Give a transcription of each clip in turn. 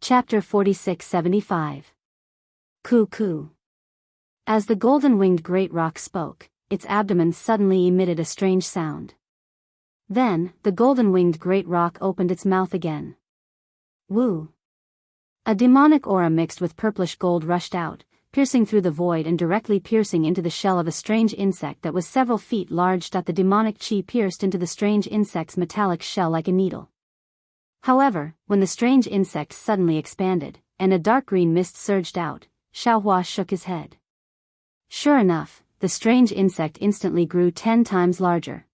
Chapter 4675. Coo. As the golden-winged great rock spoke, its abdomen suddenly emitted a strange sound. Then, the golden-winged great rock opened its mouth again. Woo! A demonic aura mixed with purplish gold rushed out, piercing through the void and directly piercing into the shell of a strange insect that was several feet large. The demonic chi pierced into the strange insect's metallic shell like a needle. However, when the strange insect suddenly expanded, and a dark green mist surged out, Xiaohua shook his head. Sure enough, the strange insect instantly grew 10 times larger.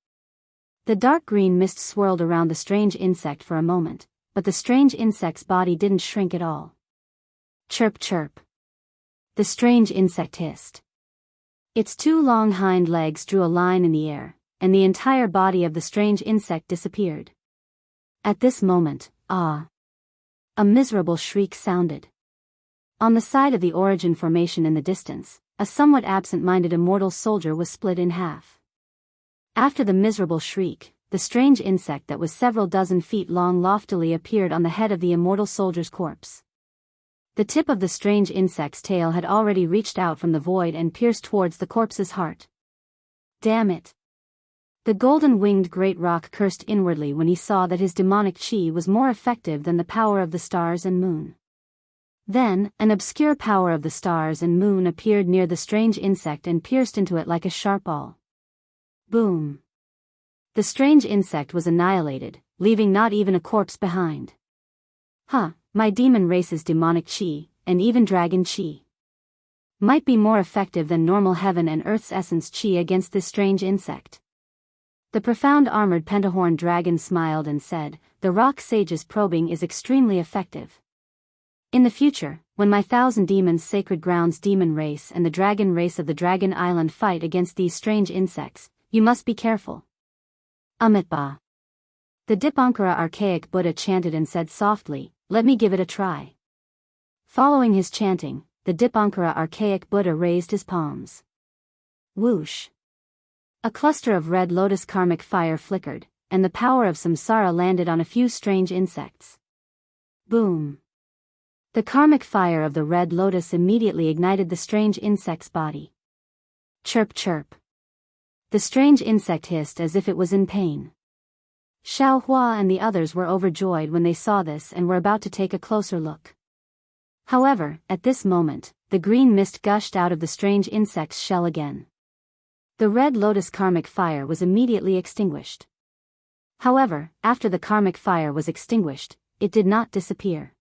The dark green mist swirled around the strange insect for a moment, but the strange insect's body didn't shrink at all. Chirp chirp. The strange insect hissed. Its 2 long hind legs drew a line in the air, and the entire body of the strange insect disappeared. At this moment, a miserable shriek sounded. On the side of the origin formation in the distance, a somewhat absent-minded immortal soldier was split in half. After the miserable shriek, the strange insect that was several dozen feet long loftily appeared on the head of the immortal soldier's corpse. The tip of the strange insect's tail had already reached out from the void and pierced towards the corpse's heart. Damn it! The golden-winged great rock cursed inwardly when he saw that his demonic chi was more effective than the power of the stars and moon. Then, an obscure power of the stars and moon appeared near the strange insect and pierced into it like a sharp awl. Boom! The strange insect was annihilated, leaving not even a corpse behind. My demon race's demonic chi, and even dragon chi, might be more effective than normal heaven and earth's essence chi against this strange insect. The profound armored pentahorn dragon smiled and said, "The rock sage's probing is extremely effective. In the future, when my 1,000 demons sacred grounds demon race and the dragon race of the Dragon Island fight against these strange insects, you must be careful." Amitba. The Dipankara archaic Buddha chanted and said softly, "Let me give it a try." Following his chanting, the Dipankara archaic Buddha raised his palms. Whoosh! A cluster of red lotus karmic fire flickered, and the power of samsara landed on a few strange insects. Boom! The karmic fire of the red lotus immediately ignited the strange insect's body. Chirp chirp. The strange insect hissed as if it was in pain. Xiaohua and the others were overjoyed when they saw this and were about to take a closer look. However, at this moment, the green mist gushed out of the strange insect's shell again. The red lotus karmic fire was immediately extinguished. However, after the karmic fire was extinguished, it did not disappear.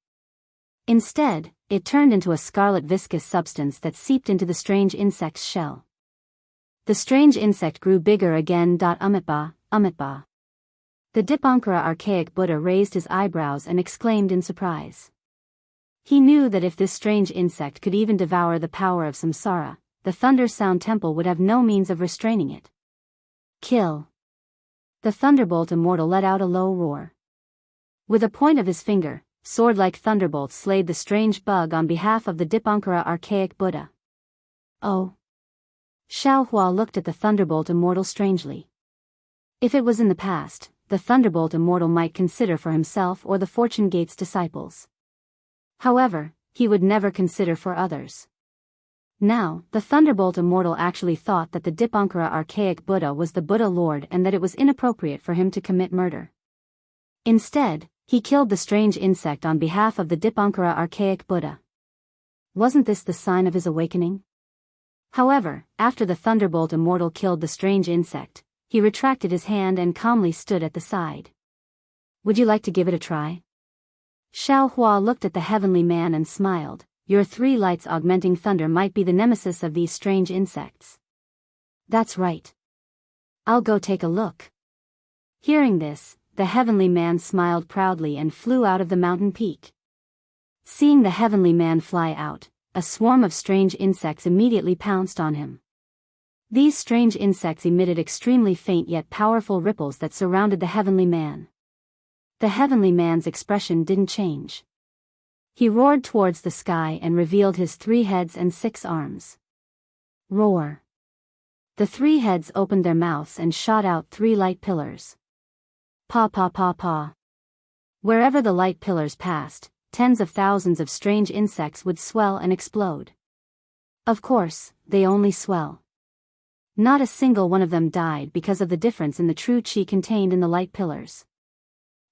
Instead, it turned into a scarlet viscous substance that seeped into the strange insect's shell. The strange insect grew bigger again. Amitba. The Dipankara archaic Buddha raised his eyebrows and exclaimed in surprise. He knew that if this strange insect could even devour the power of samsara, the Thunder Sound Temple would have no means of restraining it. Kill! The Thunderbolt Immortal let out a low roar. With a point of his finger, sword-like thunderbolts slayed the strange bug on behalf of the Dipankara archaic Buddha. Oh! Xiaohua looked at the Thunderbolt Immortal strangely. If it was in the past, the Thunderbolt Immortal might consider for himself or the Fortune Gate's disciples. However, he would never consider for others. Now, the Thunderbolt Immortal actually thought that the Dipankara archaic Buddha was the Buddha Lord and that it was inappropriate for him to commit murder. Instead, he killed the strange insect on behalf of the Dipankara archaic Buddha. Wasn't this the sign of his awakening? However, after the Thunderbolt Immortal killed the strange insect, he retracted his hand and calmly stood at the side. "Would you like to give it a try?" Xiaohua looked at the heavenly man and smiled. "Your 3 lights augmenting thunder might be the nemesis of these strange insects." "That's right. I'll go take a look." Hearing this, the heavenly man smiled proudly and flew out of the mountain peak. Seeing the heavenly man fly out, a swarm of strange insects immediately pounced on him. These strange insects emitted extremely faint yet powerful ripples that surrounded the heavenly man. The heavenly man's expression didn't change. He roared towards the sky and revealed his 3 heads and 6 arms. Roar! The 3 heads opened their mouths and shot out 3 light pillars. Pa pa pa pa. Wherever the light pillars passed, tens of thousands of strange insects would swell and explode. Of course, they only swell. Not a single one of them died because of the difference in the true chi contained in the light pillars.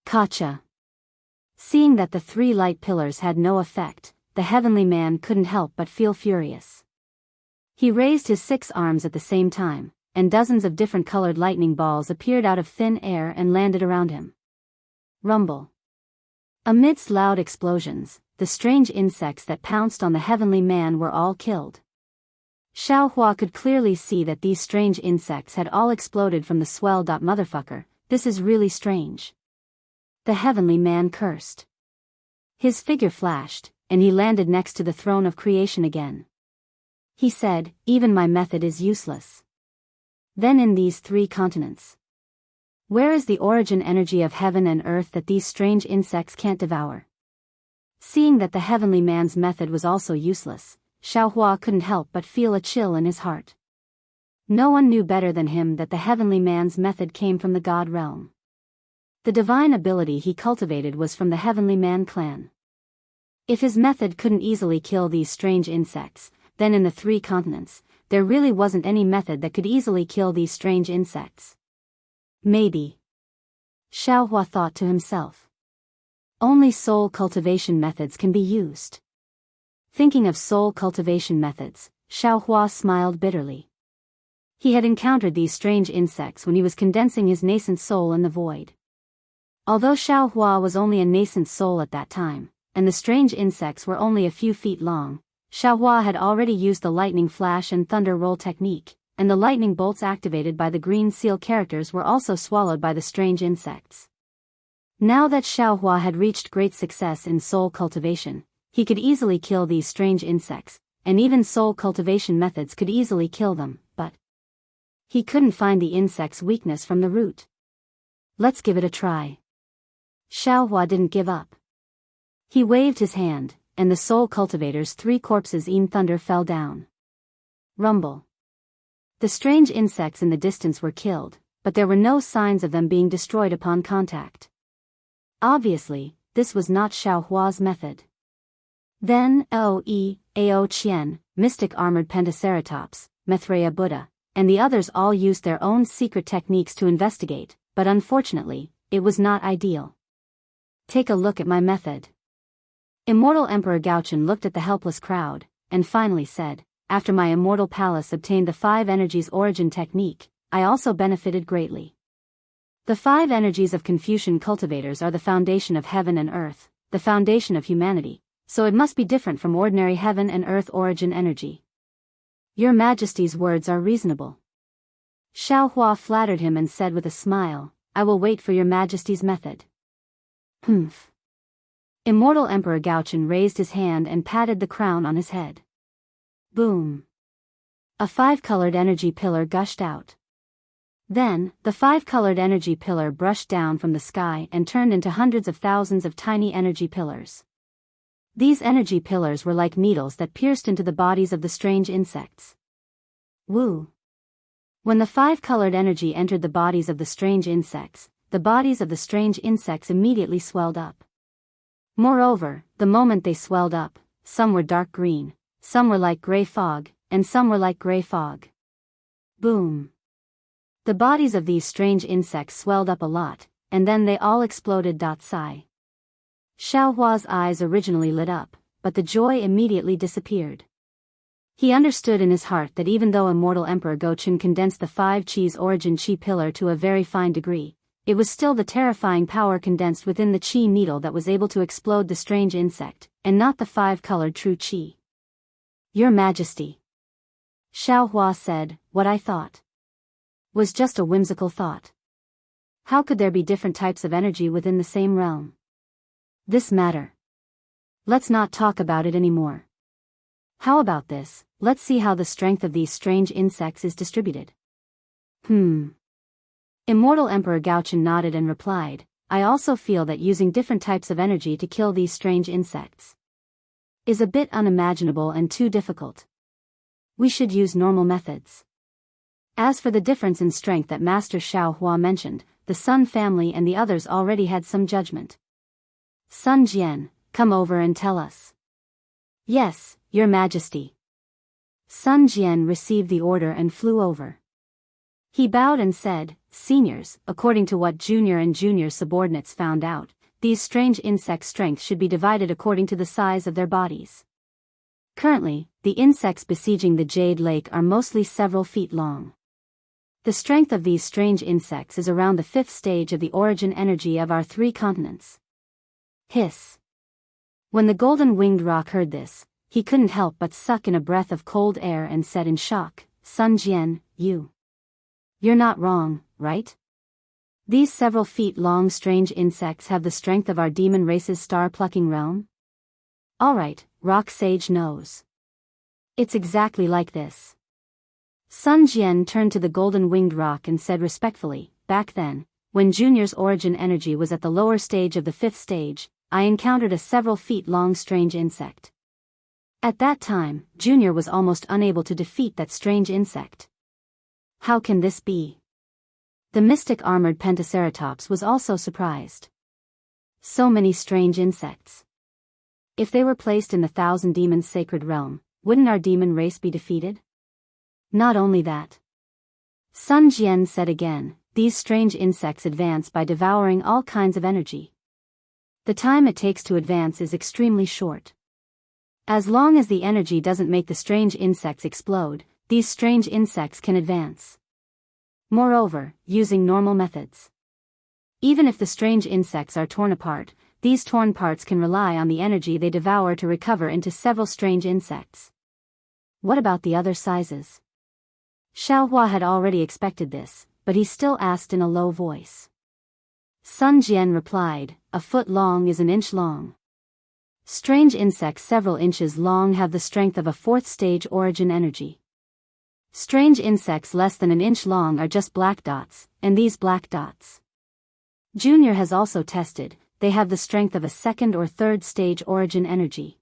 Gotcha. Seeing that the 3 light pillars had no effect, the heavenly man couldn't help but feel furious. He raised his 6 arms at the same time, and dozens of different colored lightning balls appeared out of thin air and landed around him. Rumble. Amidst loud explosions, the strange insects that pounced on the heavenly man were all killed. Xiaohua could clearly see that these strange insects had all exploded from the swell. Motherfucker, this is really strange. The heavenly man cursed. His figure flashed, and he landed next to the throne of creation again. He said, even my method is useless. Then in these 3 continents, where is the origin energy of heaven and earth that these strange insects can't devour? Seeing that the heavenly man's method was also useless, Xiaohua couldn't help but feel a chill in his heart. No one knew better than him that the heavenly man's method came from the god realm. The divine ability he cultivated was from the heavenly man clan. If his method couldn't easily kill these strange insects, then in the 3 continents, there really wasn't any method that could easily kill these strange insects. Maybe. Xiaohua thought to himself. Only soul cultivation methods can be used. Thinking of soul cultivation methods, Xiaohua smiled bitterly. He had encountered these strange insects when he was condensing his nascent soul in the void. Although Xiaohua was only a nascent soul at that time, and the strange insects were only a few feet long, Xiaohua had already used the lightning flash and thunder roll technique, and the lightning bolts activated by the green seal characters were also swallowed by the strange insects. Now that Xiaohua had reached great success in soul cultivation, he could easily kill these strange insects, and even soul cultivation methods could easily kill them, but he couldn't find the insect's weakness from the root. Let's give it a try. Xiaohua didn't give up. He waved his hand, and the soul cultivator's 3 corpses in thunder fell down. Rumble. The strange insects in the distance were killed, but there were no signs of them being destroyed upon contact. Obviously, this was not Xiaohua's method. Then, Ao Qian, Mystic Armored Pentaceratops, Maitreya Buddha, and the others all used their own secret techniques to investigate, but unfortunately, it was not ideal. Take a look at my method. Immortal Emperor Gaochen looked at the helpless crowd, and finally said, after my immortal palace obtained the 5 energies origin technique, I also benefited greatly. The 5 energies of Confucian cultivators are the foundation of heaven and earth, the foundation of humanity, so it must be different from ordinary heaven and earth origin energy. Your Majesty's words are reasonable. Xiaohua flattered him and said with a smile, I will wait for your Majesty's method. Humph. Immortal Emperor Gaochen raised his hand and patted the crown on his head. Boom. A 5-colored energy pillar gushed out. Then, the 5-colored energy pillar brushed down from the sky and turned into hundreds of thousands of tiny energy pillars. These energy pillars were like needles that pierced into the bodies of the strange insects. Woo. When the 5-colored energy entered the bodies of the strange insects, the bodies of the strange insects immediately swelled up. Moreover, the moment they swelled up, some were dark green, some were like gray fog, and some were like gray fog. Boom. The bodies of these strange insects swelled up a lot, and then they all exploded. Sigh. Xiaohua's eyes originally lit up, but the joy immediately disappeared. He understood in his heart that even though Immortal Emperor Gaochen condensed the 5 Chi's origin Chi pillar to a very fine degree, it was still the terrifying power condensed within the Chi needle that was able to explode the strange insect, and not the 5-colored true Chi. Your Majesty. Xiaohua said, what I thought was just a whimsical thought. How could there be different types of energy within the same realm? This matter. Let's not talk about it anymore. How about this, let's see how the strength of these strange insects is distributed. Immortal Emperor Gaochen nodded and replied, I also feel that using different types of energy to kill these strange insects is a bit unimaginable and too difficult. We should use normal methods. As for the difference in strength that Master Xiaohua mentioned, the Sun family and the others already had some judgment. Sun Jian, come over and tell us. Yes, Your Majesty. Sun Jian received the order and flew over. He bowed and said, Seniors, according to what junior and junior subordinates found out, these strange insects' strength should be divided according to the size of their bodies. Currently, the insects besieging the Jade Lake are mostly several feet long. The strength of these strange insects is around the 5th stage of the origin energy of our 3 continents. Hiss. When the golden-winged roc heard this, he couldn't help but suck in a breath of cold air and said in shock, Sun Jian, You're not wrong, right? These several feet long strange insects have the strength of our demon race's star-plucking realm? Alright, Rock Sage knows. It's exactly like this. Sun Jian turned to the golden-winged roc and said respectfully, Back then, when Junior's origin energy was at the lower stage of the 5th stage, I encountered a several feet long strange insect. At that time, Junior was almost unable to defeat that strange insect. How can this be? The mystic armored Pentaceratops was also surprised. So many strange insects. If they were placed in the 1,000 demons sacred realm, wouldn't our demon race be defeated? Not only that. Sun Jian said again, these strange insects advance by devouring all kinds of energy. The time it takes to advance is extremely short. As long as the energy doesn't make the strange insects explode, these strange insects can advance. Moreover, using normal methods. Even if the strange insects are torn apart, these torn parts can rely on the energy they devour to recover into several strange insects. What about the other sizes? Xiaohua had already expected this, but he still asked in a low voice. Sun Jian replied, a foot long is an inch long. Strange insects several inches long have the strength of a 4th stage origin energy. Strange insects less than an inch long are just black dots, and these black dots. Junior has also tested, they have the strength of a 2nd or 3rd stage origin energy.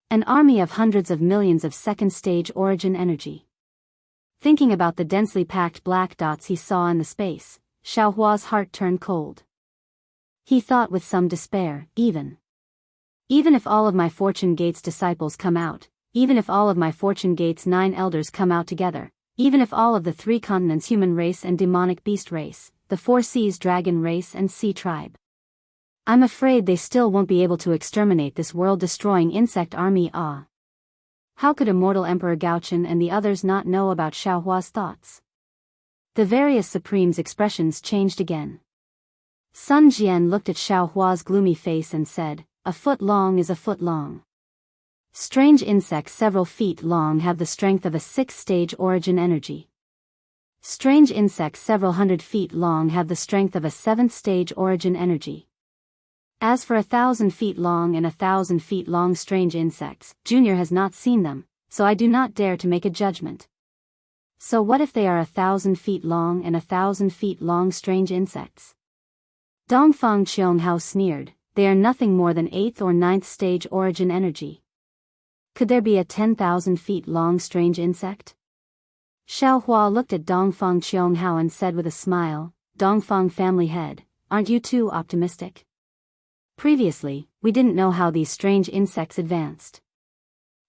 An army of hundreds of millions of 2nd stage origin energy. Thinking about the densely packed black dots he saw in the space, Xiaohua's heart turned cold. He thought with some despair, even if all of my Fortune Gate's disciples come out, even if all of my Fortune Gate's 9 elders come out together, even if all of the 3 continents human race and demonic beast race, the 4 seas dragon race and sea tribe. I'm afraid they still won't be able to exterminate this world-destroying insect army. How could immortal Emperor Gaochen and the others not know about Xiaohua's thoughts? The various supremes' expressions changed again. Sun Jian looked at Xiaohua's gloomy face and said, a foot long is a foot long. Strange insects several feet long have the strength of a 6th stage origin energy. Strange insects several hundred feet long have the strength of a 7th stage origin energy. As for 1,000 feet long and 1,000 feet long strange insects, Junior has not seen them, so I do not dare to make a judgment. So what if they are 1,000 feet long and 1,000 feet long strange insects? Dongfang Qianghao sneered, they are nothing more than 8th or 9th stage origin energy. Could there be a 10,000 feet long strange insect? Xiaohua looked at Dongfang Qianghao and said with a smile, Dongfang family head, aren't you too optimistic? Previously, we didn't know how these strange insects advanced.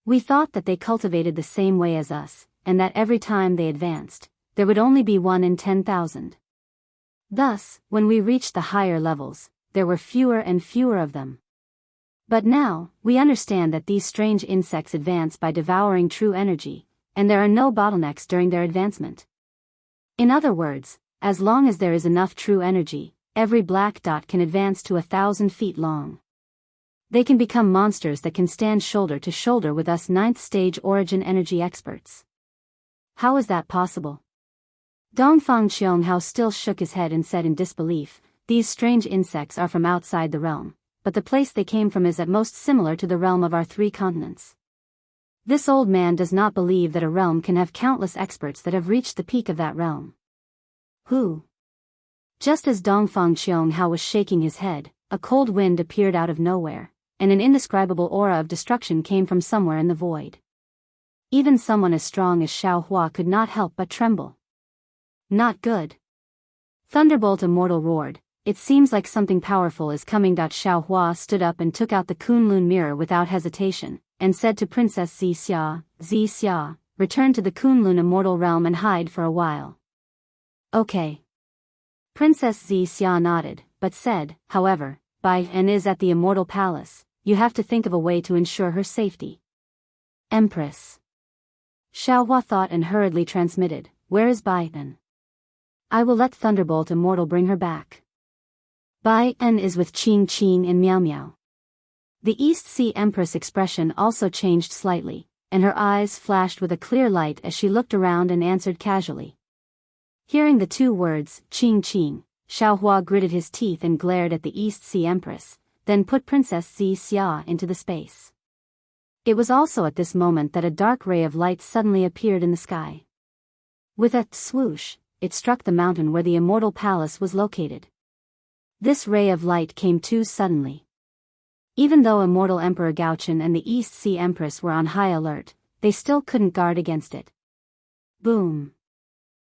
We thought that they cultivated the same way as us, and that every time they advanced, there would only be 1 in 10,000. Thus, when we reached the higher levels, there were fewer and fewer of them. But now, we understand that these strange insects advance by devouring true energy, and there are no bottlenecks during their advancement. In other words, as long as there is enough true energy, every black dot can advance to 1,000 feet long. They can become monsters that can stand shoulder to shoulder with us 9th stage origin energy experts. How is that possible? Dongfang Qianghao still shook his head and said in disbelief, these strange insects are from outside the realm, but the place they came from is at most similar to the realm of our 3 continents. This old man does not believe that a realm can have countless experts that have reached the peak of that realm. Who? Just as Dongfang Qianghao was shaking his head, a cold wind appeared out of nowhere, and an indescribable aura of destruction came from somewhere in the void. Even someone as strong as Xiaohua could not help but tremble. Not good. Thunderbolt Immortal roared, it seems like something powerful is coming. Xiaohua stood up and took out the Kunlun mirror without hesitation, and said to Princess Xia, return to the Kunlun immortal realm and hide for a while. Okay. Princess Xia nodded, but said, however, Bai En is at the immortal palace, you have to think of a way to ensure her safety. Empress. Xiaohua thought and hurriedly transmitted, where is Bai En? I will let Thunderbolt Immortal bring her back. Bai En is with Qing and Miao Miao. The East Sea Empress expression also changed slightly, and her eyes flashed with a clear light as she looked around and answered casually. Hearing the two words, Qing, Xiaohua gritted his teeth and glared at the East Sea Empress, then put Princess Xia into the space. It was also at this moment that a dark ray of light suddenly appeared in the sky. With a swoosh, it struck the mountain where the immortal palace was located. This ray of light came too suddenly. Even though Immortal Emperor Gaochen and the East Sea Empress were on high alert, they still couldn't guard against it. Boom.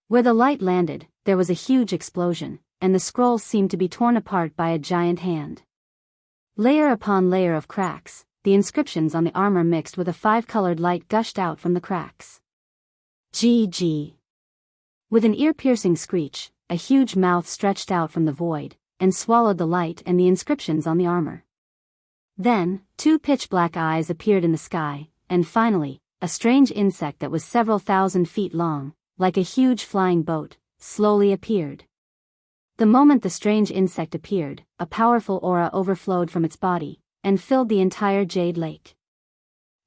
Where the light landed, there was a huge explosion, and the scroll seemed to be torn apart by a giant hand. Layer upon layer of cracks, the inscriptions on the armor mixed with a five-colored light gushed out from the cracks. GG. With an ear-piercing screech, a huge mouth stretched out from the void, and swallowed the light and the inscriptions on the armor. Then, two pitch-black eyes appeared in the sky, and finally, a strange insect that was several thousand feet long, like a huge flying boat, slowly appeared. The moment the strange insect appeared, a powerful aura overflowed from its body, and filled the entire Jade Lake.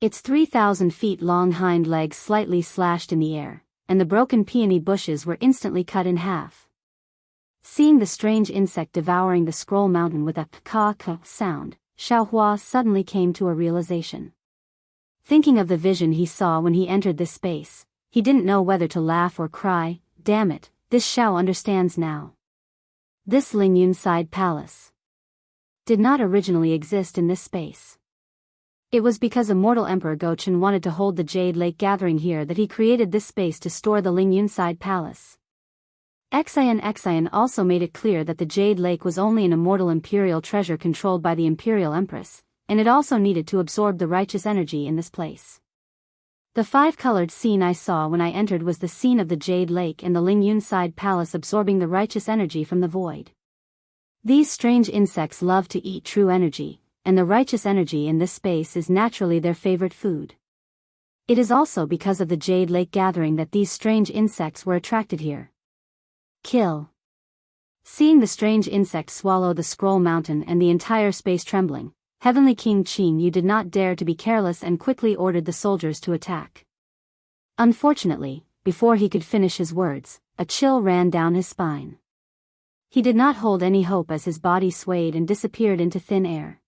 Its 3,000 feet long hind legs slightly slashed in the air, and the broken peony bushes were instantly cut in half. Seeing the strange insect devouring the scroll mountain with a ka-ka sound, Xiaohua suddenly came to a realization. Thinking of the vision he saw when he entered this space, he didn't know whether to laugh or cry. Damn it, this Xiao understands now. This Lingyun Side Palace did not originally exist in this space. It was because Immortal Emperor Gochen wanted to hold the Jade Lake gathering here that he created this space to store the Lingyun Side Palace. Xian also made it clear that the Jade Lake was only an immortal imperial treasure controlled by the Imperial Empress, and it also needed to absorb the righteous energy in this place. The five-colored scene I saw when I entered was the scene of the Jade Lake and the Lingyun Side Palace absorbing the righteous energy from the void. These strange insects love to eat true energy, and the righteous energy in this space is naturally their favorite food. It is also because of the Jade Lake gathering that these strange insects were attracted here. Kill. Seeing the strange insect swallow the scroll mountain and the entire space trembling, Heavenly King Qin Yu did not dare to be careless and quickly ordered the soldiers to attack. Unfortunately, before he could finish his words, a chill ran down his spine. He did not hold any hope as his body swayed and disappeared into thin air.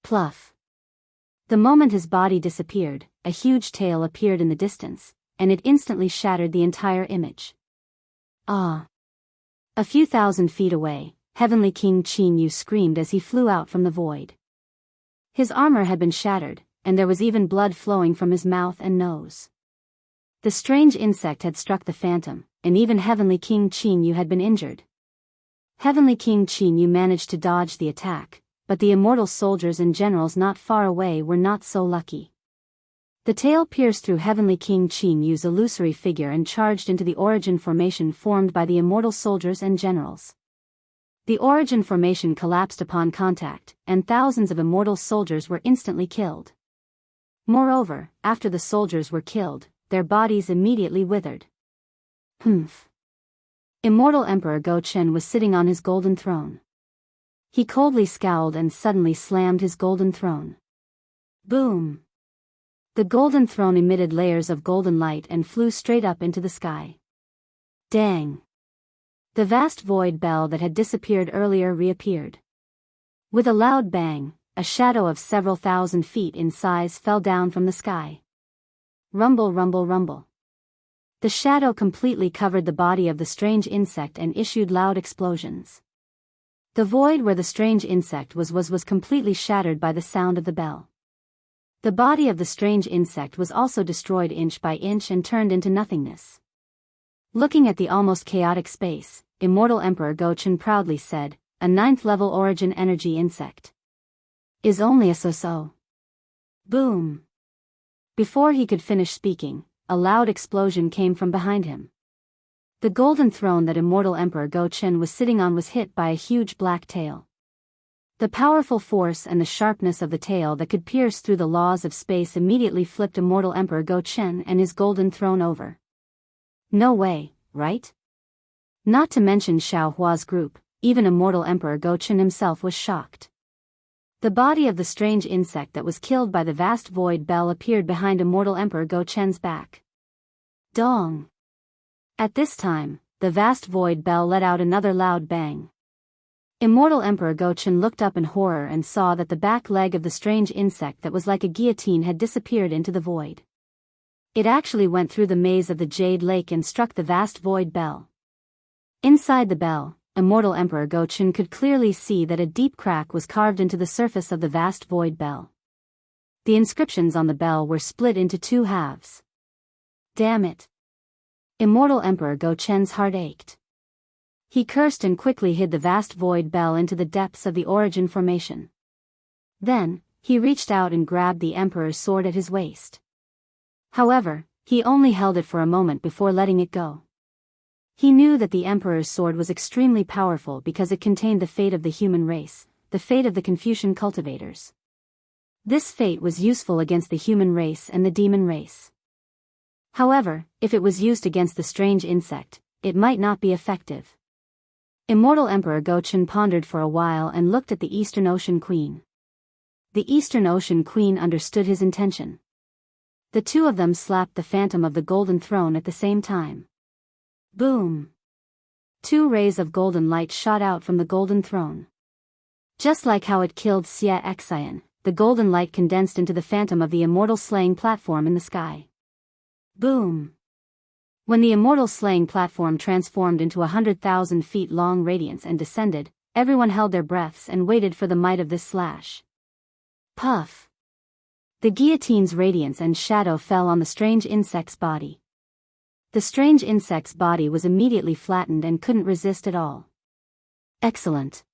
Pluff. The moment his body disappeared, a huge tail appeared in the distance, and it instantly shattered the entire image. Ah! A few thousand feet away, Heavenly King Qin Yu screamed as he flew out from the void. His armor had been shattered, and there was even blood flowing from his mouth and nose. The strange insect had struck the phantom, and even Heavenly King Qin Yu had been injured. Heavenly King Qin Yu managed to dodge the attack, but the immortal soldiers and generals not far away were not so lucky. The tail pierced through Heavenly King Qin Yu's illusory figure and charged into the origin formation formed by the immortal soldiers and generals. The origin formation collapsed upon contact, and thousands of immortal soldiers were instantly killed. Moreover, after the soldiers were killed, their bodies immediately withered. Humph. Immortal Emperor Gochen was sitting on his golden throne. He coldly scowled and suddenly slammed his golden throne. Boom! The golden throne emitted layers of golden light and flew straight up into the sky. Dang! The vast void bell that had disappeared earlier reappeared. With a loud bang, a shadow of several thousand feet in size fell down from the sky. Rumble, rumble, rumble. The shadow completely covered the body of the strange insect and issued loud explosions. The void where the strange insect was completely shattered by the sound of the bell. The body of the strange insect was also destroyed inch by inch and turned into nothingness. Looking at the almost chaotic space, Immortal Emperor Gochen proudly said, a 9th-level origin energy insect. Is only a so-so. Boom. Before he could finish speaking, a loud explosion came from behind him. The golden throne that immortal Emperor Go Chen was sitting on was hit by a huge black tail. The powerful force and the sharpness of the tail that could pierce through the laws of space immediately flipped immortal Emperor Go Chen and his golden throne over. No way, right? Not to mention Xiao Hua's group, even immortal Emperor Go Chen himself was shocked. The body of the strange insect that was killed by the vast void bell appeared behind immortal Emperor Go Chen's back. Dong! At this time, the vast void bell let out another loud bang. Immortal Emperor Go Chen looked up in horror and saw that the back leg of the strange insect that was like a guillotine had disappeared into the void. It actually went through the maze of the Jade Lake and struck the vast void bell. Inside the bell, immortal Emperor Go Chen could clearly see that a deep crack was carved into the surface of the vast void bell. The inscriptions on the bell were split into 2 halves. Damn it! Immortal Emperor Go Chen's heart ached. He cursed and quickly hid the vast void bell into the depths of the origin formation. Then, he reached out and grabbed the Emperor's sword at his waist. However, he only held it for a moment before letting it go. He knew that the Emperor's sword was extremely powerful because it contained the fate of the human race, the fate of the Confucian cultivators. This fate was useful against the human race and the demon race. However, if it was used against the strange insect, it might not be effective. Immortal Emperor Go Chen pondered for a while and looked at the Eastern Ocean Queen. The Eastern Ocean Queen understood his intention. The 2 of them slapped the phantom of the golden throne at the same time. Boom! 2 rays of golden light shot out from the golden throne. Just like how it killed Wuxia Xianxia, the golden light condensed into the phantom of the immortal slaying platform in the sky. Boom! When the immortal slaying platform transformed into 100,000 feet long radiance and descended, everyone held their breaths and waited for the might of this slash. Puff! The guillotine's radiance and shadow fell on the strange insect's body. The strange insect's body was immediately flattened and couldn't resist at all. Excellent!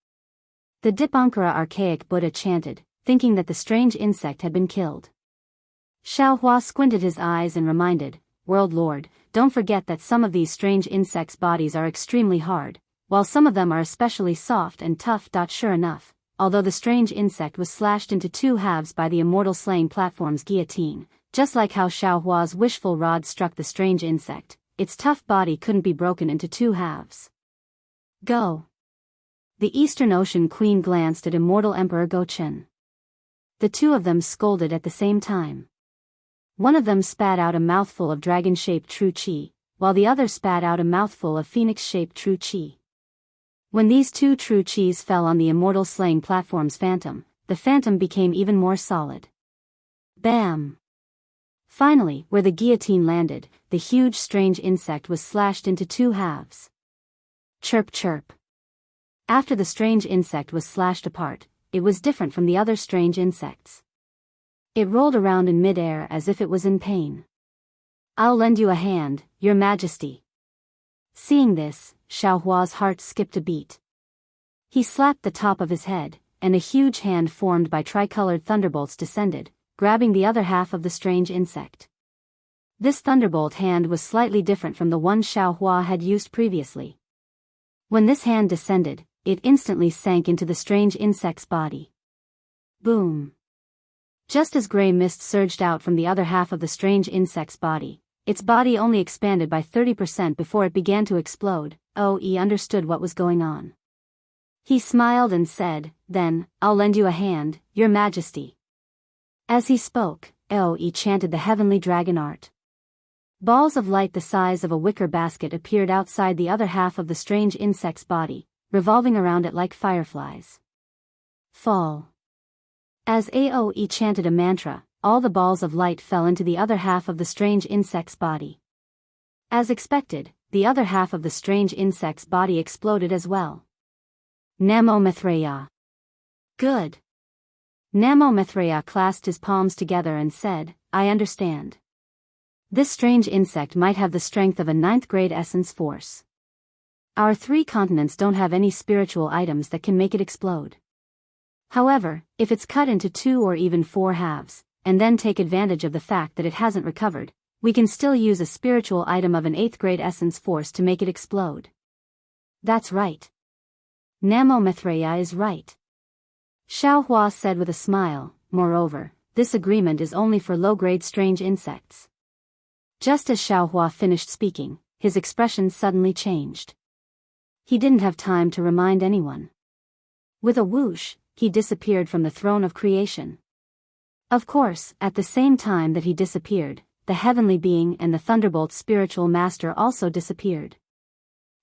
The Dipankara archaic Buddha chanted, thinking that the strange insect had been killed. Xiao Hua squinted his eyes and reminded, World Lord, don't forget that some of these strange insects' bodies are extremely hard, while some of them are especially soft and tough. Sure enough, although the strange insect was slashed into 2 halves by the immortal slaying platform's guillotine, just like how Xiao Hua's wishful rod struck the strange insect, its tough body couldn't be broken into 2 halves. Go! The Eastern Ocean Queen glanced at immortal Emperor Go Chen. The 2 of them scolded at the same time. One of them spat out a mouthful of dragon-shaped true qi, while the other spat out a mouthful of phoenix-shaped true qi. When these 2 true qis fell on the immortal slaying platform's phantom, the phantom became even more solid. Bam! Finally, where the guillotine landed, the huge strange insect was slashed into 2 halves. Chirp chirp. After the strange insect was slashed apart, it was different from the other strange insects. It rolled around in mid-air as if it was in pain. I'll lend you a hand, Your Majesty. Seeing this, Xiao Hua's heart skipped a beat. He slapped the top of his head, and a huge hand formed by tricolored thunderbolts descended, grabbing the other half of the strange insect. This thunderbolt hand was slightly different from the one Xiao Hua had used previously. When this hand descended, it instantly sank into the strange insect's body. Boom! Just as gray mist surged out from the other half of the strange insect's body, its body only expanded by 30% before it began to explode. He understood what was going on. He smiled and said, Then, I'll lend you a hand, Your Majesty. As he spoke, he chanted the heavenly dragon art. Balls of light the size of a wicker basket appeared outside the other half of the strange insect's body, revolving around it like fireflies. Fall. As Aoe chanted a mantra, all the balls of light fell into the other half of the strange insect's body. As expected, the other half of the strange insect's body exploded as well. Namo Mithreya. Good. Namo Mithreya clasped his palms together and said, I understand. This strange insect might have the strength of a 9th grade essence force. Our 3 continents don't have any spiritual items that can make it explode. However, if it's cut into 2 or even 4 halves, and then take advantage of the fact that it hasn't recovered, we can still use a spiritual item of an 8th grade essence force to make it explode. That's right. Namo Mithraea is right. Xiao Hua said with a smile. Moreover, this agreement is only for low-grade strange insects. Just as Xiao Hua finished speaking, his expression suddenly changed. He didn't have time to remind anyone. With a whoosh, he disappeared from the throne of creation. Of course, at the same time that he disappeared, the heavenly being and the Thunderbolt spiritual master also disappeared.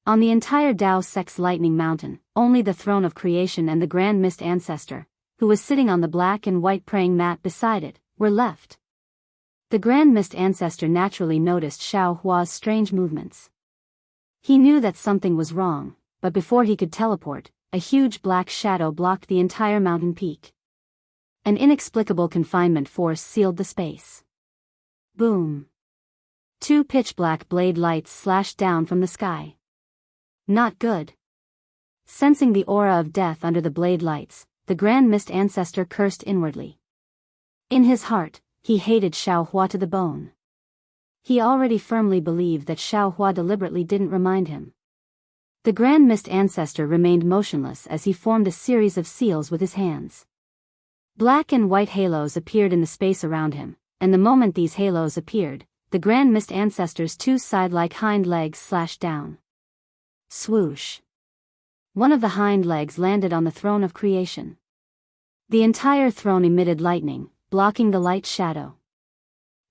On the entire Dao Sect's lightning mountain, only the throne of creation and the Grand Mist Ancestor, who was sitting on the black and white praying mat beside it, were left. The Grand Mist Ancestor naturally noticed Xiao Hua's strange movements. He knew that something was wrong, but before he could teleport, a huge black shadow blocked the entire mountain peak. An inexplicable confinement force sealed the space. Boom. 2 pitch-black blade lights slashed down from the sky. Not good. Sensing the aura of death under the blade lights, the Grand Mist Ancestor cursed inwardly. In his heart, he hated Xiao Hua to the bone. He already firmly believed that Xiao Hua deliberately didn't remind him. The Grand Mist Ancestor remained motionless as he formed a series of seals with his hands. Black and white halos appeared in the space around him, and the moment these halos appeared, the Grand Mist Ancestor's 2 side-like hind legs slashed down. Swoosh. One of the hind legs landed on the throne of creation. The entire throne emitted lightning, blocking the light shadow.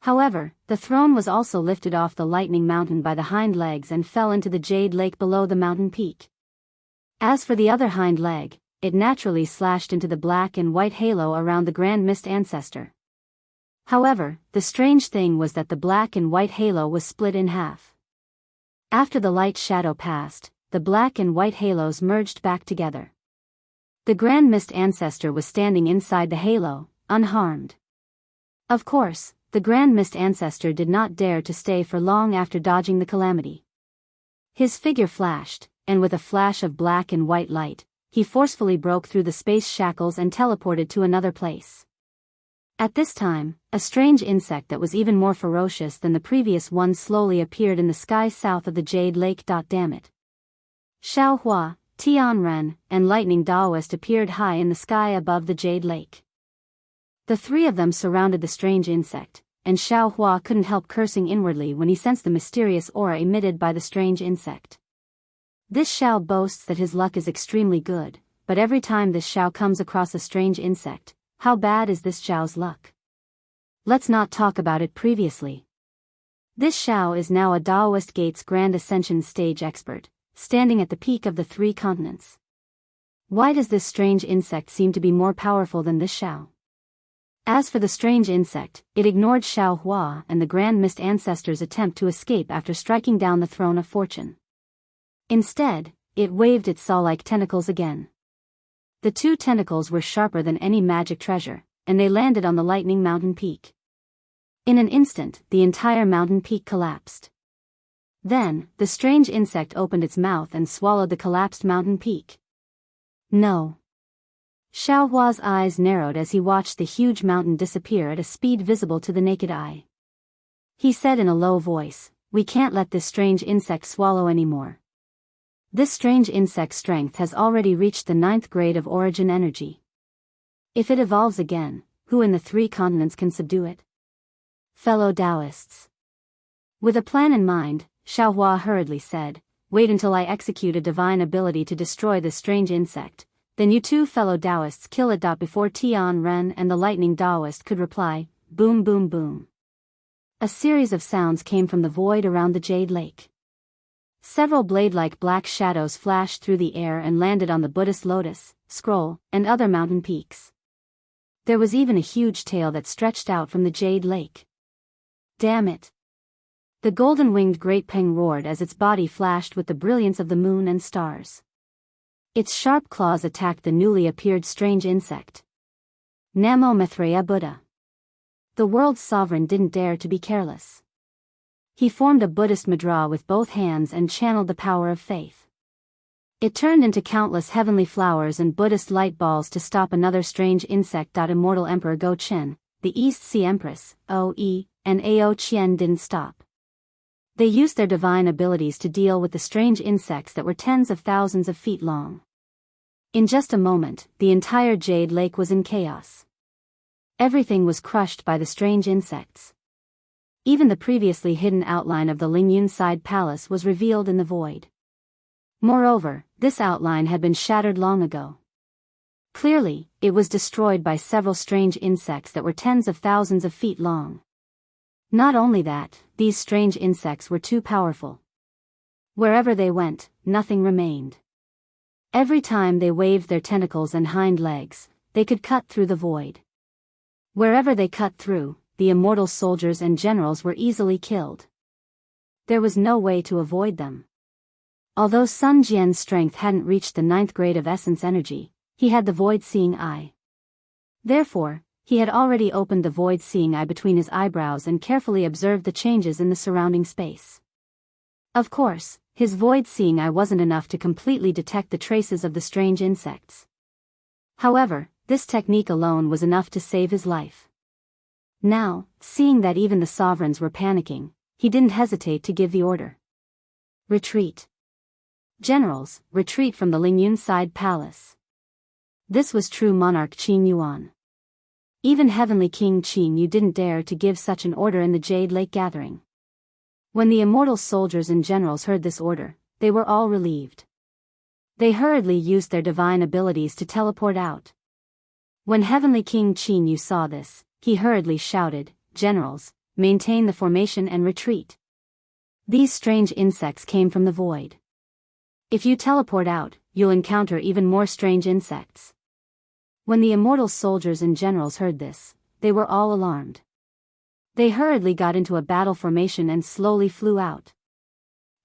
However, the throne was also lifted off the lightning mountain by the hind legs and fell into the jade lake below the mountain peak. As for the other hind leg, it naturally slashed into the black and white halo around the Grand Mist Ancestor. However, the strange thing was that the black and white halo was split in half. After the light shadow passed, the black and white halos merged back together. The Grand Mist Ancestor was standing inside the halo, unharmed. Of course, the Grand Mist Ancestor did not dare to stay for long after dodging the calamity. His figure flashed, and with a flash of black and white light, he forcefully broke through the space shackles and teleported to another place. At this time, a strange insect that was even more ferocious than the previous one slowly appeared in the sky south of the Jade Lake. Damn it. Xiao Hua, Tianren, and Lightning Daoist appeared high in the sky above the Jade Lake. The 3 of them surrounded the strange insect, and Xiao Hua couldn't help cursing inwardly when he sensed the mysterious aura emitted by the strange insect. This Xiao boasts that his luck is extremely good, but every time this Xiao comes across a strange insect, how bad is this Xiao's luck? Let's not talk about it previously. This Xiao is now a Daoist Gates Grand Ascension stage expert, standing at the peak of the 3 continents. Why does this strange insect seem to be more powerful than this Xiao? As for the strange insect, it ignored Xiao Hua and the Grand Mist Ancestor's attempt to escape after striking down the Throne of Fortune. Instead, it waved its saw-like tentacles again. The 2 tentacles were sharper than any magic treasure, and they landed on the Lightning Mountain Peak. In an instant, the entire mountain peak collapsed. Then, the strange insect opened its mouth and swallowed the collapsed mountain peak. No. Xiao Hua's eyes narrowed as he watched the huge mountain disappear at a speed visible to the naked eye. He said in a low voice, "We can't let this strange insect swallow anymore. This strange insect's strength has already reached the 9th grade of origin energy. If it evolves again, who in the 3 continents can subdue it?" Fellow Daoists. With a plan in mind, Xiao Hua hurriedly said, "Wait until I execute a divine ability to destroy this strange insect, then you 2 fellow Daoists kill it." Before Tianren and the Lightning Daoist could reply, boom boom boom. A series of sounds came from the void around the Jade Lake. Several blade-like black shadows flashed through the air and landed on the Buddhist lotus, scroll, and other mountain peaks. There was even a huge tail that stretched out from the Jade Lake. Damn it! The golden-winged Great Peng roared as its body flashed with the brilliance of the moon and stars. Its sharp claws attacked the newly appeared strange insect. Namo Mithraea Buddha. The world's sovereign didn't dare to be careless. He formed a Buddhist mudra with both hands and channeled the power of faith. It turned into countless heavenly flowers and Buddhist light balls to stop another strange insect. Immortal Emperor Go Chen, the East Sea Empress, O.E., and Ao Qian didn't stop. They used their divine abilities to deal with the strange insects that were tens of thousands of feet long. In just a moment, the entire Jade Lake was in chaos. Everything was crushed by the strange insects. Even the previously hidden outline of the Lingyun Side Palace was revealed in the void. Moreover, this outline had been shattered long ago. Clearly, it was destroyed by several strange insects that were tens of thousands of feet long. Not only that, these strange insects were too powerful. Wherever they went, nothing remained. Every time they waved their tentacles and hind legs, they could cut through the void. Wherever they cut through, the immortal soldiers and generals were easily killed. There was no way to avoid them. Although Sun Jian's strength hadn't reached the 9th grade of essence energy, he had the void-seeing eye. Therefore, he had already opened the void-seeing eye between his eyebrows and carefully observed the changes in the surrounding space. Of course, his void-seeing eye wasn't enough to completely detect the traces of the strange insects. However, this technique alone was enough to save his life. Now, seeing that even the sovereigns were panicking, he didn't hesitate to give the order. Retreat. Generals, retreat from the Lingyun Side Palace. This was true monarch Qing Yuan. Even Heavenly King Qing Yu didn't dare to give such an order in the Jade Lake gathering. When the immortal soldiers and generals heard this order, they were all relieved. They hurriedly used their divine abilities to teleport out. When Heavenly King Qing Yu saw this, he hurriedly shouted, "Generals, maintain the formation and retreat. These strange insects came from the void. If you teleport out, you'll encounter even more strange insects." When the immortal soldiers and generals heard this, they were all alarmed. They hurriedly got into a battle formation and slowly flew out.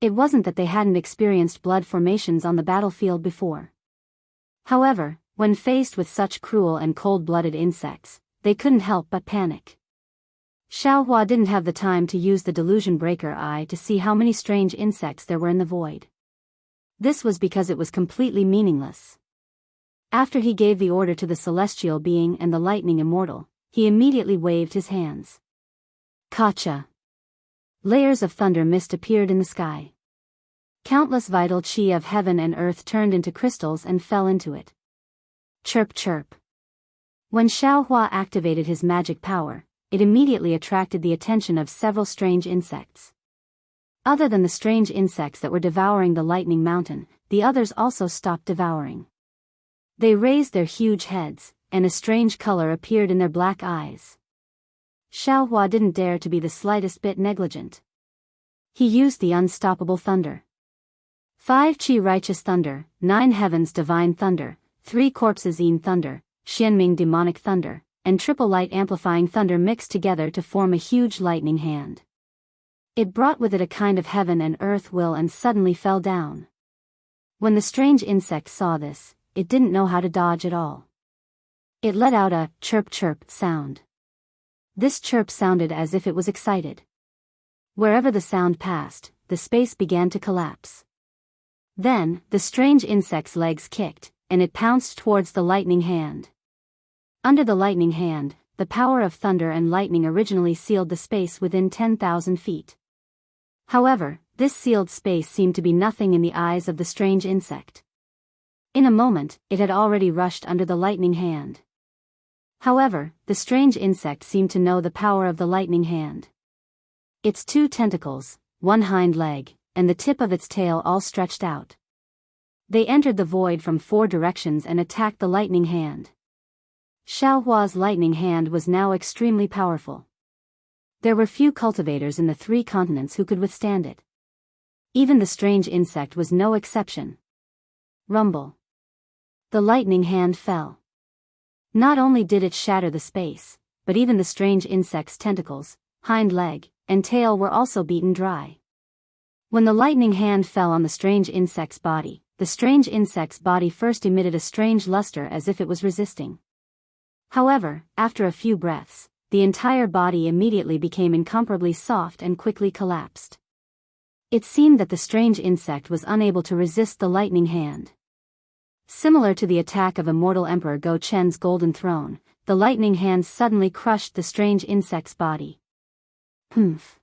It wasn't that they hadn't experienced blood formations on the battlefield before. However, when faced with such cruel and cold-blooded insects, they couldn't help but panic. Xiaohua didn't have the time to use the delusion breaker eye to see how many strange insects there were in the void. This was because it was completely meaningless. After he gave the order to the celestial being and the lightning immortal, he immediately waved his hands. Kacha. Layers of thunder mist appeared in the sky. Countless vital chi of heaven and earth turned into crystals and fell into it. Chirp chirp. When Xiaohua activated his magic power, it immediately attracted the attention of several strange insects. Other than the strange insects that were devouring the lightning mountain, the others also stopped devouring. They raised their huge heads, and a strange color appeared in their black eyes. Xiaohua didn't dare to be the slightest bit negligent. He used the unstoppable thunder. 5 Qi righteous thunder, 9 heavens divine thunder, 3 corpses yin thunder, Xianming demonic thunder, and triple light amplifying thunder mixed together to form a huge lightning hand. It brought with it a kind of heaven and earth will and suddenly fell down. When the strange insect saw this, it didn't know how to dodge at all. It let out a chirp chirp sound. This chirp sounded as if it was excited. Wherever the sound passed, the space began to collapse. Then, the strange insect's legs kicked, and it pounced towards the lightning hand. Under the lightning hand, the power of thunder and lightning originally sealed the space within 10,000 feet. However, this sealed space seemed to be nothing in the eyes of the strange insect. In a moment, it had already rushed under the lightning hand. However, the strange insect seemed to know the power of the lightning hand. Its 2 tentacles, 1 hind leg, and the tip of its tail all stretched out. They entered the void from 4 directions and attacked the lightning hand. Xiaohua's lightning hand was now extremely powerful. There were few cultivators in the 3 continents who could withstand it. Even the strange insect was no exception. Rumble. The lightning hand fell. Not only did it shatter the space, but even the strange insect's tentacles, hind leg, and tail were also beaten dry. When the lightning hand fell on the strange insect's body, the strange insect's body first emitted a strange luster as if it was resisting. However, after a few breaths, the entire body immediately became incomparably soft and quickly collapsed. It seemed that the strange insect was unable to resist the lightning hand. Similar to the attack of immortal Emperor Go Chen's golden throne, the lightning hand suddenly crushed the strange insect's body. Humph.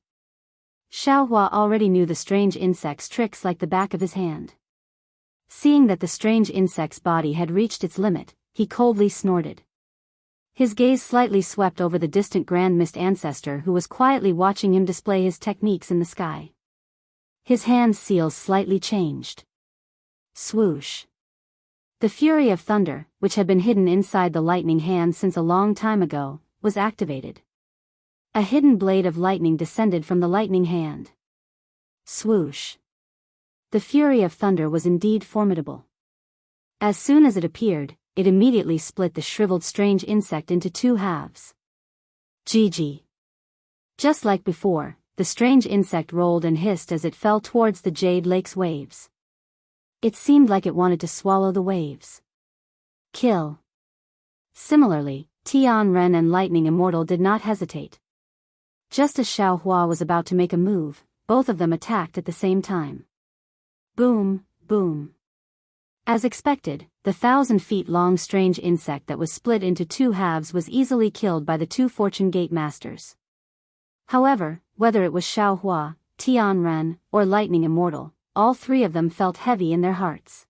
Xiao Hua already knew the strange insect's tricks like the back of his hand. Seeing that the strange insect's body had reached its limit, he coldly snorted. His gaze slightly swept over the distant Grand Mist ancestor who was quietly watching him display his techniques in the sky. His hand's seals slightly changed. Swoosh. The fury of thunder, which had been hidden inside the lightning hand since a long time ago, was activated. A hidden blade of lightning descended from the lightning hand. Swoosh. The fury of thunder was indeed formidable. As soon as it appeared, it immediately split the shriveled strange insect into two halves. GG. Just like before, the strange insect rolled and hissed as it fell towards the Jade Lake's waves. It seemed like it wanted to swallow the waves. Kill. Similarly, Tian Ren and Lightning Immortal did not hesitate. Just as Xiao Hua was about to make a move, both of them attacked at the same time. Boom, boom. As expected, the 1,000-feet-long strange insect that was split into two halves was easily killed by the two Fortune Gate Masters. However, whether it was Xiao Hua, Tian Ren, or Lightning Immortal, all three of them felt heavy in their hearts.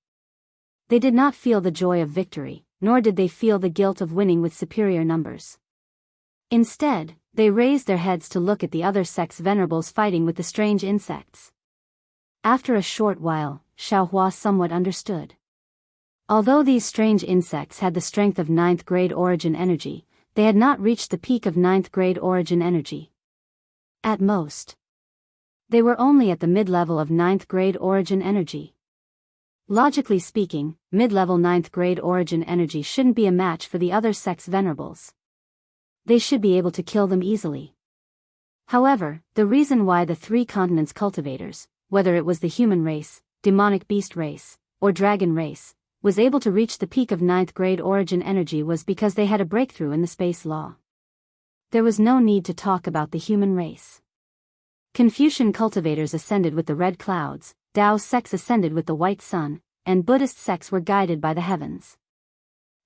They did not feel the joy of victory, nor did they feel the guilt of winning with superior numbers. Instead, they raised their heads to look at the other sex venerables fighting with the strange insects. After a short while, Xiao Hua somewhat understood. Although these strange insects had the strength of 9th grade origin energy, they had not reached the peak of 9th grade origin energy. At most, they were only at the mid-level of 9th grade origin energy. Logically speaking, mid-level 9th grade origin energy shouldn't be a match for the other sex venerables. They should be able to kill them easily. However, the reason why the three continents cultivators, whether it was the human race, demonic beast race, or dragon race, was able to reach the peak of 9th grade origin energy was because they had a breakthrough in the space law. There was no need to talk about the human race. Confucian cultivators ascended with the red clouds, Daoist sects ascended with the white sun, and Buddhist sects were guided by the heavens.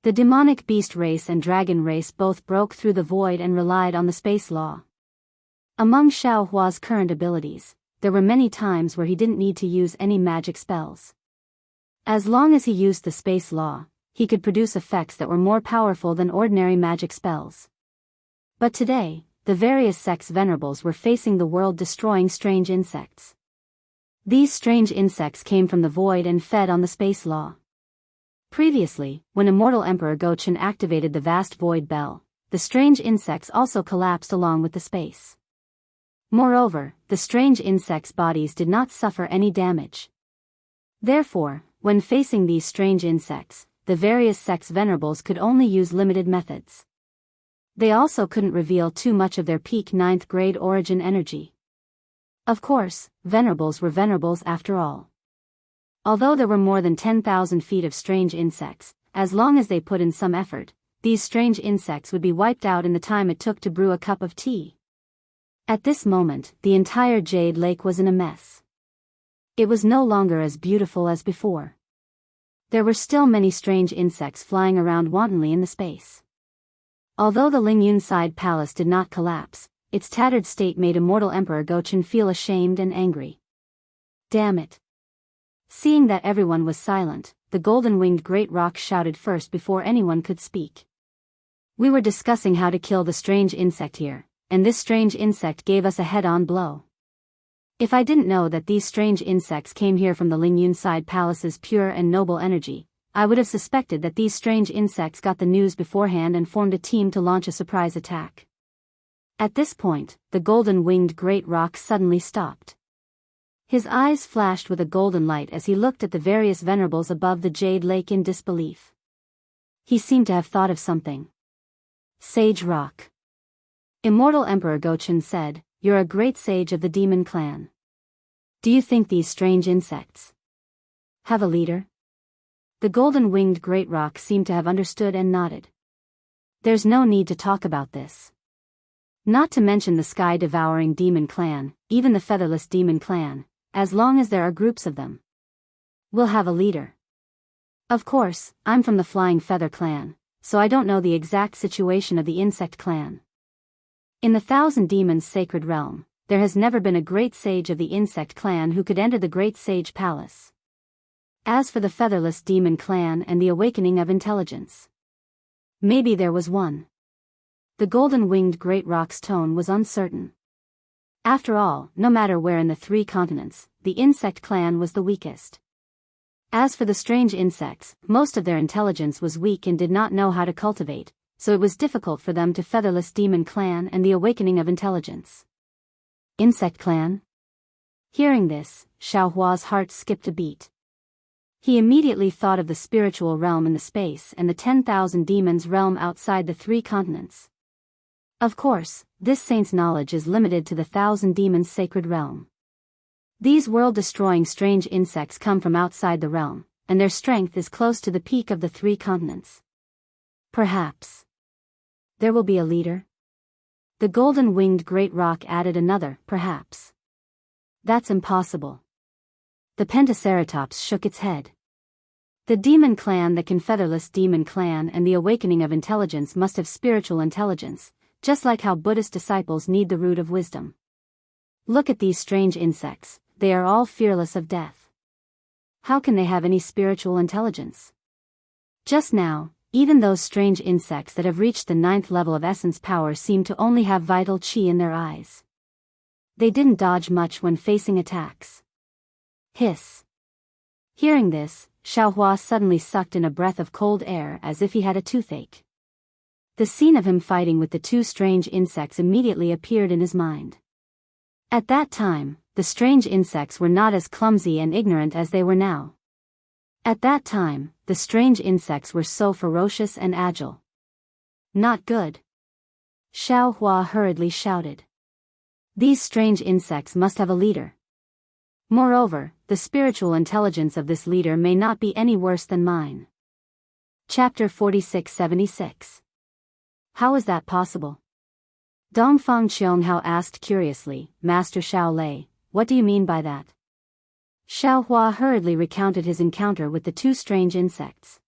The demonic beast race and dragon race both broke through the void and relied on the space law. Among Xiao Hua's current abilities, there were many times where he didn't need to use any magic spells. As long as he used the space law, he could produce effects that were more powerful than ordinary magic spells. But today, the various sex venerables were facing the world-destroying strange insects. These strange insects came from the void and fed on the space law. Previously, when Immortal Emperor Gochen activated the vast void bell, the strange insects also collapsed along with the space. Moreover, the strange insects' bodies did not suffer any damage. Therefore, when facing these strange insects, the various sex venerables could only use limited methods. They also couldn't reveal too much of their peak 9th grade origin energy. Of course, venerables were venerables after all. Although there were more than 10,000 feet of strange insects, as long as they put in some effort, these strange insects would be wiped out in the time it took to brew a cup of tea. At this moment, the entire Jade Lake was in a mess. It was no longer as beautiful as before. There were still many strange insects flying around wantonly in the space. Although the Lingyun Side Palace did not collapse, its tattered state made Immortal Emperor Gochen feel ashamed and angry. Damn it. Seeing that everyone was silent, the golden-winged great rock shouted first before anyone could speak. We were discussing how to kill the strange insect here, and this strange insect gave us a head-on blow. If I didn't know that these strange insects came here from the Lingyun Side Palace's pure and noble energy, I would have suspected that these strange insects got the news beforehand and formed a team to launch a surprise attack. At this point, the golden-winged great rock suddenly stopped. His eyes flashed with a golden light as he looked at the various venerables above the Jade Lake in disbelief. He seemed to have thought of something. Sage Rock. Immortal Emperor Gochen said, "You're a great sage of the demon clan. Do you think these strange insects have a leader?" The golden-winged great rock seemed to have understood and nodded. There's no need to talk about this. Not to mention the sky-devouring demon clan, even the featherless demon clan, as long as there are groups of them. We'll have a leader. Of course, I'm from the Flying Feather clan, so I don't know the exact situation of the Insect clan. In the Thousand Demons Sacred Realm, there has never been a great sage of the Insect clan who could enter the Great Sage Palace. As for the Featherless Demon clan and the Awakening of Intelligence, maybe there was one. The golden-winged great rock's tone was uncertain. After all, no matter where in the 3 continents, the Insect clan was the weakest. As for the strange insects, most of their intelligence was weak and did not know how to cultivate, so it was difficult for them to Featherless Demon clan and the Awakening of Intelligence. Insect clan? Hearing this, Xiaohua's heart skipped a beat. He immediately thought of the spiritual realm in the space and the 10,000 demons realm outside the 3 continents. Of course, this saint's knowledge is limited to the 1,000 demons sacred realm. These world-destroying strange insects come from outside the realm, and their strength is close to the peak of the 3 continents. Perhaps there will be a leader? The golden-winged great rock added another, perhaps. That's impossible. The Pentaceratops shook its head. The demon clan, the Confederless Demon clan, and the Awakening of Intelligence must have spiritual intelligence, just like how Buddhist disciples need the root of wisdom. Look at these strange insects, they are all fearless of death. How can they have any spiritual intelligence? Just now, even those strange insects that have reached the 9th level of essence power seem to only have vital qi in their eyes. They didn't dodge much when facing attacks. Hiss. Hearing this, Xiaohua suddenly sucked in a breath of cold air as if he had a toothache. The scene of him fighting with the 2 strange insects immediately appeared in his mind. At that time, the strange insects were not as clumsy and ignorant as they were now. At that time, the strange insects were so ferocious and agile. Not good. Xiaohua hurriedly shouted. These strange insects must have a leader. Moreover, the spiritual intelligence of this leader may not be any worse than mine. Chapter 4676. How is that possible? Dongfang Qianghao asked curiously, Master Xiaolei, what do you mean by that? Xiaohua hurriedly recounted his encounter with the 2 strange insects.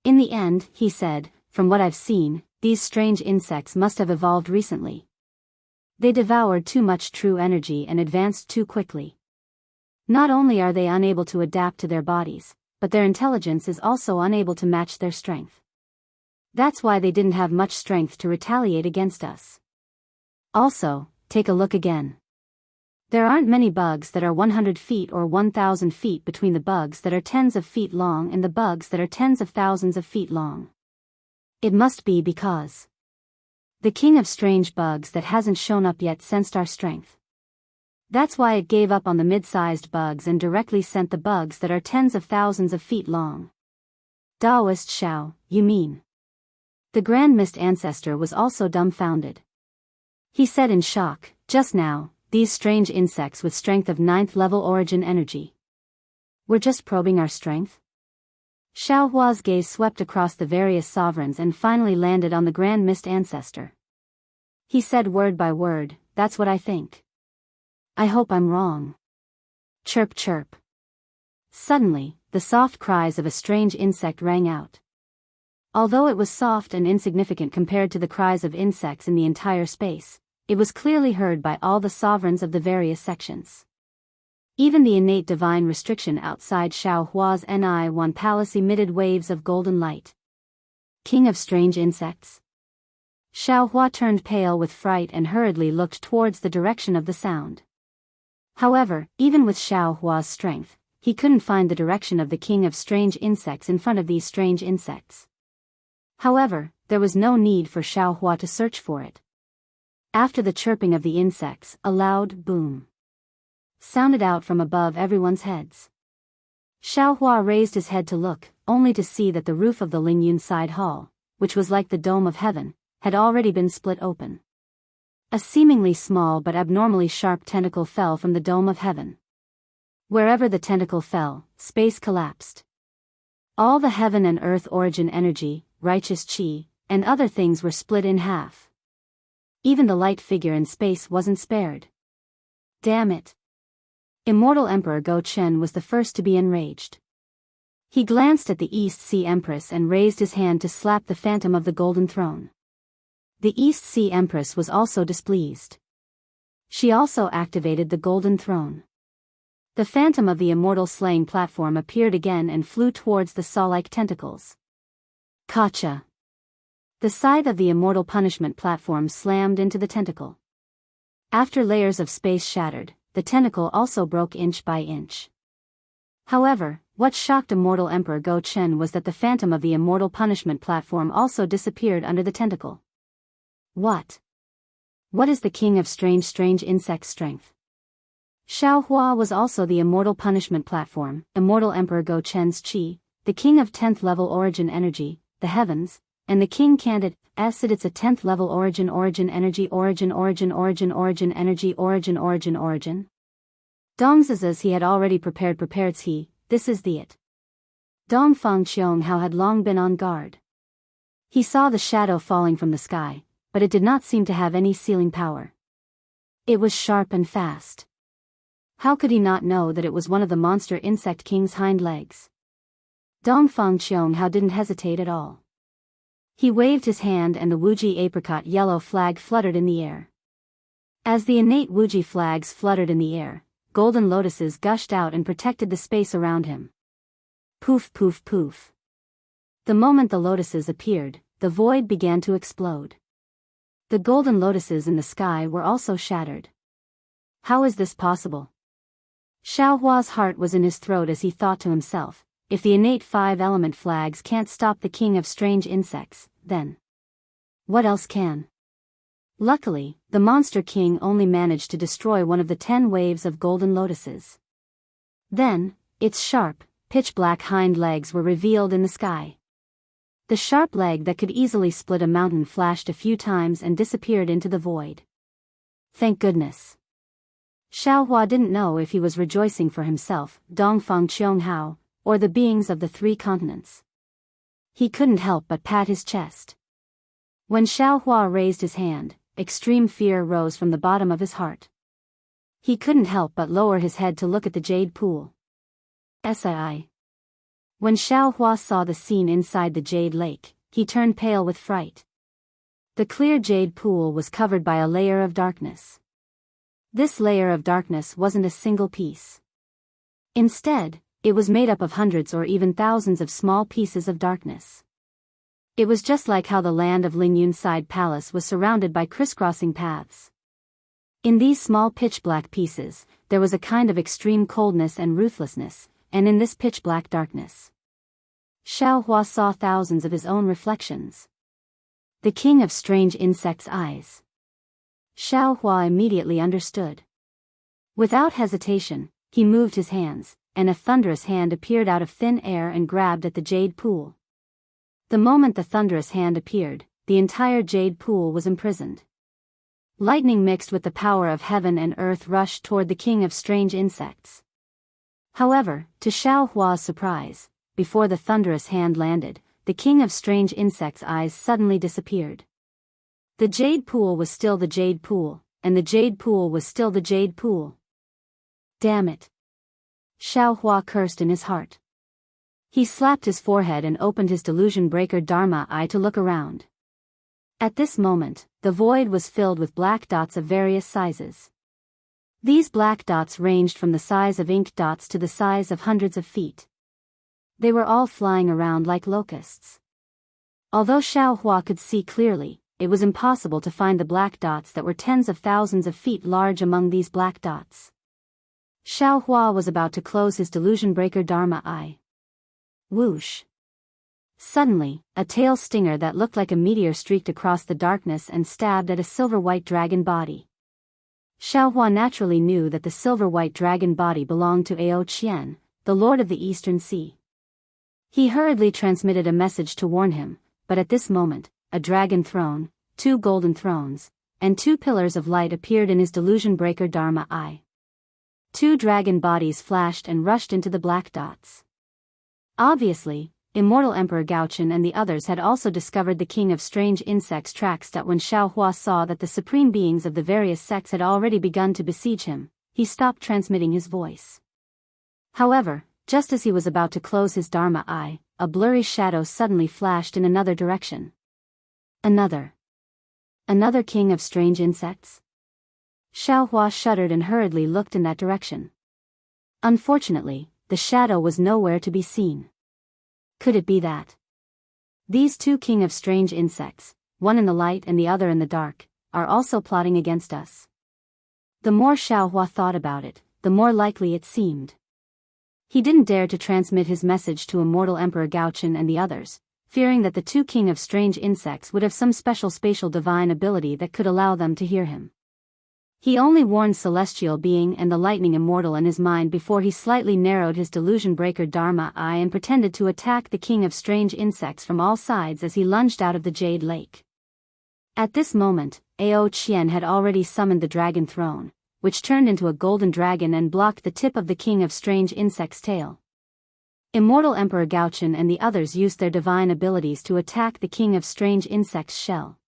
In the end, he said, from what I've seen, these strange insects must have evolved recently. They devoured too much true energy and advanced too quickly. Not only are they unable to adapt to their bodies, but their intelligence is also unable to match their strength. That's why they didn't have much strength to retaliate against us. Also, take a look again. There aren't many bugs that are 100 feet or 1,000 feet between the bugs that are tens of feet long and the bugs that are tens of thousands of feet long. It must be because the king of strange bugs that hasn't shown up yet sensed our strength. That's why it gave up on the mid-sized bugs and directly sent the bugs that are tens of thousands of feet long. Daoist Xiao, you mean? The Grand Mist Ancestor was also dumbfounded. He said in shock, just now, these strange insects with strength of 9th level origin energy. We're just probing our strength? Xiaohua's gaze swept across the various sovereigns and finally landed on the Grand Mist Ancestor. He said word by word, that's what I think. I hope I'm wrong. Chirp chirp. Suddenly, the soft cries of a strange insect rang out. Although it was soft and insignificant compared to the cries of insects in the entire space, it was clearly heard by all the sovereigns of the various sections. Even the innate divine restriction outside Xiaohua's Ni-1 palace emitted waves of golden light. King of strange insects? Xiaohua turned pale with fright and hurriedly looked towards the direction of the sound. However, even with Xiaohua's strength, he couldn't find the direction of the king of strange insects in front of these strange insects. However, there was no need for Xiaohua to search for it. After the chirping of the insects, a loud boom sounded out from above everyone's heads. Xiaohua raised his head to look, only to see that the roof of the Lingyun side hall, which was like the dome of heaven, had already been split open. A seemingly small but abnormally sharp tentacle fell from the dome of heaven. Wherever the tentacle fell, space collapsed. All the heaven and earth origin energy, righteous qi, and other things were split in half. Even the light figure in space wasn't spared. Damn it. Immortal Emperor Go Chen was the first to be enraged. He glanced at the East Sea Empress and raised his hand to slap the phantom of the golden throne. The East Sea Empress was also displeased. She also activated the golden throne. The phantom of the immortal slaying platform appeared again and flew towards the saw-like tentacles. Kacha! The scythe of the immortal punishment platform slammed into the tentacle. After layers of space shattered, the tentacle also broke inch by inch. However, what shocked Immortal Emperor Go Chen was that the phantom of the immortal punishment platform also disappeared under the tentacle. What? What is the king of strange insect strength? Xiaohua was also the immortal punishment platform, Immortal Emperor Go Chen's Qi, the king of 10th level origin energy, the heavens, and the king candid acid. It's a 10th level origin energy origin energy origin. Dongziz's he had already prepared he, this is the it. Dongfang Qianghao had long been on guard. He saw the shadow falling from the sky, but it did not seem to have any sealing power. It was sharp and fast. How could he not know that it was one of the monster insect king's hind legs? Dongfang Qianghao didn't hesitate at all. He waved his hand and the Wuji apricot yellow flag fluttered in the air. As the innate Wuji flags fluttered in the air, golden lotuses gushed out and protected the space around him. Poof poof poof. The moment the lotuses appeared, the void began to explode. The golden lotuses in the sky were also shattered. How is this possible? Xiaohua's heart was in his throat as he thought to himself, if the innate 5-element flags can't stop the king of strange insects, then what else can? Luckily, the monster king only managed to destroy one of the 10 waves of golden lotuses. Then, its sharp, pitch-black hind legs were revealed in the sky. The sharp leg that could easily split a mountain flashed a few times and disappeared into the void. Thank goodness. Xiaohua didn't know if he was rejoicing for himself, Dongfang Qianghao, or the beings of the 3 continents. He couldn't help but pat his chest. When Xiaohua raised his hand, extreme fear rose from the bottom of his heart. He couldn't help but lower his head to look at the jade pool. Sai. When Xiaohua saw the scene inside the jade lake, he turned pale with fright. The clear jade pool was covered by a layer of darkness. This layer of darkness wasn't a single piece. Instead, it was made up of hundreds or even thousands of small pieces of darkness. It was just like how the land of Lingyun Side Palace was surrounded by crisscrossing paths. In these small pitch-black pieces, there was a kind of extreme coldness and ruthlessness, and in this pitch-black darkness, Xiaohua saw thousands of his own reflections. The king of strange insects' eyes. Xiaohua immediately understood. Without hesitation, he moved his hands, and a thunderous hand appeared out of thin air and grabbed at the jade pool. The moment the thunderous hand appeared, the entire jade pool was imprisoned. Lightning mixed with the power of heaven and earth rushed toward the king of strange insects. However, to Xiaohua's surprise, before the thunderous hand landed, the king of strange insects' eyes suddenly disappeared. The jade pool was still the jade pool, and the jade pool was still the jade pool. Damn it! Xiaohua cursed in his heart. He slapped his forehead and opened his delusion breaker Dharma eye to look around. At this moment, the void was filled with black dots of various sizes. These black dots ranged from the size of ink dots to the size of hundreds of feet. They were all flying around like locusts. Although Xiaohua could see clearly, it was impossible to find the black dots that were tens of thousands of feet large among these black dots. Xiaohua was about to close his delusion breaker Dharma eye. Whoosh! Suddenly, a tail stinger that looked like a meteor streaked across the darkness and stabbed at a silver-white dragon body. Xiaohua naturally knew that the silver-white dragon body belonged to Ao Qian, the lord of the Eastern Sea. He hurriedly transmitted a message to warn him, but at this moment, a dragon throne, 2 golden thrones, and 2 pillars of light appeared in his delusion breaker Dharma eye. 2 dragon bodies flashed and rushed into the black dots. Obviously, Immortal Emperor Gaochen and the others had also discovered the king of strange insects' tracks that when Xiaohua saw that the supreme beings of the various sects had already begun to besiege him, he stopped transmitting his voice. However, just as he was about to close his Dharma eye, a blurry shadow suddenly flashed in another direction. Another king of strange insects? Xiaohua shuddered and hurriedly looked in that direction. Unfortunately, the shadow was nowhere to be seen. Could it be that these two king of strange insects, one in the light and the other in the dark, are also plotting against us? The more Xiaohua thought about it, the more likely it seemed. He didn't dare to transmit his message to immortal Emperor Gaochen and the others, fearing that the two king of strange insects would have some special spatial divine ability that could allow them to hear him. He only warned Celestial Being and the Lightning Immortal in his mind before he slightly narrowed his delusion breaker Dharma eye and pretended to attack the king of strange insects from all sides as he lunged out of the Jade Lake. At this moment, Ao Qian had already summoned the dragon throne, which turned into a golden dragon and blocked the tip of the king of strange insects' tail. Immortal Emperor Gaochen and the others used their divine abilities to attack the king of strange insects' shell.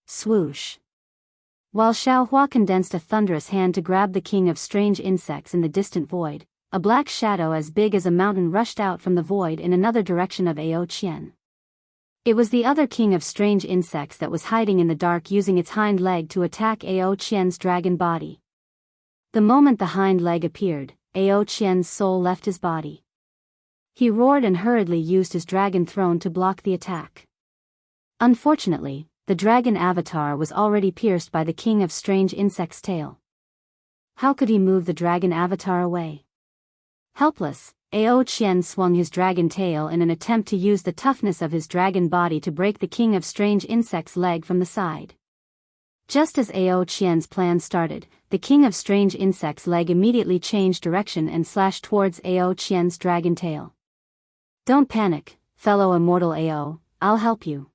Swoosh! While Xiaohua condensed a thunderous hand to grab the king of strange insects in the distant void, a black shadow as big as a mountain rushed out from the void in another direction of Ao Qian. It was the other king of strange insects that was hiding in the dark using its hind leg to attack Ao Qian's dragon body. The moment the hind leg appeared, Ao Qian's soul left his body. He roared and hurriedly used his dragon throne to block the attack. Unfortunately, the dragon avatar was already pierced by the king of strange insects' tail. How could he move the dragon avatar away? Helpless, Ao Qian swung his dragon tail in an attempt to use the toughness of his dragon body to break the king of strange insects' leg from the side. Just as Ao Qian's plan started, the king of strange insects' leg immediately changed direction and slashed towards Ao Qian's dragon tail. Don't panic, fellow immortal Ao, I'll help you.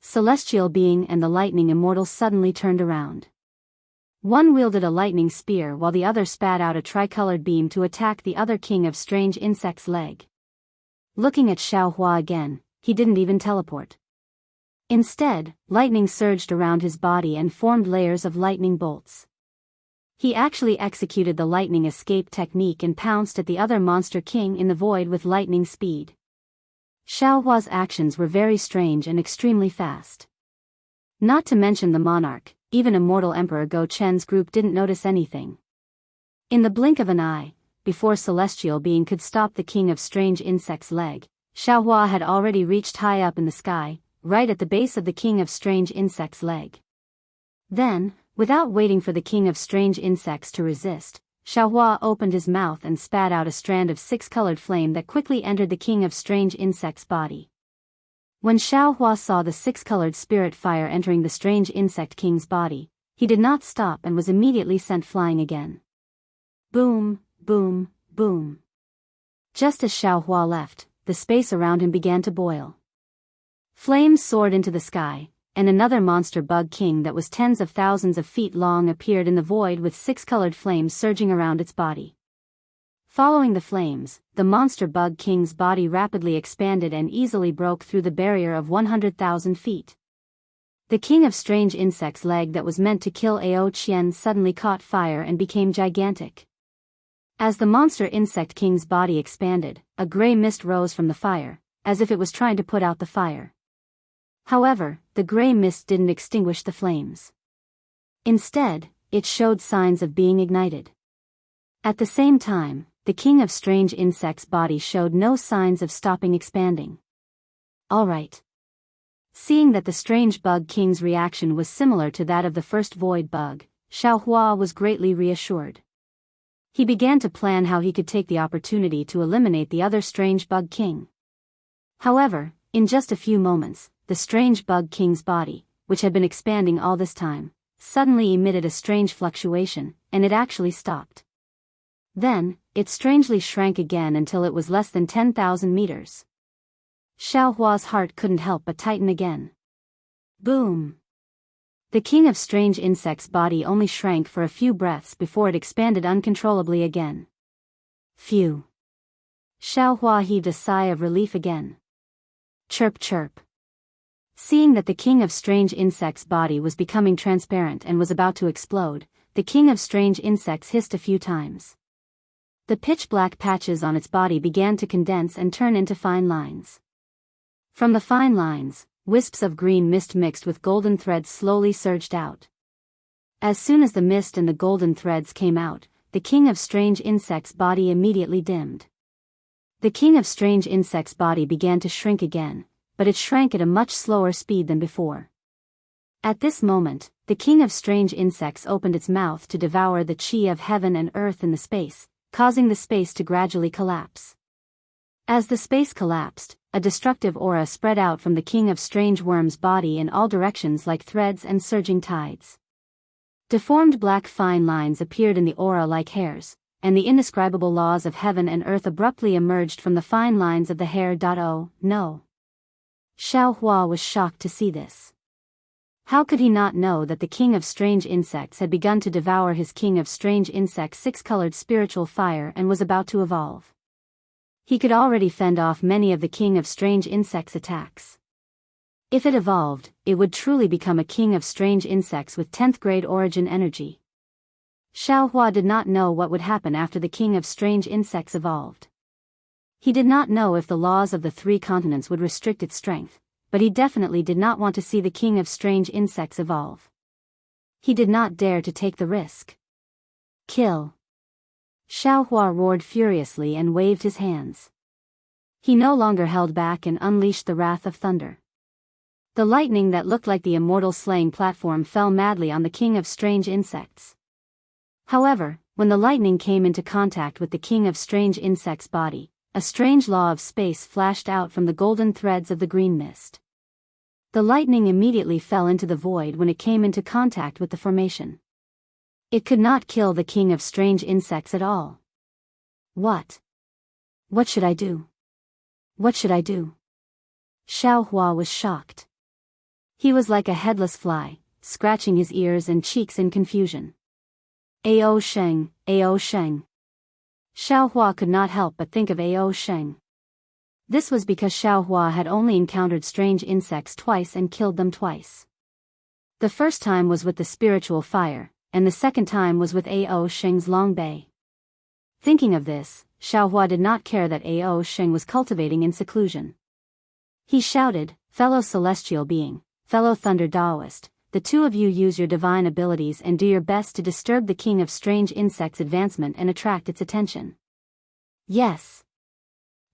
Celestial Being and the Lightning Immortal suddenly turned around. One wielded a lightning spear while the other spat out a tricolored beam to attack the other king of strange insects' leg. Looking at Xiaohua again, he didn't even teleport. Instead, lightning surged around his body and formed layers of lightning bolts. He actually executed the lightning escape technique and pounced at the other monster king in the void with lightning speed. Xiaohua's actions were very strange and extremely fast. Not to mention the monarch, even immortal Emperor Go Chen's group didn't notice anything. In the blink of an eye, before Celestial Being could stop the king of strange insects' leg, Xiaohua had already reached high up in the sky, right at the base of the king of strange insects' leg. Then, without waiting for the king of strange insects to resist, Xiaohua opened his mouth and spat out a strand of six-colored flame that quickly entered the king of strange insects' body. When Xiaohua saw the six-colored spirit fire entering the strange insect king's body, he did not stop and was immediately sent flying again. Boom, boom, boom. Just as Xiaohua left, the space around him began to boil. Flames soared into the sky, and another monster bug king that was tens of thousands of feet long appeared in the void with six-colored flames surging around its body. Following the flames, the monster bug king's body rapidly expanded and easily broke through the barrier of 100,000 feet. The king of strange insects' leg that was meant to kill Ao Qian suddenly caught fire and became gigantic. As the monster insect king's body expanded, a gray mist rose from the fire, as if it was trying to put out the fire. However, the gray mist didn't extinguish the flames. Instead, it showed signs of being ignited. At the same time, the king of strange insects' body showed no signs of stopping expanding. All right. Seeing that the strange bug king's reaction was similar to that of the first void bug, Xiaohua was greatly reassured. He began to plan how he could take the opportunity to eliminate the other strange bug king. However, in just a few moments, the strange bug king's body, which had been expanding all this time, suddenly emitted a strange fluctuation, and it actually stopped. Then, it strangely shrank again until it was less than 10,000 meters. Xiaohua's heart couldn't help but tighten again. Boom! The king of strange insects' body only shrank for a few breaths before it expanded uncontrollably again. Phew! Xiaohua heaved a sigh of relief again. Chirp chirp. Seeing that the king of strange insects' body was becoming transparent and was about to explode, the king of strange insects hissed a few times. The pitch-black patches on its body began to condense and turn into fine lines. From the fine lines, wisps of green mist mixed with golden threads slowly surged out. As soon as the mist and the golden threads came out, the king of strange insects' body immediately dimmed. The king of strange insects' body began to shrink again, but it shrank at a much slower speed than before. At this moment, the king of strange insects opened its mouth to devour the chi of heaven and earth in the space, causing the space to gradually collapse. As the space collapsed, a destructive aura spread out from the king of strange worms' body in all directions like threads and surging tides. Deformed black fine lines appeared in the aura like hairs, and the indescribable laws of heaven and earth abruptly emerged from the fine lines of the hair. Oh, no. Xiao Hua was shocked to see this. How could he not know that the king of strange insects had begun to devour his king of strange insects' six-colored spiritual fire and was about to evolve? He could already fend off many of the king of strange insects' attacks. If it evolved, it would truly become a king of strange insects with 10th grade origin energy. Xiao Hua did not know what would happen after the king of strange insects evolved. He did not know if the laws of the three continents would restrict its strength, but he definitely did not want to see the king of strange insects evolve. He did not dare to take the risk. Kill! Xiao Hua roared furiously and waved his hands. He no longer held back and unleashed the wrath of thunder. The lightning that looked like the immortal slaying platform fell madly on the king of strange insects. However, when the lightning came into contact with the king of strange insects' body, a strange law of space flashed out from the golden threads of the green mist. The lightning immediately fell into the void when it came into contact with the formation. It could not kill the king of strange insects at all. What? What should I do? What should I do? Xiao Hua was shocked. He was like a headless fly, scratching his ears and cheeks in confusion. Ao Sheng, Ao Sheng. Xiao Hua could not help but think of Ao Sheng. This was because Xiao Hua had only encountered strange insects twice and killed them twice. The first time was with the spiritual fire, and the second time was with Ao Sheng's long bay. Thinking of this, Xiao Hua did not care that Ao Sheng was cultivating in seclusion. He shouted, "Fellow celestial being, fellow thunder Daoist, the two of you use your divine abilities and do your best to disturb the king of strange insects' advancement and attract its attention." Yes.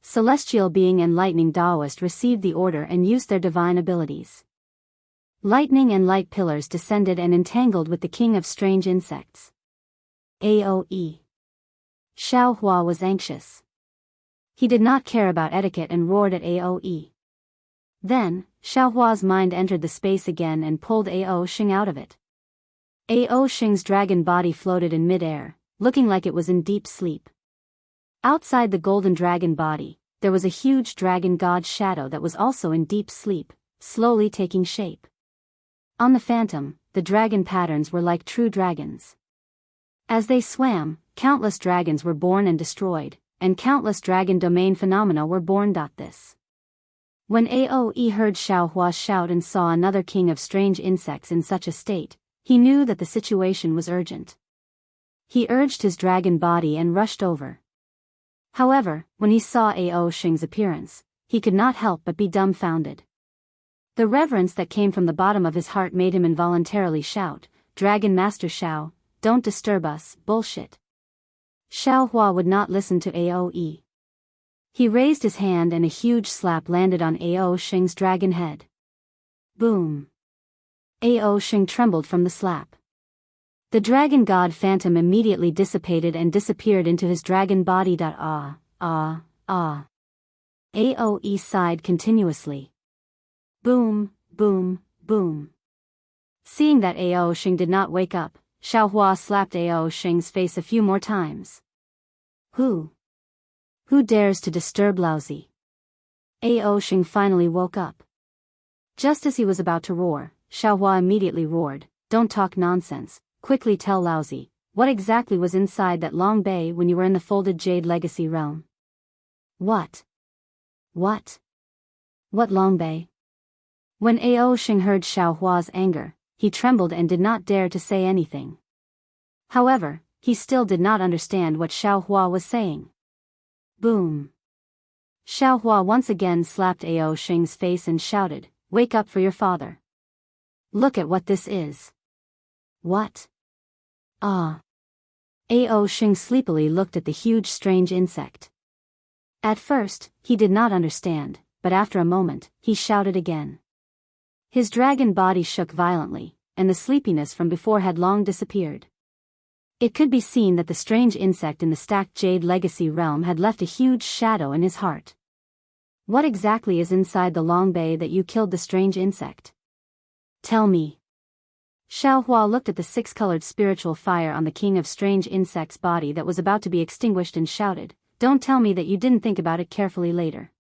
Celestial being and lightning Daoist received the order and used their divine abilities. Lightning and light pillars descended and entangled with the king of strange insects. AOE. Xiao Hua was anxious. He did not care about etiquette and roared at AOE. Then, Xiao Hua's mind entered the space again and pulled Ao Sheng out of it. Ao Sheng's dragon body floated in mid-air, looking like it was in deep sleep. Outside the golden dragon body, there was a huge dragon god shadow that was also in deep sleep, slowly taking shape. On the phantom, the dragon patterns were like true dragons. As they swam, countless dragons were born and destroyed, and countless dragon domain phenomena were born. This. When Aoe heard Xiao Hua shout and saw another king of strange insects in such a state, he knew that the situation was urgent. He urged his dragon body and rushed over. However, when he saw Ao Sheng's appearance, he could not help but be dumbfounded. The reverence that came from the bottom of his heart made him involuntarily shout, "Dragon Master Xiao, don't disturb us, bullshit." Xiao Hua would not listen to Aoe. He raised his hand and a huge slap landed on Ao Sheng's dragon head. Boom. Ao Sheng trembled from the slap. The dragon god phantom immediately dissipated and disappeared into his dragon body. Aoe sighed continuously. Boom, boom, boom. Seeing that Ao Sheng did not wake up, Xiao Hua slapped Ao Sheng's face a few more times. Who dares to disturb Laozi? Ao Sheng finally woke up. Just as he was about to roar, Xiao Hua immediately roared, "Don't talk nonsense, quickly tell Laozi, what exactly was inside that long bay when you were in the folded jade legacy realm?" What? What long bay? When Ao Xing heard Xiao Hua's anger, he trembled and did not dare to say anything. However, he still did not understand what Xiao Hua was saying. Boom! Xiao Hua once again slapped Ao Xing's face and shouted, "Wake up for your father. Look at what this is." What? Ah. Ao Xing sleepily looked at the huge strange insect. At first, he did not understand, but after a moment, he shouted again. His dragon body shook violently, and the sleepiness from before had long disappeared. It could be seen that the strange insect in the stacked jade legacy realm had left a huge shadow in his heart. What exactly is inside the long bay that you killed the strange insect? Tell me. Xiao Hua looked at the six-colored spiritual fire on the king of strange insects' body that was about to be extinguished and shouted, "Don't tell me that you didn't think about it carefully later.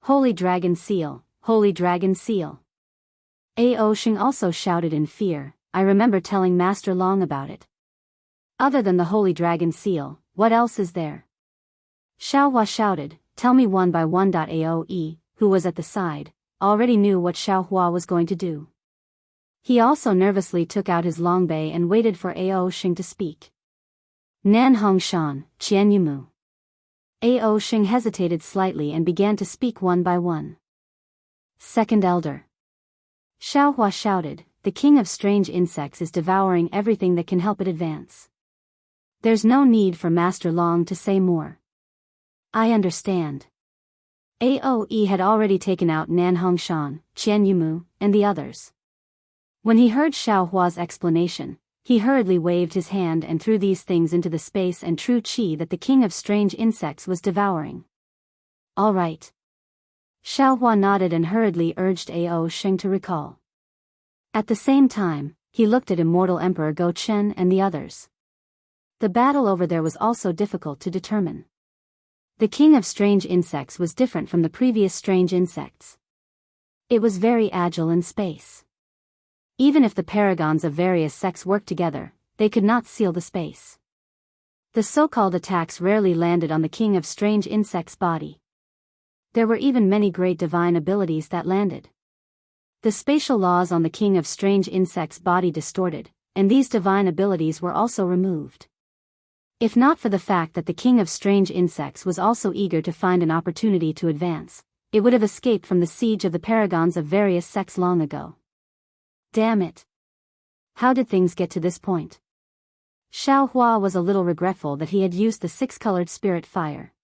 Holy Dragon Seal, Holy Dragon Seal." Ao Xing also shouted in fear, "I remember telling Master Long about it. Other than the Holy Dragon Seal, what else is there?" Xiao Hua shouted, "Tell me one by one." Aoe, who was at the side, already knew what Xiao Hua was going to do. He also nervously took out his long bay and waited for Ao Xing to speak. "Nan Hongshan, Qian Yumu." Ao Xing hesitated slightly and began to speak one by one. "Second Elder." Xiao Hua shouted, "The king of strange insects is devouring everything that can help it advance. There's no need for Master Long to say more. I understand." Aoe had already taken out Nan Hongshan, Qian Yumu, and the others. When he heard Xiao Hua's explanation, he hurriedly waved his hand and threw these things into the space and true qi that the king of strange insects was devouring. "All right." Xiao Hua nodded and hurriedly urged Ao Xing to recall. At the same time, he looked at Immortal Emperor Go Chen and the others. The battle over there was also difficult to determine. The king of strange insects was different from the previous strange insects. It was very agile in space. Even if the paragons of various sects worked together, they could not seal the space. The so-called attacks rarely landed on the king of strange insects' body. There were even many great divine abilities that landed. The spatial laws on the king of strange insects' body distorted, and these divine abilities were also removed. If not for the fact that the king of strange insects was also eager to find an opportunity to advance, it would have escaped from the siege of the paragons of various sects long ago. Damn it. How did things get to this point? Xiao Hua was a little regretful that he had used the six-colored spirit fire.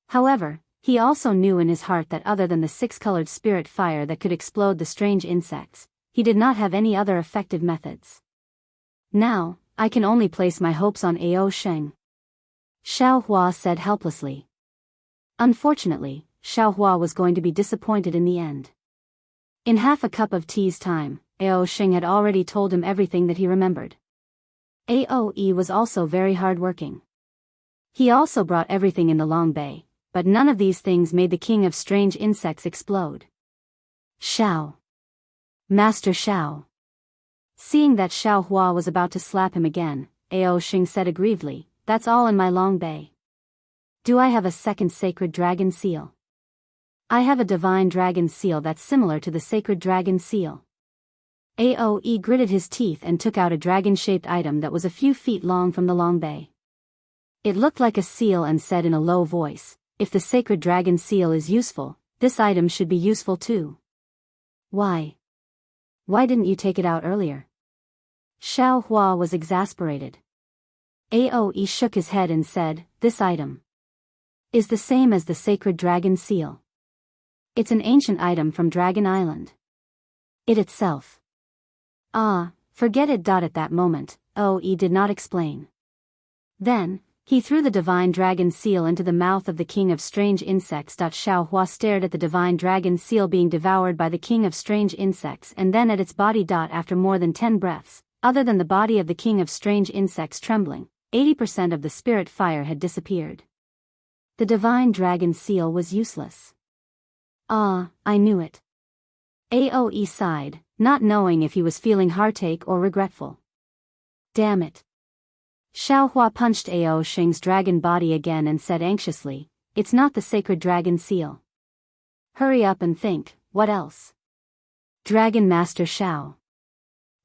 However, he also knew in his heart that other than the six-colored spirit fire that could explode the strange insects, he did not have any other effective methods. "Now, I can only place my hopes on Ao Xing," Xiao Hua said helplessly. Unfortunately, Xiao Hua was going to be disappointed in the end. In half a cup of tea's time, Ao Xing had already told him everything that he remembered. Aoe was also very hard-working. He also brought everything in the long bay, but none of these things made the king of strange insects explode. "Xiao. Master Xiao." Seeing that Xiao Hua was about to slap him again, Ao Xing said aggrievedly, "That's all in my long bay. Do I have a second sacred dragon seal?" "I have a divine dragon seal that's similar to the sacred dragon seal." Aoe gritted his teeth and took out a dragon-shaped item that was a few feet long from the long bay. It looked like a seal and said in a low voice, "If the sacred dragon seal is useful, this item should be useful too." "Why? Why didn't you take it out earlier?" Xiao Hua was exasperated. Aoe shook his head and said, "This item is the same as the sacred dragon seal. It's an ancient item from Dragon Island. It itself." "Ah, forget it." At that moment, Aoe did not explain. Then, he threw the divine dragon seal into the mouth of the king of strange insects. Xiao Hua stared at the divine dragon seal being devoured by the king of strange insects and then at its body. After more than 10 breaths, other than the body of the king of strange insects trembling, 80% of the spirit fire had disappeared. The divine dragon seal was useless. "Ah, I knew it." Aoe sighed, not knowing if he was feeling heartache or regretful. "Damn it." Xiao Hua punched Ao Xing's dragon body again and said anxiously, "It's not the sacred dragon seal. Hurry up and think, what else?" Dragon Master Xiao.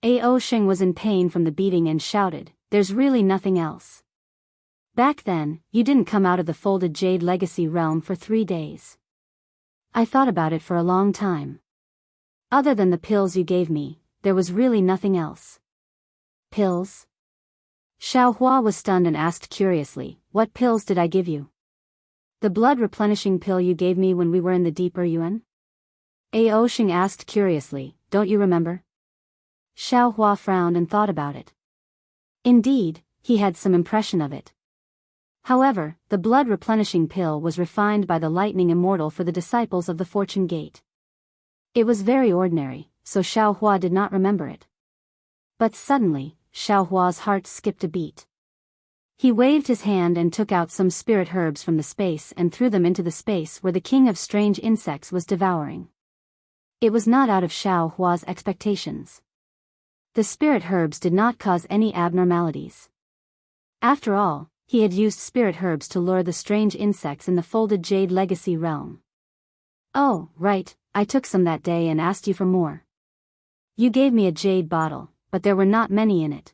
Ao Sheng was in pain from the beating and shouted, "There's really nothing else. Back then, you didn't come out of the folded jade legacy realm for 3 days. I thought about it for a long time. Other than the pills you gave me, there was really nothing else." Pills? Xiao Hua was stunned and asked curiously, "What pills did I give you?" "The blood-replenishing pill you gave me when we were in the deeper yuan?" Ao Sheng asked curiously, "Don't you remember?" Xiao Hua frowned and thought about it. Indeed, he had some impression of it. However, the blood-replenishing pill was refined by the lightning immortal for the disciples of the Fortune Gate. It was very ordinary, so Xiao Hua did not remember it. But suddenly, Xiao Hua's heart skipped a beat. He waved his hand and took out some spirit herbs from the space and threw them into the space where the king of strange insects was devouring. It was not out of Xiao Hua's expectations. The spirit herbs did not cause any abnormalities. After all, he had used spirit herbs to lure the strange insects in the folded jade legacy realm. "Oh, right, I took some that day and asked you for more. You gave me a jade bottle, but there were not many in it.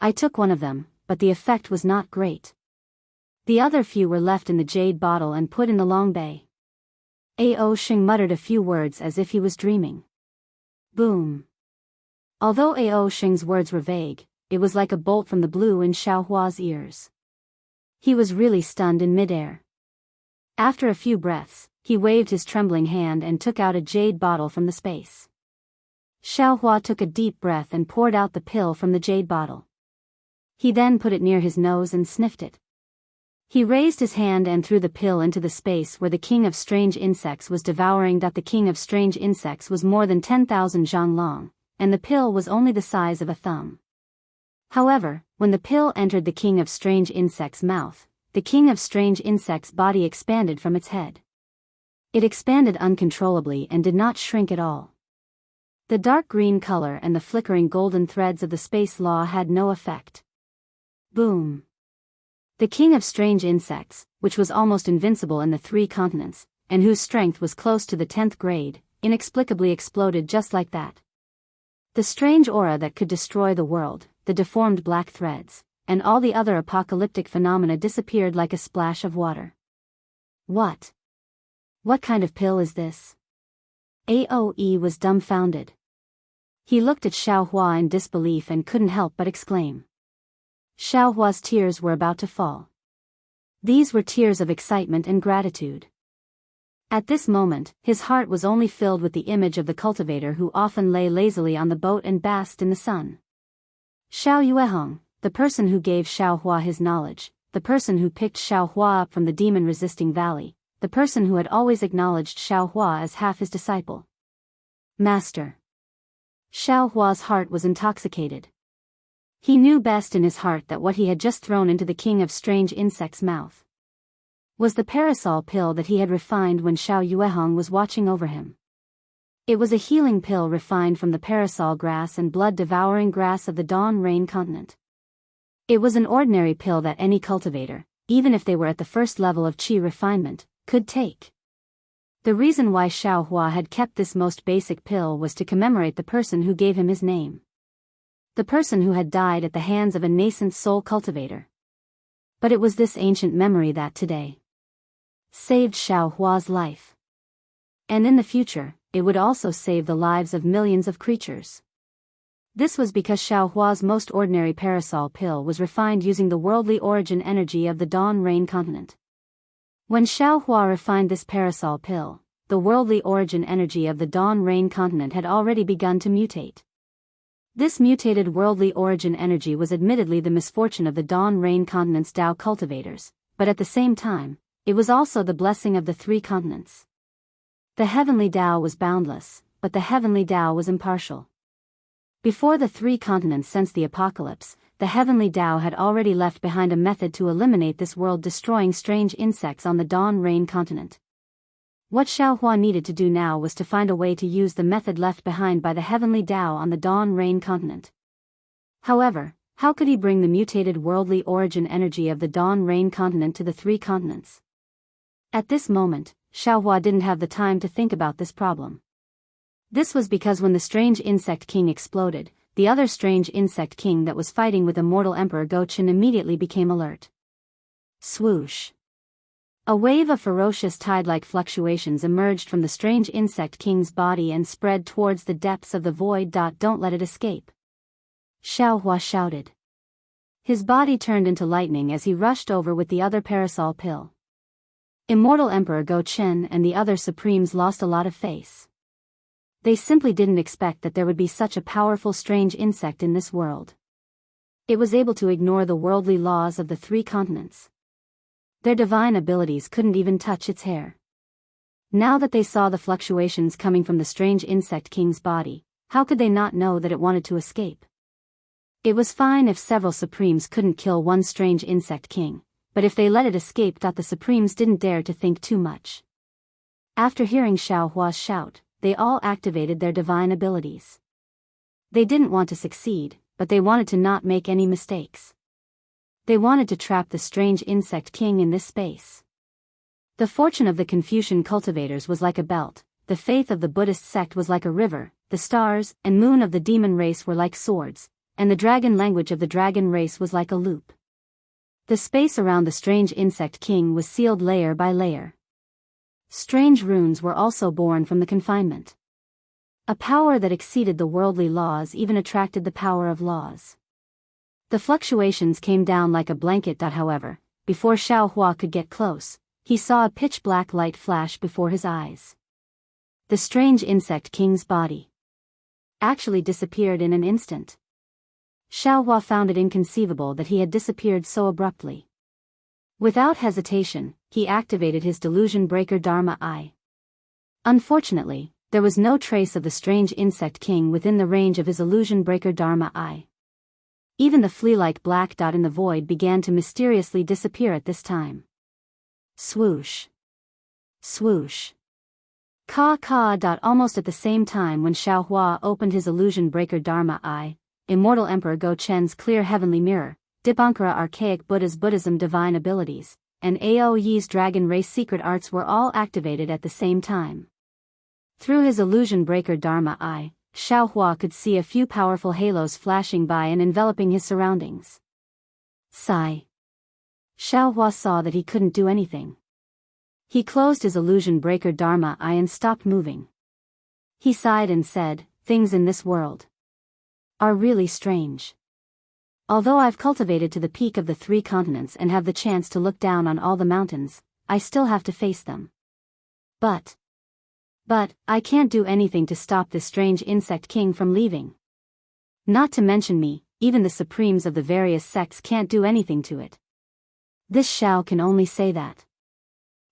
I took one of them, but the effect was not great. The other few were left in the jade bottle and put in the long bay." Ao Sheng muttered a few words as if he was dreaming. Boom. Although Ao Sheng's words were vague, it was like a bolt from the blue in Xiao Hua's ears. He was really stunned in midair. After a few breaths, he waved his trembling hand and took out a jade bottle from the space. Xiao Hua took a deep breath and poured out the pill from the jade bottle. He then put it near his nose and sniffed it. He raised his hand and threw the pill into the space where the king of strange insects was devouring. The king of strange insects was more than 10,000 zhang long, and the pill was only the size of a thumb. However, when the pill entered the king of strange insects' mouth, the king of strange insects' body expanded from its head. It expanded uncontrollably and did not shrink at all. The dark green color and the flickering golden threads of the space law had no effect. Boom. The king of strange insects, which was almost invincible in the 3 continents, and whose strength was close to the 10th grade, inexplicably exploded just like that. The strange aura that could destroy the world, the deformed black threads, and all the other apocalyptic phenomena disappeared like a splash of water. What? What kind of pill is this? Aoe was dumbfounded. He looked at Xiao Hua in disbelief and couldn't help but exclaim. Xiao Hua's tears were about to fall. These were tears of excitement and gratitude. At this moment, his heart was only filled with the image of the cultivator who often lay lazily on the boat and basked in the sun. Xiao Yuehong, the person who gave Xiao Hua his knowledge, the person who picked Xiao Hua up from the demon-resisting valley, the person who had always acknowledged Xiao Hua as half his disciple. Master. Xiao Hua's heart was intoxicated. He knew best in his heart that what he had just thrown into the king of strange insects' mouth was the parasol pill that he had refined when Xiao Yuehong was watching over him. It was a healing pill refined from the parasol grass and blood-devouring grass of the Dawn Rain continent. It was an ordinary pill that any cultivator, even if they were at the first level of qi refinement, could take. The reason why Xiao Hua had kept this most basic pill was to commemorate the person who gave him his name. The person who had died at the hands of a nascent soul cultivator. But it was this ancient memory that today saved Xiao Hua's life. And in the future, it would also save the lives of millions of creatures. This was because Xiao Hua's most ordinary parasol pill was refined using the worldly origin energy of the Dawn Rain continent. When Xiao Hua refined this parasol pill, the worldly origin energy of the Dawn Rain continent had already begun to mutate. This mutated worldly origin energy was admittedly the misfortune of the Dawn Rain continent's Dao cultivators, but at the same time, it was also the blessing of the 3 continents. The heavenly Dao was boundless, but the heavenly Dao was impartial. Before the 3 continents sensed the apocalypse, the heavenly Dao had already left behind a method to eliminate this world-destroying strange insects on the Dawn Rain continent. What Xiao Hua needed to do now was to find a way to use the method left behind by the heavenly Dao on the Dawn Rain continent. However, how could he bring the mutated worldly origin energy of the Dawn Rain continent to the 3 continents? At this moment, Xiao Hua didn't have the time to think about this problem. This was because when the strange insect king exploded, the other strange insect king that was fighting with immortal Emperor Go-Chen immediately became alert. Swoosh. A wave of ferocious tide-like fluctuations emerged from the strange insect king's body and spread towards the depths of the void. Don't let it escape. Xiaohua shouted. His body turned into lightning as he rushed over with the other parasol pill. Immortal Emperor Go-Chen and the other supremes lost a lot of face. They simply didn't expect that there would be such a powerful strange insect in this world. It was able to ignore the worldly laws of the 3 continents. Their divine abilities couldn't even touch its hair. Now that they saw the fluctuations coming from the strange insect king's body, how could they not know that it wanted to escape? It was fine if several supremes couldn't kill one strange insect king, but if they let it escape. The supremes didn't dare to think too much. After hearing Xiaohua's shout, they all activated their divine abilities. They didn't want to succeed, but they wanted to not make any mistakes. They wanted to trap the strange insect king in this space. The fortune of the Confucian cultivators was like a belt, the faith of the Buddhist sect was like a river, the stars and moon of the demon race were like swords, and the dragon language of the dragon race was like a loop. The space around the strange insect king was sealed layer by layer. Strange runes were also born from the confinement. A power that exceeded the worldly laws even attracted the power of laws. The fluctuations came down like a blanket. However, before Xiaohua could get close, he saw a pitch-black light flash before his eyes. The strange insect king's body actually disappeared in an instant. Xiaohua found it inconceivable that he had disappeared so abruptly. Without hesitation, he activated his delusion breaker Dharma Eye. Unfortunately, there was no trace of the strange insect king within the range of his illusion breaker Dharma Eye. Even the flea-like black dot in the void began to mysteriously disappear at this time. Swoosh. Swoosh. Ka. Almost at the same time when Xiaohua opened his illusion breaker Dharma Eye, Immortal Emperor Go-Chen's clear heavenly mirror, Dipankara archaic Buddha's Buddhism divine abilities, and Ao Yi's dragon race secret arts were all activated at the same time. Through his illusion breaker Dharma Eye, Xiaohua could see a few powerful halos flashing by and enveloping his surroundings. Sigh. Xiaohua saw that he couldn't do anything. He closed his illusion breaker Dharma Eye and stopped moving. He sighed and said, "Things in this world are really strange. Although I've cultivated to the peak of the 3 continents and have the chance to look down on all the mountains, I still have to face them. But I can't do anything to stop this strange insect king from leaving. Not to mention me, even the supremes of the various sects can't do anything to it. This Xiao can only say that.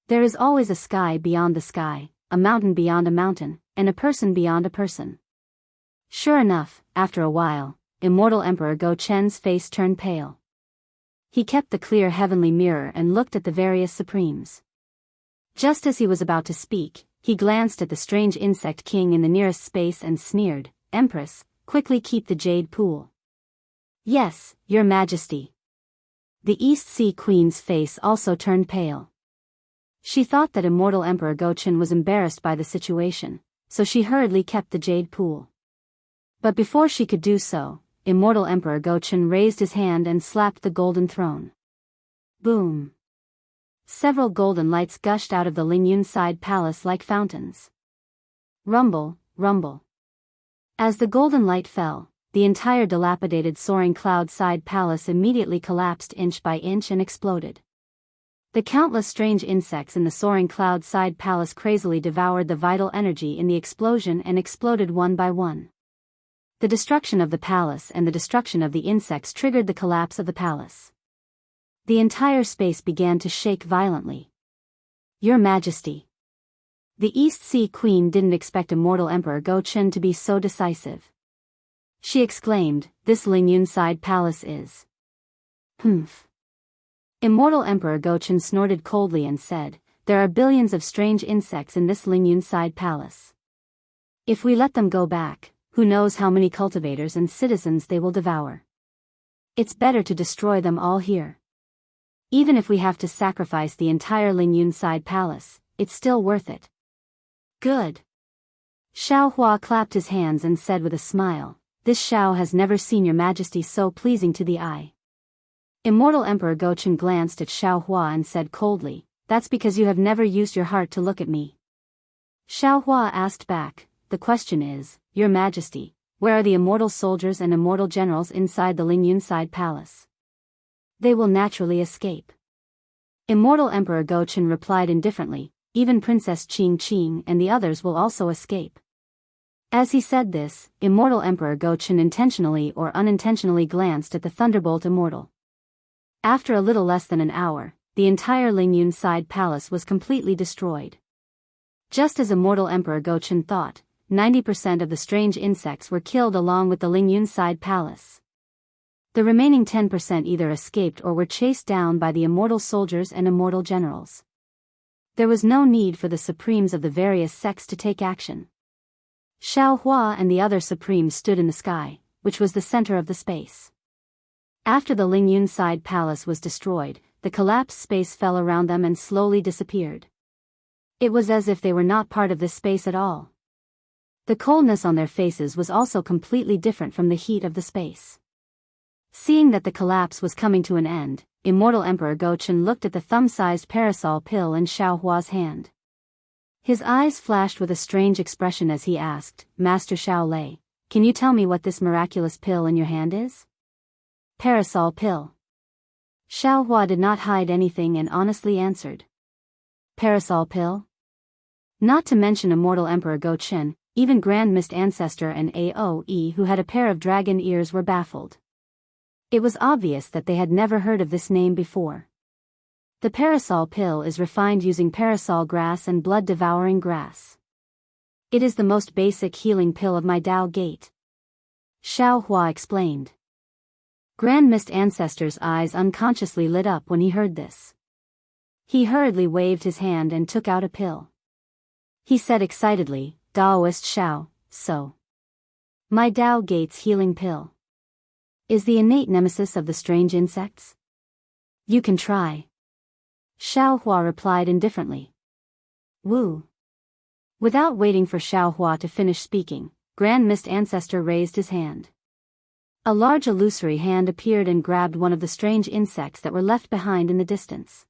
There is always a sky beyond the sky, a mountain beyond a mountain, and a person beyond a person." Sure enough, after a while, Immortal Emperor Go-Chen's face turned pale. He kept the clear heavenly mirror and looked at the various supremes. Just as he was about to speak, he glanced at the strange insect king in the nearest space and sneered, "Empress, quickly keep the jade pool." "Yes, Your Majesty." The East Sea Queen's face also turned pale. She thought that Immortal Emperor Go-Chen was embarrassed by the situation, so she hurriedly kept the jade pool. But before she could do so, Immortal Emperor Go-Chen raised his hand and slapped the golden throne. Boom! Several golden lights gushed out of the Lingyun side palace like fountains. Rumble, rumble. As the golden light fell, the entire dilapidated soaring cloud side palace immediately collapsed inch by inch and exploded. The countless strange insects in the soaring cloud side palace crazily devoured the vital energy in the explosion and exploded one by one. The destruction of the palace and the destruction of the insects triggered the collapse of the palace. The entire space began to shake violently. "Your Majesty." The East Sea Queen didn't expect Immortal Emperor Go-Chen to be so decisive. She exclaimed, "This Lingyun side palace is..." "Humph." Immortal Emperor Go-Chen snorted coldly and said, "There are billions of strange insects in this Lingyun side palace. If we let them go back, who knows how many cultivators and citizens they will devour. It's better to destroy them all here. Even if we have to sacrifice the entire Lingyun side palace, it's still worth it." "Good." Xiao Hua clapped his hands and said with a smile, "This Xiao has never seen your majesty so pleasing to the eye." Immortal Emperor Gochen glanced at Xiao Hua and said coldly, "That's because you have never used your heart to look at me." Xiao Hua asked back, "The question is, Your Majesty, where are the immortal soldiers and immortal generals inside the Lingyunside Palace? They will naturally escape." Immortal Emperor Gochen replied indifferently, "Even Princess Qing and the others will also escape." As he said this, Immortal Emperor Gochen intentionally or unintentionally glanced at the Thunderbolt Immortal. After a little less than an hour, the entire Lingyunside Palace was completely destroyed. Just as Immortal Emperor Gochen thought, 90% of the strange insects were killed along with the Lingyunside Palace. The remaining 10% either escaped or were chased down by the immortal soldiers and immortal generals. There was no need for the supremes of the various sects to take action. Xiao Hua and the other supremes stood in the sky, which was the center of the space. After the Lingyunside Palace was destroyed, the collapsed space fell around them and slowly disappeared. It was as if they were not part of this space at all. The coldness on their faces was also completely different from the heat of the space. Seeing that the collapse was coming to an end, Immortal Emperor Gochen looked at the thumb-sized parasol pill in Xiao Hua's hand. His eyes flashed with a strange expression as he asked, "Master Xiao Lei, can you tell me what this miraculous pill in your hand is?" "Parasol pill." Xiao Hua did not hide anything and honestly answered. "Parasol pill?" Not to mention Immortal Emperor Gochen, even Grand Mist Ancestor and Aoe who had a pair of dragon ears were baffled. It was obvious that they had never heard of this name before. The parasol pill is refined using parasol grass and blood-devouring grass. It is the most basic healing pill of my Dao Gate. Xiao Hua explained. Grand Mist Ancestor's eyes unconsciously lit up when he heard this. He hurriedly waved his hand and took out a pill. He said excitedly, "Daoist Xiao, so. My Dao Gate's healing pill is the innate nemesis of the strange insects? You can try." Xiao Hua replied indifferently. "Woo." Without waiting for Xiao Hua to finish speaking, Grand Mist Ancestor raised his hand. A large illusory hand appeared and grabbed one of the strange insects that were left behind in the distance.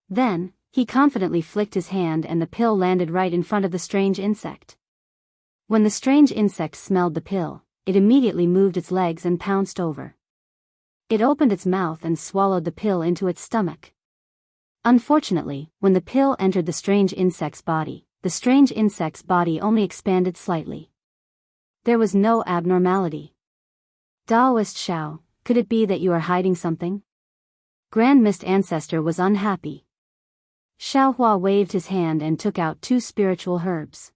Then, he confidently flicked his hand and the pill landed right in front of the strange insect. When the strange insect smelled the pill, it immediately moved its legs and pounced over. It opened its mouth and swallowed the pill into its stomach. Unfortunately, when the pill entered the strange insect's body, the strange insect's body only expanded slightly. There was no abnormality. "Daoist Xiao, could it be that you are hiding something?" Grand Mist Ancestor was unhappy. Xiao Hua waved his hand and took out 2 spiritual herbs.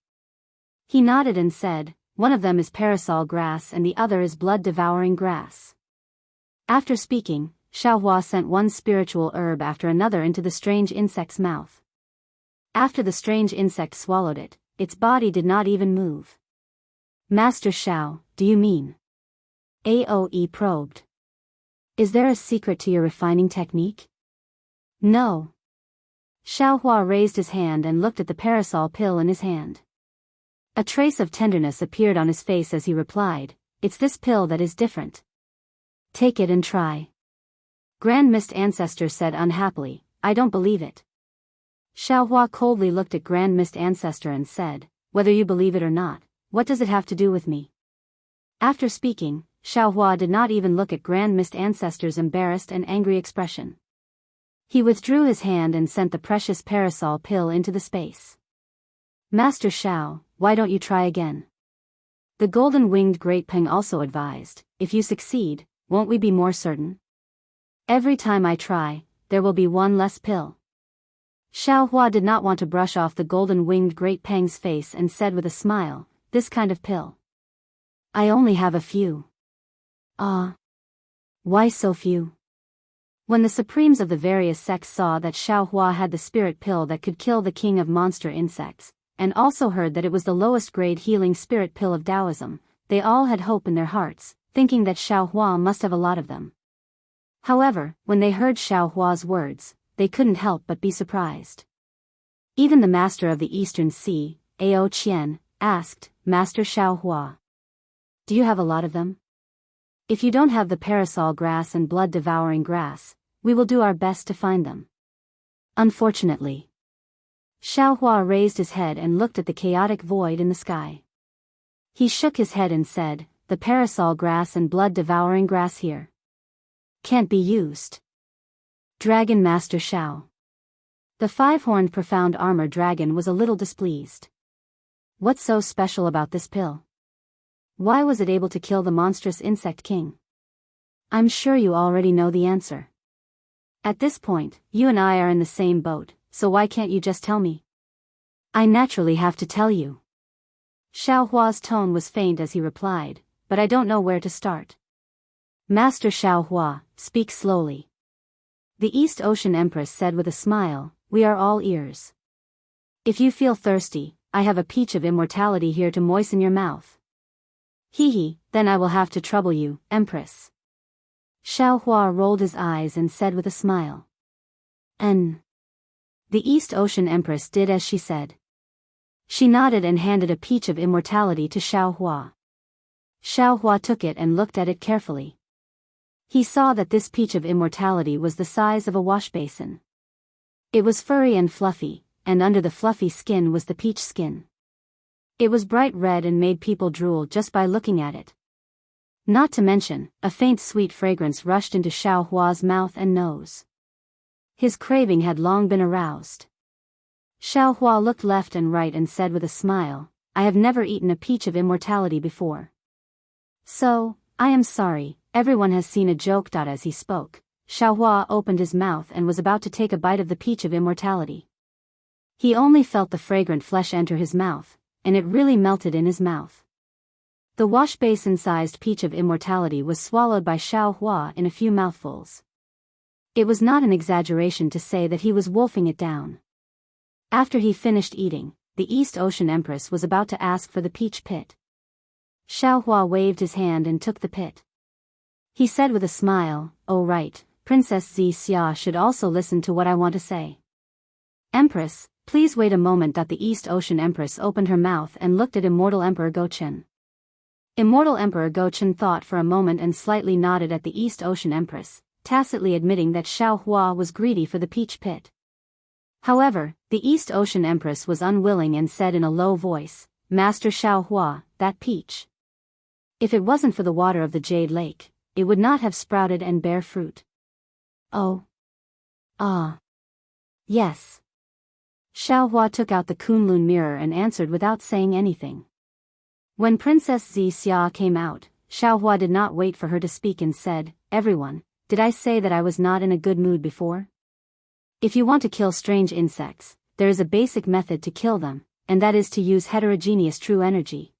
He nodded and said, "One of them is parasol grass and the other is blood-devouring grass." After speaking, Xiao Hua sent one spiritual herb after another into the strange insect's mouth. After the strange insect swallowed it, its body did not even move. "Master Xiao, do you mean?" Aoe probed. "Is there a secret to your refining technique?" "No." Xiao Hua raised his hand and looked at the parasol pill in his hand. A trace of tenderness appeared on his face as he replied, "It's this pill that is different. Take it and try." Grand Mist Ancestor said unhappily, "I don't believe it." Xiao Hua coldly looked at Grand Mist Ancestor and said, "Whether you believe it or not, what does it have to do with me?" After speaking, Xiao Hua did not even look at Grand Mist Ancestor's embarrassed and angry expression. He withdrew his hand and sent the precious parasol pill into the space. "Master Xiao, why don't you try again?" The golden-winged great peng also advised, "If you succeed, won't we be more certain? Every time I try, there will be one less pill." Xiao Hua did not want to brush off the golden-winged great peng's face and said with a smile, "This kind of pill. I only have a few." "Ah. Why so few?" When the supremes of the various sects saw that Xiao Hua had the spirit pill that could kill the king of monster insects, and also heard that it was the lowest grade healing spirit pill of Taoism, they all had hope in their hearts, thinking that Xiao Hua must have a lot of them. However, when they heard Xiao Hua's words, they couldn't help but be surprised. Even the master of the Eastern Sea, Ao Qian, asked Master Xiaohua. Do you have a lot of them? If you don't have the parasol grass and blood-devouring grass, we will do our best to find them. Unfortunately. Xiaohua raised his head and looked at the chaotic void in the sky. He shook his head and said, the parasol grass and blood-devouring grass here can't be used. Dragon Master Xiao. The five-horned profound armor dragon was a little displeased. What's so special about this pill? Why was it able to kill the monstrous insect king? I'm sure you already know the answer. At this point, you and I are in the same boat, so why can't you just tell me? I naturally have to tell you. Xiaohua's tone was faint as he replied, but I don't know where to start. Master Xiaohua, speak slowly. The East Ocean Empress said with a smile, we are all ears. If you feel thirsty, I have a peach of immortality here to moisten your mouth. Hee, then I will have to trouble you, Empress. Xiaohua rolled his eyes and said with a smile. The East Ocean Empress did as she said. She nodded and handed a peach of immortality to Xiaohua. Xiaohua took it and looked at it carefully. He saw that this peach of immortality was the size of a wash basin. It was furry and fluffy, and under the fluffy skin was the peach skin. It was bright red and made people drool just by looking at it. Not to mention, a faint sweet fragrance rushed into Xiaohua's mouth and nose. His craving had long been aroused. Xiaohua looked left and right and said with a smile, I have never eaten a peach of immortality before. So, I am sorry, everyone has seen a joke. As he spoke, Xiaohua opened his mouth and was about to take a bite of the peach of immortality. He only felt the fragrant flesh enter his mouth, and it really melted in his mouth. The wash basin-sized peach of immortality was swallowed by Xiaohua in a few mouthfuls. It was not an exaggeration to say that he was wolfing it down. After he finished eating, the East Ocean Empress was about to ask for the peach pit. Xiaohua waved his hand and took the pit. He said with a smile, oh right, Princess Xia should also listen to what I want to say. Empress, please wait a moment. The East Ocean Empress opened her mouth and looked at Immortal Emperor Gochen. Immortal Emperor Gochen thought for a moment and slightly nodded at the East Ocean Empress, tacitly admitting that Xiaohua was greedy for the peach pit. However, the East Ocean Empress was unwilling and said in a low voice, Master Xiaohua, that peach. If it wasn't for the water of the Jade Lake, it would not have sprouted and bear fruit. Oh. Ah. Yes. Xiaohua took out the Kunlun mirror and answered without saying anything. When Princess Xia came out, Xiaohua did not wait for her to speak and said, everyone, did I say that I was not in a good mood before? If you want to kill strange insects, there is a basic method to kill them, and that is to use heterogeneous true energy.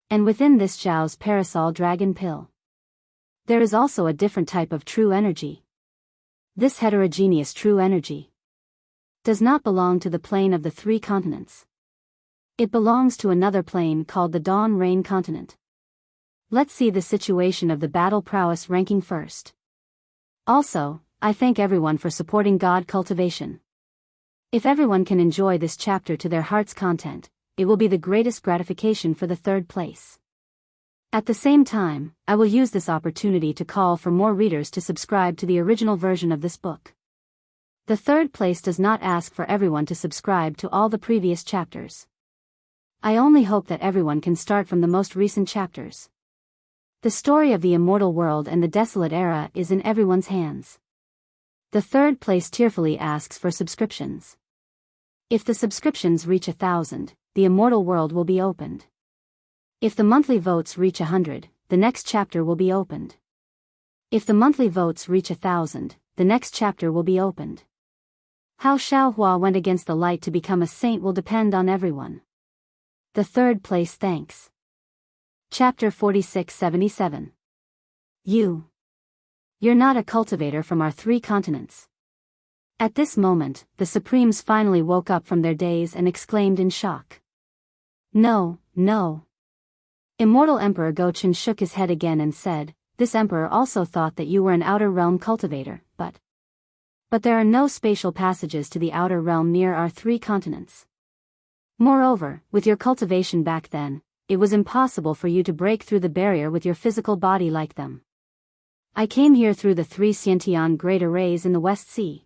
And within this Zhao's parasol dragon pill, there is also a different type of true energy. This heterogeneous true energy does not belong to the plane of the three continents. It belongs to another plane called the Dawn Rain continent. Let's see the situation of the battle prowess ranking first. Also, I thank everyone for supporting God Cultivation. If everyone can enjoy this chapter to their heart's content, it will be the greatest gratification for the third place. At the same time, I will use this opportunity to call for more readers to subscribe to the original version of this book. The third place does not ask for everyone to subscribe to all the previous chapters. I only hope that everyone can start from the most recent chapters. The story of the immortal world and the desolate era is in everyone's hands. The third place tearfully asks for subscriptions. If the subscriptions reach 1,000, the immortal world will be opened. If the monthly votes reach 100, the next chapter will be opened. If the monthly votes reach 1,000, the next chapter will be opened. How Xiaohua went against the light to become a saint will depend on everyone. The third place thanks. Chapter 4677. You're not a cultivator from our three continents. At this moment, the Supremes finally woke up from their daze and exclaimed in shock. No. Immortal Emperor Gochen shook his head again and said, this emperor also thought that you were an outer realm cultivator, but there are no spatial passages to the outer realm near our three continents. Moreover, with your cultivation back then, it was impossible for you to break through the barrier with your physical body like them. I came here through the 3 Xiantian Great Arrays in the West Sea.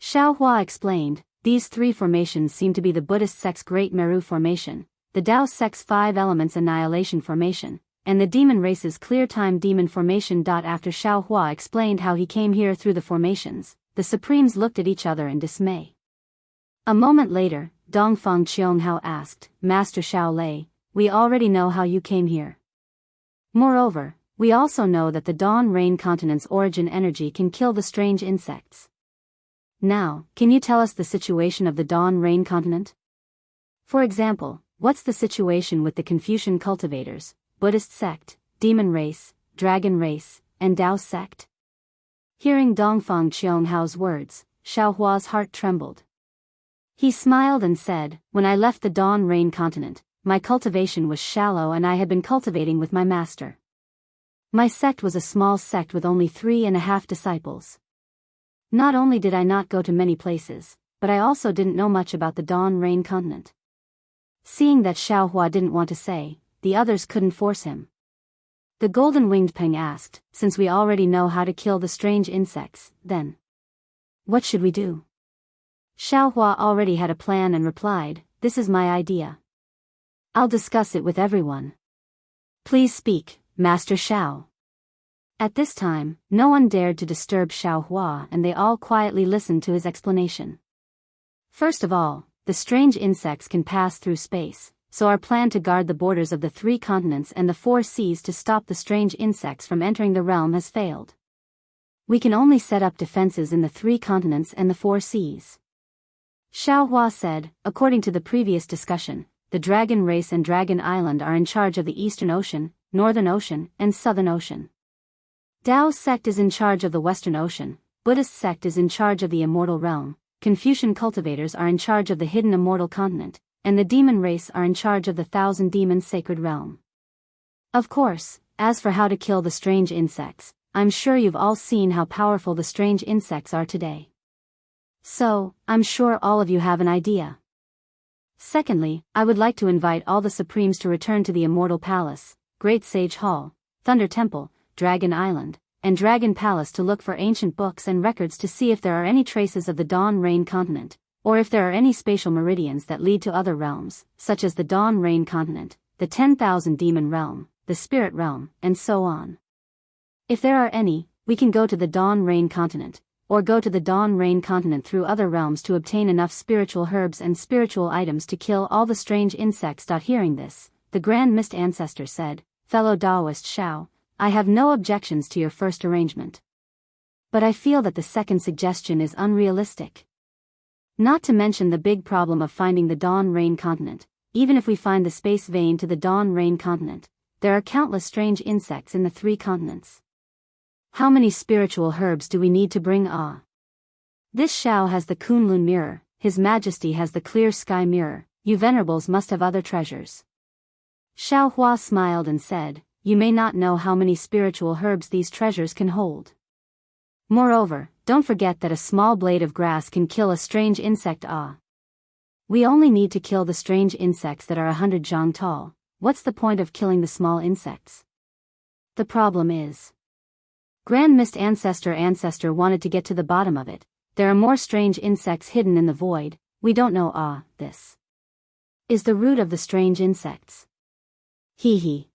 Xiaohua explained, these 3 formations seem to be the Buddhist sect's Great Meru Formation, the Daoist sect's 5 Elements Annihilation Formation, and the demon race's Clear Time Demon Formation. After Xiaohua explained how he came here through the formations, the Supremes looked at each other in dismay. A moment later, Dongfang Qianghao asked, Master Shaolei, we already know how you came here. Moreover, we also know that the Dawn Rain Continent's origin energy can kill the strange insects. Now, can you tell us the situation of the Dawn Rain Continent? For example, what's the situation with the Confucian cultivators, Buddhist sect, demon race, dragon race, and Dao sect? Hearing Dongfang Qianghao's words, Xiaohua's heart trembled. He smiled and said, when I left the Dawn Rain Continent, my cultivation was shallow and I had been cultivating with my master. My sect was a small sect with only 3.5 disciples. Not only did I not go to many places, but I also didn't know much about the Dawn Rain Continent. Seeing that Xiaohua didn't want to say, the others couldn't force him. The golden-winged Peng asked, since we already know how to kill the strange insects, then what should we do? Xiaohua already had a plan and replied, this is my idea. I'll discuss it with everyone. Please speak, Master Xiao. At this time, no one dared to disturb Xiaohua and they all quietly listened to his explanation. First of all, the strange insects can pass through space, so our plan to guard the borders of the 3 continents and the 4 seas to stop the strange insects from entering the realm has failed. We can only set up defenses in the 3 continents and the 4 seas. Xiaohua said, according to the previous discussion, the Dragon Race and Dragon Island are in charge of the Eastern Ocean, Northern Ocean, and Southern Ocean. Dao sect is in charge of the Western Ocean, Buddhist sect is in charge of the Immortal Realm, Confucian cultivators are in charge of the Hidden Immortal Continent, and the Demon Race are in charge of the Thousand Demons Sacred Realm. Of course, as for how to kill the strange insects, I'm sure you've all seen how powerful the strange insects are today. So, I'm sure all of you have an idea. Secondly, I would like to invite all the Supremes to return to the Immortal Palace, Great Sage Hall, Thunder Temple, Dragon Island, and Dragon Palace to look for ancient books and records to see if there are any traces of the Dawn Rain Continent, or if there are any spatial meridians that lead to other realms, such as the Dawn Rain Continent, the 10,000 Demon Realm, the Spirit Realm, and so on. If there are any, we can go to the Dawn Rain Continent, or go to the Dawn Rain Continent through other realms to obtain enough spiritual herbs and spiritual items to kill all the strange insects. Hearing this, the Grand Mist Ancestor said, Fellow Daoist Xiao, I have no objections to your first arrangement. But I feel that the second suggestion is unrealistic. Not to mention the big problem of finding the Dawn Rain Continent. Even if we find the space vein to the Dawn Rain Continent, there are countless strange insects in the 3 continents. How many spiritual herbs do we need to bring? This Xiao has the Kunlun mirror, His Majesty has the Clear Sky mirror, you venerables must have other treasures. Xiaohua smiled and said, you may not know how many spiritual herbs these treasures can hold. Moreover, don't forget that a small blade of grass can kill a strange insect. We only need to kill the strange insects that are 100 zhang tall. What's the point of killing the small insects? The problem is, Grand Mist Ancestor wanted to get to the bottom of it. There are more strange insects hidden in the void. We don't know. This is the root of the strange insects. Hee.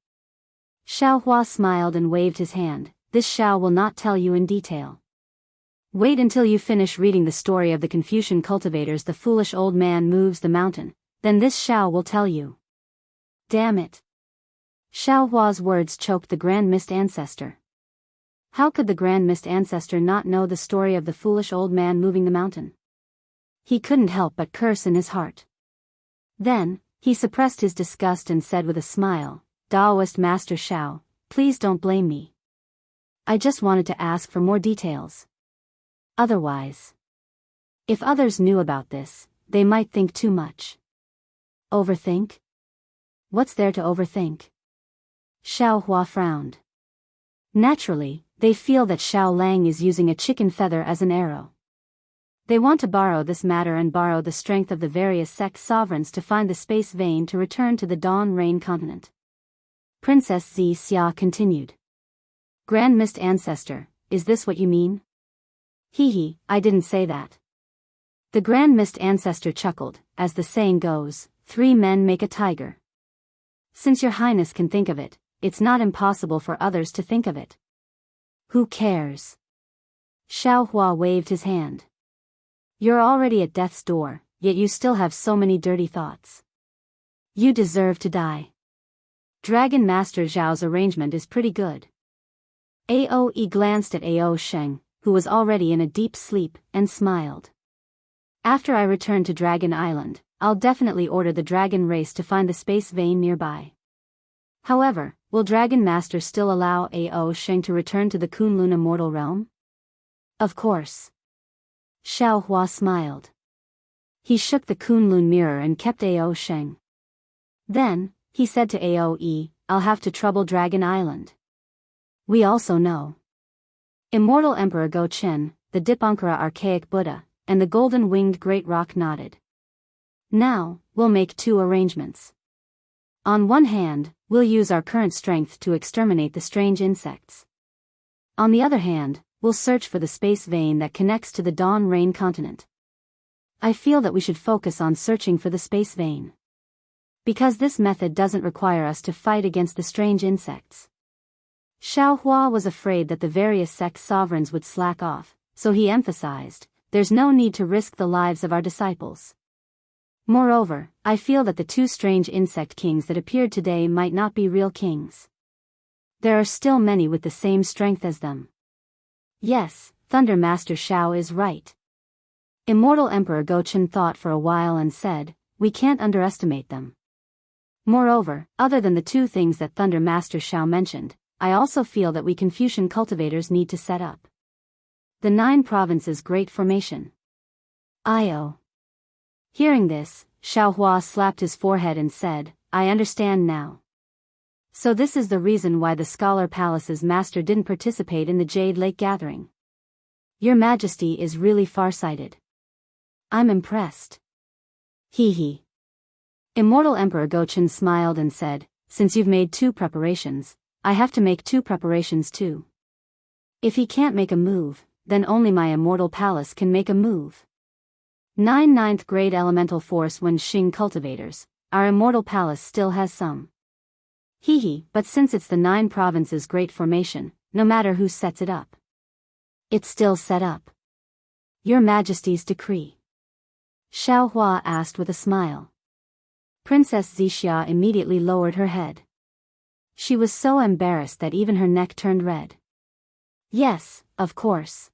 Xiaohua smiled and waved his hand. This Xiao will not tell you in detail. Wait until you finish reading the story of the Confucian cultivators. The foolish old man moves the mountain. Then this Xiao will tell you. Damn it. Xiaohua's words choked the Grand Mist Ancestor. How could the Grand Mist Ancestor not know the story of the foolish old man moving the mountain? He couldn't help but curse in his heart. Then, he suppressed his disgust and said with a smile, Daoist Master Xiao, please don't blame me. I just wanted to ask for more details. Otherwise, if others knew about this, they might think too much. Overthink? What's there to overthink? Xiaohua frowned. Naturally, they feel that Xiao Lang is using a chicken feather as an arrow. They want to borrow this matter and borrow the strength of the various sect sovereigns to find the space vein to return to the Dawn Rain continent. Princess Xianxia continued. Grand Mist Ancestor, is this what you mean? Hee, I didn't say that. The Grand Mist Ancestor chuckled, as the saying goes, 3 men make a tiger. Since your highness can think of it, it's not impossible for others to think of it. Who cares? Xiao Hua waved his hand. You're already at death's door, yet you still have so many dirty thoughts. You deserve to die. Dragon Master Zhao's arrangement is pretty good. Aoe glanced at Ao Sheng, who was already in a deep sleep, and smiled. After I return to Dragon Island, I'll definitely order the dragon race to find the space vein nearby. However, will Dragon Master still allow Ao Sheng to return to the Kunlun immortal realm? Of course. Xiao Hua smiled. He shook the Kunlun mirror and kept Ao Sheng. Then, he said to Aoe, I'll have to trouble Dragon Island. We also know. Immortal Emperor Go Chen, the Dipankara Archaic Buddha, and the golden-winged Great Rock nodded. Now, we'll make 2 arrangements. On one hand, we'll use our current strength to exterminate the strange insects. On the other hand, we'll search for the space vein that connects to the Dawn Rain continent. I feel that we should focus on searching for the space vein. Because this method doesn't require us to fight against the strange insects. Xiao Hua was afraid that the various sect sovereigns would slack off, so he emphasized, there's no need to risk the lives of our disciples. Moreover, I feel that the 2 strange insect kings that appeared today might not be real kings. There are still many with the same strength as them. Yes, Thunder Master Xiao is right. Immortal Emperor Gochen thought for a while and said, we can't underestimate them. Moreover, other than the 2 things that Thunder Master Xiao mentioned, I also feel that we Confucian cultivators need to set up the 9 provinces Great Formation. Io. Hearing this, Xiao Hua slapped his forehead and said, I understand now. So this is the reason why the Scholar Palace's master didn't participate in the Jade Lake gathering. Your Majesty is really farsighted. I'm impressed. Hee. Immortal Emperor Gochen smiled and said, since you've made 2 preparations, I have to make 2 preparations too. If he can't make a move, then only my immortal palace can make a move. 9 ninth grade elemental force when Xing cultivators, our immortal palace still has some. Hee, but since it's the 9 provinces Great Formation, no matter who sets it up, it's still set up. Your Majesty's decree. Xiao Hua asked with a smile. Princess Xianxia immediately lowered her head. She was so embarrassed that even her neck turned red. Yes, of course.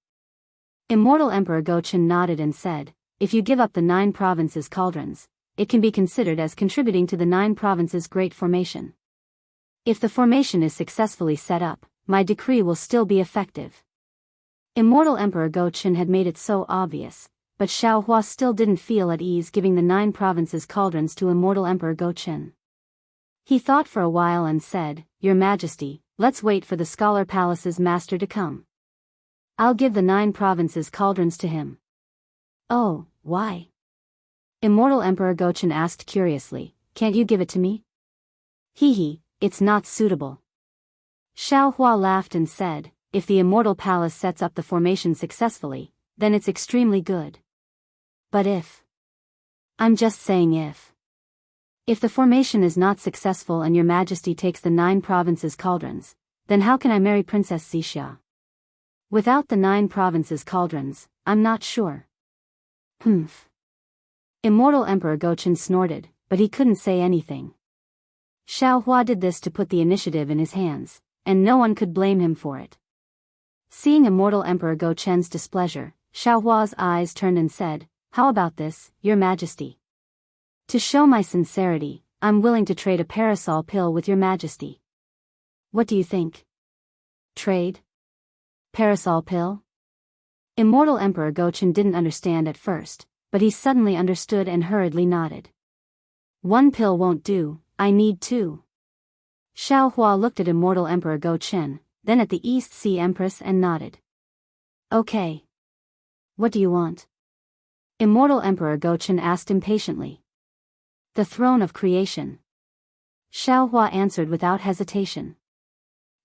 Immortal Emperor Gochen nodded and said, if you give up the 9 provinces cauldrons, it can be considered as contributing to the 9 provinces Great Formation. If the formation is successfully set up, my decree will still be effective. Immortal Emperor Gochen had made it so obvious, but Xiao Hua still didn't feel at ease giving the 9 provinces cauldrons to Immortal Emperor Gochen. He thought for a while and said, Your Majesty, let's wait for the Scholar Palace's master to come. I'll give the 9 provinces cauldrons to him. Oh, why? Immortal Emperor Gochen asked curiously, can't you give it to me? Hee, it's not suitable. Xiao Hua laughed and said, if the Immortal Palace sets up the formation successfully, then it's extremely good. But if... I'm just saying if. If the formation is not successful and Your Majesty takes the 9 provinces cauldrons, then how can I marry Princess Xianxia? Without the 9 provinces cauldrons, I'm not sure. Humph. Immortal Emperor Gochen snorted, but he couldn't say anything. Xiao Hua did this to put the initiative in his hands, and no one could blame him for it. Seeing Immortal Emperor Gochen's displeasure, Xiao Hua's eyes turned and said, how about this, Your Majesty? To show my sincerity, I'm willing to trade a parasol pill with Your Majesty. What do you think? Trade? Parasol pill? Immortal Emperor Gochen didn't understand at first, but he suddenly understood and hurriedly nodded. 1 pill won't do, I need 2. Xiao Hua looked at Immortal Emperor Gochen, then at the East Sea Empress and nodded. Okay. What do you want? Immortal Emperor Gochen asked impatiently. The throne of creation. Xiao Hua answered without hesitation.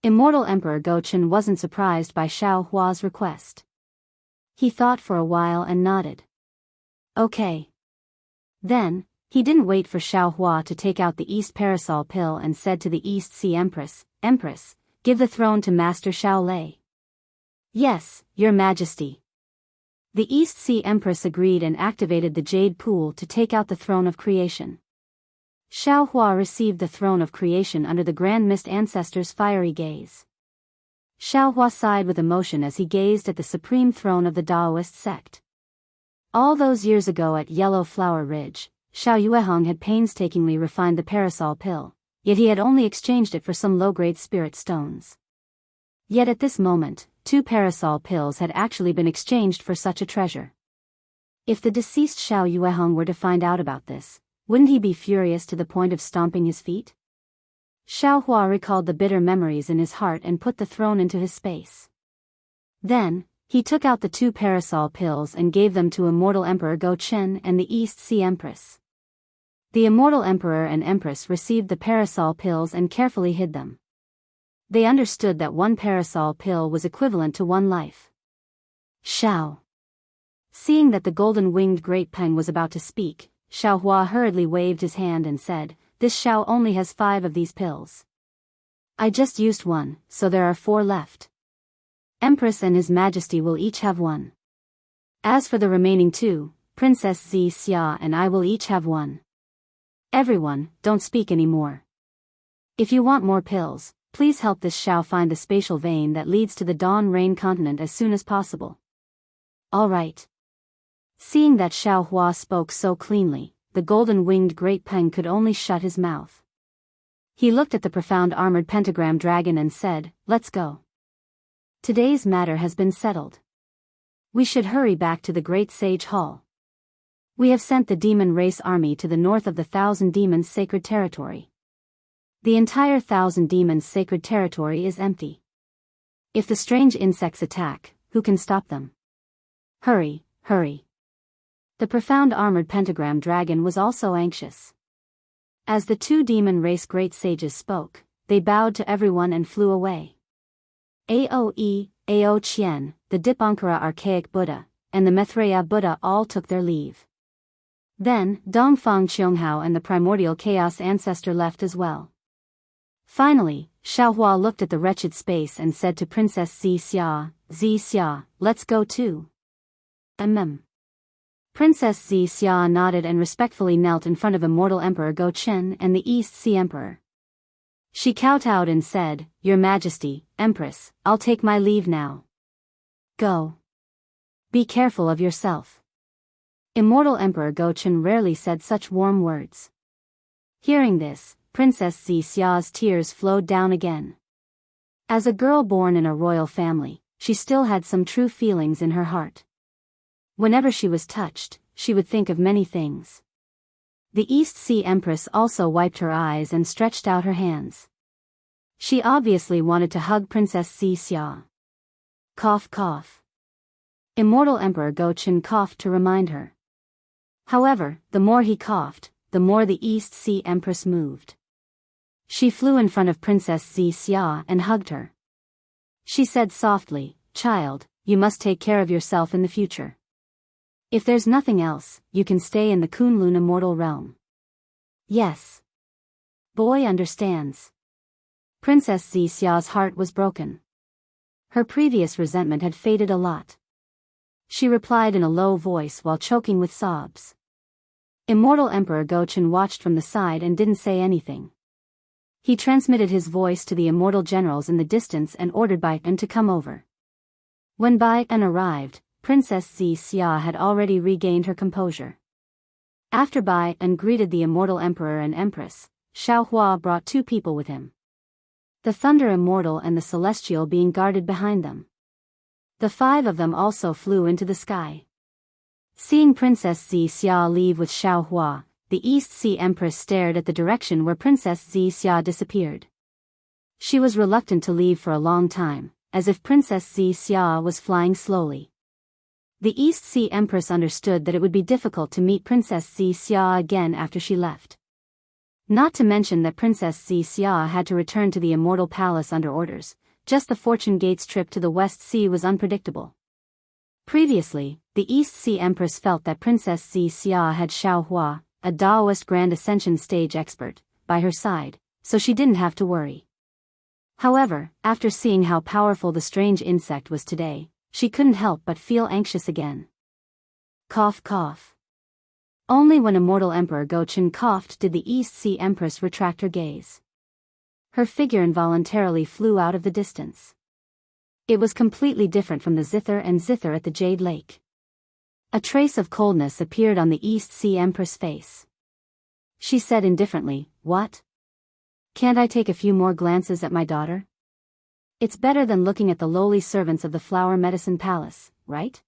Immortal Emperor Gochen wasn't surprised by Xiao Hua's request. He thought for a while and nodded. Okay. Then, he didn't wait for Xiao Hua to take out the East Parasol pill and said to the East Sea Empress, Empress, give the throne to Master Xiao Lei. Yes, Your Majesty. The East Sea Empress agreed and activated the Jade Pool to take out the throne of creation. Xiao Hua received the throne of creation under the Grand Mist Ancestor's fiery gaze. Xiao Hua sighed with emotion as he gazed at the supreme throne of the Daoist sect. All those years ago at Yellow Flower Ridge, Xiao Yuehong had painstakingly refined the parasol pill, yet he had only exchanged it for some low-grade spirit stones. Yet at this moment, 2 parasol pills had actually been exchanged for such a treasure. If the deceased Xiao Yuehong were to find out about this, wouldn't he be furious to the point of stomping his feet? Xiao Hua recalled the bitter memories in his heart and put the throne into his space. Then, he took out the 2 parasol pills and gave them to Immortal Emperor Gochen and the East Sea Empress. The Immortal Emperor and Empress received the parasol pills and carefully hid them. They understood that 1 parasol pill was equivalent to 1 life. Xiao. Seeing that the golden-winged Great Peng was about to speak, Xiao Hua hurriedly waved his hand and said, This Xiao only has 5 of these pills. I just used 1, so there are 4 left. Empress and His Majesty will each have 1. As for the remaining 2, Princess Xianxia and I will each have 1. Everyone, don't speak anymore. If you want more pills, please help this Xiao find the spatial vein that leads to the Dawn Rain continent as soon as possible. All right. Seeing that Xiao Hua spoke so cleanly, the golden-winged Great Peng could only shut his mouth. He looked at the profound armored pentagram dragon and said, Let's go. Today's matter has been settled. We should hurry back to the Great Sage Hall. We have sent the demon race army to the north of the Thousand Demons' sacred territory. The entire Thousand Demons' sacred territory is empty. If the strange insects attack, who can stop them? Hurry, hurry. The profound armored pentagram dragon was also anxious. As the 2 demon race great sages spoke, they bowed to everyone and flew away. Aoe, Ao Qian, the Dipankara archaic Buddha, and the Maitreya Buddha all took their leave. Then, Dongfang Qianghao and the primordial chaos ancestor left as well. Finally, Xiao Hua looked at the wretched space and said to Princess Xia, let's go too. Princess Xia nodded and respectfully knelt in front of Immortal Emperor Gochen and the East Sea Emperor. She kowtowed and said, Your Majesty, Empress, I'll take my leave now. Go. Be careful of yourself. Immortal Emperor Gochen rarely said such warm words. Hearing this, Princess Xia's tears flowed down again. As a girl born in a royal family, she still had some true feelings in her heart. Whenever she was touched, she would think of many things. The East Sea Empress also wiped her eyes and stretched out her hands. She obviously wanted to hug Princess Xia. Cough cough. Immortal Emperor Gochen coughed to remind her. However, the more he coughed, the more the East Sea Empress moved. She flew in front of Princess Xia and hugged her. She said softly, Child, you must take care of yourself in the future. If there's nothing else, you can stay in the Kunlun immortal realm. Yes. Boy understands. Princess Xia's heart was broken. Her previous resentment had faded a lot. She replied in a low voice while choking with sobs. Immortal Emperor Gochen watched from the side and didn't say anything. He transmitted his voice to the immortal generals in the distance and ordered Bai En to come over. When Bai En arrived, Princess Xia had already regained her composure. After Bai En greeted the immortal emperor and empress, Xiao Hua brought 2 people with him. The Thunder Immortal and the Celestial being guarded behind them. The 5 of them also flew into the sky. Seeing Princess Xia leave with Xiao Hua, the East Sea Empress stared at the direction where Princess Xia disappeared. She was reluctant to leave for a long time, as if Princess Xia was flying slowly. The East Sea Empress understood that it would be difficult to meet Princess Xianxia again after she left. Not to mention that Princess Xianxia had to return to the Immortal Palace under orders. Just the Fortune Gate's trip to the West Sea was unpredictable. Previously, the East Sea Empress felt that Princess Xianxia had Xiaohua, a Daoist Grand Ascension stage expert, by her side, so she didn't have to worry. However, after seeing how powerful the strange insect was today, she couldn't help but feel anxious again. Cough cough. Only when Immortal Emperor Gochen coughed did the East Sea Empress retract her gaze. Her figure involuntarily flew out of the distance. It was completely different from the zither and zither at the Jade Lake. A trace of coldness appeared on the East Sea Empress' face. She said indifferently, "What? Can't I take a few more glances at my daughter? It's better than looking at the lowly servants of the Flower Medicine Palace, right?"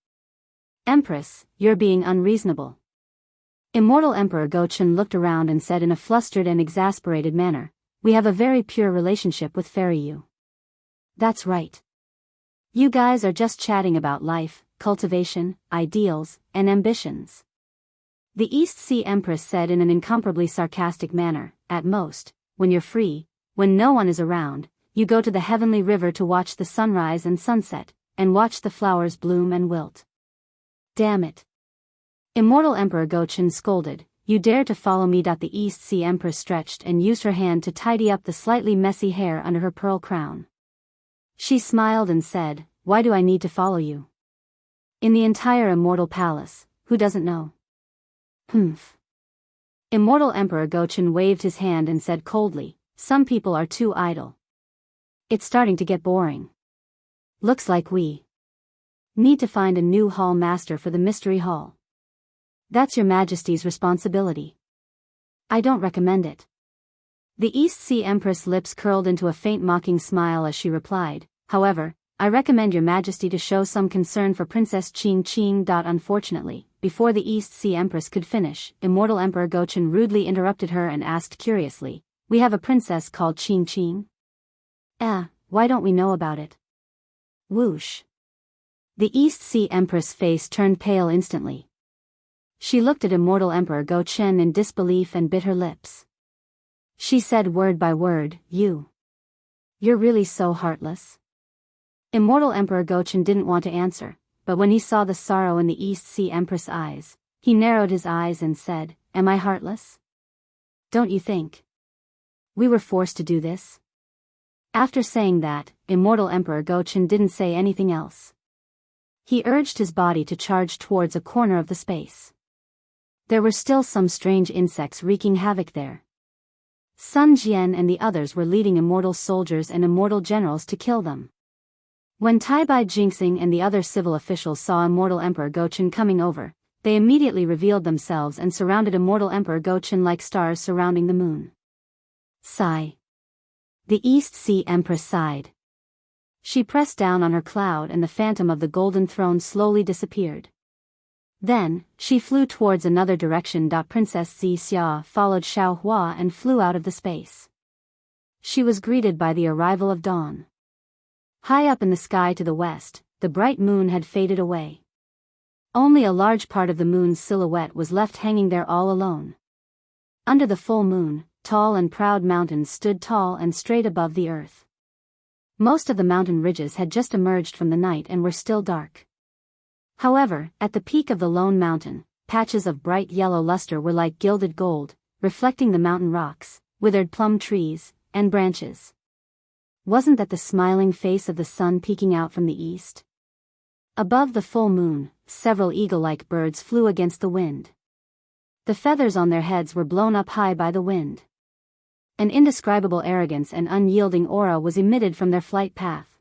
"Empress, you're being unreasonable." Immortal Emperor Gochen looked around and said in a flustered and exasperated manner, "We have a very pure relationship with Fairy Yu." "That's right. You guys are just chatting about life, cultivation, ideals, and ambitions." The East Sea Empress said in an incomparably sarcastic manner, "At most, when you're free, when no one is around, you go to the heavenly river to watch the sunrise and sunset, and watch the flowers bloom and wilt." "Damn it." Immortal Emperor Gochen scolded, "You dare to follow me?" The East Sea Empress stretched and used her hand to tidy up the slightly messy hair under her pearl crown. She smiled and said, "Why do I need to follow you? In the entire Immortal Palace, who doesn't know?" "Humph." Immortal Emperor Gochen waved his hand and said coldly, "Some people are too idle. It's starting to get boring. Looks like we need to find a new hall master for the Mystery Hall. That's your Majesty's responsibility. I don't recommend it." The East Sea Empress' lips curled into a faint mocking smile as she replied, "However, I recommend your Majesty to show some concern for Princess Qing. Unfortunately, before the East Sea Empress could finish, Immortal Emperor Gochen rudely interrupted her and asked curiously, "We have a princess called Qing? Why don't we know about it?" Whoosh. The East Sea Empress' face turned pale instantly. She looked at Immortal Emperor Gochen in disbelief and bit her lips. She said word by word, You're really so heartless?" Immortal Emperor Gochen didn't want to answer, but when he saw the sorrow in the East Sea Empress' eyes, he narrowed his eyes and said, "Am I heartless? Don't you think we were forced to do this?" After saying that, Immortal Emperor Gochen didn't say anything else. He urged his body to charge towards a corner of the space. There were still some strange insects wreaking havoc there. Sun Jian and the others were leading immortal soldiers and immortal generals to kill them. When Taibai Jinxing and the other civil officials saw Immortal Emperor Gochen coming over, they immediately revealed themselves and surrounded Immortal Emperor Gochen like stars surrounding the moon. Sigh. The East Sea Empress sighed. She pressed down on her cloud and the phantom of the golden throne slowly disappeared. Then, she flew towards another direction. Princess Xianxia followed Xiaohua and flew out of the space. She was greeted by the arrival of dawn. High up in the sky to the west, the bright moon had faded away. Only a large part of the moon's silhouette was left hanging there all alone. Under the full moon, tall and proud mountains stood tall and straight above the earth. Most of the mountain ridges had just emerged from the night and were still dark. However, at the peak of the lone mountain, patches of bright yellow luster were like gilded gold, reflecting the mountain rocks, withered plum trees, and branches. Wasn't that the smiling face of the sun peeking out from the east? Above the full moon, several eagle-like birds flew against the wind. The feathers on their heads were blown up high by the wind. An indescribable arrogance and unyielding aura was emitted from their flight path.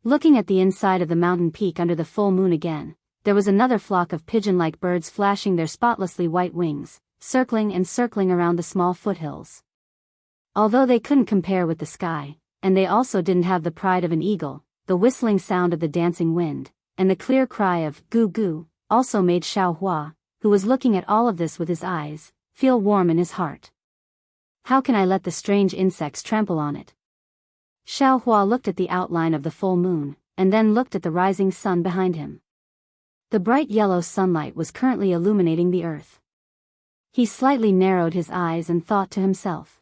Looking at the inside of the mountain peak under the full moon again, there was another flock of pigeon-like birds flashing their spotlessly white wings, circling and circling around the small foothills. Although they couldn't compare with the sky, and they also didn't have the pride of an eagle, the whistling sound of the dancing wind, and the clear cry of goo goo, also made Xiaohua, who was looking at all of this with his eyes, feel warm in his heart. How can I let the strange insects trample on it? Xiaohua looked at the outline of the full moon, and then looked at the rising sun behind him. The bright yellow sunlight was currently illuminating the earth. He slightly narrowed his eyes and thought to himself.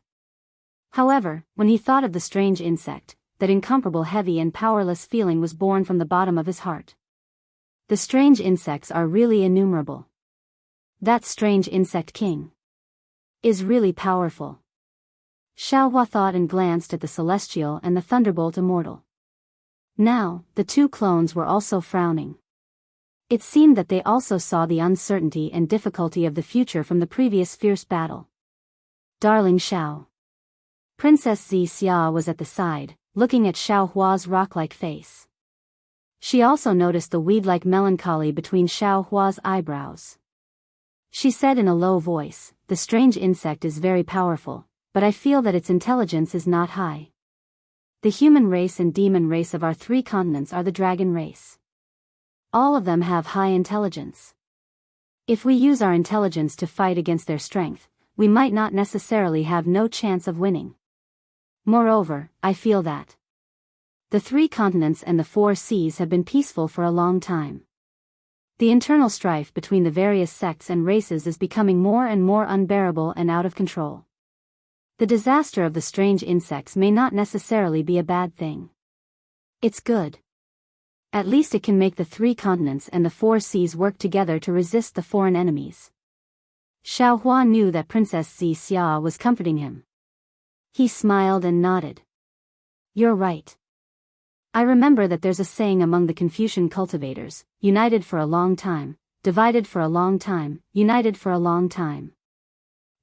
However, when he thought of the strange insect, that incomparable heavy and powerless feeling was born from the bottom of his heart. The strange insects are really innumerable. That strange insect king is really powerful. Xiaohua thought and glanced at the celestial and the thunderbolt immortal. Now, the two clones were also frowning. It seemed that they also saw the uncertainty and difficulty of the future from the previous fierce battle. Darling Xiao. Princess Xianxia was at the side, looking at Xiaohua's rock-like face. She also noticed the weed-like melancholy between Xiaohua's eyebrows. She said in a low voice, "The strange insect is very powerful, but I feel that its intelligence is not high. The human race and demon race of our three continents are the dragon race. All of them have high intelligence. If we use our intelligence to fight against their strength, we might not necessarily have no chance of winning. Moreover, I feel that the three continents and the four seas have been peaceful for a long time. The internal strife between the various sects and races is becoming more and more unbearable and out of control. The disaster of the strange insects may not necessarily be a bad thing. It's good. At least it can make the three continents and the four seas work together to resist the foreign enemies." Xiaohua knew that Princess Xianxia was comforting him. He smiled and nodded. "You're right. I remember that there's a saying among the Confucian cultivators, united for a long time, divided for a long time, united for a long time.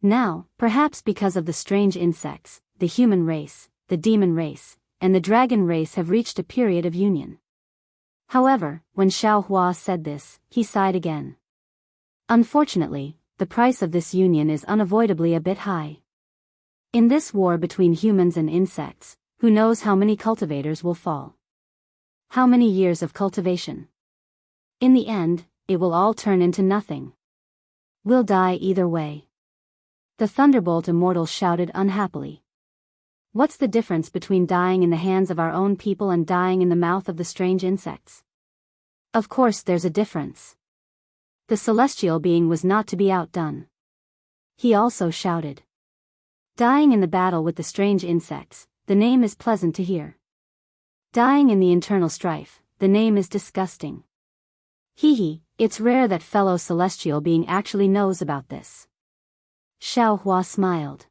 Now, perhaps because of the strange insects, the human race, the demon race, and the dragon race have reached a period of union." However, when Xiaohua said this, he sighed again. Unfortunately, the price of this union is unavoidably a bit high. In this war between humans and insects, who knows how many cultivators will fall? How many years of cultivation? In the end, it will all turn into nothing. We'll die either way. The thunderbolt immortal shouted unhappily. What's the difference between dying in the hands of our own people and dying in the mouth of the strange insects? Of course there's a difference. The celestial being was not to be outdone. He also shouted. Dying in the battle with the strange insects, the name is pleasant to hear. Dying in the internal strife, the name is disgusting. Hee, it's rare that fellow celestial being actually knows about this. Xiaohua smiled.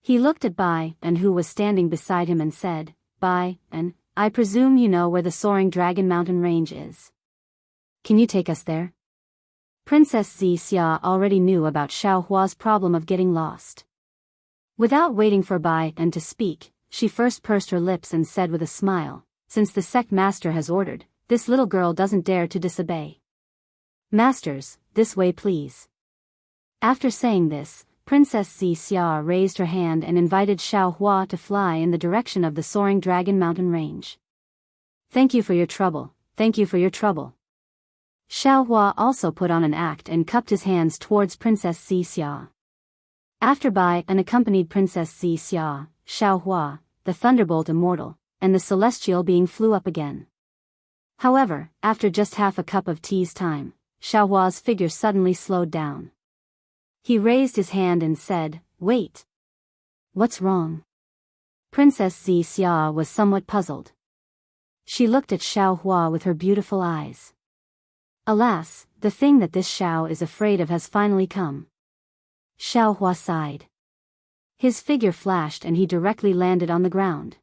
He looked at Bai and who was standing beside him and said, Bai, and I presume you know where the soaring dragon mountain range is. Can you take us there? Princess Xianxia already knew about Xiaohua's problem of getting lost. Without waiting for Bai and to speak, she first pursed her lips and said with a smile, since the sect master has ordered, this little girl doesn't dare to disobey. Masters, this way please. After saying this, Princess Xianxia raised her hand and invited Xiaohua to fly in the direction of the soaring dragon mountain range. Thank you for your trouble, thank you for your trouble. Xiaohua also put on an act and cupped his hands towards Princess Xianxia. After Bai unaccompanied Princess Xianxia, Xiaohua, the thunderbolt immortal, and the celestial being flew up again. However, after just half a cup of tea's time, Xiaohua's figure suddenly slowed down. He raised his hand and said, Wait. What's wrong? Princess Xianxia was somewhat puzzled. She looked at Xiaohua with her beautiful eyes. Alas, the thing that this Xiao is afraid of has finally come. Xiaohua sighed. His figure flashed and he directly landed on the ground.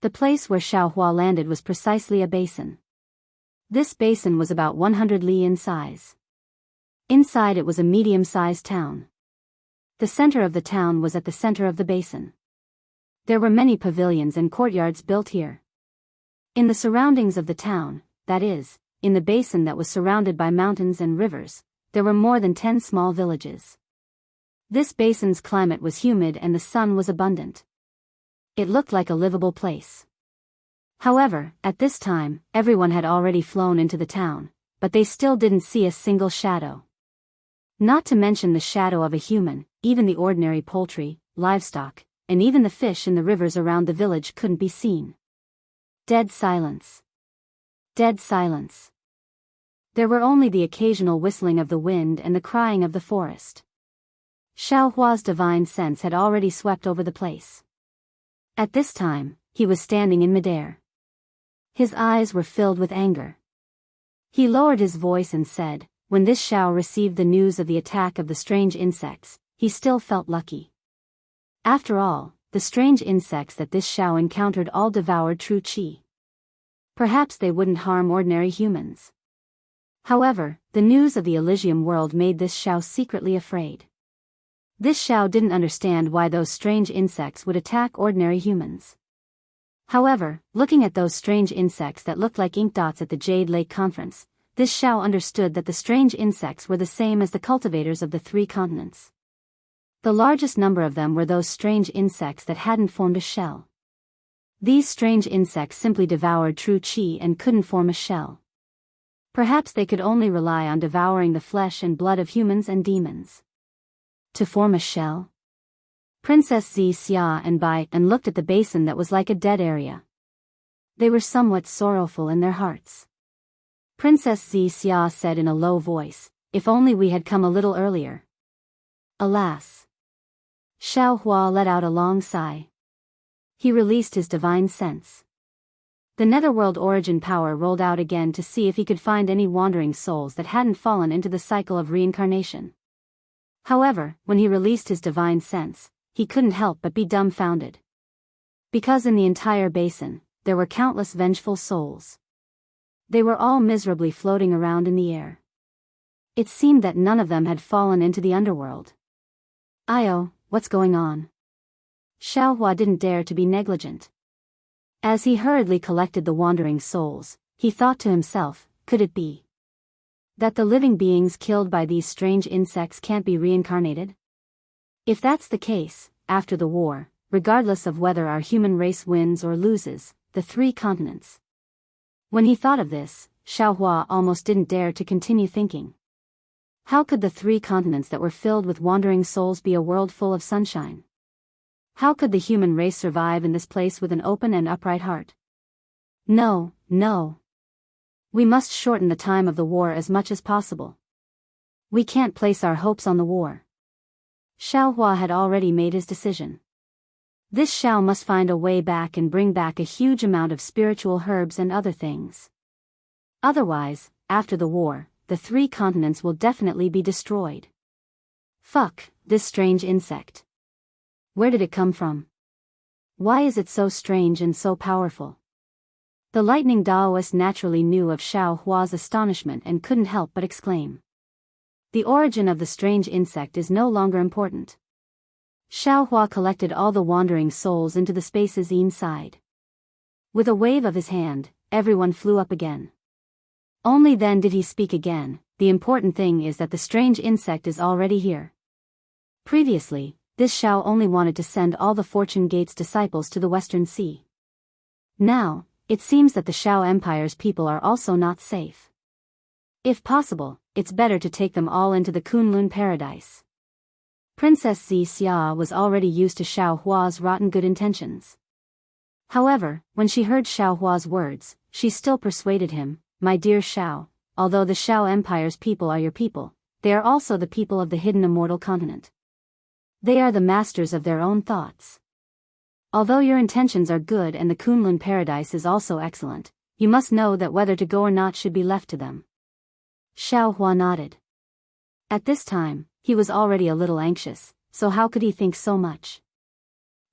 The place where Xiaohua landed was precisely a basin. This basin was about 100 li in size. Inside it was a medium-sized town. The center of the town was at the center of the basin. There were many pavilions and courtyards built here. In the surroundings of the town, that is, in the basin that was surrounded by mountains and rivers, there were more than 10 small villages. This basin's climate was humid and the sun was abundant. It looked like a livable place. However, at this time, everyone had already flown into the town, but they still didn't see a single shadow. Not to mention the shadow of a human, even the ordinary poultry, livestock, and even the fish in the rivers around the village couldn't be seen. Dead silence. Dead silence. There were only the occasional whistling of the wind and the crying of the forest. Xiao Hua's divine sense had already swept over the place. At this time, he was standing in midair. His eyes were filled with anger. He lowered his voice and said, when this Xiao received the news of the attack of the strange insects, he still felt lucky. After all, the strange insects that this Xiao encountered all devoured true qi. Perhaps they wouldn't harm ordinary humans. However, the news of the Elysium world made this Xiao secretly afraid. This Xiao didn't understand why those strange insects would attack ordinary humans. However, looking at those strange insects that looked like ink dots at the Jade Lake Conference, this Xiao understood that the strange insects were the same as the cultivators of the 3 continents. The largest number of them were those strange insects that hadn't formed a shell. These strange insects simply devoured true qi and couldn't form a shell. Perhaps they could only rely on devouring the flesh and blood of humans and demons. To form a shell? Princess Xianxia and Bai and looked at the basin that was like a dead area. They were somewhat sorrowful in their hearts. Princess Xianxia said in a low voice, if only we had come a little earlier. Alas. Xiao Hua let out a long sigh. He released his divine sense. The netherworld origin power rolled out again to see if he could find any wandering souls that hadn't fallen into the cycle of reincarnation. However, when he released his divine sense, he couldn't help but be dumbfounded. Because in the entire basin, there were countless vengeful souls. They were all miserably floating around in the air. It seemed that none of them had fallen into the underworld. Io, what's going on? Xiao Hua didn't dare to be negligent. As he hurriedly collected the wandering souls, he thought to himself, could it be that the living beings killed by these strange insects can't be reincarnated? If that's the case, after the war, regardless of whether our human race wins or loses, the 3 continents. When he thought of this, Xiao Hua almost didn't dare to continue thinking. How could the 3 continents that were filled with wandering souls be a world full of sunshine? How could the human race survive in this place with an open and upright heart? No, no. We must shorten the time of the war as much as possible. We can't place our hopes on the war. Xiao Hua had already made his decision. This Xiao must find a way back and bring back a huge amount of spiritual herbs and other things. Otherwise, after the war, the 3 continents will definitely be destroyed. Fuck, this strange insect. Where did it come from? Why is it so strange and so powerful? The lightning Daoist naturally knew of Xiao Hua's astonishment and couldn't help but exclaim. The origin of the strange insect is no longer important. Xiao Hua collected all the wandering souls into the spaces inside. With a wave of his hand, everyone flew up again. Only then did he speak again, the important thing is that the strange insect is already here. Previously, this Xiao only wanted to send all the Fortune Gate's disciples to the Western Sea. Now, it seems that the Xiao Empire's people are also not safe. If possible, it's better to take them all into the Kunlun paradise. Princess Xianxia was already used to Xiao Hua's rotten good intentions. However, when she heard Xiao Hua's words, she still persuaded him, my dear Xiao, although the Xiao Empire's people are your people, they are also the people of the hidden immortal continent. They are the masters of their own thoughts. Although your intentions are good and the Kunlun paradise is also excellent, you must know that whether to go or not should be left to them. Xiao Hua nodded. At this time, he was already a little anxious, so how could he think so much?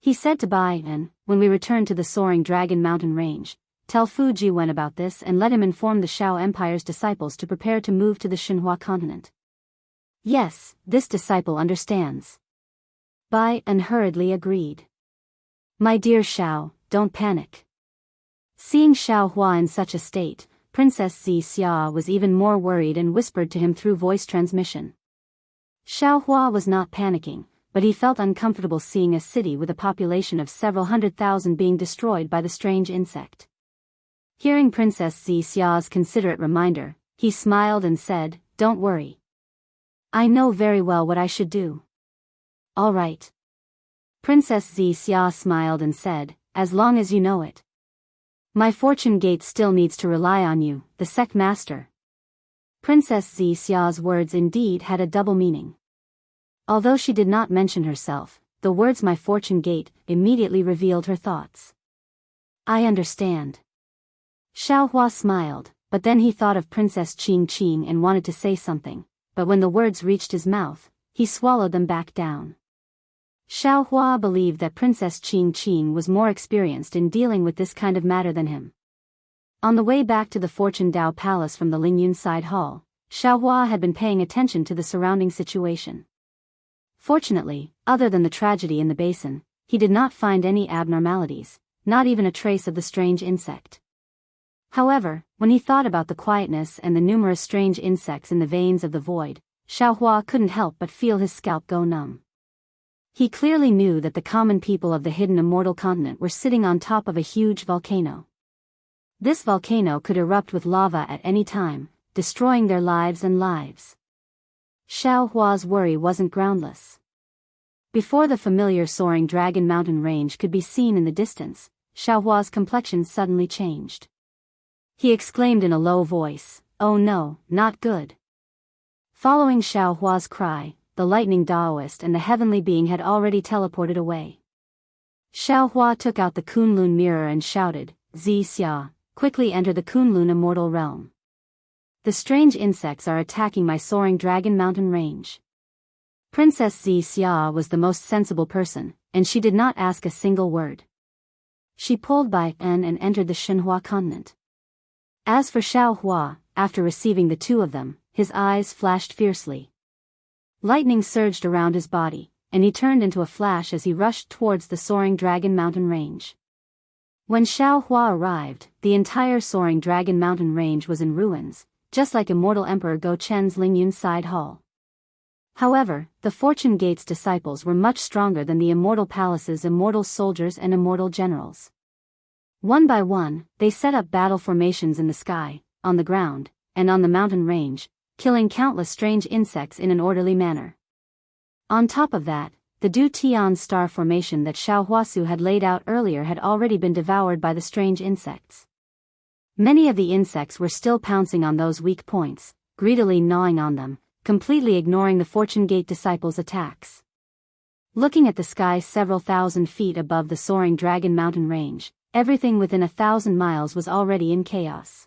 He said to Bai and, when we return to the soaring Dragon Mountain range, tell Fu Jiwen about this and let him inform the Xiao Empire's disciples to prepare to move to the Xinhua continent. Yes, this disciple understands. Bai and hurriedly agreed. My dear Xiao, don't panic. Seeing Xiao Hua in such a state, Princess Xianxia was even more worried and whispered to him through voice transmission. Xiao Hua was not panicking, but he felt uncomfortable seeing a city with a population of several 100,000 being destroyed by the strange insect. Hearing Princess Xianxia's considerate reminder, he smiled and said, don't worry. I know very well what I should do. All right. Princess Xianxia smiled and said, as long as you know it. My Fortune Gate still needs to rely on you, the sect master. Princess Xia's words indeed had a double meaning. Although she did not mention herself, the words "my fortune gate" immediately revealed her thoughts. I understand. Xiaohua smiled, but then he thought of Princess Qing and wanted to say something, but when the words reached his mouth, he swallowed them back down. Xiaohua believed that Princess Qing was more experienced in dealing with this kind of matter than him. On the way back to the Fortune Dao Palace from the Lingyun side hall, Xiaohua had been paying attention to the surrounding situation. Fortunately, other than the tragedy in the basin, he did not find any abnormalities, not even a trace of the strange insect. However, when he thought about the quietness and the numerous strange insects in the veins of the void, Xiaohua couldn't help but feel his scalp go numb. He clearly knew that the common people of the hidden immortal continent were sitting on top of a huge volcano. This volcano could erupt with lava at any time, destroying their lives and lives. Xiaohua's worry wasn't groundless. Before the familiar soaring dragon mountain range could be seen in the distance, Xiaohua's complexion suddenly changed. He exclaimed in a low voice, "Oh no, not good." Following Xiaohua's cry, the lightning Daoist and the heavenly being had already teleported away. Xiaohua took out the Kunlun mirror and shouted, "Xia, quickly enter the Kunlun immortal realm. The strange insects are attacking my soaring dragon mountain range." Princess Xia was the most sensible person, and she did not ask a single word. She pulled Bai En and entered the Shenhua continent. As for Xiaohua, after receiving the two of them, his eyes flashed fiercely. Lightning surged around his body, and he turned into a flash as he rushed towards the soaring dragon mountain range. When Xiaohua arrived, the entire soaring dragon mountain range was in ruins, just like Immortal Emperor Go Chen's Lingyun side hall. However, the Fortune Gate's disciples were much stronger than the Immortal Palace's immortal soldiers and immortal generals. One by one, they set up battle formations in the sky, on the ground, and on the mountain range, killing countless strange insects in an orderly manner. On top of that, the Du Tian star formation that Xiaohuasu had laid out earlier had already been devoured by the strange insects. Many of the insects were still pouncing on those weak points, greedily gnawing on them, completely ignoring the Fortune Gate disciples' attacks. Looking at the sky several thousand feet above the soaring dragon mountain range, everything within 1,000 miles was already in chaos.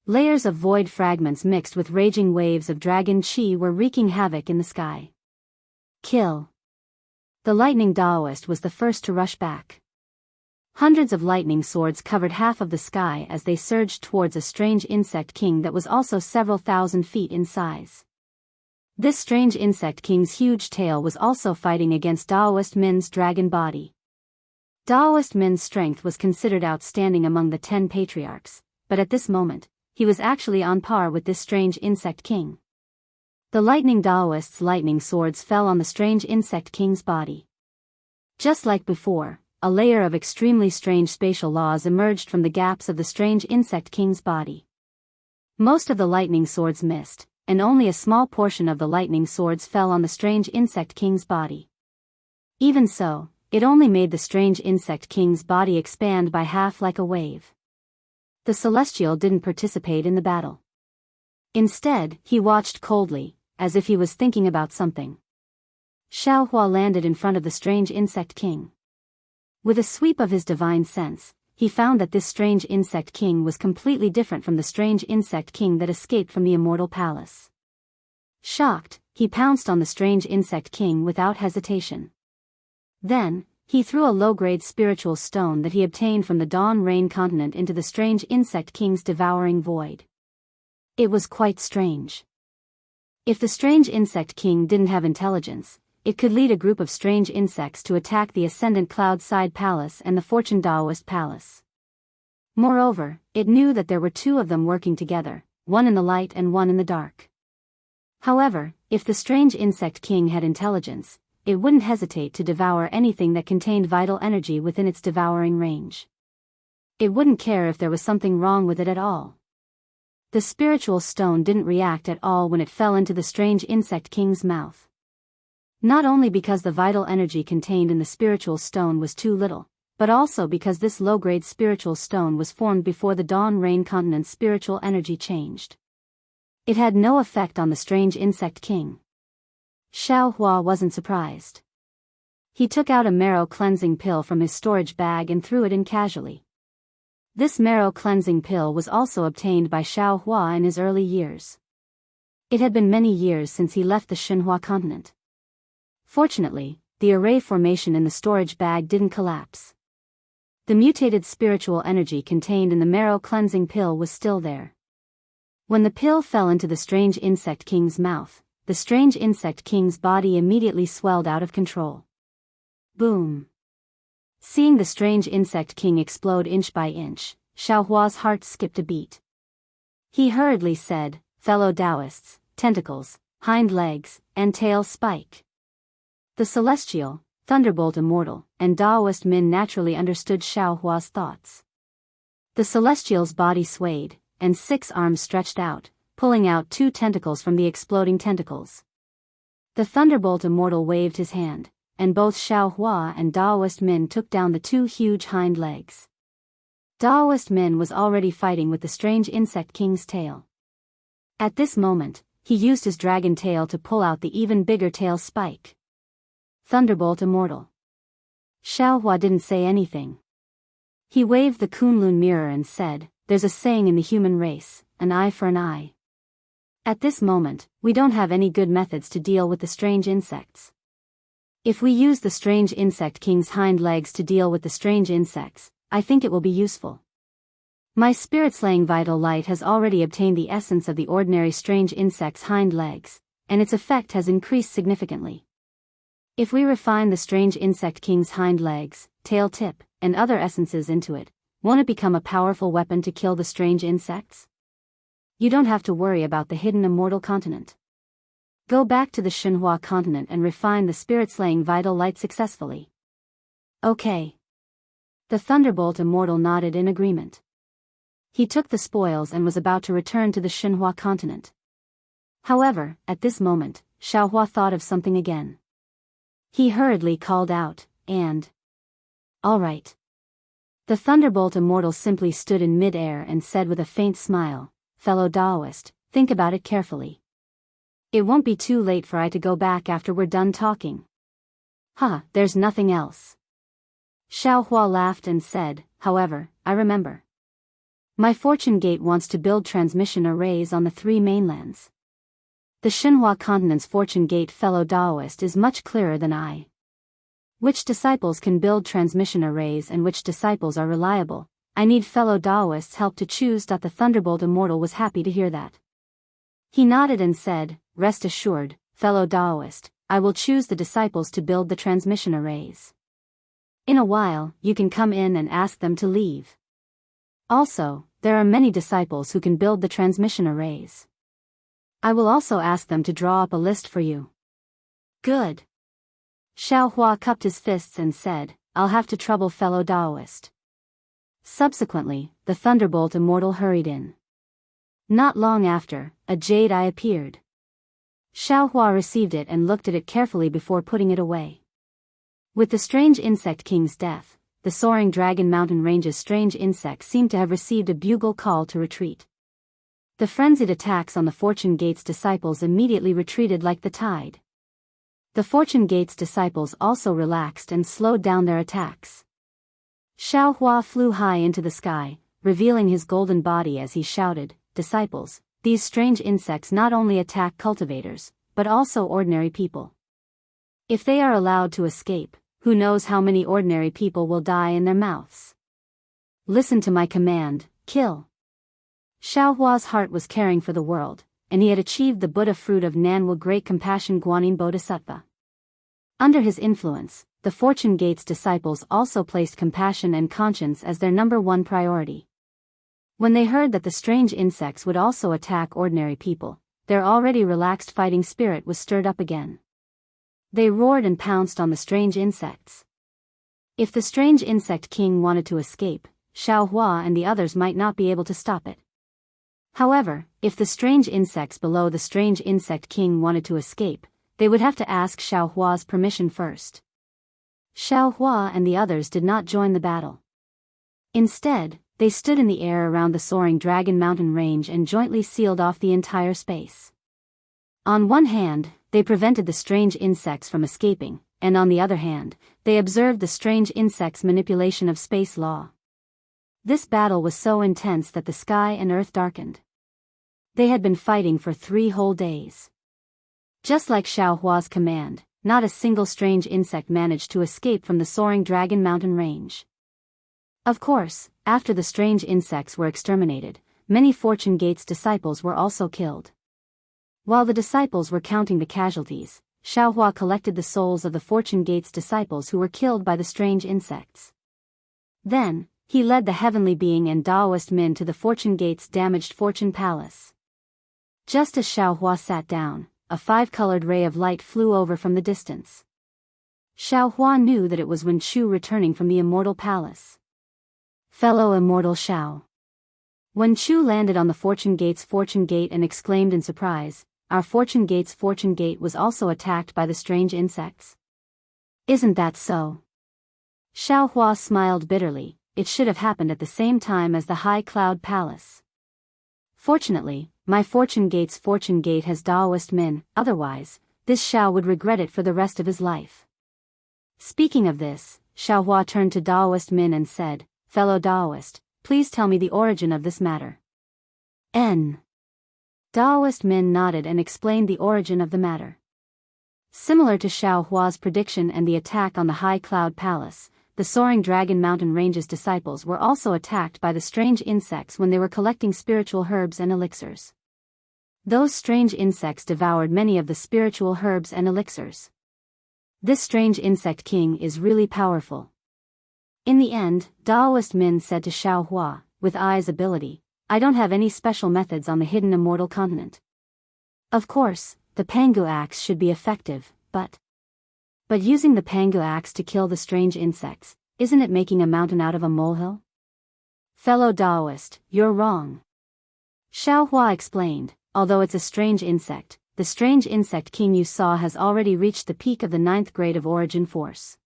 Layers of void fragments mixed with raging waves of dragon chi were wreaking havoc in the sky. Kill. The lightning Daoist was the first to rush back. Hundreds of lightning swords covered half of the sky as they surged towards a strange insect king that was also several thousand feet in size. This strange insect king's huge tail was also fighting against Daoist Min's dragon body. Daoist Min's strength was considered outstanding among the 10 patriarchs, but at this moment, he was actually on par with this strange insect king. The lightning Daoist's lightning swords fell on the strange insect king's body. Just like before, a layer of extremely strange spatial laws emerged from the gaps of the strange insect king's body. Most of the lightning swords missed, and only a small portion of the lightning swords fell on the strange insect king's body. Even so, it only made the strange insect king's body expand by half like a wave. The Celestial didn't participate in the battle. Instead, he watched coldly, as if he was thinking about something. Xiaohua landed in front of the strange insect king. With a sweep of his divine sense, he found that this strange insect king was completely different from the strange insect king that escaped from the immortal palace. Shocked, he pounced on the strange insect king without hesitation. Then, he threw a low-grade spiritual stone that he obtained from the Dawn Rain continent into the strange insect king's devouring void. It was quite strange. If the strange insect king didn't have intelligence, it could lead a group of strange insects to attack the Ascendant Cloud Side Palace and the Fortune Daoist Palace. Moreover, it knew that there were two of them working together, one in the light and one in the dark. However, if the strange insect king had intelligence, it wouldn't hesitate to devour anything that contained vital energy within its devouring range. It wouldn't care if there was something wrong with it at all. The spiritual stone didn't react at all when it fell into the strange insect king's mouth. Not only because the vital energy contained in the spiritual stone was too little, but also because this low-grade spiritual stone was formed before the Dawn Rain continent's spiritual energy changed. It had no effect on the strange insect king. Xiao Hua wasn't surprised. He took out a marrow cleansing pill from his storage bag and threw it in casually. This marrow cleansing pill was also obtained by Xiao Hua in his early years. It had been many years since he left the Xinhua continent. Fortunately, the array formation in the storage bag didn't collapse. The mutated spiritual energy contained in the marrow cleansing pill was still there. When the pill fell into the strange insect king's mouth, the strange insect king's body immediately swelled out of control. Boom! Seeing the strange insect king explode inch by inch, Xiao Hua's heart skipped a beat. He hurriedly said, "Fellow Daoists, tentacles, hind legs, and tail spike." The celestial, thunderbolt immortal, and Daoist men naturally understood Xiao Hua's thoughts. The celestial's body swayed, and 6 arms stretched out, pulling out 2 tentacles from the exploding tentacles. The thunderbolt immortal waved his hand, and both Xiao Hua and Daoist Min took down the 2 huge hind legs. Daoist Min was already fighting with the strange insect king's tail. At this moment, he used his dragon tail to pull out the even bigger tail spike. Thunderbolt immortal. Xiao Hua didn't say anything. He waved the Kunlun mirror and said, "There's a saying in the human race, an eye for an eye." At this moment, we don't have any good methods to deal with the strange insects. If we use the strange insect king's hind legs to deal with the strange insects, I think it will be useful. My spirit-slaying vital light has already obtained the essence of the ordinary strange insect's hind legs, and its effect has increased significantly. If we refine the strange insect king's hind legs, tail tip, and other essences into it, won't it become a powerful weapon to kill the strange insects? You don't have to worry about the hidden immortal continent. Go back to the Xinhua continent and refine the spirit-slaying vital light successfully. Okay. The Thunderbolt Immortal nodded in agreement. He took the spoils and was about to return to the Xinhua continent. However, at this moment, Xiao Hua thought of something again. He hurriedly called out, "All right." The Thunderbolt Immortal simply stood in mid-air and said with a faint smile, "Fellow Daoist, think about it carefully. It won't be too late for I to go back after we're done talking." There's nothing else." Xiao Hua laughed and said, "However, I remember. My Fortune Gate wants to build transmission arrays on the 3 mainlands. The Xinhua continent's Fortune Gate, fellow Daoist, is much clearer than I. Which disciples can build transmission arrays and which disciples are reliable? I need fellow Daoists' help to choose." The Thunderbolt Immortal was happy to hear that. He nodded and said, "Rest assured, fellow Daoist, I will choose the disciples to build the transmission arrays. In a while, you can come in and ask them to leave. Also, there are many disciples who can build the transmission arrays. I will also ask them to draw up a list for you." "Good." Xiao Hua cupped his fists and said, "I'll have to trouble fellow Daoist." Subsequently, the Thunderbolt Immortal hurried in. Not long after, a jade eye appeared. Xiao Hua received it and looked at it carefully before putting it away. With the strange insect king's death, the soaring Dragon Mountain Range's strange insects seemed to have received a bugle call to retreat. The frenzied attacks on the Fortune Gate's disciples immediately retreated like the tide. The Fortune Gate's disciples also relaxed and slowed down their attacks. Xiao Hua flew high into the sky, revealing his golden body as he shouted, "Disciples, these strange insects not only attack cultivators, but also ordinary people. If they are allowed to escape, who knows how many ordinary people will die in their mouths. Listen to my command, kill." Xiao Hua's heart was caring for the world, and he had achieved the Buddha fruit of Nanwa Great Compassion Guanyin Bodhisattva. Under his influence, the Fortune Gate's disciples also placed compassion and conscience as their number 1 priority. When they heard that the strange insects would also attack ordinary people, their already relaxed fighting spirit was stirred up again. They roared and pounced on the strange insects. If the strange insect king wanted to escape, Xiao Hua and the others might not be able to stop it. However, if the strange insects below the strange insect king wanted to escape, they would have to ask Xiao Hua's permission first. Xiao Hua and the others did not join the battle. Instead, they stood in the air around the soaring Dragon Mountain range and jointly sealed off the entire space. On one hand, they prevented the strange insects from escaping, and on the other hand, they observed the strange insects' manipulation of space law. This battle was so intense that the sky and earth darkened. They had been fighting for 3 whole days. Just like Xiao Hua's command, not a single strange insect managed to escape from the soaring Dragon Mountain range. Of course, after the strange insects were exterminated, many Fortune Gate's disciples were also killed. While the disciples were counting the casualties, Xiao Hua collected the souls of the Fortune Gate's disciples who were killed by the strange insects. Then, he led the heavenly being and Daoist men to the Fortune Gate's damaged Fortune Palace. Just as Xiao Hua sat down, a 5-colored ray of light flew over from the distance. Xiao Hua knew that it was Wen Chu returning from the Immortal Palace. Fellow Immortal Xiao. Wen Chu landed on the Fortune Gate's Fortune Gate and exclaimed in surprise, "Our Fortune Gate's Fortune Gate was also attacked by the strange insects." "Isn't that so?" Xiao Hua smiled bitterly. "It should have happened at the same time as the High Cloud Palace. Fortunately, my Fortune Gate's Fortune Gate has Daoist men, otherwise, this Xiao would regret it for the rest of his life." Speaking of this, Xiao Hua turned to Daoist men and said, "Fellow Daoist, please tell me the origin of this matter." N. Daoist men nodded and explained the origin of the matter. Similar to Xiao Hua's prediction and the attack on the High Cloud Palace, the soaring Dragon Mountain Range's disciples were also attacked by the strange insects when they were collecting spiritual herbs and elixirs. Those strange insects devoured many of the spiritual herbs and elixirs. This strange insect king is really powerful. In the end, Daoist Min said to Xiao Hua, with Ai's ability, "I don't have any special methods on the hidden immortal continent. Of course, the Pangu axe should be effective, but using the Pangu axe to kill the strange insects, isn't it making a mountain out of a molehill?" "Fellow Daoist, you're wrong," Xiao Hua explained. "Although it's a strange insect, the strange insect king you saw has already reached the peak of the 9th grade of origin force.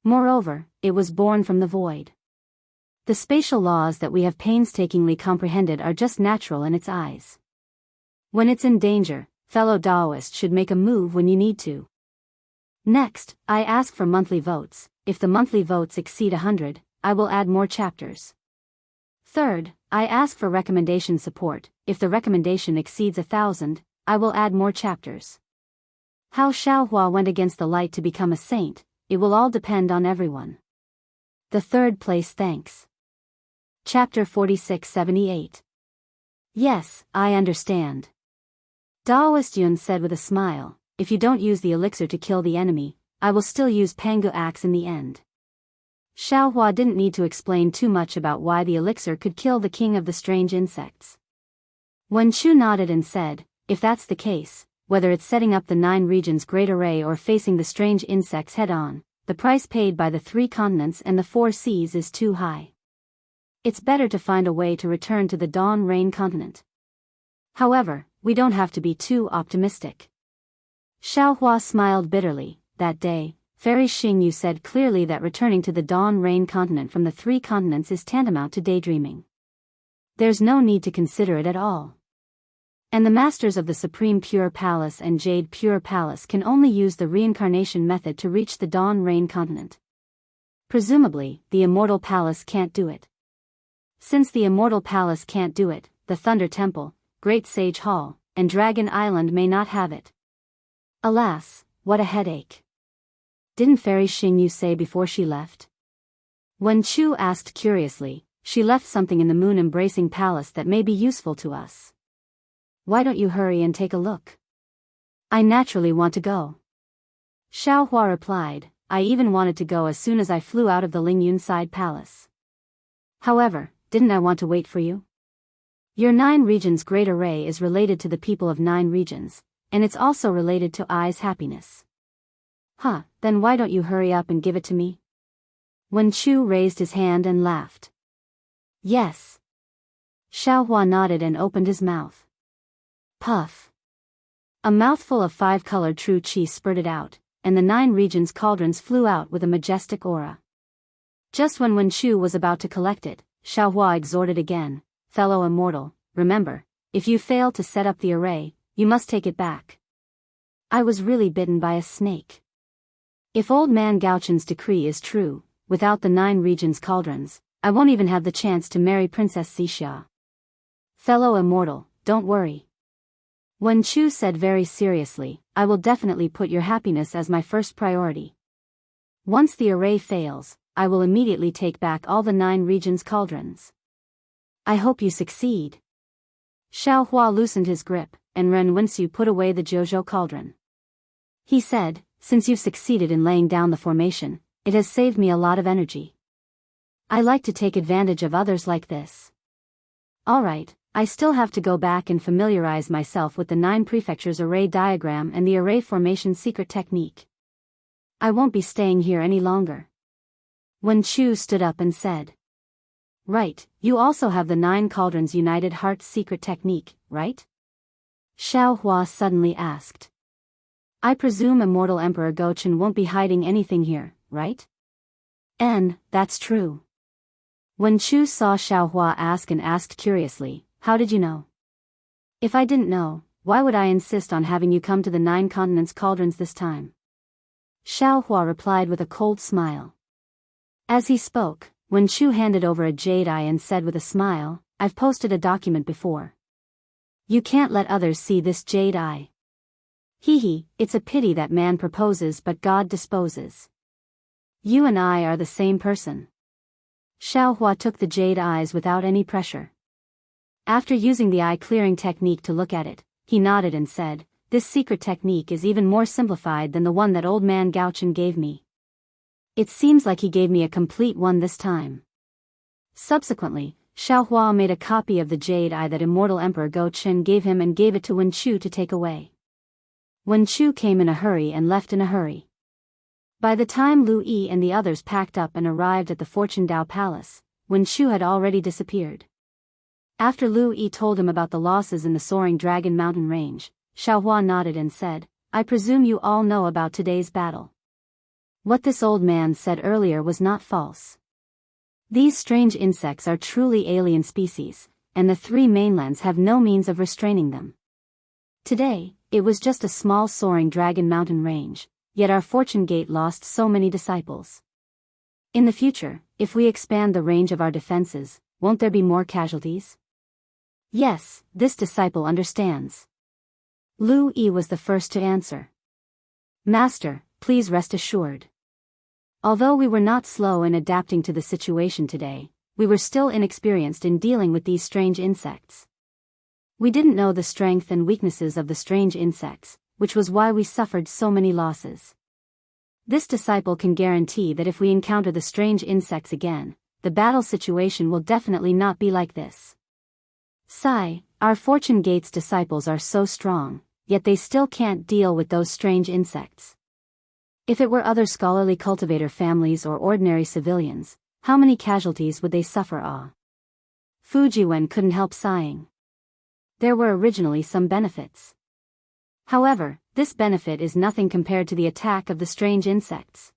Moreover, it was born from the void. The spatial laws that we have painstakingly comprehended are just natural in its eyes. When it's in danger, fellow Daoist should make a move when you need to. Next, I ask for monthly votes. If the monthly votes exceed 100, I will add more chapters. Third, I ask for recommendation support. If the recommendation exceeds 1,000, I will add more chapters. How Xiao Hua went against the light to become a saint, it will all depend on everyone. The third place thanks. Chapter 4678. Yes, I understand. Daoist Yun said with a smile, "If you don't use the elixir to kill the enemy, I will still use Pangu axe in the end." Xiao Hua didn't need to explain too much about why the elixir could kill the king of the strange insects. Wen Chu nodded and said, "If that's the case, whether it's setting up the 9 regions great array or facing the strange insects head-on, the price paid by the 3 continents and the 4 seas is too high. It's better to find a way to return to the Dawn Rain continent. However, we don't have to be too optimistic." Xiao Hua smiled bitterly. That day, Fairy Xingyu said clearly that returning to the Dawn Rain continent from the 3 continents is tantamount to daydreaming. There's no need to consider it at all. And the masters of the Supreme Pure Palace and Jade Pure Palace can only use the reincarnation method to reach the Dawn Rain continent. Presumably, the Immortal Palace can't do it. Since the Immortal Palace can't do it, the Thunder Temple, Great Sage Hall, and Dragon Island may not have it. Alas, what a headache. Didn't Fairy Xingyu say before she left? Wen Chu asked curiously, "She left something in the moon-embracing palace that may be useful to us. Why don't you hurry and take a look?" "I naturally want to go." Xiao Hua replied, "I even wanted to go as soon as I flew out of the Lingyun Side Palace. However, didn't I want to wait for you? Your 9 regions great array is related to the people of 9 regions, and it's also related to Ai's happiness." "Huh, then why don't you hurry up and give it to me?" Wen Chu raised his hand and laughed. "Yes." Xiao Hua nodded and opened his mouth. Puff. A mouthful of 5-colored true qi spurted out, and the 9 regions cauldrons flew out with a majestic aura. Just when Wen Chu was about to collect it, Xiaohua exhorted again, "Fellow immortal, remember, if you fail to set up the array, you must take it back." I was really bitten by a snake. If old man Gaochen's decree is true, without the 9 regions cauldrons, I won't even have the chance to marry Princess Xianxia. Fellow immortal, don't worry. Wen Chu said very seriously, I will definitely put your happiness as my first priority. Once the array fails, I will immediately take back all the 9 regions cauldrons. I hope you succeed. Xiaohua loosened his grip, and Ren Wenxiu put away the Jiuzhou cauldron. He said, since you've succeeded in laying down the formation, it has saved me a lot of energy. I like to take advantage of others like this. Alright, I still have to go back and familiarize myself with the 9 prefectures array diagram and the array formation secret technique. I won't be staying here any longer. Wen Chu stood up and said. Right, you also have the 9 cauldrons united hearts secret technique, right? Xiaohua suddenly asked. I presume Immortal Emperor Gochen won't be hiding anything here, right? That's true. Wen Chu saw Xiaohua ask and asked curiously, how did you know? If I didn't know, why would I insist on having you come to the 9 continents cauldrons this time? Xiaohua replied with a cold smile. As he spoke, Wen Chu handed over a jade eye and said with a smile, I've posted a document before. You can't let others see this jade eye. Hee, it's a pity that man proposes but God disposes. You and I are the same person. Xiaohua took the jade eyes without any pressure. After using the eye-clearing technique to look at it, he nodded and said, this secret technique is even more simplified than the one that old man Gaochen gave me. It seems like he gave me a complete one this time. Subsequently, Xiaohua made a copy of the jade eye that Immortal Emperor Gochen gave him and gave it to Wen Chu to take away. Wen Chu came in a hurry and left in a hurry. By the time Lu Yi and the others packed up and arrived at the Fortune Dao Palace, Wen Chu had already disappeared. After Lu Yi told him about the losses in the Soaring Dragon Mountain Range, Xiaohua nodded and said, I presume you all know about today's battle. What this old man said earlier was not false. These strange insects are truly alien species, and the 3 mainlands have no means of restraining them. Today, it was just a small Soaring Dragon Mountain Range, yet our Fortune Gate lost so many disciples. In the future, if we expand the range of our defenses, won't there be more casualties? Yes, this disciple understands. Lu Yi was the first to answer. Master, please rest assured. Although we were not slow in adapting to the situation today, we were still inexperienced in dealing with these strange insects. We didn't know the strength and weaknesses of the strange insects, which was why we suffered so many losses. This disciple can guarantee that if we encounter the strange insects again, the battle situation will definitely not be like this. Sigh, our Fortune Gate's disciples are so strong, yet they still can't deal with those strange insects. If it were other scholarly cultivator families or ordinary civilians, how many casualties would they suffer? Fujiwen couldn't help sighing. There were originally some benefits. However, this benefit is nothing compared to the attack of the strange insects.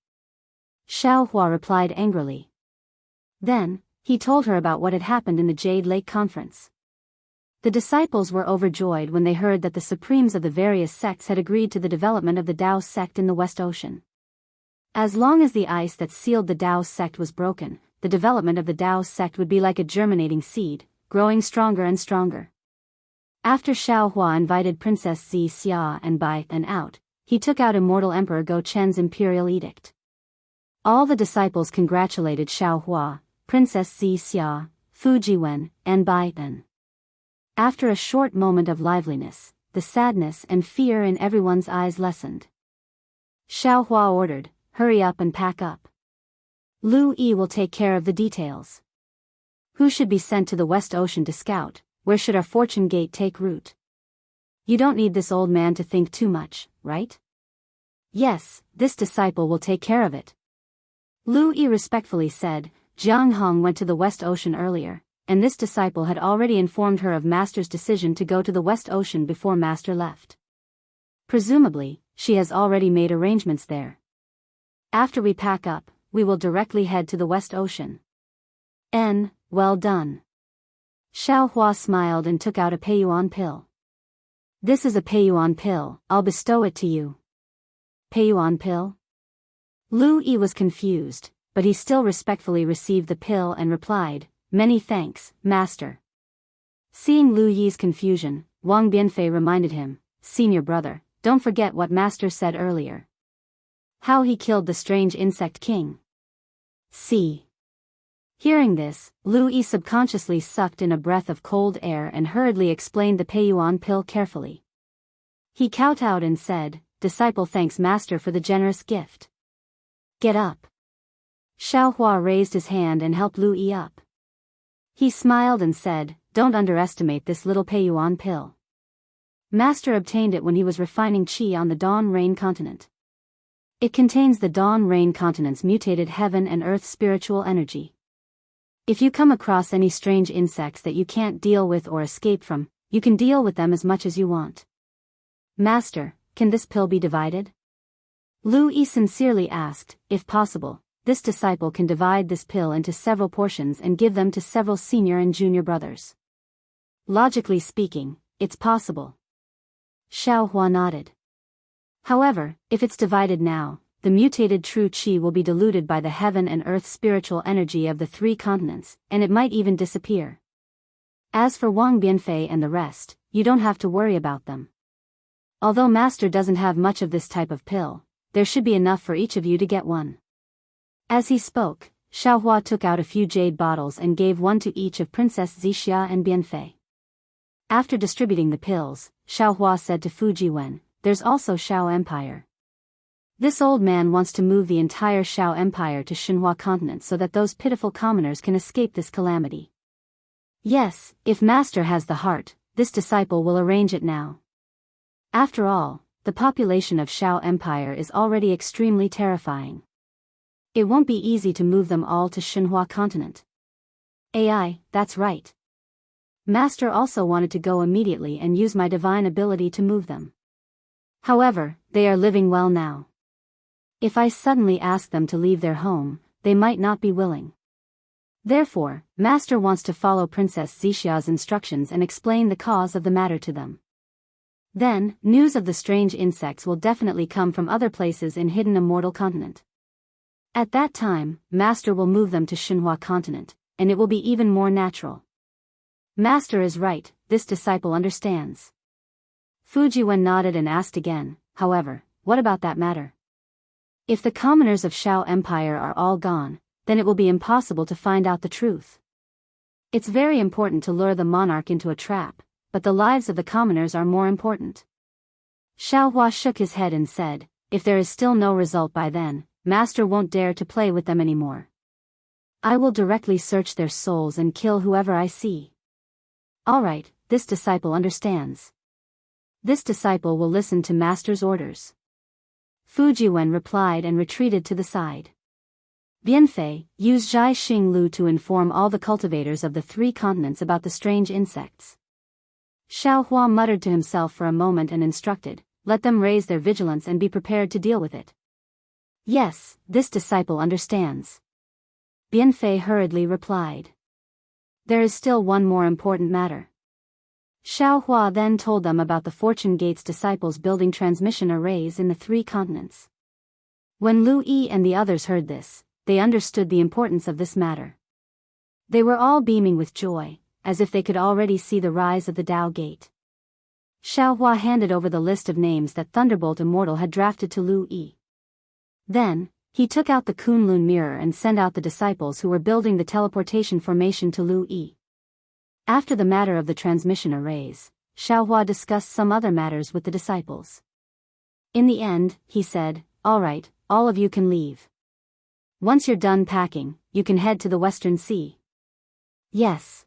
Xiaohua replied angrily. Then, he told her about what had happened in the Jade Lake Conference. The disciples were overjoyed when they heard that the supremes of the various sects had agreed to the development of the Daoist sect in the West Ocean. As long as the ice that sealed the Daoist sect was broken, the development of the Daoist sect would be like a germinating seed, growing stronger and stronger. After Xiaohua invited Princess Xianxia and Bai and out, he took out Immortal Emperor Gochen's imperial edict. All the disciples congratulated Xiaohua, Princess Xianxia, Fujiwen, and Bai. After a short moment of liveliness, the sadness and fear in everyone's eyes lessened. Xiaohua ordered, hurry up and pack up. Lu Yi will take care of the details. Who should be sent to the West Ocean to scout? Where should our Fortune Gate take root? You don't need this old man to think too much, right? Yes, this disciple will take care of it. Lu Yi respectfully said, Jianghu went to the West Ocean earlier, and this disciple had already informed her of Master's decision to go to the West Ocean before Master left. Presumably, she has already made arrangements there. After we pack up, we will directly head to the West Ocean. well done. Xiao Hua smiled and took out a Peiyuan pill. This is a Peiyuan pill, I'll bestow it to you. Peiyuan pill? Lu Yi was confused, but he still respectfully received the pill and replied, many thanks, master. Seeing Lu Yi's confusion, Wang Bianfei reminded him, senior brother, don't forget what master said earlier. How he killed the strange insect king. See. Hearing this, Lu Yi subconsciously sucked in a breath of cold air and hurriedly explained the Peiyuan pill carefully. He kowtowed and said, disciple thanks master for the generous gift. Get up. Xiao Hua raised his hand and helped Lu Yi up. He smiled and said, don't underestimate this little Peiyuan pill. Master obtained it when he was refining qi on the Dawn Rain continent. It contains the Dawn Rain continent's mutated heaven and earth spiritual energy. If you come across any strange insects that you can't deal with or escape from, you can deal with them as much as you want. Master, can this pill be divided? Lu Yi sincerely asked. If possible, this disciple can divide this pill into several portions and give them to several senior and junior brothers. Logically speaking, it's possible. Xiao Hua nodded. However, if it's divided now, the mutated true qi will be diluted by the heaven and earth spiritual energy of the 3 continents, and it might even disappear. As for Wang Bianfei and the rest, you don't have to worry about them. Although master doesn't have much of this type of pill, there should be enough for each of you to get one. As he spoke, Xiao Hua took out a few jade bottles and gave one to each of Princess Xianxia and Bianfei. After distributing the pills, Xiao Hua said to Fujiwen, there's also Shao Empire. This old man wants to move the entire Shao Empire to Xinhua continent so that those pitiful commoners can escape this calamity. Yes, if master has the heart, this disciple will arrange it now. After all, the population of Shao Empire is already extremely terrifying. It won't be easy to move them all to Xinhua continent. AI, that's right. Master also wanted to go immediately and use my divine ability to move them. However, they are living well now. If I suddenly ask them to leave their home, they might not be willing. Therefore, master wants to follow Princess Xixia's instructions and explain the cause of the matter to them. Then, news of the strange insects will definitely come from other places in hidden immortal continent. At that time, master will move them to Xinhua continent, and it will be even more natural. Master is right, this disciple understands. Fujiwen nodded and asked again, however, what about that matter? If the commoners of Shao Empire are all gone, then it will be impossible to find out the truth. It's very important to lure the monarch into a trap, but the lives of the commoners are more important. Xiao Hua shook his head and said, if there is still no result by then, master won't dare to play with them anymore. I will directly search their souls and kill whoever I see. Alright, this disciple understands. This disciple will listen to master's orders. Fujiwen replied and retreated to the side. Bianfei, use Zhai Xing Lu to inform all the cultivators of the 3 continents about the strange insects. Xiao Hua muttered to himself for a moment and instructed, let them raise their vigilance and be prepared to deal with it. Yes, this disciple understands. Bianfei hurriedly replied. There is still one more important matter. Xiao Hua then told them about the Fortune Gate's disciples building transmission arrays in the 3 continents. When Lu Yi and the others heard this, they understood the importance of this matter. They were all beaming with joy, as if they could already see the rise of the Dao Gate. Xiao Hua handed over the list of names that Thunderbolt Immortal had drafted to Lu Yi. Then, he took out the Kunlun mirror and sent out the disciples who were building the teleportation formation to Lu Yi. After the matter of the transmission arrays, Xiao Hua discussed some other matters with the disciples. In the end, he said, alright, all of you can leave. Once you're done packing, you can head to the Western Sea. Yes.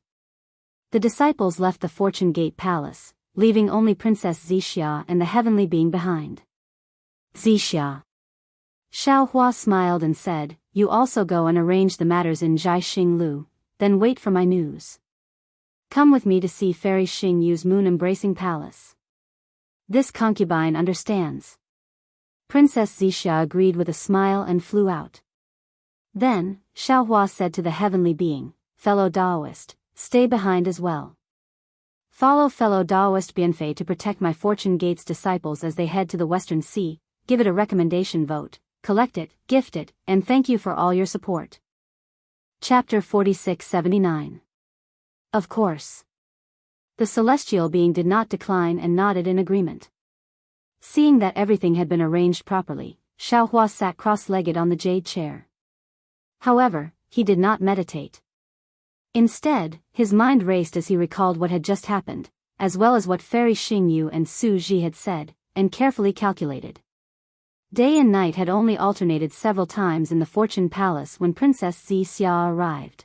The disciples left the Fortune Gate Palace, leaving only Princess Xianxia and the heavenly being behind. Xianxia. Xiao Hua smiled and said, you also go and arrange the matters in Zhai Xing Lu, then wait for my news. Come with me to see Fairy Xing Yu's moon-embracing palace. This concubine understands. Princess Xianxia agreed with a smile and flew out. Then, Xiao Hua said to the heavenly being, fellow Daoist, stay behind as well. Follow fellow Daoist Bienfei to protect my Fortune Gates disciples as they head to the Western Sea, give it a recommendation vote, collect it, gift it, and thank you for all your support. Chapter 4679. Of course. The celestial being did not decline and nodded in agreement. Seeing that everything had been arranged properly, Xiaohua sat cross-legged on the jade chair. However, he did not meditate. Instead, his mind raced as he recalled what had just happened, as well as what Fairy Xingyu and Su Ji had said, and carefully calculated. Day and night had only alternated several times in the Fortune Palace when Princess Xianxia arrived.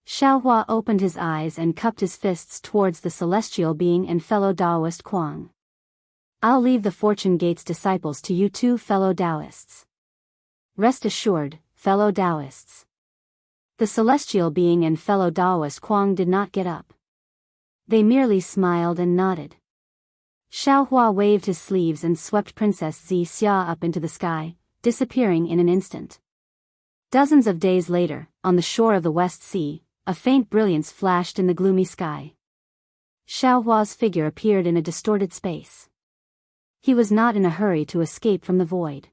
Xiaohua opened his eyes and cupped his fists towards the celestial being and fellow Daoist Kuang. I'll leave the Fortune Gates disciples to you two fellow Daoists. Rest assured, fellow Daoists. The celestial being and fellow Daoist Kuang did not get up. They merely smiled and nodded. Xiaohua waved his sleeves and swept Princess Xianxia up into the sky, disappearing in an instant. Dozens of days later, on the shore of the West Sea, a faint brilliance flashed in the gloomy sky. Xiaohua's figure appeared in a distorted space. He was not in a hurry to escape from the void.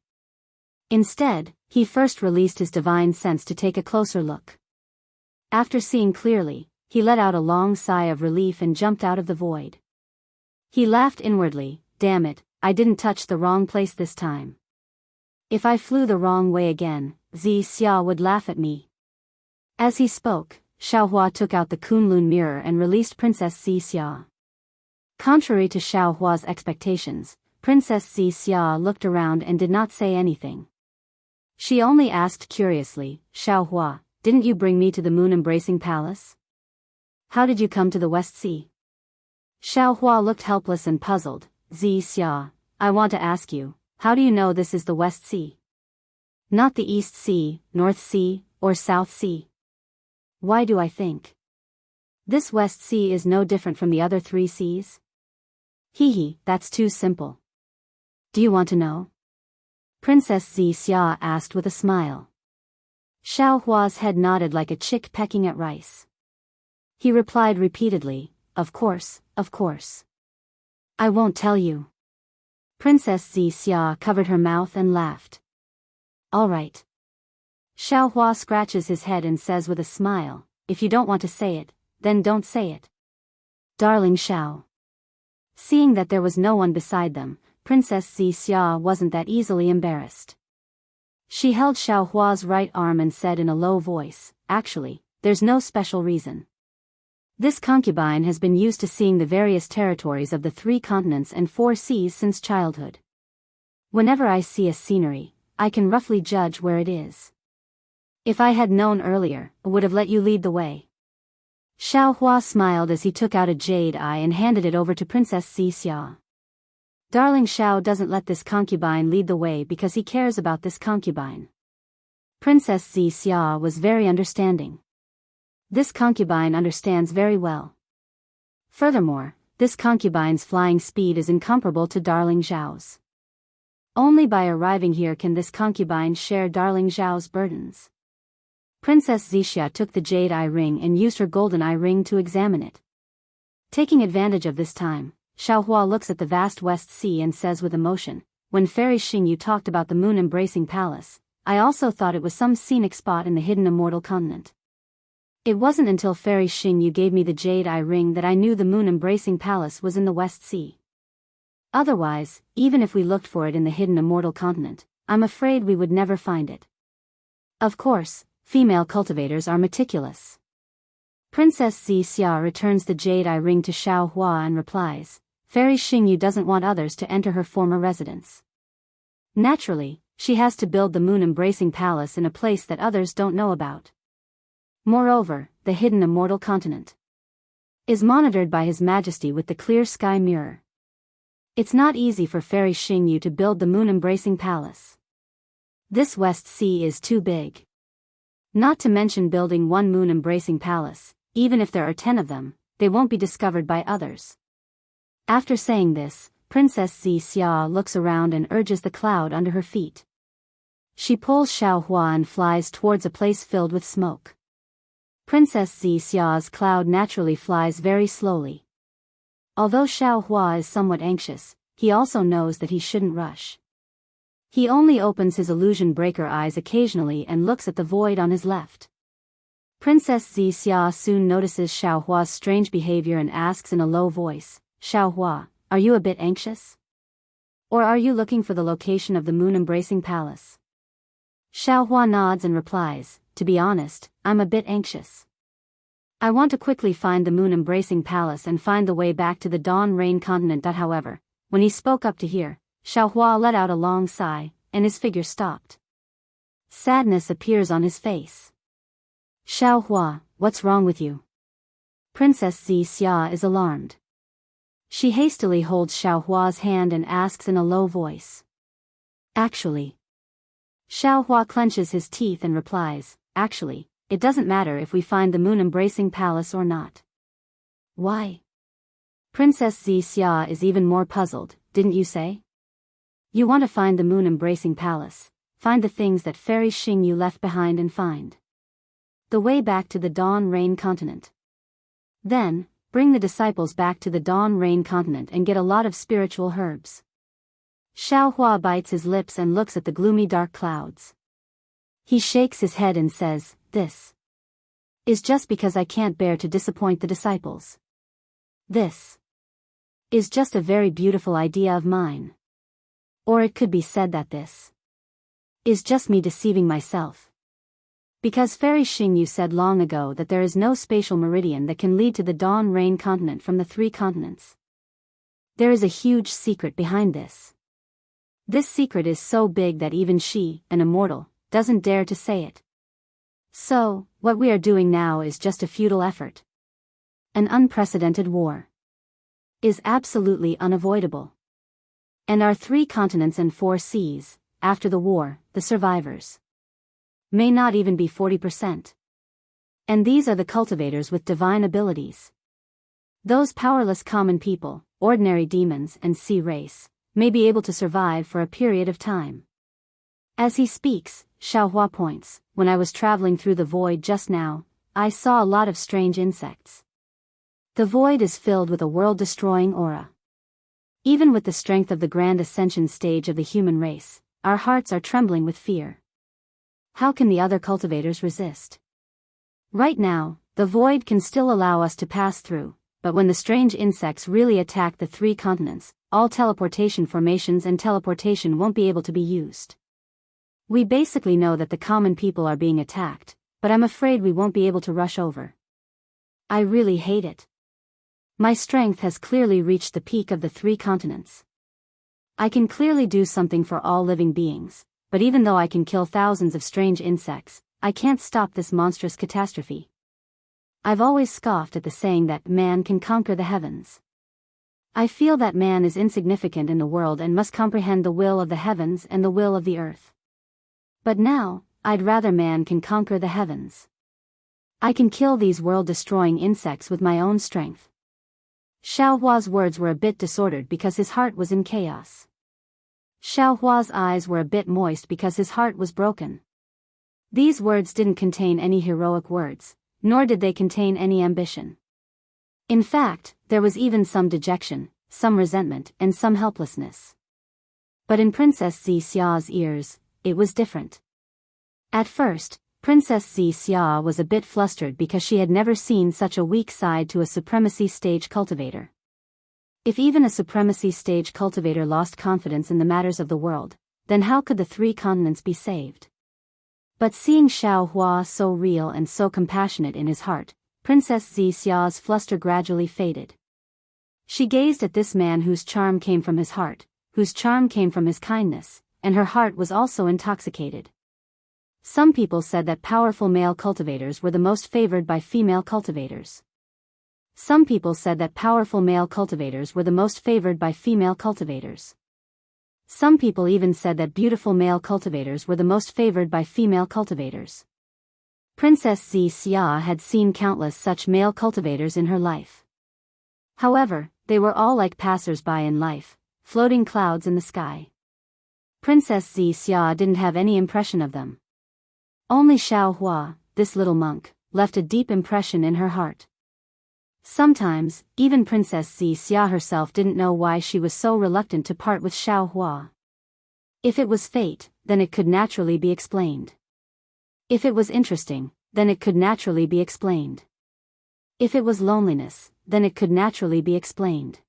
Instead, he first released his divine sense to take a closer look. After seeing clearly, he let out a long sigh of relief and jumped out of the void. He laughed inwardly, damn it, I didn't touch the wrong place this time. If I flew the wrong way again, Xia would laugh at me. As he spoke, Xiaohua took out the Kunlun mirror and released Princess Xia. Contrary to Xiaohua's expectations, Princess Xia looked around and did not say anything. She only asked curiously, Xiaohua, didn't you bring me to the moon-embracing palace? How did you come to the West Sea? Xiaohua looked helpless and puzzled. Xia, I want to ask you, how do you know this is the West Sea? Not the East Sea, North Sea, or South Sea? Why do I think this West Sea is no different from the other three seas? That's too simple. Do you want to know? Princess Xia asked with a smile. Xiaohua's head nodded like a chick pecking at rice. He replied repeatedly, of course, of course. I won't tell you. Princess Xia covered her mouth and laughed. All right. Xiaohua scratches his head and says with a smile, if you don't want to say it, then don't say it. Darling Xiao. Seeing that there was no one beside them, Princess Xia wasn't that easily embarrassed. She held Xiaohua's right arm and said in a low voice, actually, there's no special reason. This concubine has been used to seeing the various territories of the 3 continents and 4 seas since childhood. Whenever I see a scenery, I can roughly judge where it is. If I had known earlier, I would have let you lead the way. Xiaohua smiled as he took out a jade eye and handed it over to Princess Xia. Darling Xiao doesn't let this concubine lead the way because he cares about this concubine. Princess Xia was very understanding. This concubine understands very well. Furthermore, this concubine's flying speed is incomparable to Darling Xiao's. Only by arriving here can this concubine share Darling Xiao's burdens. Princess Xia took the jade eye ring and used her golden eye ring to examine it. Taking advantage of this time, Xiaohua looks at the vast West Sea and says with emotion, when Fairy Xingyu talked about the moon-embracing palace, I also thought it was some scenic spot in the hidden immortal continent. It wasn't until Fairy Xingyu gave me the jade eye ring that I knew the moon-embracing palace was in the West Sea. Otherwise, even if we looked for it in the hidden immortal continent, I'm afraid we would never find it. Of course, female cultivators are meticulous. Princess Xia returns the jade eye ring to Xiaohua and replies, Fairy Xingyu doesn't want others to enter her former residence. Naturally, she has to build the moon-embracing palace in a place that others don't know about. Moreover, the hidden immortal continent is monitored by His Majesty with the clear sky mirror. It's not easy for Fairy Xingyu to build the moon-embracing palace. This West Sea is too big. Not to mention building one moon-embracing palace, even if there are 10 of them, they won't be discovered by others. After saying this, Princess Xia looks around and urges the cloud under her feet. She pulls Xiaohua and flies towards a place filled with smoke. Princess Xia's cloud naturally flies very slowly. Although Xiao Hua is somewhat anxious, he also knows that he shouldn't rush. He only opens his illusion breaker eyes occasionally and looks at the void on his left. Princess Xia soon notices Xiao Hua's strange behavior and asks in a low voice, "Xiao Hua, are you a bit anxious? Or are you looking for the location of the moon-embracing palace?" Xiao Hua nods and replies, "To be honest, I'm a bit anxious. I want to quickly find the moon-embracing palace and find the way back to the Dawn Rain continent." However, when he spoke up to hear, Xiao Hua let out a long sigh, and his figure stopped. Sadness appears on his face. "Xiao Hua, what's wrong with you?" Princess Xia is alarmed. She hastily holds Xiao Hua's hand and asks in a low voice. "Actually." Xiao Hua clenches his teeth and replies, "Actually, it doesn't matter if we find the moon-embracing palace or not." "Why?" Princess Xia is even more puzzled. "Didn't you say? You want to find the moon-embracing palace, find the things that Fairy Xingyu left behind and find the way back to the Dawn Rain continent. Then, bring the disciples back to the Dawn Rain continent and get a lot of spiritual herbs." Xiao Hua bites his lips and looks at the gloomy dark clouds. He shakes his head and says, "This is just because I can't bear to disappoint the disciples. This is just a very beautiful idea of mine. Or it could be said that this is just me deceiving myself. Because Fairy Xingyu said long ago that there is no spatial meridian that can lead to the Dawn Rain continent from the 3 continents. There is a huge secret behind this. This secret is so big that even she, an immortal, doesn't dare to say it. So, what we are doing now is just a futile effort. An unprecedented war is absolutely unavoidable. And our 3 continents and 4 seas, after the war, the survivors may not even be 40%. And these are the cultivators with divine abilities. Those powerless common people, ordinary demons and sea race, may be able to survive for a period of time." As he speaks, Xiao Hua points, "When I was traveling through the void just now, I saw a lot of strange insects. The void is filled with a world-destroying aura. Even with the strength of the grand ascension stage of the human race, our hearts are trembling with fear. How can the other cultivators resist? Right now, the void can still allow us to pass through, but when the strange insects really attack the 3 continents, all teleportation formations and teleportation won't be able to be used. We basically know that the common people are being attacked, but I'm afraid we won't be able to rush over. I really hate it. My strength has clearly reached the peak of the 3 continents. I can clearly do something for all living beings, but even though I can kill thousands of strange insects, I can't stop this monstrous catastrophe. I've always scoffed at the saying that man can conquer the heavens. I feel that man is insignificant in the world and must comprehend the will of the heavens and the will of the earth. But now, I'd rather man can conquer the heavens. I can kill these world-destroying insects with my own strength." Xiao Hua's words were a bit disordered because his heart was in chaos. Xiao Hua's eyes were a bit moist because his heart was broken. These words didn't contain any heroic words, nor did they contain any ambition. In fact, there was even some dejection, some resentment, and some helplessness. But in Princess Xia's ears, it was different. At first, Princess Xia was a bit flustered because she had never seen such a weak side to a supremacy stage cultivator. If even a supremacy stage cultivator lost confidence in the matters of the world, then how could the 3 continents be saved? But seeing Xiao Hua so real and so compassionate in his heart, Princess Xia's fluster gradually faded. She gazed at this man whose charm came from his heart, whose charm came from his kindness, and her heart was also intoxicated. Some people said that powerful male cultivators were the most favored by female cultivators. Some people said that powerful male cultivators were the most favored by female cultivators. Some people even said that beautiful male cultivators were the most favored by female cultivators. Princess Xia had seen countless such male cultivators in her life. However, they were all like passers-by in life, floating clouds in the sky. Princess Xia didn't have any impression of them. Only Xiao Hua, this little monk, left a deep impression in her heart. Sometimes, even Princess Xianxia herself didn't know why she was so reluctant to part with Xiaohua. If it was fate, then it could naturally be explained. If it was interesting, then it could naturally be explained. If it was loneliness, then it could naturally be explained.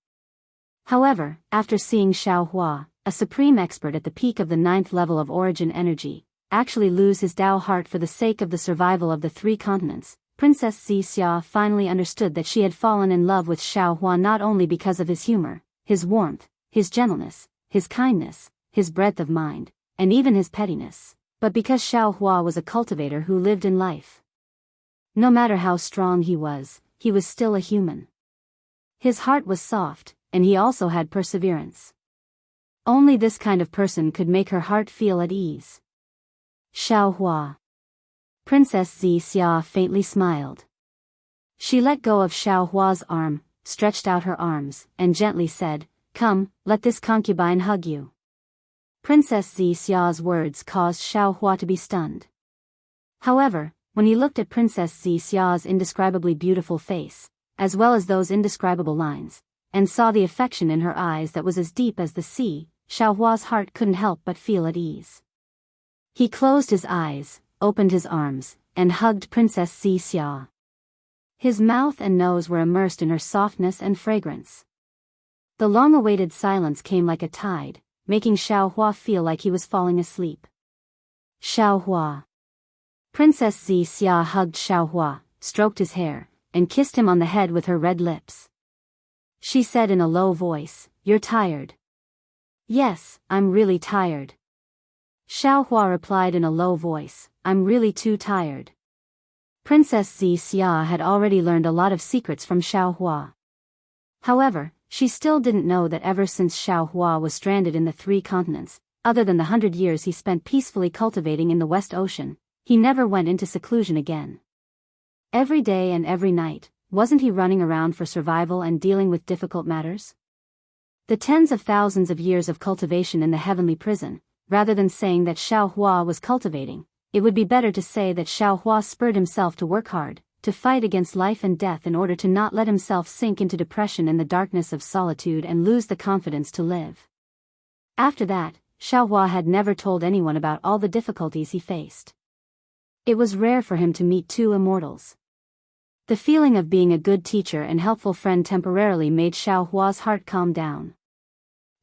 However, after seeing Xiaohua, a supreme expert at the peak of the 9th level of origin energy, actually lose his Dao heart for the sake of the survival of the 3 continents, Princess Xianxia finally understood that she had fallen in love with Xiaohua not only because of his humor, his warmth, his gentleness, his kindness, his breadth of mind, and even his pettiness, but because Xiaohua was a cultivator who lived in life. No matter how strong he was still a human. His heart was soft, and he also had perseverance. Only this kind of person could make her heart feel at ease. Xiaohua. Princess Xianxia faintly smiled. She let go of Xiaohua's arm, stretched out her arms, and gently said, "Come, let this concubine hug you." Princess Xianxia's words caused Xiaohua to be stunned. However, when he looked at Princess Xianxia's indescribably beautiful face, as well as those indescribable lines, and saw the affection in her eyes that was as deep as the sea, Xiaohua's heart couldn't help but feel at ease. He closed his eyes, opened his arms, and hugged Princess Xianxia. His mouth and nose were immersed in her softness and fragrance. The long-awaited silence came like a tide, making Xiaohua feel like he was falling asleep. Xiaohua. Princess Xianxia hugged Xiaohua, stroked his hair, and kissed him on the head with her red lips. She said in a low voice, "You're tired." "Yes, I'm really tired." Xiaohua replied in a low voice, "I'm really too tired." Princess Xianxia had already learned a lot of secrets from Xiaohua. However, she still didn't know that ever since Xiaohua was stranded in the 3 continents, other than the 100 years he spent peacefully cultivating in the West Ocean, he never went into seclusion again. Every day and every night, wasn't he running around for survival and dealing with difficult matters? The tens of thousands of years of cultivation in the heavenly prison, rather than saying that Xiaohua was cultivating, it would be better to say that Xiaohua spurred himself to work hard, to fight against life and death in order to not let himself sink into depression and the darkness of solitude and lose the confidence to live. After that, Xiaohua had never told anyone about all the difficulties he faced. It was rare for him to meet 2 immortals. The feeling of being a good teacher and helpful friend temporarily made Xiaohua's heart calm down.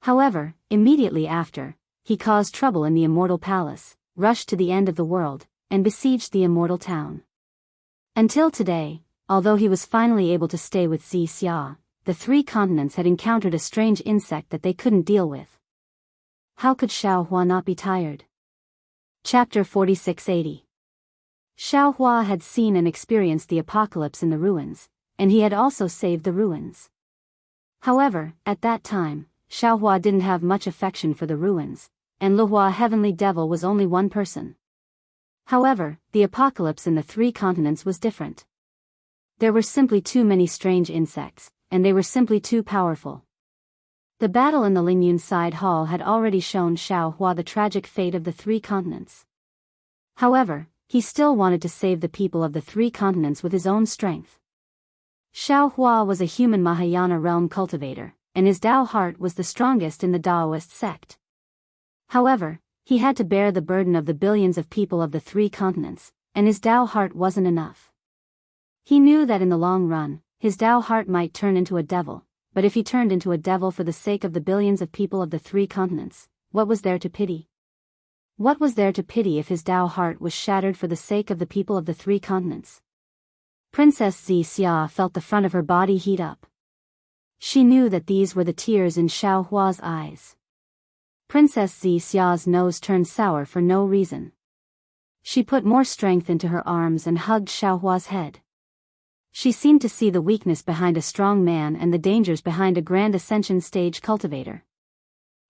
However, immediately after, he caused trouble in the immortal palace, rushed to the end of the world, and besieged the immortal town. Until today, although he was finally able to stay with Xianxia, the 3 continents had encountered a strange insect that they couldn't deal with. How could Xiaohua not be tired? Chapter 4680. Xiaohua had seen and experienced the apocalypse in the ruins, and he had also saved the ruins. However, at that time, Xiaohua didn't have much affection for the ruins, and Luhua Heavenly Devil was only one person. However, the apocalypse in the 3 continents was different. There were simply too many strange insects, and they were simply too powerful. The battle in the Lingyun side hall had already shown Xiaohua the tragic fate of the 3 continents. However, he still wanted to save the people of the 3 continents with his own strength. Xiaohua was a human Mahayana realm cultivator, and his Dao heart was the strongest in the Daoist sect. However, he had to bear the burden of the billions of people of the 3 continents, and his Dao heart wasn't enough. He knew that in the long run, his Dao heart might turn into a devil, but if he turned into a devil for the sake of the billions of people of the 3 continents, what was there to pity? What was there to pity if his Dao heart was shattered for the sake of the people of the 3 continents? Princess Xianxia felt the front of her body heat up. She knew that these were the tears in Xiaohua's eyes. Princess Xianxia's nose turned sour for no reason. She put more strength into her arms and hugged Xiaohua's head. She seemed to see the weakness behind a strong man and the dangers behind a grand ascension stage cultivator.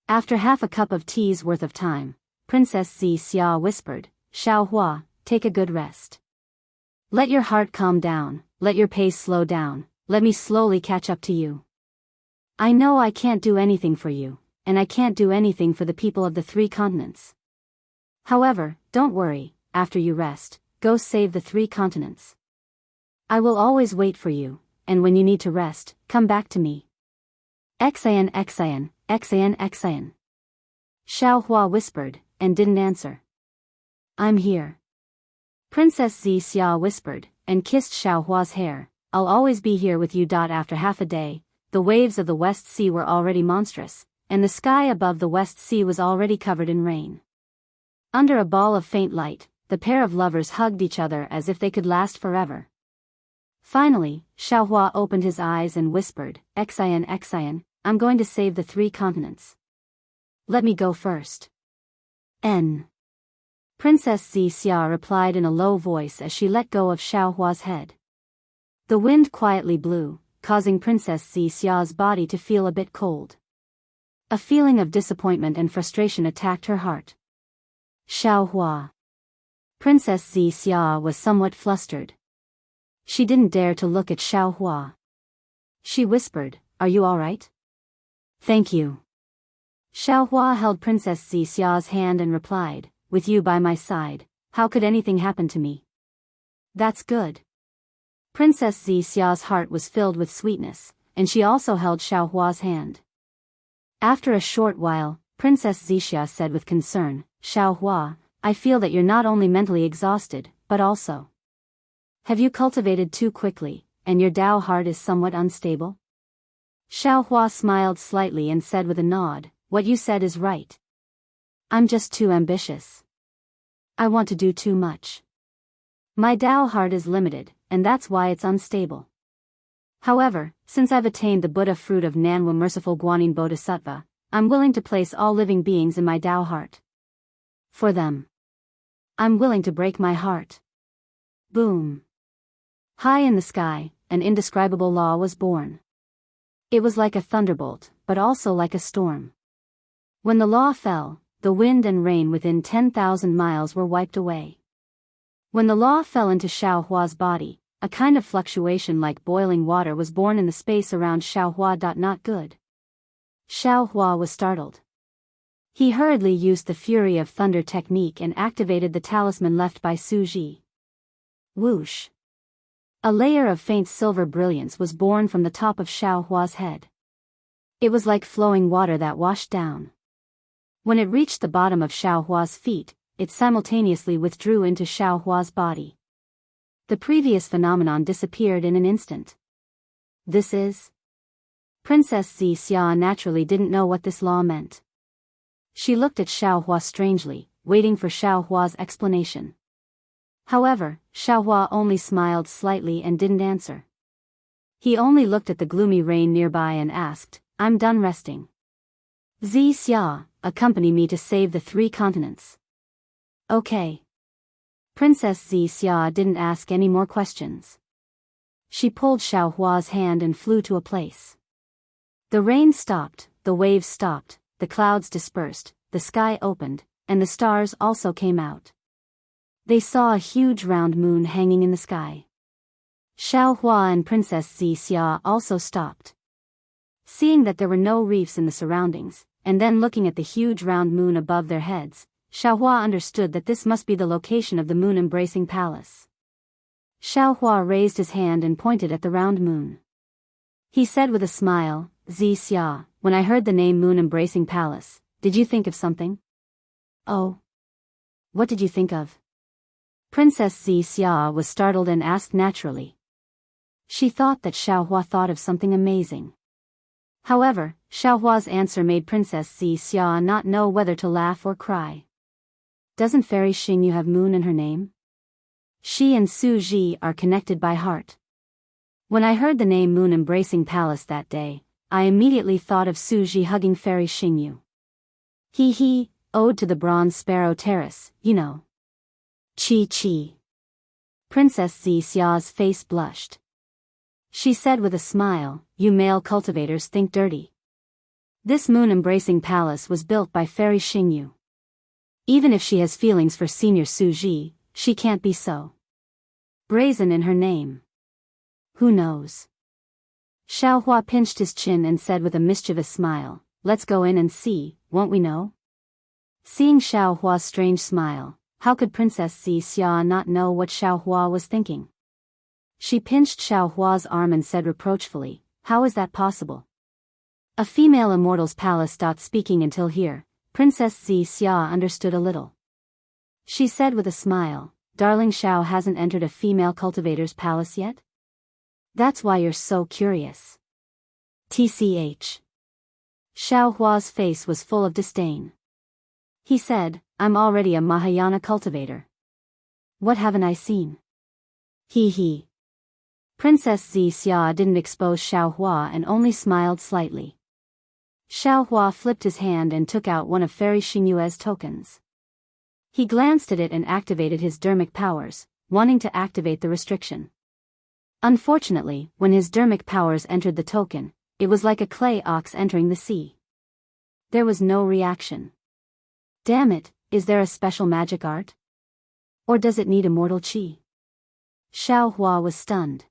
After half a cup of tea's worth of time, Princess Xianxia whispered, "Xiaohua, take a good rest. Let your heart calm down, let your pace slow down, let me slowly catch up to you. I know I can't do anything for you, and I can't do anything for the people of the 3 continents. However, don't worry, after you rest, go save the 3 continents. I will always wait for you, and when you need to rest, come back to me. Xian Xian, Xian Xian. Xiaohua whispered, and didn't answer. I'm here. Princess Xianxia whispered, and kissed Xiaohua's hair. I'll always be here with you. After half a day, the waves of the West Sea were already monstrous, and the sky above the West Sea was already covered in rain. Under a ball of faint light, the pair of lovers hugged each other as if they could last forever. Finally, Xiaohua opened his eyes and whispered, Xian Xian, I'm going to save the 3 continents. Let me go first. N. Princess Xianxia replied in a low voice as she let go of Xiaohua's head. The wind quietly blew, causing Princess Xianxia's body to feel a bit cold. A feeling of disappointment and frustration attacked her heart. Xiaohua. Princess Xianxia was somewhat flustered. She didn't dare to look at Xiaohua. She whispered, Are you all right? Thank you. Xiaohua held Princess Xianxia's hand and replied, With you by my side, how could anything happen to me? That's good. Princess Xianxia's heart was filled with sweetness, and she also held Xiaohua's hand. After a short while, Princess Xianxia said with concern, Xiaohua, I feel that you're not only mentally exhausted, but also. Have you cultivated too quickly, and your Dao heart is somewhat unstable? Xiaohua smiled slightly and said with a nod, What you said is right. I'm just too ambitious. I want to do too much. My Dao heart is limited, and that's why it's unstable. However, since I've attained the Buddha fruit of Nanwa Merciful Guanyin Bodhisattva, I'm willing to place all living beings in my Dao heart. For them. I'm willing to break my heart. Boom. High in the sky, an indescribable law was born. It was like a thunderbolt, but also like a storm. When the law fell, the wind and rain within 10,000 miles were wiped away. When the law fell into Xiaohua's body, a kind of fluctuation like boiling water was born in the space around Xiaohua. Not good. Xiaohua was startled. He hurriedly used the Fury of Thunder technique and activated the talisman left by Su Ji. Whoosh. A layer of faint silver brilliance was born from the top of Xiaohua's head. It was like flowing water that washed down. When it reached the bottom of Xiaohua's feet, it simultaneously withdrew into Xiaohua's body. The previous phenomenon disappeared in an instant. This is? Princess Xianxia naturally didn't know what this law meant. She looked at Xiaohua strangely, waiting for Xiaohua's explanation. However, Xiaohua only smiled slightly and didn't answer. He only looked at the gloomy rain nearby and asked, I'm done resting. Xianxia, accompany me to save the 3 continents. Okay. Princess Xianxia didn't ask any more questions. She pulled Xiaohua's hand and flew to a place. The rain stopped, the waves stopped, the clouds dispersed, the sky opened, and the stars also came out. They saw a huge round moon hanging in the sky. Xiaohua and Princess Xianxia also stopped. Seeing that there were no reefs in the surroundings, and then looking at the huge round moon above their heads, Xiaohua understood that this must be the location of the moon-embracing palace. Xiaohua raised his hand and pointed at the round moon. He said with a smile, Xianxia, when I heard the name Moon-Embracing Palace, did you think of something? Oh. What did you think of? Princess Xianxia was startled and asked naturally. She thought that Xiaohua thought of something amazing. However, Xiaohua's answer made Princess Xianxia not know whether to laugh or cry. Doesn't Fairy Xingyu have moon in her name? She and Su Ji are connected by heart. When I heard the name Moon-Embracing Palace that day, I immediately thought of Su Ji hugging Fairy Xingyu. He, Ode to the Bronze Sparrow Terrace, you know. Chi. Princess Xianxia's face blushed. She said with a smile, you male cultivators think dirty. This moon-embracing palace was built by Fairy Xingyu. Even if she has feelings for Senior Su Ji, she can't be so brazen in her name. Who knows? Xiaohua pinched his chin and said with a mischievous smile, let's go in and see, won't we know? Seeing Xiaohua's strange smile, how could Princess Xianxia not know what Xiaohua was thinking? She pinched Xiao Hua's arm and said reproachfully, "How is that possible? A female immortal's palace." Speaking until here, Princess Xianxia understood a little. She said with a smile, "Darling, Xiao hasn't entered a female cultivator's palace yet? That's why you're so curious." TCH. Xiao Hua's face was full of disdain. He said, "I'm already a Mahayana cultivator. What haven't I seen?" He. Princess Xianxia didn't expose Xiao Hua and only smiled slightly. Xiao Hua flipped his hand and took out one of Fairy Xingyue's tokens. He glanced at it and activated his dermic powers, wanting to activate the restriction. Unfortunately, when his dermic powers entered the token, it was like a clay ox entering the sea. There was no reaction. Damn it, is there a special magic art? Or does it need immortal qi? Xiao Hua was stunned.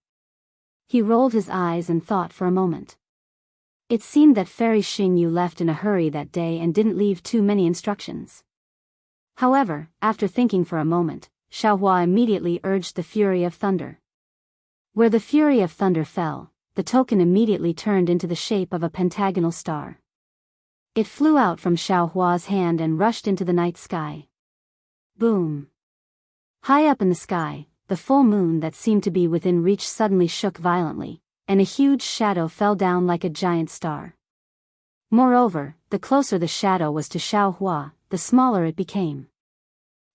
He rolled his eyes and thought for a moment. It seemed that Fairy Xingyu left in a hurry that day and didn't leave too many instructions. However, after thinking for a moment, Xiao Hua immediately urged the Fury of Thunder. Where the Fury of Thunder fell, the token immediately turned into the shape of a pentagonal star. It flew out from Xiao Hua's hand and rushed into the night sky. Boom! High up in the sky, the full moon that seemed to be within reach suddenly shook violently, and a huge shadow fell down like a giant star. Moreover, the closer the shadow was to Xiao Hua, the smaller it became.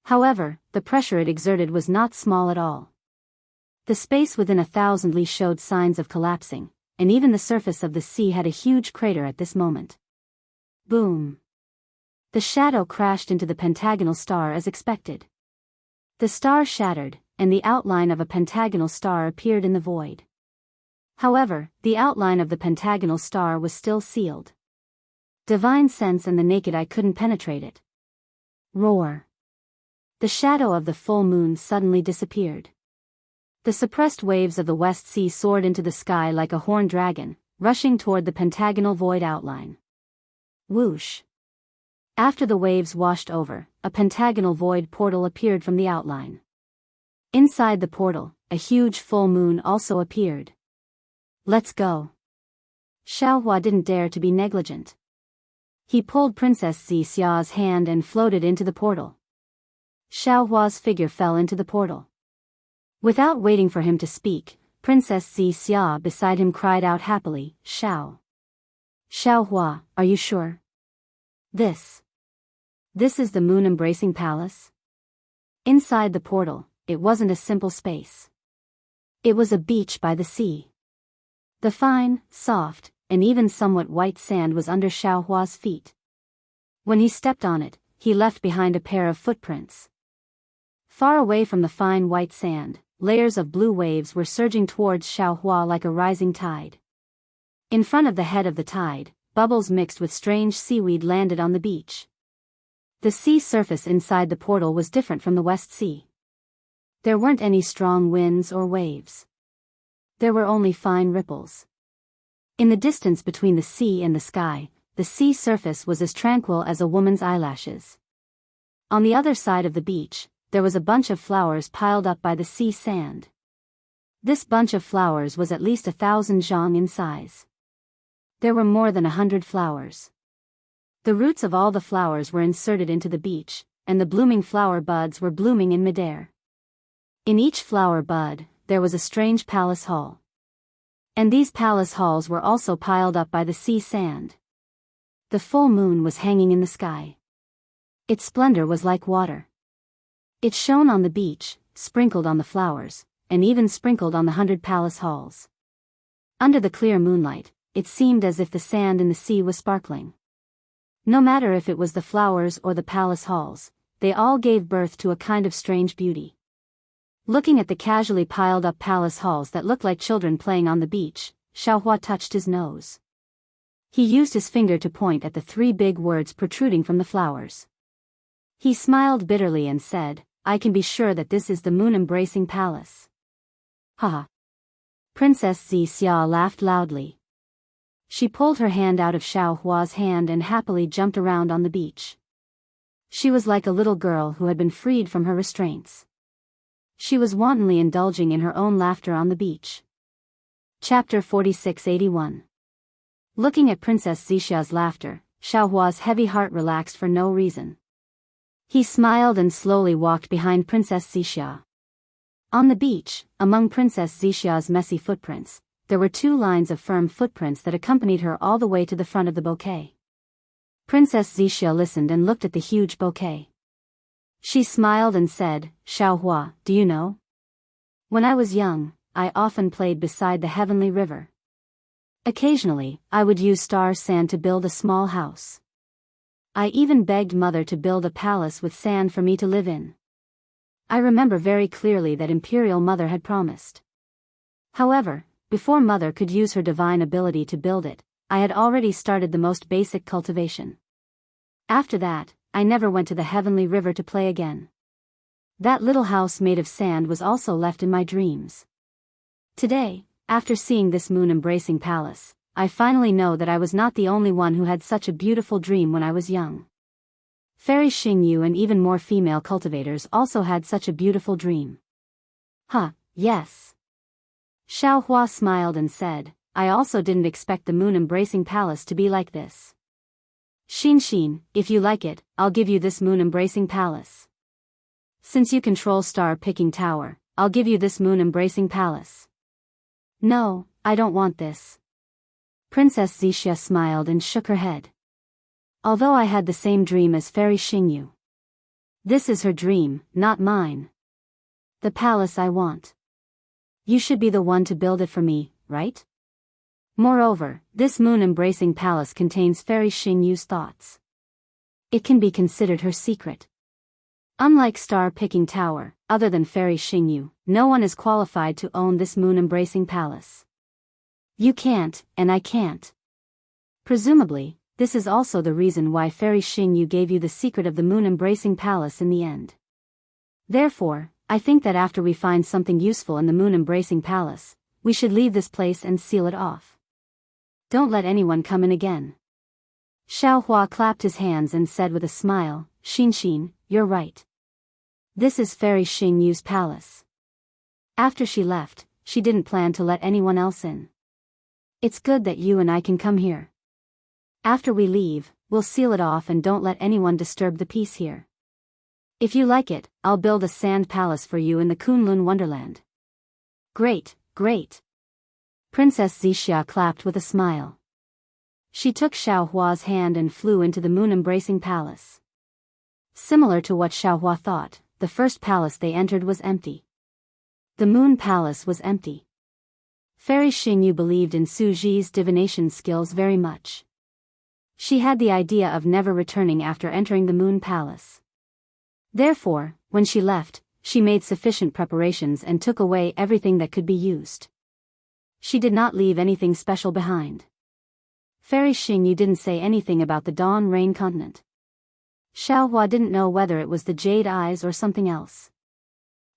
However, the pressure it exerted was not small at all. The space within 1,000 li showed signs of collapsing, and even the surface of the sea had a huge crater at this moment. Boom! The shadow crashed into the pentagonal star as expected. The star shattered, and the outline of a pentagonal star appeared in the void. However, the outline of the pentagonal star was still sealed. Divine sense and the naked eye couldn't penetrate it. Roar! The shadow of the full moon suddenly disappeared. The suppressed waves of the West Sea soared into the sky like a horned dragon, rushing toward the pentagonal void outline. Whoosh! After the waves washed over, a pentagonal void portal appeared from the outline. Inside the portal, a huge full moon also appeared. Let's go. Xiao Hua didn't dare to be negligent. He pulled Princess Xiao's hand and floated into the portal. Xiao Hua's figure fell into the portal. Without waiting for him to speak, Princess Xiao beside him cried out happily, "Xiao! Xiao Hua, are you sure? This is the moon-embracing palace?" Inside the portal, it wasn't a simple space. It was a beach by the sea. The fine, soft, and even somewhat white sand was under Xiao Hua's feet. When he stepped on it, he left behind a pair of footprints. Far away from the fine white sand, layers of blue waves were surging towards Xiao Hua like a rising tide. In front of the head of the tide, bubbles mixed with strange seaweed landed on the beach. The sea surface inside the portal was different from the West Sea. There weren't any strong winds or waves. There were only fine ripples. In the distance between the sea and the sky, the sea surface was as tranquil as a woman's eyelashes. On the other side of the beach, there was a bunch of flowers piled up by the sea sand. This bunch of flowers was at least 1,000 zhang in size. There were more than 100 flowers. The roots of all the flowers were inserted into the beach, and the blooming flower buds were blooming in midair. In each flower bud, there was a strange palace hall. And these palace halls were also piled up by the sea sand. The full moon was hanging in the sky. Its splendor was like water. It shone on the beach, sprinkled on the flowers, and even sprinkled on the 100 palace halls. Under the clear moonlight, it seemed as if the sand in the sea was sparkling. No matter if it was the flowers or the palace halls, they all gave birth to a kind of strange beauty. Looking at the casually piled up palace halls that looked like children playing on the beach, Xiao Hua touched his nose. He used his finger to point at the 3 big words protruding from the flowers. He smiled bitterly and said, "I can be sure that this is the moon-embracing palace." Haha. Princess Xia laughed loudly. She pulled her hand out of Xiao Hua's hand and happily jumped around on the beach. She was like a little girl who had been freed from her restraints. She was wantonly indulging in her own laughter on the beach. Chapter 4681. Looking at Princess Xixia's laughter, Xiaohua's heavy heart relaxed for no reason. He smiled and slowly walked behind Princess Xixia. On the beach, among Princess Xixia's messy footprints, there were 2 lines of firm footprints that accompanied her all the way to the front of the bouquet. Princess Xiixia listened and looked at the huge bouquet. She smiled and said, "Xiaohua, do you know? When I was young, I often played beside the heavenly river. Occasionally, I would use star sand to build a small house. I even begged Mother to build a palace with sand for me to live in. I remember very clearly that Imperial Mother had promised. However, before Mother could use her divine ability to build it, I had already started the most basic cultivation. After that, I never went to the heavenly river to play again. That little house made of sand was also left in my dreams. Today, after seeing this moon-embracing palace, I finally know that I was not the only one who had such a beautiful dream when I was young. Fairy Xingyu and even more female cultivators also had such a beautiful dream." "Huh, yes." Xiaohua smiled and said, "I also didn't expect the moon-embracing palace to be like this. Xin, if you like it, I'll give you this moon-embracing palace. Since you control Star-Picking Tower, I'll give you this moon-embracing palace." "No, I don't want this." Princess Xiixia smiled and shook her head. "Although I had the same dream as Fairy Xingyu. This is her dream, not mine. The palace I want. You should be the one to build it for me, right? Moreover, this moon-embracing palace contains Fairy Xingyu's thoughts. It can be considered her secret. Unlike Star-Picking Tower, other than Fairy Xingyu, no one is qualified to own this moon-embracing palace. You can't, and I can't. Presumably, this is also the reason why Fairy Xingyu gave you the secret of the moon-embracing palace in the end. Therefore, I think that after we find something useful in the moon-embracing palace, we should leave this place and seal it off. Don't let anyone come in again." Xiaohua clapped his hands and said with a smile, "Xin, you're right. This is Fairy Xingyu's palace. After she left, she didn't plan to let anyone else in. It's good that you and I can come here. After we leave, we'll seal it off and don't let anyone disturb the peace here. If you like it, I'll build a sand palace for you in the Kunlun Wonderland." "Great, great." Princess Xiixia clapped with a smile. She took Xiaohua's hand and flew into the moon-embracing palace. Similar to what Xiaohua thought, the first palace they entered was empty. The moon palace was empty. Fairy Xingyu believed in Su Ji's divination skills very much. She had the idea of never returning after entering the moon palace. Therefore, when she left, she made sufficient preparations and took away everything that could be used. She did not leave anything special behind. Fairy Xingyu didn't say anything about the Dawn Rain Continent. Xiaohua didn't know whether it was the jade eyes or something else.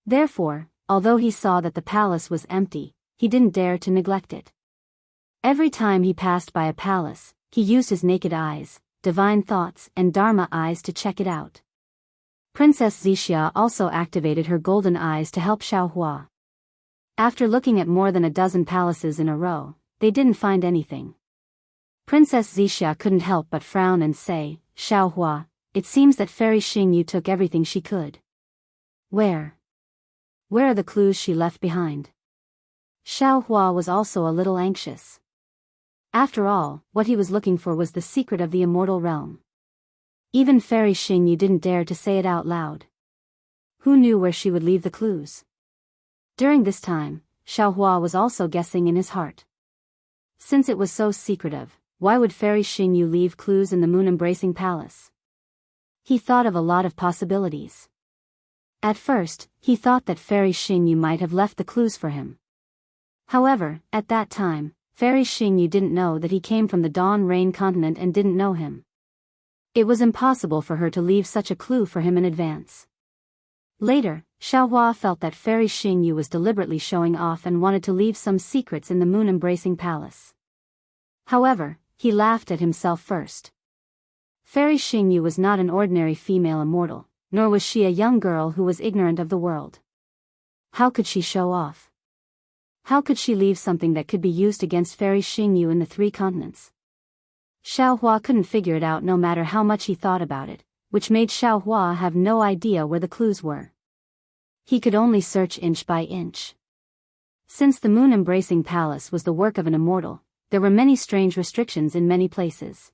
Therefore, although he saw that the palace was empty, he didn't dare to neglect it. Every time he passed by a palace, he used his naked eyes, divine thoughts and Dharma eyes to check it out. Princess Xiixia also activated her golden eyes to help Xiaohua. After looking at more than a dozen palaces in a row, they didn't find anything. Princess Xiixia couldn't help but frown and say, "Xiaohua, it seems that Fairy Xingyu took everything she could. Where are the clues she left behind?" Xiaohua was also a little anxious. After all, what he was looking for was the secret of the immortal realm. Even Fairy Xingyu didn't dare to say it out loud. Who knew where she would leave the clues? During this time, Xiaohua was also guessing in his heart. Since it was so secretive, why would Fairy Xingyu leave clues in the moon-embracing palace? He thought of a lot of possibilities. At first, he thought that Fairy Xingyu might have left the clues for him. However, at that time, Fairy Xingyu didn't know that he came from the Dawn Rain Continent and didn't know him. It was impossible for her to leave such a clue for him in advance. Later, Xiaohua felt that Fairy Xingyu was deliberately showing off and wanted to leave some secrets in the moon-embracing palace. However, he laughed at himself first. Fairy Xingyu was not an ordinary female immortal, nor was she a young girl who was ignorant of the world. How could she show off? How could she leave something that could be used against Fairy Xingyu in the 3 continents? Xiaohua couldn't figure it out no matter how much he thought about it, which made Xiaohua have no idea where the clues were. He could only search inch by inch. Since the moon-embracing palace was the work of an immortal, there were many strange restrictions in many places.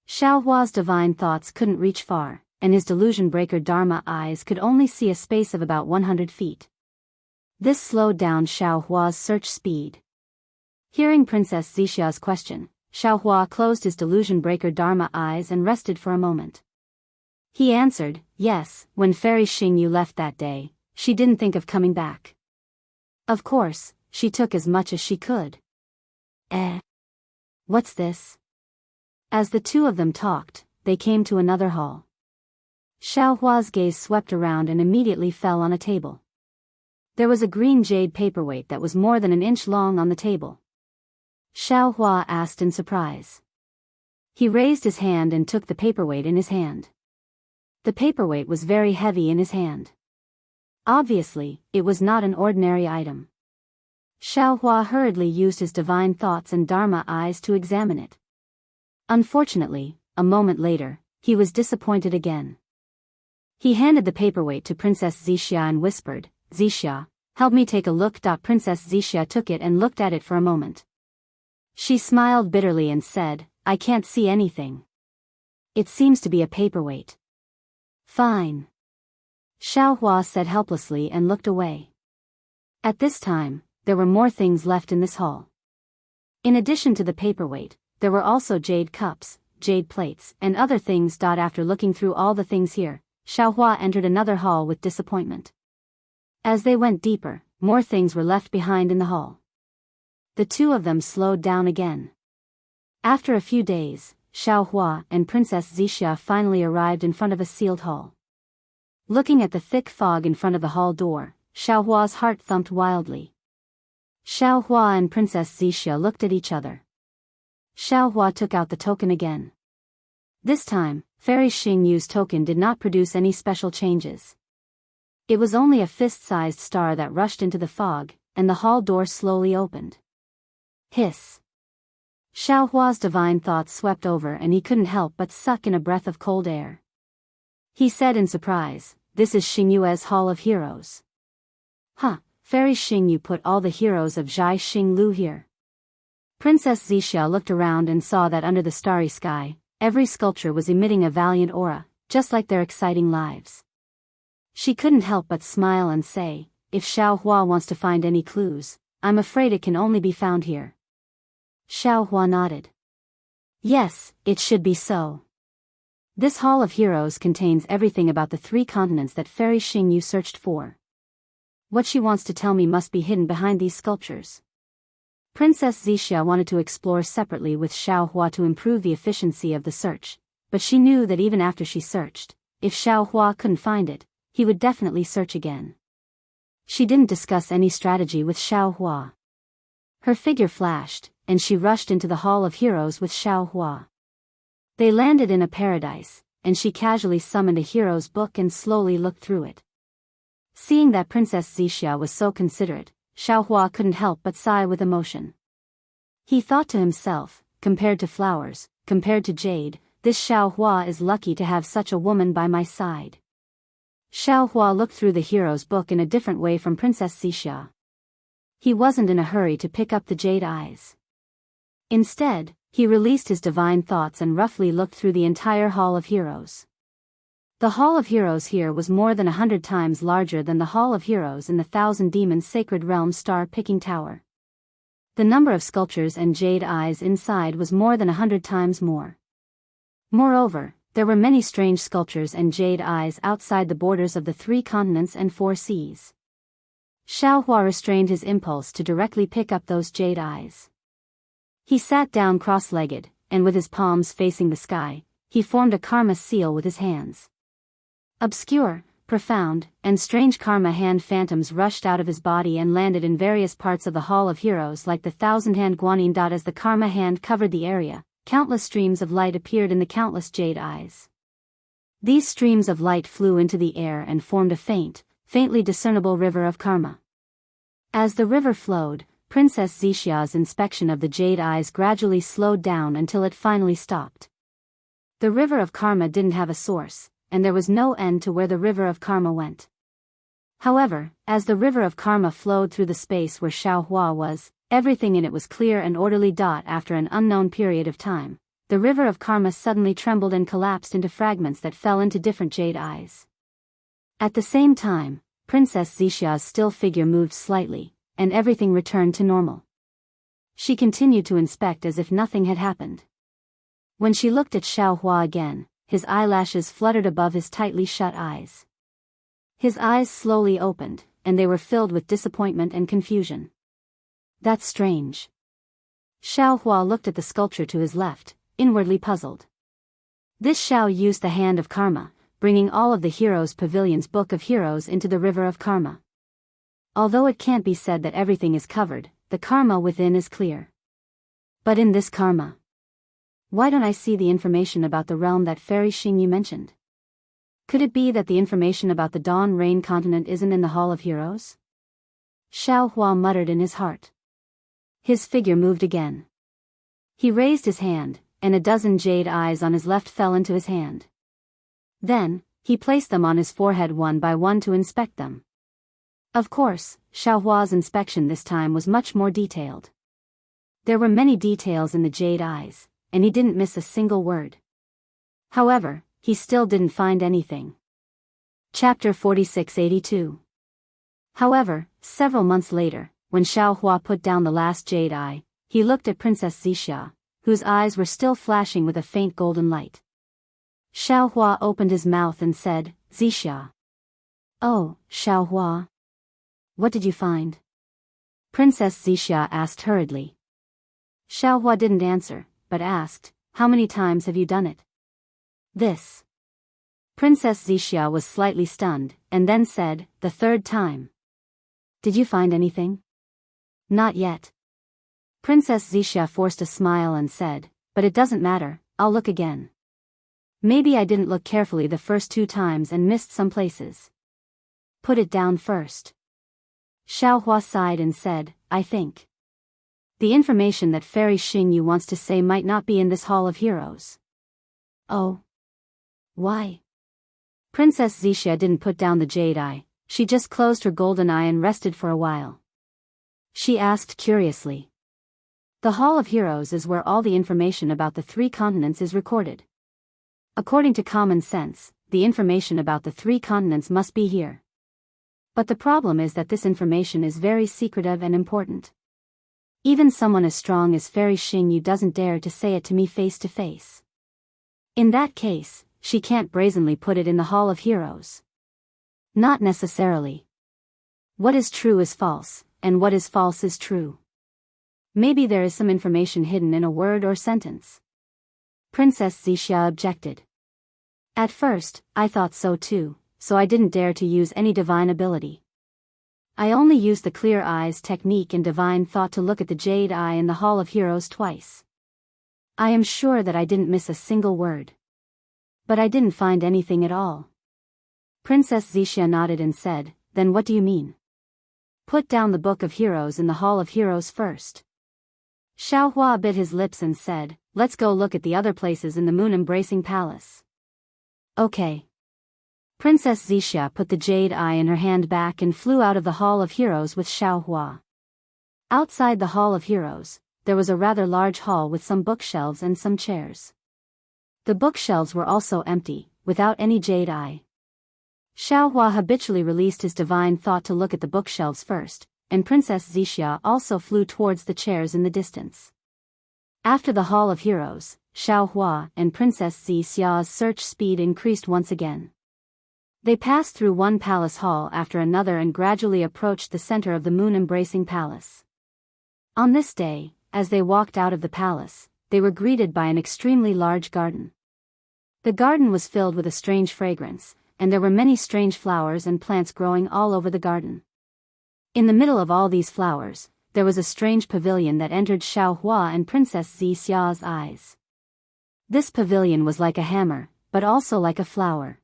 Xiaohua's divine thoughts couldn't reach far, and his delusion-breaker Dharma eyes could only see a space of about 100 feet. This slowed down Xiaohua's search speed. Hearing Princess Xixia's question, Xiaohua closed his delusion-breaker Dharma eyes and rested for a moment. He answered, yes, when Fairy Xingyu left that day, she didn't think of coming back. Of course, she took as much as she could. What's this? As the two of them talked, they came to another hall. Xiaohua's gaze swept around and immediately fell on a table. There was a green jade paperweight that was more than an inch long on the table. Xiaohua asked in surprise. He raised his hand and took the paperweight in his hand. The paperweight was very heavy in his hand. Obviously, it was not an ordinary item. Xiaohua hurriedly used his divine thoughts and Dharma eyes to examine it. Unfortunately, a moment later, he was disappointed again. He handed the paperweight to Princess Xiixia and whispered, Xiixia, help me take a look. Princess Xiixia took it and looked at it for a moment. She smiled bitterly and said, I can't see anything. It seems to be a paperweight. Fine. Xiaohua said helplessly and looked away. At this time, there were more things left in this hall. In addition to the paperweight, there were also jade cups, jade plates, and other things. After looking through all the things here, Xiaohua entered another hall with disappointment. As they went deeper, more things were left behind in the hall. The two of them slowed down again. After a few days, Xiaohua and Princess Xiixia finally arrived in front of a sealed hall. Looking at the thick fog in front of the hall door, Xiaohua's heart thumped wildly. Xiaohua and Princess Xiixia looked at each other. Xiaohua took out the token again. This time, Fairy Xingyu's token did not produce any special changes. It was only a fist-sized star that rushed into the fog, and the hall door slowly opened. Hiss. Xiaohua's divine thoughts swept over and he couldn't help but suck in a breath of cold air. He said in surprise, this is Xingyue's Hall of Heroes. Huh, Fairy Xingyu put all the heroes of Zhai Xinglu here. Princess Xiixia looked around and saw that under the starry sky, every sculpture was emitting a valiant aura, just like their exciting lives. She couldn't help but smile and say, if Xiaohua wants to find any clues, I'm afraid it can only be found here. Xiaohua nodded. Yes, it should be so. This Hall of Heroes contains everything about the 3 continents that Fairy Xingyu searched for. What she wants to tell me must be hidden behind these sculptures. Princess Xiixia wanted to explore separately with Xiaohua to improve the efficiency of the search, but she knew that even after she searched, if Xiaohua couldn't find it, he would definitely search again. She didn't discuss any strategy with Xiaohua. Her figure flashed, and she rushed into the Hall of Heroes with Xiaohua. They landed in a paradise, and she casually summoned a hero's book and slowly looked through it. Seeing that Princess Xiixia was so considerate, Xiaohua couldn't help but sigh with emotion. He thought to himself, compared to flowers, compared to jade, this Xiaohua is lucky to have such a woman by my side. Xiaohua looked through the hero's book in a different way from Princess Xiixia. He wasn't in a hurry to pick up the jade eyes. Instead, he released his divine thoughts and roughly looked through the entire Hall of Heroes. The Hall of Heroes here was more than 100 times larger than the Hall of Heroes in the Thousand Demons Sacred Realm Star-Picking Tower. The number of sculptures and jade eyes inside was more than 100 times more. Moreover, there were many strange sculptures and jade eyes outside the borders of the 3 continents and 4 seas. Xiaohua restrained his impulse to directly pick up those jade eyes. He sat down cross-legged, and with his palms facing the sky, he formed a karma seal with his hands. Obscure, profound, and strange karma hand phantoms rushed out of his body and landed in various parts of the Hall of Heroes like the thousand-hand guanyin. As the karma hand covered the area, countless streams of light appeared in the countless jade eyes. These streams of light flew into the air and formed a faint, faintly discernible river of karma. As the river flowed, Princess Xixia's inspection of the jade eyes gradually slowed down until it finally stopped. The river of karma didn't have a source, and there was no end to where the river of karma went. However, as the river of karma flowed through the space where Xiaohua was, everything in it was clear and orderly. After an unknown period of time, the river of karma suddenly trembled and collapsed into fragments that fell into different jade eyes. At the same time, Princess Xixia's still figure moved slightly, and everything returned to normal. She continued to inspect as if nothing had happened. When she looked at Xiaohua again, his eyelashes fluttered above his tightly shut eyes. His eyes slowly opened, and they were filled with disappointment and confusion. That's strange. Xiaohua looked at the sculpture to his left, inwardly puzzled. This Xiao used the hand of karma, bringing all of the heroes' pavilion's book of heroes into the river of karma. Although it can't be said that everything is covered, the karma within is clear. But in this karma, why don't I see the information about the realm that Fairy Xing you mentioned? Could it be that the information about the Dawn Rain continent isn't in the Hall of Heroes? Xiaohua muttered in his heart. His figure moved again. He raised his hand, and a dozen jade eyes on his left fell into his hand. Then, he placed them on his forehead one by one to inspect them. Of course, Xiaohua's inspection this time was much more detailed. There were many details in the jade eyes, and he didn't miss a single word. However, he still didn't find anything. Chapter 4682. However, several months later, when Xiaohua put down the last jade eye, he looked at Princess Xiixia, whose eyes were still flashing with a faint golden light. Xiaohua opened his mouth and said, "Xiixia." "Oh, Xiaohua. What did you find?" Princess Xiixia asked hurriedly. Xiaohua didn't answer, but asked, "How many times have you done it?" "This." Princess Xiixia was slightly stunned, and then said, "The third time." "Did you find anything?" "Not yet." Princess Xiixia forced a smile and said, "But it doesn't matter, I'll look again. Maybe I didn't look carefully the first 2 times and missed some places." "Put it down first." Xiaohua sighed and said, "I think the information that Fairy Xingyu wants to say might not be in this Hall of Heroes." "Oh? Why?" Princess Xiixia didn't put down the jade eye, she just closed her golden eye and rested for a while. She asked curiously. "The Hall of Heroes is where all the information about the 3 continents is recorded. According to common sense, the information about the 3 continents must be here. But the problem is that this information is very secretive and important. Even someone as strong as Fairy Xingyu doesn't dare to say it to me face to face. In that case, she can't brazenly put it in the Hall of Heroes." "Not necessarily. What is true is false, and what is false is true. Maybe there is some information hidden in a word or sentence." Princess Xiixia objected. "At first, I thought so too, so I didn't dare to use any divine ability. I only used the clear eyes technique and divine thought to look at the jade eye in the Hall of Heroes twice. I am sure that I didn't miss a single word. But I didn't find anything at all." Princess Xiixia nodded and said, "Then what do you mean? Put down the Book of Heroes in the Hall of Heroes first." Xiaohua bit his lips and said, "Let's go look at the other places in the moon-embracing palace." "Okay." Princess Xiixia put the jade eye in her hand back and flew out of the Hall of Heroes with Xiaohua. Outside the Hall of Heroes, there was a rather large hall with some bookshelves and some chairs. The bookshelves were also empty, without any jade eye. Xiaohua habitually released his divine thought to look at the bookshelves first, and Princess Xiixia also flew towards the chairs in the distance. After the Hall of Heroes, Xiaohua and Princess Xixia's search speed increased once again. They passed through one palace hall after another and gradually approached the center of the moon-embracing palace. On this day, as they walked out of the palace, they were greeted by an extremely large garden. The garden was filled with a strange fragrance, and there were many strange flowers and plants growing all over the garden. In the middle of all these flowers, there was a strange pavilion that entered Xiaohua and Princess Xixia's eyes. This pavilion was like a hammer, but also like a flower.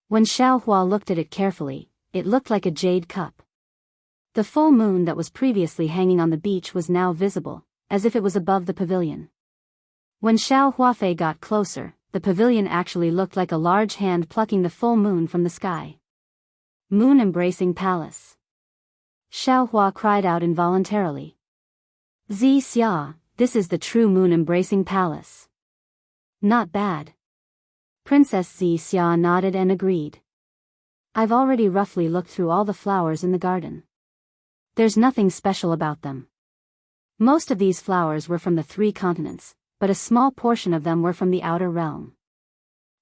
When Xiaohua looked at it carefully, it looked like a jade cup. The full moon that was previously hanging on the beach was now visible, as if it was above the pavilion. When Xiao Huafei got closer, the pavilion actually looked like a large hand plucking the full moon from the sky. Moon-embracing palace. Xiao Hua cried out involuntarily. Xia, this is the true moon-embracing palace. Not bad. Princess Xia nodded and agreed. I've already roughly looked through all the flowers in the garden. There's nothing special about them. Most of these flowers were from the 3 continents, but a small portion of them were from the outer realm.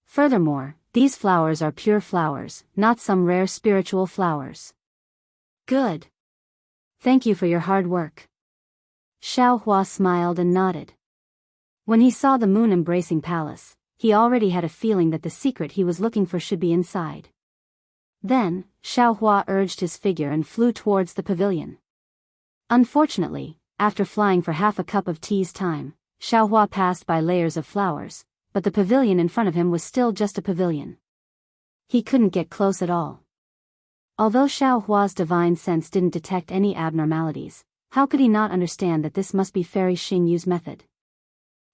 Furthermore, these flowers are pure flowers, not some rare spiritual flowers. Good. Thank you for your hard work. Xiao Hua smiled and nodded. When he saw the moon-embracing palace, he already had a feeling that the secret he was looking for should be inside. Then, Xiao Hua urged his figure and flew towards the pavilion. Unfortunately, after flying for half a cup of tea's time, Xiao Hua passed by layers of flowers, but the pavilion in front of him was still just a pavilion. He couldn't get close at all. Although Xiao Hua's divine sense didn't detect any abnormalities, how could he not understand that this must be Fairy Xingyu's method?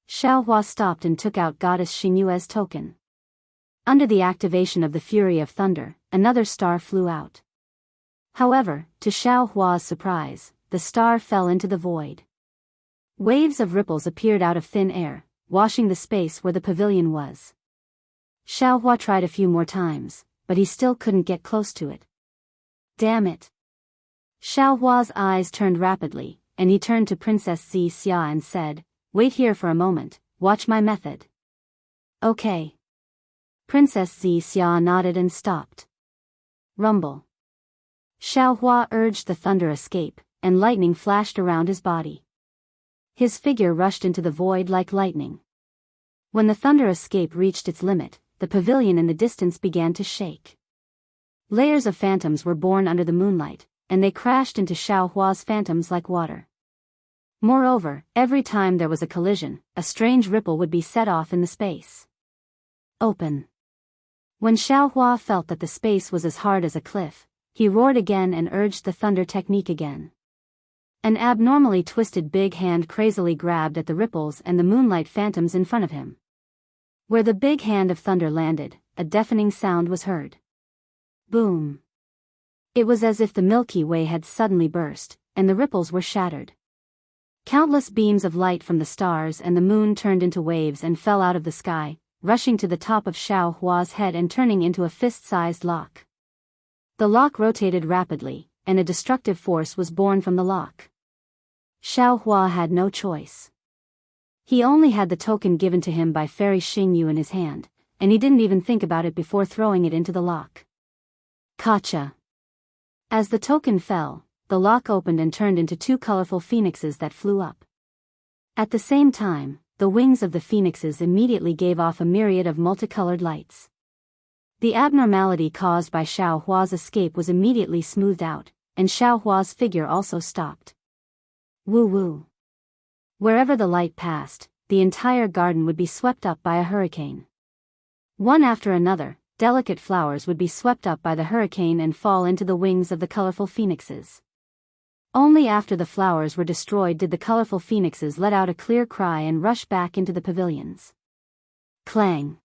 Xiao Hua stopped and took out Goddess Xingyu's token. Under the activation of the Fury of Thunder, another star flew out. However, to Xiao Hua's surprise, the star fell into the void. Waves of ripples appeared out of thin air, washing the space where the pavilion was. Xiao Hua tried a few more times, but he still couldn't get close to it. Damn it! Xiao Hua's eyes turned rapidly, and he turned to Princess Xia and said, "Wait here for a moment, watch my method." Okay. Princess Xia nodded and stopped. Rumble. Xiao Hua urged the thunder escape, and lightning flashed around his body. His figure rushed into the void like lightning. When the thunder escape reached its limit, the pavilion in the distance began to shake. Layers of phantoms were born under the moonlight, and they crashed into Xiao Hua's phantoms like water. Moreover, every time there was a collision, a strange ripple would be set off in the space. Open. When Xiao Hua felt that the space was as hard as a cliff, he roared again and urged the thunder technique again. An abnormally twisted big hand crazily grabbed at the ripples and the moonlight phantoms in front of him. Where the big hand of thunder landed, a deafening sound was heard. Boom. It was as if the Milky Way had suddenly burst, and the ripples were shattered. Countless beams of light from the stars and the moon turned into waves and fell out of the sky, rushing to the top of Xiao Hua's head and turning into a fist-sized lock. The lock rotated rapidly, and a destructive force was born from the lock. Xiao Hua had no choice. He only had the token given to him by Fairy Xingyu in his hand, and he didn't even think about it before throwing it into the lock. Gotcha. As the token fell, the lock opened and turned into 2 colorful phoenixes that flew up. At the same time, the wings of the phoenixes immediately gave off a myriad of multicolored lights. The abnormality caused by Xiao Hua's escape was immediately smoothed out, and Xiao Hua's figure also stopped. Woo-woo. Wherever the light passed, the entire garden would be swept up by a hurricane. One after another, delicate flowers would be swept up by the hurricane and fall into the wings of the colorful phoenixes. Only after the flowers were destroyed did the colorful phoenixes let out a clear cry and rush back into the pavilions. Clang.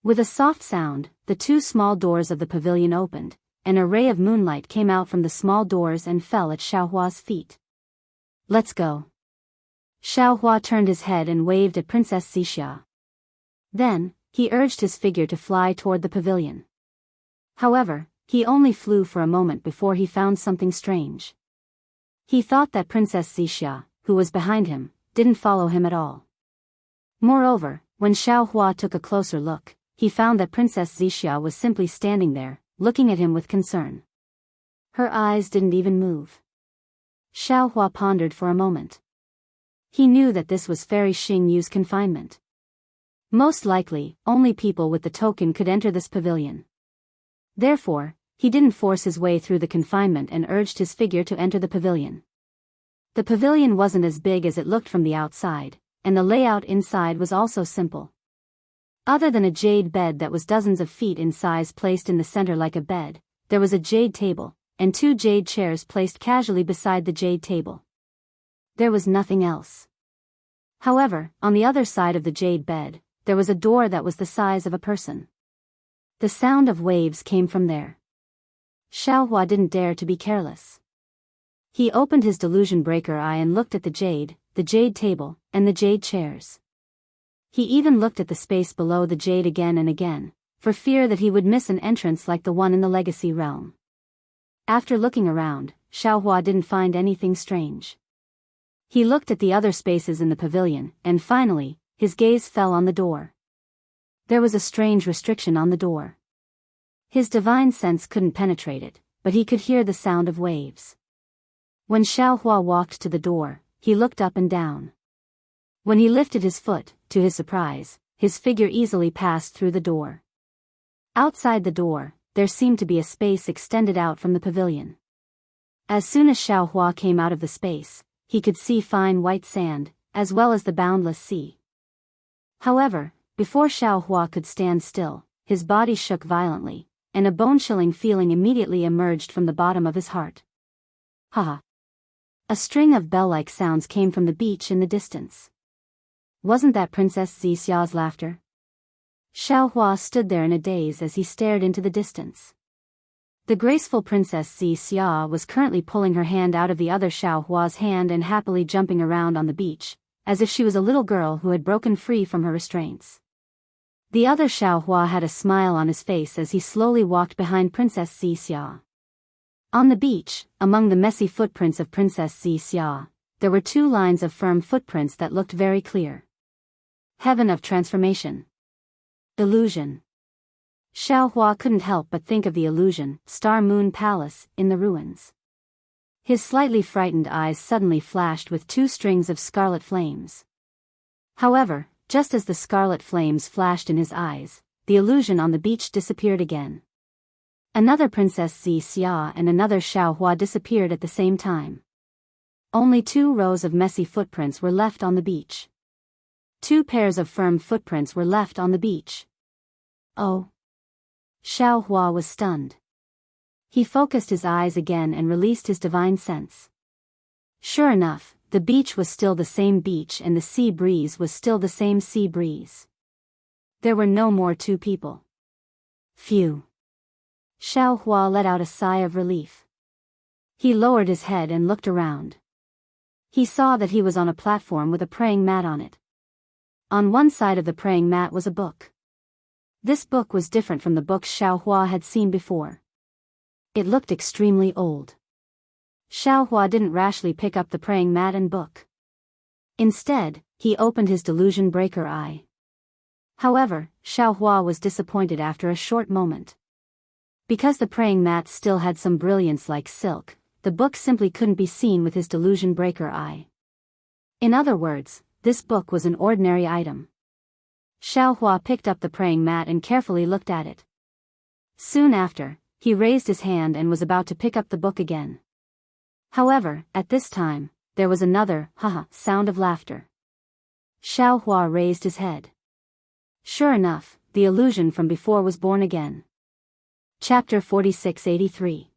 With a soft sound, the 2 small doors of the pavilion opened, and a ray of moonlight came out from the small doors and fell at Xiao Hua's feet. Let's go. Xiao Hua turned his head and waved at Princess Xia. Then, he urged his figure to fly toward the pavilion. However, he only flew for a moment before he found something strange. He thought that Princess Xia, who was behind him, didn't follow him at all. Moreover, when Xiao Hua took a closer look, he found that Princess Xia was simply standing there, looking at him with concern. Her eyes didn't even move. Xiao Hua pondered for a moment. He knew that this was Fairy Xingyu's confinement. Most likely, only people with the token could enter this pavilion. Therefore, he didn't force his way through the confinement and urged his figure to enter the pavilion. The pavilion wasn't as big as it looked from the outside, and the layout inside was also simple. Other than a jade bed that was dozens of feet in size placed in the center like a bed, there was a jade table, and 2 jade chairs placed casually beside the jade table. There was nothing else. However, on the other side of the jade bed, there was a door that was the size of a person. The sound of waves came from there. Xiaohua didn't dare to be careless. He opened his delusion breaker eye and looked at the jade table, and the jade chairs. He even looked at the space below the jade again and again, for fear that he would miss an entrance like the one in the legacy realm. After looking around, Xiaohua didn't find anything strange. He looked at the other spaces in the pavilion, and finally, his gaze fell on the door. There was a strange restriction on the door. His divine sense couldn't penetrate it, but he could hear the sound of waves. When Xiaohua walked to the door, he looked up and down. When he lifted his foot, to his surprise, his figure easily passed through the door. Outside the door, there seemed to be a space extended out from the pavilion. As soon as Xiaohua came out of the space, he could see fine white sand, as well as the boundless sea. However, before Xiaohua could stand still, his body shook violently, and a bone-chilling feeling immediately emerged from the bottom of his heart. Ha! A string of bell-like sounds came from the beach in the distance. Wasn't that Princess Xixia's laughter? Xiaohua stood there in a daze as he stared into the distance. The graceful Princess Xiixia was currently pulling her hand out of the other Xiaohua's hand and happily jumping around on the beach, as if she was a little girl who had broken free from her restraints. The other Xiaohua had a smile on his face as he slowly walked behind Princess Xiixia. On the beach, among the messy footprints of Princess Xiixia, there were 2 lines of firm footprints that looked very clear. Heaven of transformation. Illusion. Xiaohua couldn't help but think of the illusion, Star Moon Palace, in the ruins. His slightly frightened eyes suddenly flashed with 2 strings of scarlet flames. However, just as the scarlet flames flashed in his eyes, the illusion on the beach disappeared again. Another Princess Xiixia and another Xiaohua disappeared at the same time. Only 2 rows of messy footprints were left on the beach. 2 pairs of firm footprints were left on the beach. Oh! Xiaohua was stunned. He focused his eyes again and released his divine sense. Sure enough, the beach was still the same beach and the sea breeze was still the same sea breeze. There were no more 2 people. Phew! Xiaohua let out a sigh of relief. He lowered his head and looked around. He saw that he was on a platform with a praying mat on it. On one side of the praying mat was a book. This book was different from the books Xiaohua had seen before. It looked extremely old. Xiaohua didn't rashly pick up the praying mat and book. Instead, he opened his delusion breaker eye. However, Xiaohua was disappointed after a short moment. Because the praying mat still had some brilliance like silk, the book simply couldn't be seen with his delusion breaker eye. In other words, this book was an ordinary item. Xiaohua picked up the praying mat and carefully looked at it. Soon after, he raised his hand and was about to pick up the book again. However, at this time, there was another, haha, sound of laughter. Xiaohua raised his head. Sure enough, the illusion from before was born again. Chapter 4683.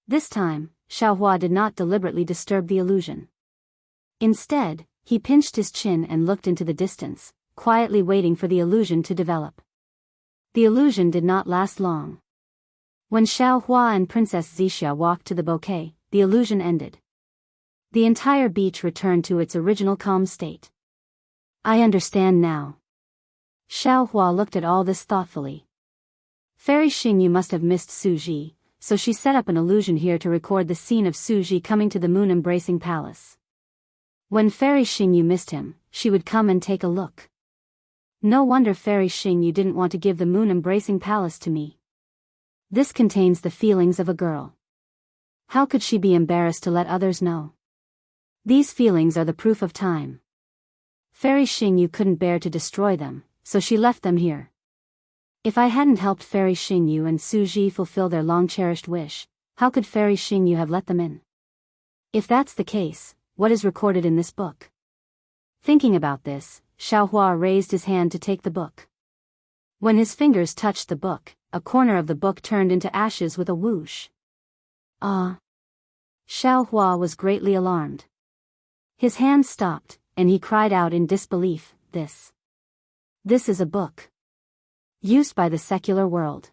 This time, Xiaohua did not deliberately disturb the illusion. Instead, he pinched his chin and looked into the distance, quietly waiting for the illusion to develop. The illusion did not last long. When Xiaohua and Princess Xiixia walked to the bouquet, the illusion ended. The entire beach returned to its original calm state. I understand now. Xiaohua looked at all this thoughtfully. Fairy Xingyu must have missed Suji, so she set up an illusion here to record the scene of Suji coming to the moon-embracing palace. When Fairy Xingyu missed him, she would come and take a look. No wonder Fairy Xingyu didn't want to give the moon-embracing palace to me. This contains the feelings of a girl. How could she be embarrassed to let others know? These feelings are the proof of time. Fairy Xingyu couldn't bear to destroy them, so she left them here. If I hadn't helped Fairy Xingyu and Suji fulfill their long-cherished wish, how could Fairy Xingyu have let them in? If that's the case, what is recorded in this book? Thinking about this, Xiaohua raised his hand to take the book. When his fingers touched the book, a corner of the book turned into ashes with a whoosh. Ah! Xiao Hua was greatly alarmed. His hand stopped, and he cried out in disbelief, This is a book used by the secular world.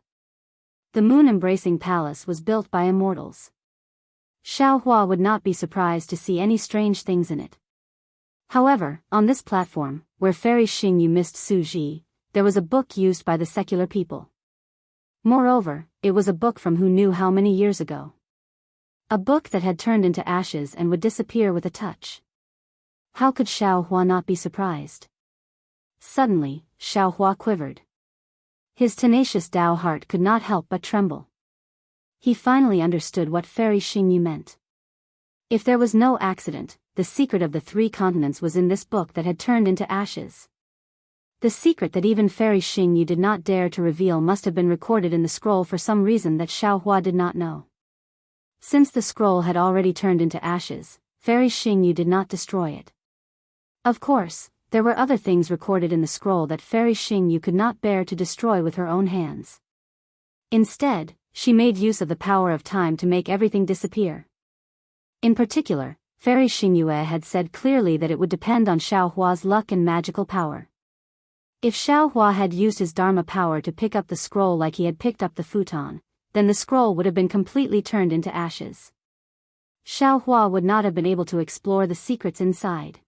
The moon-embracing palace was built by immortals. Xiao Hua would not be surprised to see any strange things in it. However, on this platform, where Fairy Xingyu missed Su Ji, there was a book used by the secular people. Moreover, it was a book from who knew how many years ago. A book that had turned into ashes and would disappear with a touch. How could Xiao Hua not be surprised? Suddenly, Xiao Hua quivered. His tenacious Dao heart could not help but tremble. He finally understood what Fairy Xingyu meant. If there was no accident, the secret of the 3 continents was in this book that had turned into ashes. The secret that even Fairy Xingyu did not dare to reveal must have been recorded in the scroll for some reason that Xiao Hua did not know. Since the scroll had already turned into ashes, Fairy Xingyu did not destroy it. Of course, there were other things recorded in the scroll that Fairy Xingyu could not bear to destroy with her own hands. Instead, she made use of the power of time to make everything disappear. In particular, Fairy Xingyu had said clearly that it would depend on Xiao Hua's luck and magical power. If Xiao Hua had used his Dharma power to pick up the scroll like he had picked up the futon, then the scroll would have been completely turned into ashes. Xiao Hua would not have been able to explore the secrets inside.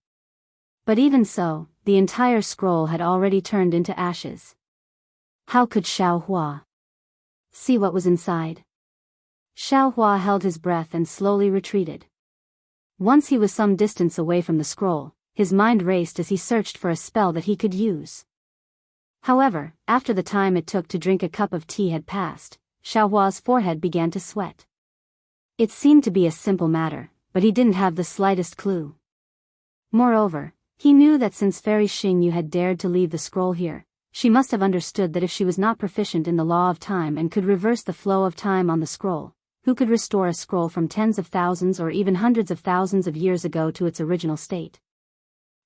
But even so, the entire scroll had already turned into ashes. How could Xiao Hua see what was inside? Xiao Hua held his breath and slowly retreated. Once he was some distance away from the scroll, his mind raced as he searched for a spell that he could use. However, after the time it took to drink a cup of tea had passed, Xiao Hua's forehead began to sweat. It seemed to be a simple matter, but he didn't have the slightest clue. Moreover, he knew that since Fairy Xingyu had dared to leave the scroll here, she must have understood that if she was not proficient in the law of time and could reverse the flow of time on the scroll, who could restore a scroll from tens of thousands or even hundreds of thousands of years ago to its original state?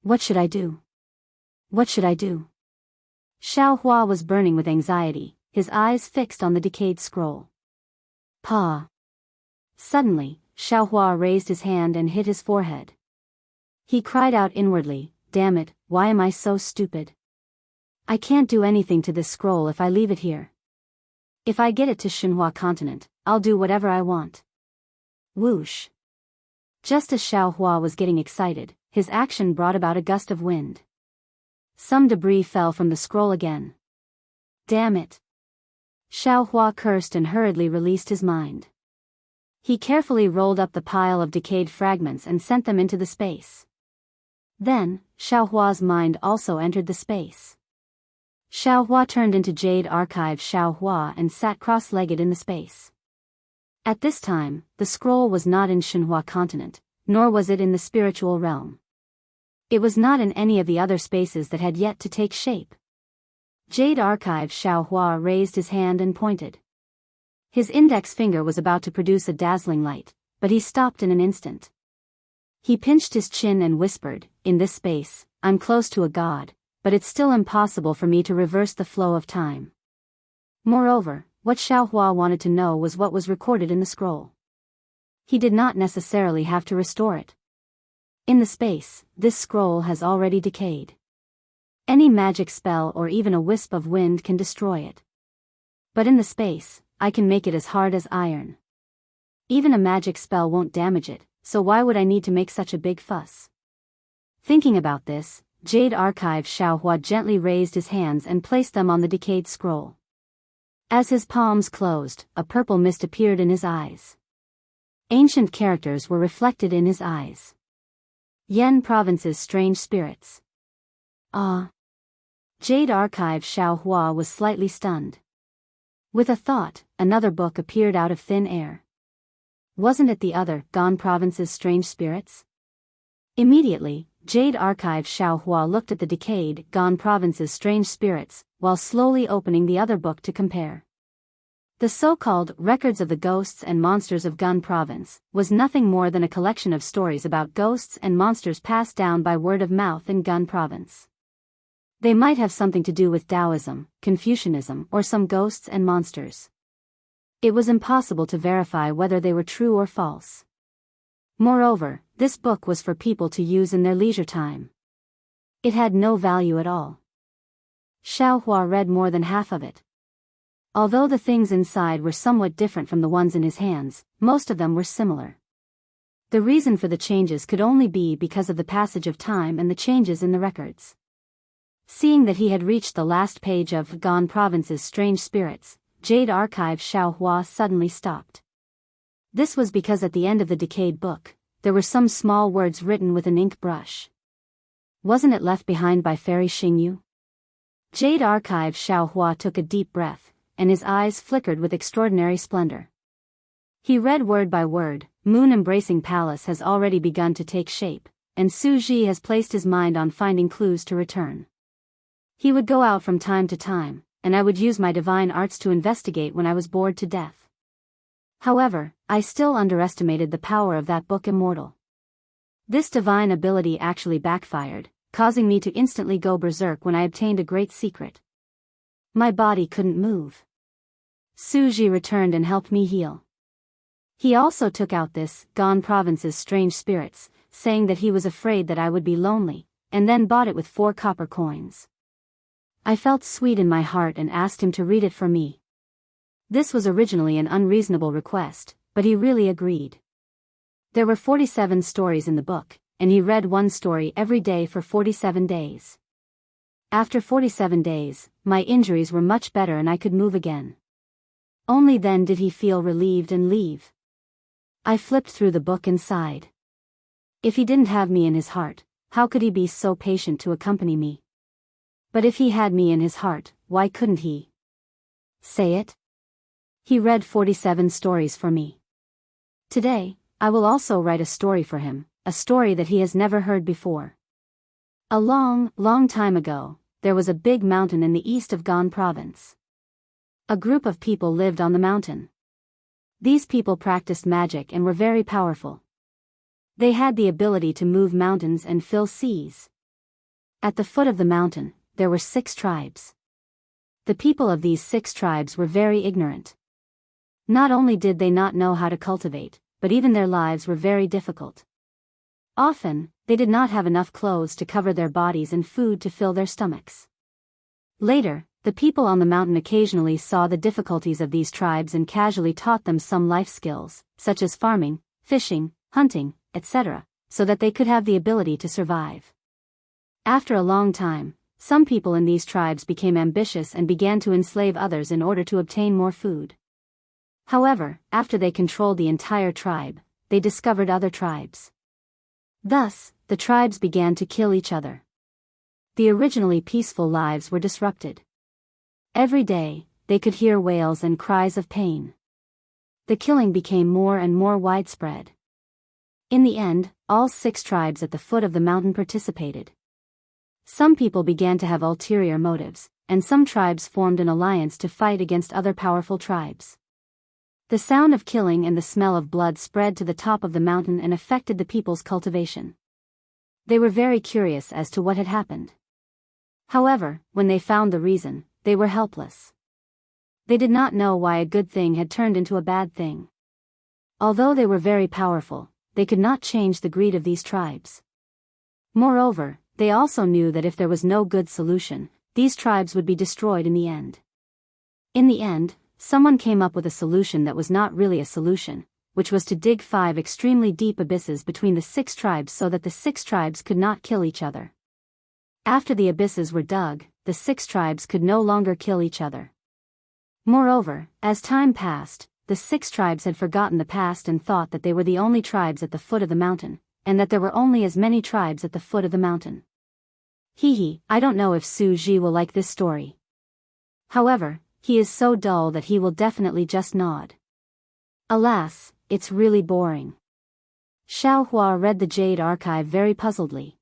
What should I do? What should I do? Xiao Hua was burning with anxiety, his eyes fixed on the decayed scroll. Pa! Suddenly, Xiao Hua raised his hand and hit his forehead. He cried out inwardly, Damn it, why am I so stupid? I can't do anything to this scroll if I leave it here. If I get it to Xinhua continent, I'll do whatever I want. Whoosh! Just as Xiao Hua was getting excited, his action brought about a gust of wind. Some debris fell from the scroll again. Damn it! Xiao Hua cursed and hurriedly released his mind. He carefully rolled up the pile of decayed fragments and sent them into the space. Then, Xiao Hua's mind also entered the space. Xiao Hua turned into Jade Archive Xiao Hua and sat cross-legged in the space. At this time, the scroll was not in Xinhua continent, nor was it in the spiritual realm. It was not in any of the other spaces that had yet to take shape. Jade Archive Xiao Hua raised his hand and pointed. His index finger was about to produce a dazzling light, but he stopped in an instant. He pinched his chin and whispered, In this space, I'm close to a god, but it's still impossible for me to reverse the flow of time. Moreover, what Xiao Hua wanted to know was what was recorded in the scroll. He did not necessarily have to restore it. In the space, this scroll has already decayed. Any magic spell or even a wisp of wind can destroy it. But in the space, I can make it as hard as iron. Even a magic spell won't damage it, so why would I need to make such a big fuss? Thinking about this, Jade Archive Xiao Hua gently raised his hands and placed them on the decayed scroll. As his palms closed, a purple mist appeared in his eyes. Ancient characters were reflected in his eyes. Yan Province's strange spirits. Ah! Jade Archive Xiao Hua was slightly stunned. With a thought, another book appeared out of thin air. Wasn't it the other, Gan Province's strange spirits? Immediately, Jade Archive Xiao Hua looked at the decayed, Gan Province's strange spirits, while slowly opening the other book to compare. The so-called Records of the Ghosts and Monsters of Gun Province was nothing more than a collection of stories about ghosts and monsters passed down by word of mouth in Gun Province. They might have something to do with Taoism, Confucianism, or some ghosts and monsters. It was impossible to verify whether they were true or false. Moreover, this book was for people to use in their leisure time. It had no value at all. Xiao Hua read more than half of it. Although the things inside were somewhat different from the ones in his hands, most of them were similar. The reason for the changes could only be because of the passage of time and the changes in the records. Seeing that he had reached the last page of Gan Province's Strange Spirits, Jade Archive, Xiao Hua suddenly stopped. This was because at the end of the decayed book, there were some small words written with an ink brush. Wasn't it left behind by Fairy Xingyu? Jade Archive, Xiao Hua took a deep breath, and his eyes flickered with extraordinary splendor. He read word by word. Moon-embracing palace has already begun to take shape, and Su Ji has placed his mind on finding clues to return. He would go out from time to time, and I would use my divine arts to investigate when I was bored to death. However, I still underestimated the power of that book Immortal. This divine ability actually backfired, causing me to instantly go berserk when I obtained a great secret. My body couldn't move. Su Ji returned and helped me heal. He also took out this Gan Province's Strange Spirits, saying that he was afraid that I would be lonely, and then bought it with 4 copper coins. I felt sweet in my heart and asked him to read it for me. This was originally an unreasonable request, but he really agreed. There were 47 stories in the book, and he read one story every day for 47 days. After 47 days, my injuries were much better and I could move again. Only then did he feel relieved and leave. I flipped through the book and sighed. If he didn't have me in his heart, how could he be so patient to accompany me? But if he had me in his heart, why couldn't he? Say it? He read 47 stories for me. Today, I will also write a story for him, a story that he has never heard before. A long, long time ago, there was a big mountain in the east of Gan Province. A group of people lived on the mountain. These people practiced magic and were very powerful. They had the ability to move mountains and fill seas. At the foot of the mountain, there were 6 tribes. The people of these 6 tribes were very ignorant. Not only did they not know how to cultivate, but even their lives were very difficult. Often, they did not have enough clothes to cover their bodies and food to fill their stomachs. Later, the people on the mountain occasionally saw the difficulties of these tribes and casually taught them some life skills, such as farming, fishing, hunting, etc., so that they could have the ability to survive. After a long time, some people in these tribes became ambitious and began to enslave others in order to obtain more food. However, after they controlled the entire tribe, they discovered other tribes. Thus, the tribes began to kill each other. The originally peaceful lives were disrupted. Every day, they could hear wails and cries of pain. The killing became more and more widespread. In the end, all 6 tribes at the foot of the mountain participated. Some people began to have ulterior motives, and some tribes formed an alliance to fight against other powerful tribes. The sound of killing and the smell of blood spread to the top of the mountain and affected the people's cultivation. They were very curious as to what had happened. However, when they found the reason, they were helpless. They did not know why a good thing had turned into a bad thing. Although they were very powerful, they could not change the greed of these tribes. Moreover, they also knew that if there was no good solution, these tribes would be destroyed in the end. In the end, someone came up with a solution that was not really a solution, which was to dig 5 extremely deep abysses between the 6 tribes so that the 6 tribes could not kill each other. After the abysses were dug, the 6 tribes could no longer kill each other. Moreover, as time passed, the 6 tribes had forgotten the past and thought that they were the only tribes at the foot of the mountain, and that there were only as many tribes at the foot of the mountain. I don't know if Su Ji will like this story. However, he is so dull that he will definitely just nod. Alas, it's really boring. Xiao Hua read the Jade Archive very puzzledly.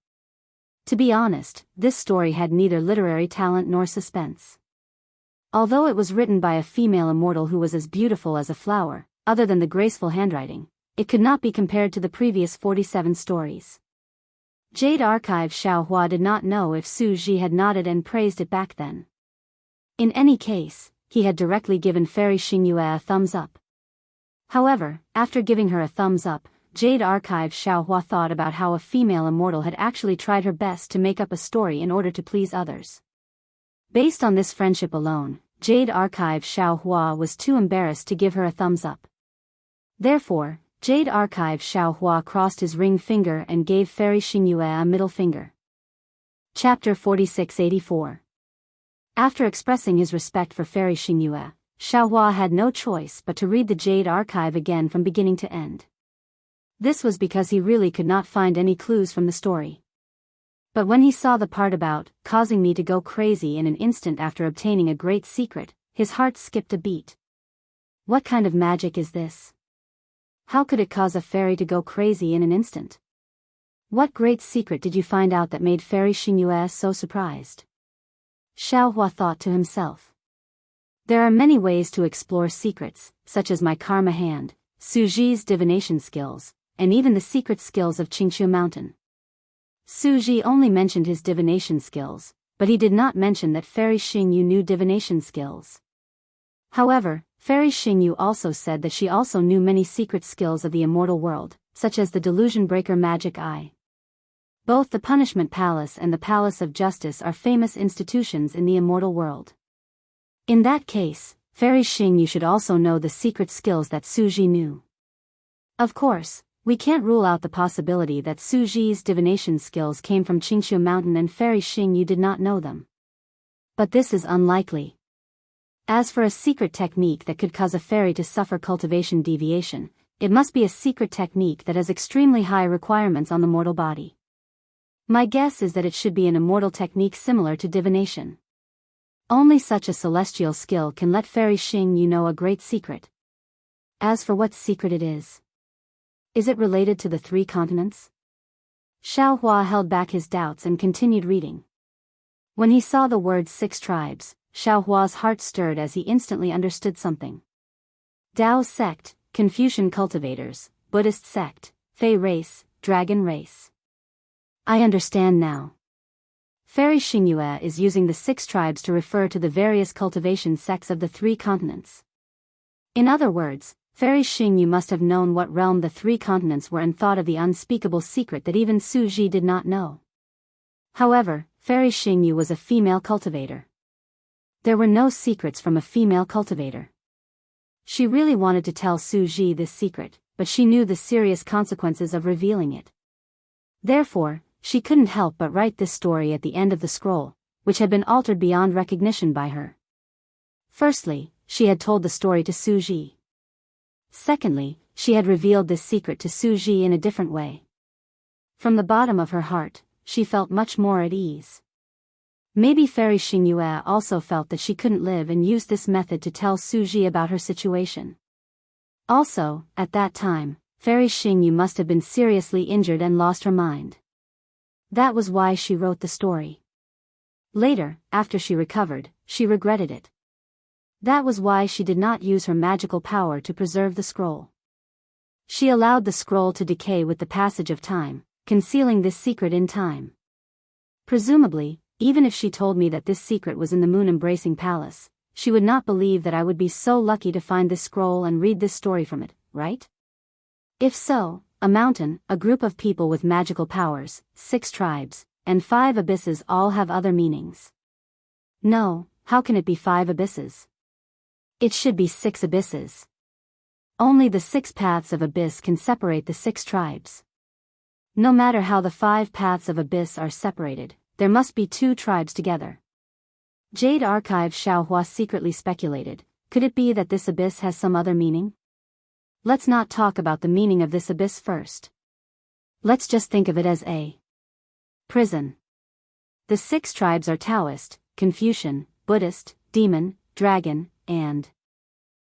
To be honest, this story had neither literary talent nor suspense. Although it was written by a female immortal who was as beautiful as a flower, other than the graceful handwriting, it could not be compared to the previous 47 stories. Jade Archive Xiaohua did not know if Su Ji had nodded and praised it back then. In any case, he had directly given Fairy Xingyue a thumbs up. However, after giving her a thumbs up, Jade Archive Xiaohua thought about how a female immortal had actually tried her best to make up a story in order to please others. Based on this friendship alone, Jade Archive Xiaohua was too embarrassed to give her a thumbs up. Therefore, Jade Archive Xiaohua crossed his ring finger and gave Fairy Xingyue a middle finger. Chapter 4684. After expressing his respect for Fairy Xingyue, Xiaohua had no choice but to read the Jade Archive again from beginning to end. This was because he really could not find any clues from the story. But when he saw the part about causing me to go crazy in an instant after obtaining a great secret, his heart skipped a beat. What kind of magic is this? How could it cause a fairy to go crazy in an instant? What great secret did you find out that made Fairy Xingyue so surprised? Xiaohua thought to himself. There are many ways to explore secrets, such as my karma hand, Su Ji's divination skills, and even the secret skills of Jianghu Mountain. Su Ji only mentioned his divination skills, but he did not mention that Fairy Xingyu knew divination skills. However, Fairy Xingyu also said that she also knew many secret skills of the immortal world, such as the Delusion Breaker Magic Eye. Both the Punishment Palace and the Palace of Justice are famous institutions in the immortal world. In that case, Fairy Xingyu should also know the secret skills that Su Ji knew. Of course, we can't rule out the possibility that Su Ji's divination skills came from Jianghu Mountain and Fairy Xingyu did not know them. But this is unlikely. As for a secret technique that could cause a fairy to suffer cultivation deviation, it must be a secret technique that has extremely high requirements on the mortal body. My guess is that it should be an immortal technique similar to divination. Only such a celestial skill can let Fairy Xingyu know a great secret. As for what secret it is it related to the 3 continents? Xiaohua held back his doubts and continued reading. When he saw the words 6 tribes, Xiaohua's heart stirred as he instantly understood something. Dao sect, Confucian cultivators, Buddhist sect, Fei race, Dragon race. I understand now. Fairy Xingyue is using the 6 tribes to refer to the various cultivation sects of the 3 continents. In other words, Fairy Xingyu must have known what realm the 3 continents were and thought of the unspeakable secret that even Su Ji did not know. However, Fairy Xingyu was a female cultivator. There were no secrets from a female cultivator. She really wanted to tell Su Ji this secret, but she knew the serious consequences of revealing it. Therefore, she couldn't help but write this story at the end of the scroll, which had been altered beyond recognition by her. Firstly, she had told the story to Su Ji. Secondly, she had revealed this secret to Su Ji in a different way. From the bottom of her heart, she felt much more at ease. Maybe Fairy Xingyue also felt that she couldn't live and used this method to tell Su Ji about her situation. Also, at that time, Fairy Xingyu must have been seriously injured and lost her mind. That was why she wrote the story. Later, after she recovered, she regretted it. That was why she did not use her magical power to preserve the scroll. She allowed the scroll to decay with the passage of time, concealing this secret in time. Presumably, even if she told me that this secret was in the moon-embracing palace, she would not believe that I would be so lucky to find this scroll and read this story from it, right? If so, a mountain, a group of people with magical powers, 6 tribes, and 5 abysses all have other meanings. No, how can it be 5 abysses? It should be 6 abysses. Only the 6 paths of abyss can separate the 6 tribes. No matter how the 5 paths of abyss are separated, there must be 2 tribes together. Jade Archive Xiaohua secretly speculated, could it be that this abyss has some other meaning? Let's not talk about the meaning of this abyss first. Let's just think of it as a prison. The 6 tribes are Daoist, Confucian, Buddhist, Demon, Dragon, and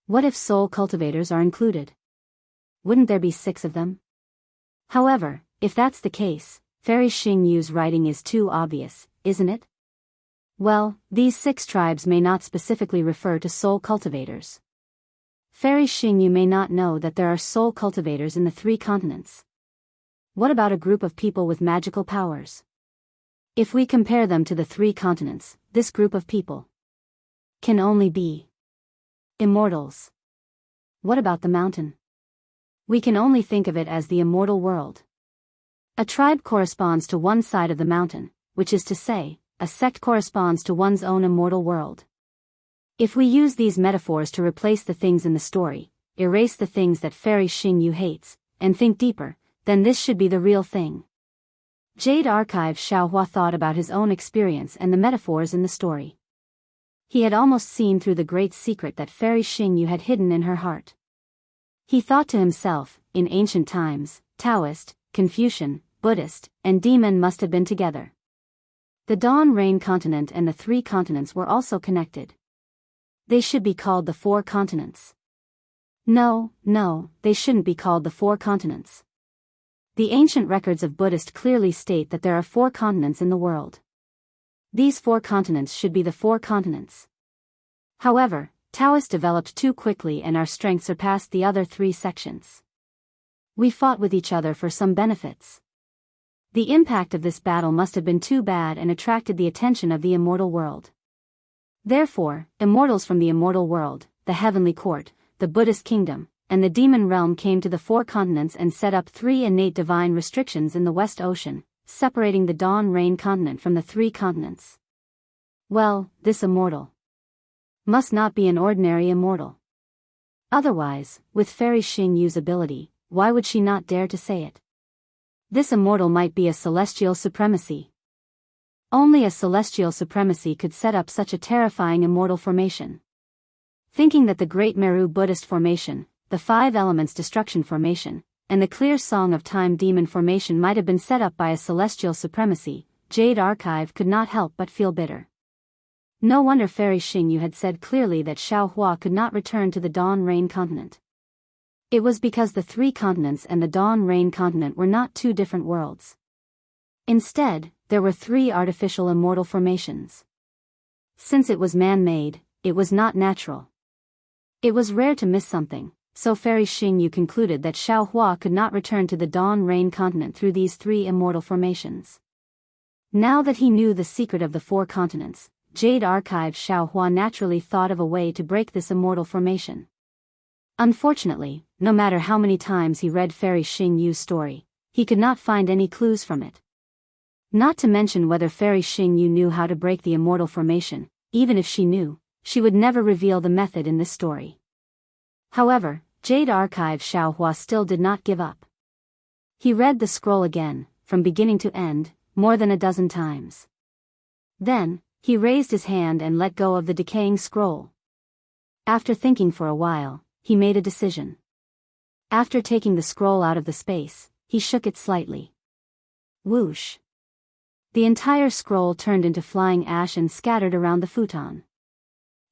what if soul cultivators are included? Wouldn't there be 6 of them? However, if that's the case, Fairy Xingyu's writing is too obvious, isn't it? Well, these 6 tribes may not specifically refer to soul cultivators. Fairy Xingyu may not know that there are soul cultivators in the 3 continents. What about a group of people with magical powers? If we compare them to the 3 continents, this group of people can only be immortals. What about the mountain? We can only think of it as the immortal world. A tribe corresponds to one side of the mountain, which is to say, a sect corresponds to one's own immortal world. If we use these metaphors to replace the things in the story, erase the things that Fairy Xingyu hates, and think deeper, then this should be the real thing. Jade Archive Xiaohua thought about his own experience and the metaphors in the story. He had almost seen through the great secret that Fairy Xingyu had hidden in her heart. He thought to himself, in ancient times, Taoist, Confucian, Buddhist, and demon must have been together. The Dawn Rain continent and the 3 continents were also connected. They should be called the 4 continents. No, they shouldn't be called the 4 continents. The ancient records of Buddhist clearly state that there are 4 continents in the world. These 4 continents should be the 4 continents. However, Taoist developed too quickly and our strength surpassed the other 3 sections. We fought with each other for some benefits. The impact of this battle must have been too bad and attracted the attention of the immortal world. Therefore, immortals from the immortal world, the heavenly court, the Buddhist kingdom, and the demon realm came to the 4 continents and set up 3 innate divine restrictions in the West Ocean, separating the Dawn Rain continent from the 3 continents. Well, this immortal must not be an ordinary immortal. Otherwise, with Fairy Xingyu's ability, why would she not dare to say it? This immortal might be a celestial supremacy. Only a celestial supremacy could set up such a terrifying immortal formation. Thinking that the Great Meru Buddhist formation, the 5 elements destruction formation, and the Clear Song of Time demon formation might have been set up by a celestial supremacy, Jade Archive could not help but feel bitter. No wonder Fairy Xingyu had said clearly that Xiaohua could not return to the Dawn Rain continent. It was because the 3 continents and the Dawn Rain continent were not 2 different worlds. Instead, there were 3 artificial immortal formations. Since it was man-made, it was not natural. It was rare to miss something, so Fairy Xingyu concluded that Xiaohua could not return to the Dawn Rain continent through these 3 immortal formations. Now that he knew the secret of the 4 continents, Jade Archive Xiaohua naturally thought of a way to break this immortal formation. Unfortunately, no matter how many times he read Fairy Xingyu's story, he could not find any clues from it. Not to mention whether Fairy Xingyu knew how to break the immortal formation. Even if she knew, she would never reveal the method in this story. However, Jade Archive Xiaohua still did not give up. He read the scroll again, from beginning to end, more than a dozen times. Then, he raised his hand and let go of the decaying scroll. After thinking for a while, he made a decision. After taking the scroll out of the space, he shook it slightly. Whoosh! The entire scroll turned into flying ash and scattered around the futon.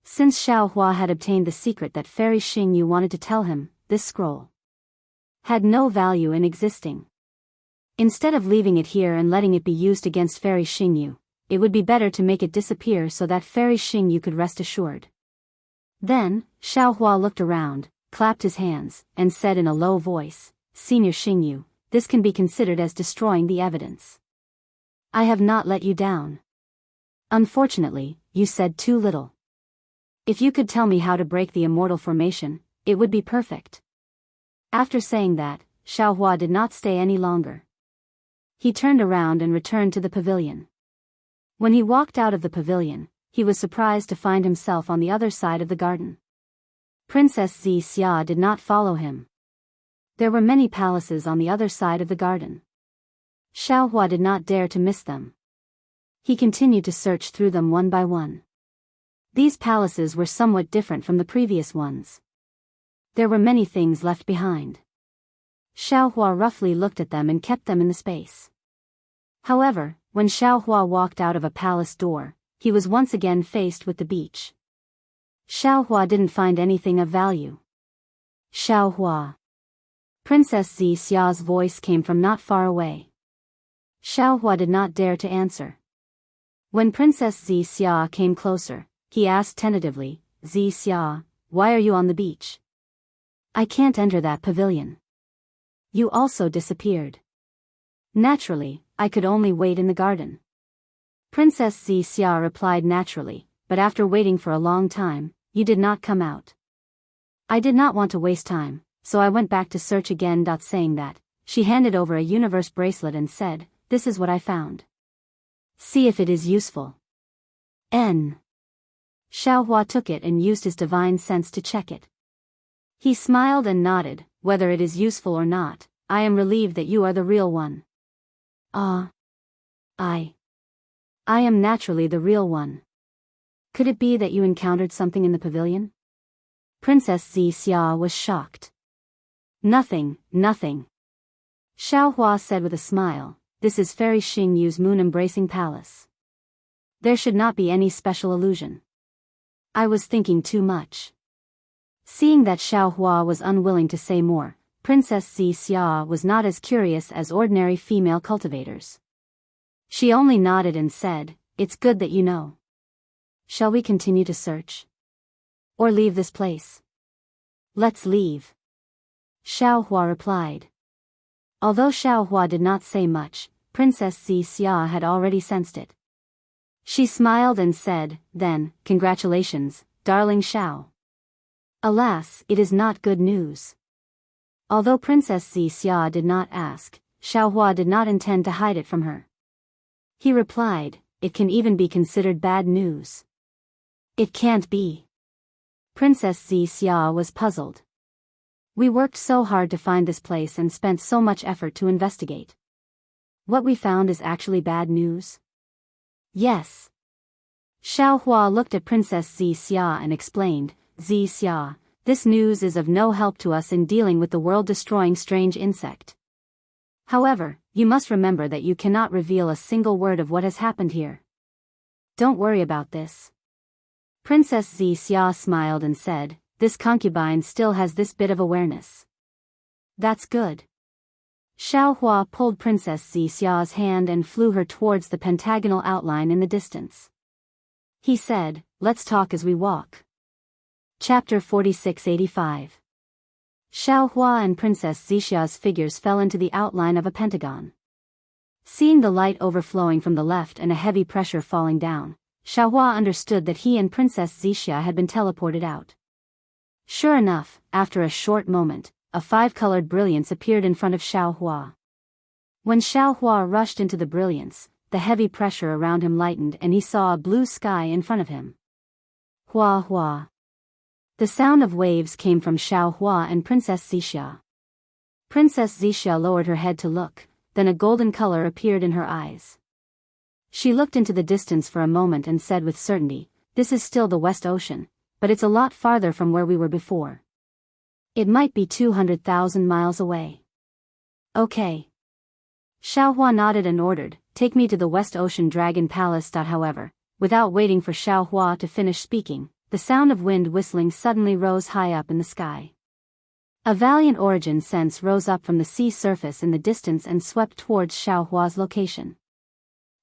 Since Xiaohua had obtained the secret that Fairy Xingyu wanted to tell him, this scroll had no value in existing. Instead of leaving it here and letting it be used against Fairy Xingyu, it would be better to make it disappear so that Fairy Xingyu could rest assured. Then, Xiaohua looked around, clapped his hands, and said in a low voice, "Senior Xingyu, this can be considered as destroying the evidence. I have not let you down. Unfortunately, you said too little. If you could tell me how to break the immortal formation, it would be perfect." After saying that, Xiaohua did not stay any longer. He turned around and returned to the pavilion. When he walked out of the pavilion, he was surprised to find himself on the other side of the garden. Princess Xia did not follow him. There were many palaces on the other side of the garden. Xiaohua did not dare to miss them. He continued to search through them one by one. These palaces were somewhat different from the previous ones. There were many things left behind. Xiaohua roughly looked at them and kept them in the space. However, when Xiaohua walked out of a palace door, he was once again faced with the beach. Xiaohua didn't find anything of value. Xiaohua. Princess Xia's voice came from not far away. Xiaohua did not dare to answer. When Princess Xia came closer, he asked tentatively, "Xia, why are you on the beach? I can't enter that pavilion. You also disappeared." Naturally, I could only wait in the garden. Princess Xianxia replied naturally, but after waiting for a long time, you did not come out. I did not want to waste time, so I went back to search again. Saying that, she handed over a universe bracelet and said, "This is what I found. See if it is useful." N. Xiaohua took it and used his divine sense to check it. He smiled and nodded. "Whether it is useful or not, I am relieved that you are the real one." Ah. I am naturally the real one. Could it be that you encountered something in the pavilion? Princess Xianxia was shocked. Nothing. Xiaohua said with a smile, "This is Fairy Xingyu's moon-embracing palace. There should not be any special illusion." I was thinking too much. Seeing that Xiaohua was unwilling to say more, Princess Xianxia was not as curious as ordinary female cultivators. She only nodded and said, "It's good that you know. Shall we continue to search? Or leave this place?" "Let's leave," Xiaohua replied. Although Xiaohua did not say much, Princess Xianxia had already sensed it. She smiled and said, "Then, congratulations, darling Xiao." Alas, it is not good news. Although Princess Xianxia did not ask, Xiaohua did not intend to hide it from her. He replied, "It can even be considered bad news." "It can't be." Princess Xianxia was puzzled. "We worked so hard to find this place and spent so much effort to investigate. What we found is actually bad news?" "Yes." Xiaohua looked at Princess Xianxia and explained, "Xianxia, this news is of no help to us in dealing with the world-destroying strange insect. However, you must remember that you cannot reveal a single word of what has happened here. Don't worry about this." Princess Xianxia smiled and said, "This concubine still has this bit of awareness. That's good." Xiaohua pulled Princess Xianxia's hand and flew her towards the pentagonal outline in the distance. He said, "Let's talk as we walk." Chapter 4685. Xiaohua and Princess Xianxia's figures fell into the outline of a pentagon. Seeing the light overflowing from the left and a heavy pressure falling down, Xiaohua understood that he and Princess Xianxia had been teleported out. Sure enough, after a short moment, a five-colored brilliance appeared in front of Xiaohua. When Xiaohua rushed into the brilliance, the heavy pressure around him lightened and he saw a blue sky in front of him. Hua hua. The sound of waves came from Xiaohua and Princess Xianxia. Princess Xianxia lowered her head to look, then a golden color appeared in her eyes. She looked into the distance for a moment and said with certainty, "This is still the West Ocean, but it's a lot farther from where we were before. It might be 200,000 miles away." "Okay." Xiaohua nodded and ordered, "Take me to the West Ocean Dragon Palace." However, without waiting for Xiaohua to finish speaking, the sound of wind whistling suddenly rose high up in the sky. A valiant origin sense rose up from the sea surface in the distance and swept towards Xiaohua's location.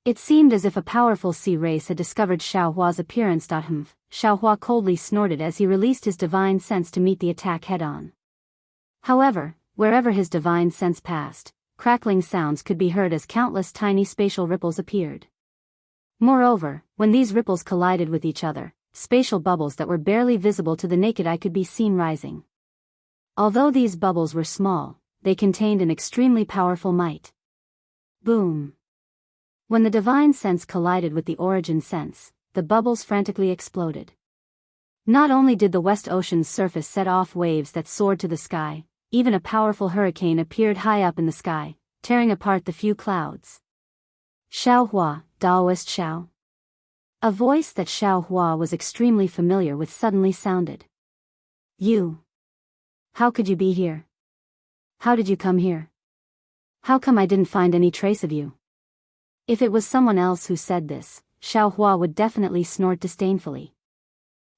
It seemed as if a powerful sea race had discovered Xiaohua's appearance. Xiaohua coldly snorted as he released his divine sense to meet the attack head-on. However, wherever his divine sense passed, crackling sounds could be heard as countless tiny spatial ripples appeared. Moreover, when these ripples collided with each other, spatial bubbles that were barely visible to the naked eye could be seen rising. Although these bubbles were small, they contained an extremely powerful might. Boom! When the divine sense collided with the origin sense, the bubbles frantically exploded. Not only did the West Ocean's surface set off waves that soared to the sky, even a powerful hurricane appeared high up in the sky, tearing apart the few clouds. Xiaohua, Daoist Xiao. A voice that Xiaohua was extremely familiar with suddenly sounded. "You. How could you be here? How did you come here? How come I didn't find any trace of you?" If it was someone else who said this, Xiaohua would definitely snort disdainfully.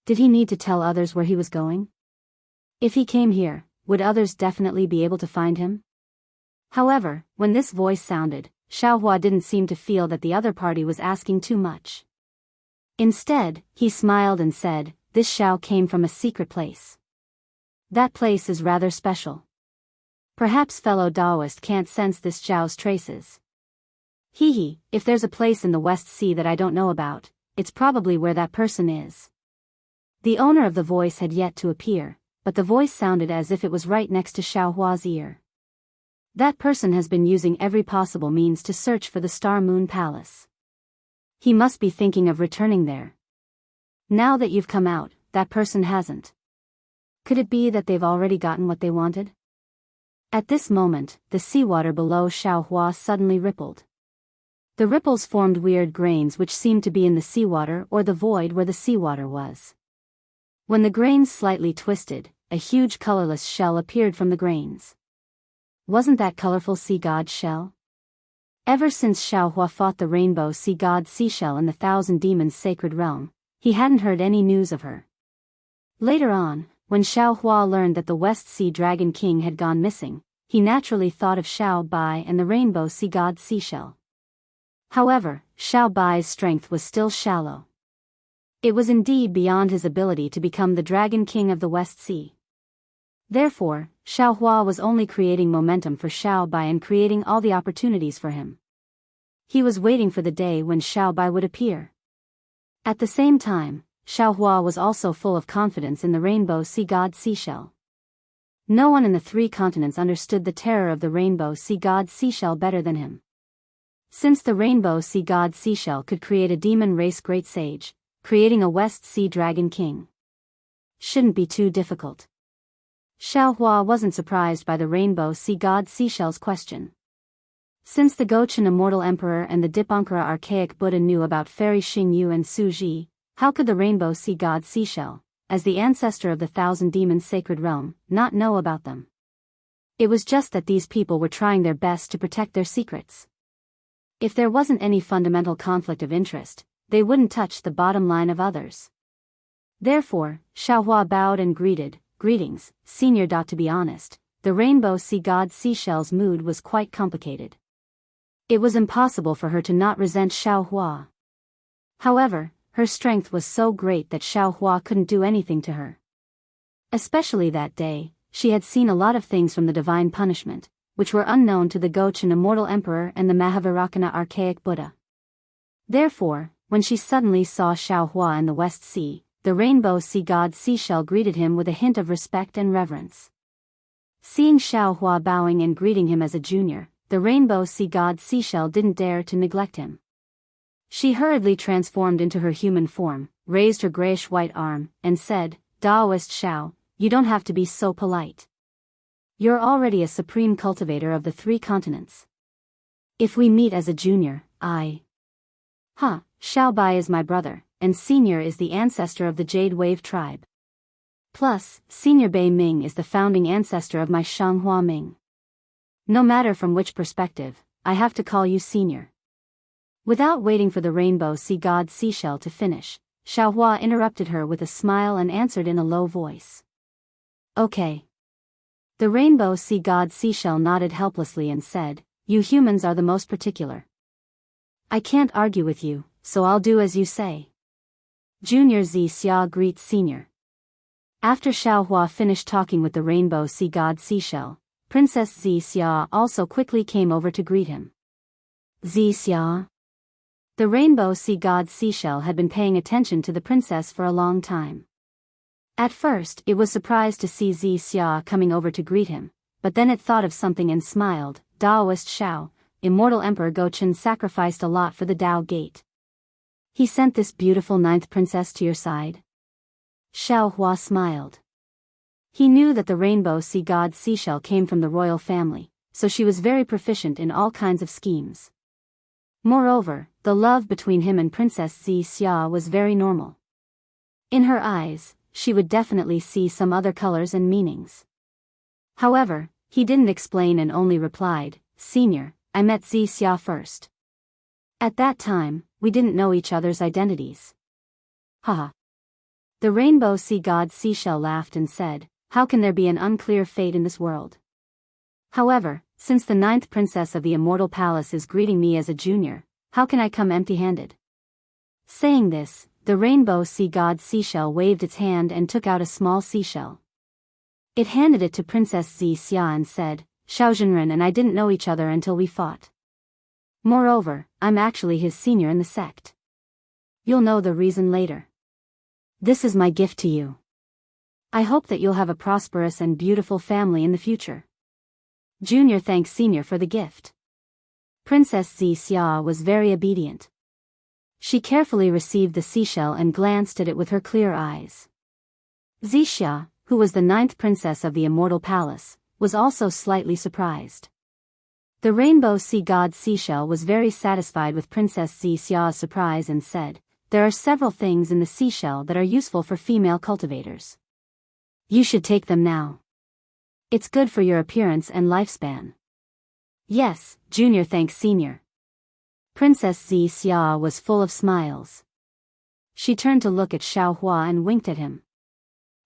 Did he need to tell others where he was going? If he came here, would others definitely be able to find him? However, when this voice sounded, Xiaohua didn't seem to feel that the other party was asking too much. Instead, he smiled and said, "This Xiao came from a secret place. That place is rather special. Perhaps fellow Daoist can't sense this Xiao's traces, Hee hee, if there's a place in the West Sea that I don't know about, it's probably where that person is. The owner of the voice had yet to appear, but the voice sounded as if it was right next to Xiao Hua's ear. That person has been using every possible means to search for the Star Moon Palace. He must be thinking of returning there. Now that you've come out, that person hasn't. Could it be that they've already gotten what they wanted? At this moment, the seawater below Xiao Hua suddenly rippled. The ripples formed weird grains which seemed to be in the seawater or the void where the seawater was. When the grains slightly twisted, a huge colorless shell appeared from the grains. Wasn't that colorful sea god shell? Ever since Xiao Hua fought the rainbow sea god seashell in the Thousand Demons sacred realm, he hadn't heard any news of her. Later on, when Xiao Hua learned that the West Sea Dragon King had gone missing, he naturally thought of Xiao Bai and the rainbow sea god seashell. However, Xiao Bai's strength was still shallow. It was indeed beyond his ability to become the Dragon King of the West Sea. Therefore, Xiao Hua was only creating momentum for Xiao Bai and creating all the opportunities for him. He was waiting for the day when Xiao Bai would appear. At the same time, Xiao Hua was also full of confidence in the rainbow sea god seashell. No one in the 3 continents understood the terror of the rainbow sea god seashell better than him. Since the rainbow sea god seashell could create a demon race great sage, creating a West Sea Dragon King shouldn't be too difficult. Xiao Hua wasn't surprised by the rainbow sea god seashell's question. Since the Gochen Immortal Emperor and the Dipankara Archaic Buddha knew about Fairy Xingyu and Su Ji, how could the rainbow sea god seashell, as the ancestor of the Thousand Demons sacred realm, not know about them? It was just that these people were trying their best to protect their secrets. If there wasn't any fundamental conflict of interest, they wouldn't touch the bottom line of others. Therefore, Xiao Hua bowed and greeted, "Greetings, Senior." To be honest, the rainbow sea god seashell's mood was quite complicated. It was impossible for her to not resent Xiao Hua. However, her strength was so great that Xiao Hua couldn't do anything to her. Especially that day, she had seen a lot of things from the divine punishment, which were unknown to the Gochen Immortal Emperor and the Mahavairakana Archaic Buddha. Therefore, when she suddenly saw Xiao Hua in the West Sea, the rainbow sea god seashell greeted him with a hint of respect and reverence. Seeing Xiao Hua bowing and greeting him as a junior, the rainbow sea god seashell didn't dare to neglect him. She hurriedly transformed into her human form, raised her grayish-white arm, and said, "Daoist Xiao, you don't have to be so polite. You're already a supreme cultivator of the 3 continents. If we meet as a junior, Xiao Bai is my brother, and Senior is the ancestor of the Jade Wave tribe. Plus, Senior Bei Ming is the founding ancestor of my Shanghua Ming. No matter from which perspective, I have to call you Senior." Without waiting for the rainbow sea god seashell to finish, Xiao Hua interrupted her with a smile and answered in a low voice. "Okay." The rainbow sea god seashell nodded helplessly and said, "You humans are the most particular. I can't argue with you, so I'll do as you say." Junior Xia greets Senior. After Xiao Hua finished talking with the rainbow sea god seashell, Princess Xia also quickly came over to greet him. Xia. The rainbow sea god seashell had been paying attention to the princess for a long time. At first it was surprised to see Xia coming over to greet him, but then it thought of something and smiled. "Daoist Xiao, Immortal Emperor Gochen sacrificed a lot for the Dao Gate. He sent this beautiful 9th princess to your side?" Xiao Hua smiled. He knew that the rainbow sea god seashell came from the royal family, so she was very proficient in all kinds of schemes. Moreover, the love between him and Princess Xia was very normal. In her eyes, she would definitely see some other colors and meanings. However, he didn't explain and only replied, "Senior, I met Xia first. At that time, we didn't know each other's identities." Haha. The rainbow sea god seashell laughed and said, "How can there be an unclear fate in this world? However, since the 9th princess of the Immortal Palace is greeting me as a junior, how can I come empty-handed?" Saying this, the rainbow sea god seashell waved its hand and took out a small seashell. It handed it to Princess Xia and said, "Xiaozhenren and I didn't know each other until we fought. Moreover, I'm actually his senior in the sect. You'll know the reason later. This is my gift to you. I hope that you'll have a prosperous and beautiful family in the future. Junior thanks Senior for the gift. Princess Xianxia was very obedient. She carefully received the seashell and glanced at it with her clear eyes. Xianxia, who was the 9th princess of the Immortal Palace, was also slightly surprised. The rainbow sea god seashell was very satisfied with Princess Xianxia's surprise and said, "There are several things in the seashell that are useful for female cultivators. You should take them now. It's good for your appearance and lifespan." Yes, Junior thanks Senior. Princess Xianxia was full of smiles. She turned to look at Xiaohua and winked at him.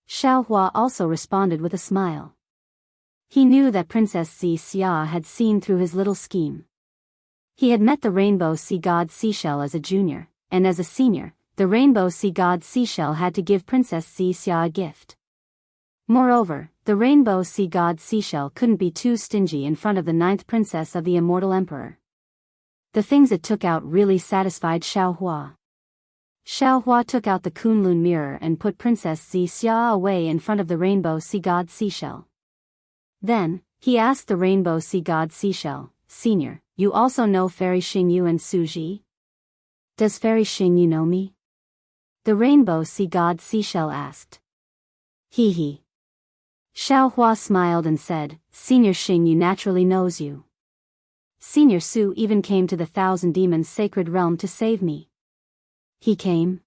Xiaohua also responded with a smile. He knew that Princess Xianxia had seen through his little scheme. He had met the rainbow sea god seashell as a junior, and as a senior, the rainbow sea god seashell had to give Princess Xianxia a gift. Moreover, the rainbow sea god seashell couldn't be too stingy in front of the 9th princess of the immortal emperor. The things it took out really satisfied Xiaohua. Xiaohua took out the Kunlun mirror and put Princess Xianxia away in front of the rainbow sea god seashell. Then, he asked the rainbow sea god seashell, "Senior, you also know Fairy Xingyu and Suji? Does Fairy Xingyu know me?" The rainbow sea god seashell asked. Hee hee. Xiaohua smiled and said, "Senior Xingyu naturally knows you. Senior Su even came to the 1,000 Demons sacred realm to save me." He came?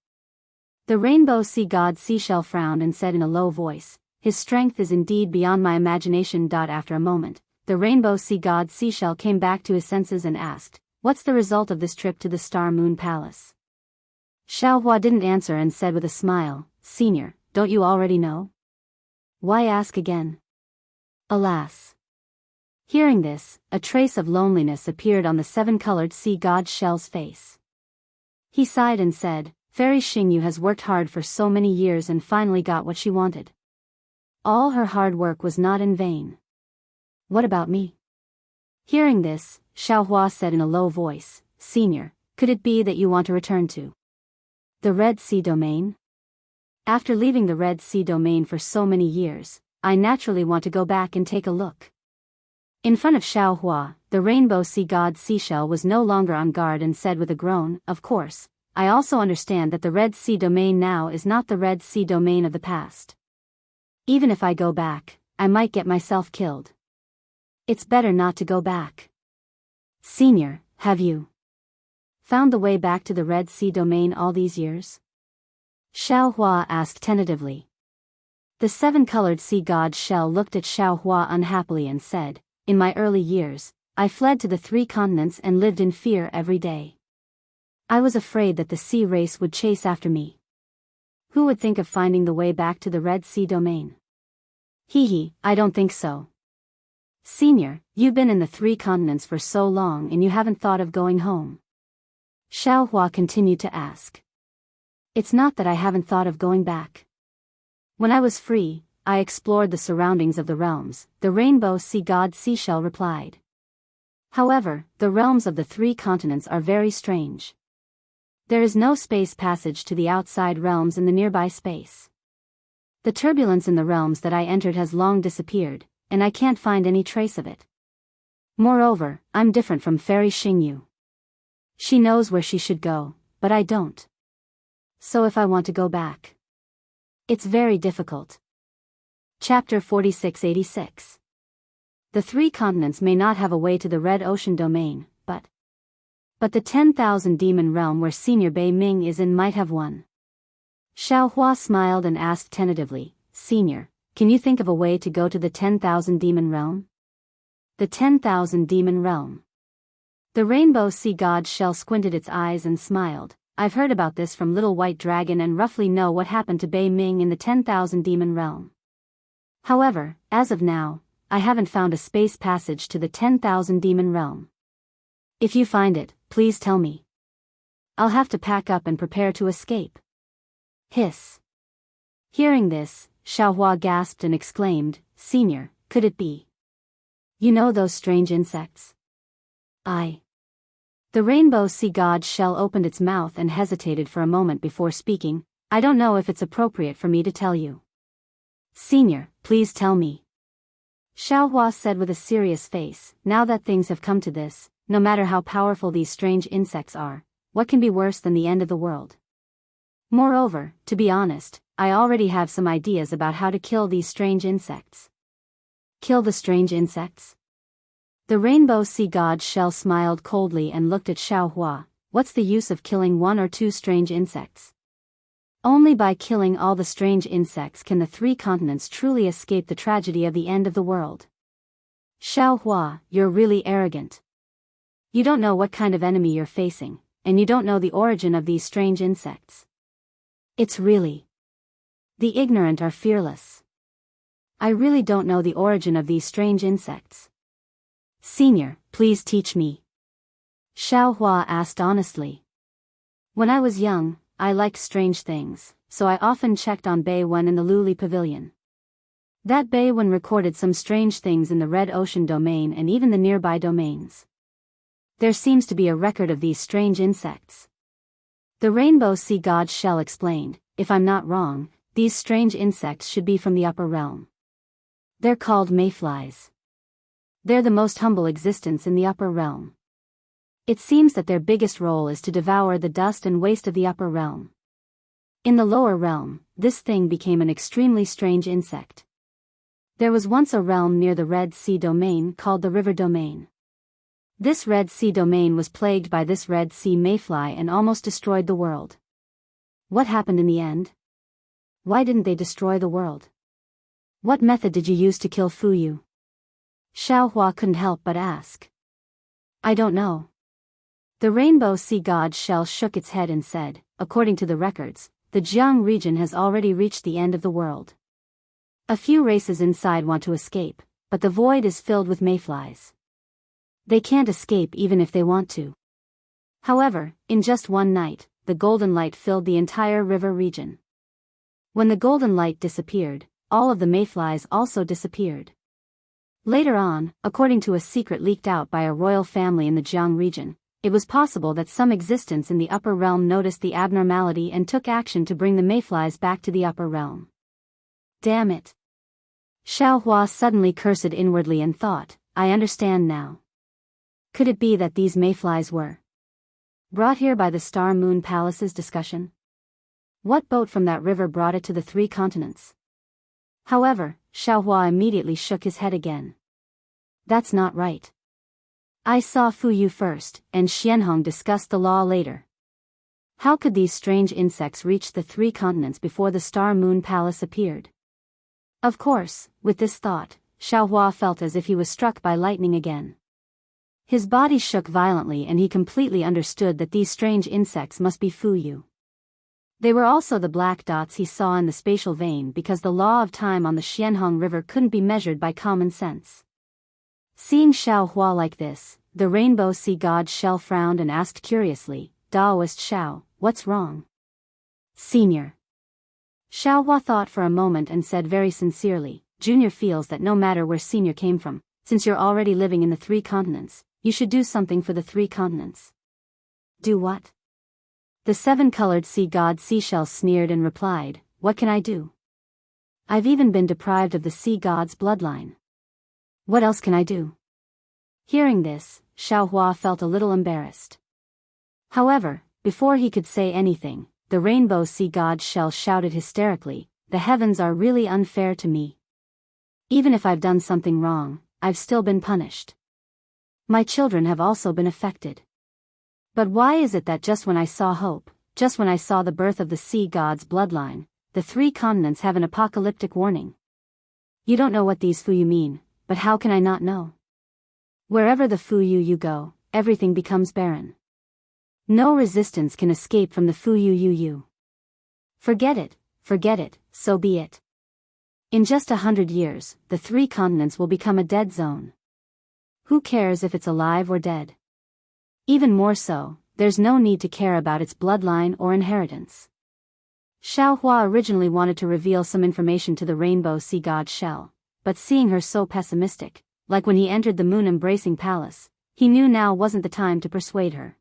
The rainbow sea god seashell frowned and said in a low voice, "His strength is indeed beyond my imagination." After a moment, the rainbow sea god seashell came back to his senses and asked, "What's the result of this trip to the Star Moon Palace?" Xiaohua didn't answer and said with a smile, "Senior, don't you already know? Why ask again?" Alas. Hearing this, a trace of loneliness appeared on the 7-colored sea god shell's face. He sighed and said, "Fairy Xingyu has worked hard for so many years and finally got what she wanted. All her hard work was not in vain. What about me?" Hearing this, Xiaohua said in a low voice, "Senior, could it be that you want to return to the Red Sea domain? After leaving the Red Sea domain for so many years, I naturally want to go back and take a look." In front of Xiaohua, the rainbow sea god seashell was no longer on guard and said with a groan, "Of course, I also understand that the Red Sea domain now is not the Red Sea domain of the past. Even if I go back, I might get myself killed. It's better not to go back." "Senior, have you found the way back to the Red Sea domain all these years?" Xiaohua asked tentatively. The 7-colored sea god shell looked at Xiaohua unhappily and said, "In my early years, I fled to the 3 continents and lived in fear every day. I was afraid that the sea race would chase after me. Who would think of finding the way back to the Red Sea domain?" Hee hee, I don't think so. Senior, you've been in the 3 continents for so long and you haven't thought of going home? Xiaohua continued to ask. "It's not that I haven't thought of going back. When I was free, I explored the surroundings of the realms," the rainbow sea god seashell replied. "However, the realms of the 3 continents are very strange. There is no space passage to the outside realms in the nearby space. The turbulence in the realms that I entered has long disappeared, and I can't find any trace of it. Moreover, I'm different from Fairy Xingyu. She knows where she should go, but I don't. So if I want to go back, it's very difficult." Chapter 4686. The 3 continents may not have a way to the Red Ocean domain, but the 10,000 demon realm where Senior Bei Ming is in might have one. Xiaohua smiled and asked tentatively, "Senior, can you think of a way to go to the 10,000 demon realm?" The 10,000 demon realm. The rainbow sea god shell squinted its eyes and smiled. "I've heard about this from Little White Dragon and roughly know what happened to Bei Ming in the 10,000 demon realm. However, as of now, I haven't found a space passage to the 10,000 demon realm. If you find it, please tell me. I'll have to pack up and prepare to escape." Hiss. Hearing this, Xiaohua gasped and exclaimed, "Senior, could it be? You know those strange insects? I The rainbow sea god shell opened its mouth and hesitated for a moment before speaking. I don't know if it's appropriate for me to tell you. Senior, please tell me. Xiaohua said with a serious face, now that things have come to this, no matter how powerful these strange insects are, what can be worse than the end of the world? Moreover, to be honest, I already have some ideas about how to kill these strange insects. Kill the strange insects? The rainbow sea god shell smiled coldly and looked at Xiaohua. What's the use of killing one or two strange insects? Only by killing all the strange insects can the three continents truly escape the tragedy of the end of the world. Xiaohua, you're really arrogant. You don't know what kind of enemy you're facing, and you don't know the origin of these strange insects. It's really. The ignorant are fearless. I really don't know the origin of these strange insects. Senior, please teach me. Xiaohua asked honestly. When I was young, I liked strange things, so I often checked on Beiwen in the Luli Pavilion. That Beiwen recorded some strange things in the Red Ocean domain and even the nearby domains. There seems to be a record of these strange insects. The rainbow sea god shell explained, if I'm not wrong, these strange insects should be from the upper realm. They're called mayflies. They're the most humble existence in the upper realm. It seems that their biggest role is to devour the dust and waste of the upper realm. In the lower realm, this thing became an extremely strange insect. There was once a realm near the Red Sea domain called the River Domain. This Red Sea domain was plagued by this Red Sea mayfly and almost destroyed the world. What happened in the end? Why didn't they destroy the world? What method did you use to kill Fuyu? Xiaohua couldn't help but ask. I don't know. The rainbow sea god shell shook its head and said, according to the records, the Jianghu region has already reached the end of the world. A few races inside want to escape, but the void is filled with mayflies. They can't escape even if they want to. However, in just one night, the golden light filled the entire river region. When the golden light disappeared, all of the mayflies also disappeared. Later on, according to a secret leaked out by a royal family in the Jianghu region, it was possible that some existence in the upper realm noticed the abnormality and took action to bring the mayflies back to the upper realm. Damn it. Xiaohua suddenly cursed inwardly and thought, I understand now. Could it be that these mayflies were brought here by the Star Moon Palace's discussion? What boat from that river brought it to the three continents? However, Xiaohua immediately shook his head again. That's not right. I saw Fuyu first, and Xianhong discussed the law later. How could these strange insects reach the three continents before the Star Moon Palace appeared? Of course, with this thought, Xiaohua felt as if he was struck by lightning again. His body shook violently and he completely understood that these strange insects must be Fuyu. They were also the black dots he saw in the spatial vein because the law of time on the Xianhong River couldn't be measured by common sense. Seeing Xiaohua like this, the rainbow sea god shell frowned and asked curiously, Daoist Xiao, what's wrong? Senior. Xiaohua thought for a moment and said very sincerely, Junior feels that no matter where Senior came from, since you're already living in the three continents, you should do something for the three continents. Do what? The seven-colored sea god Seashell sneered and replied, what can I do? I've even been deprived of the sea god's bloodline. What else can I do? Hearing this, Xiaohua felt a little embarrassed. However, before he could say anything, the rainbow sea god shell shouted hysterically, the heavens are really unfair to me. Even if I've done something wrong, I've still been punished. My children have also been affected. But why is it that just when I saw hope, just when I saw the birth of the sea god's bloodline, the three continents have an apocalyptic warning? You don't know what these Fuyu mean, but how can I not know? Wherever the Fuyu you go, everything becomes barren. No resistance can escape from the Fuyu you. Forget it, so be it. In just 100 years, the three continents will become a dead zone. Who cares if it's alive or dead? Even more so, there's no need to care about its bloodline or inheritance. Xiaohua originally wanted to reveal some information to the rainbow sea god shell, but seeing her so pessimistic, like when he entered the moon-embracing palace, he knew now wasn't the time to persuade her.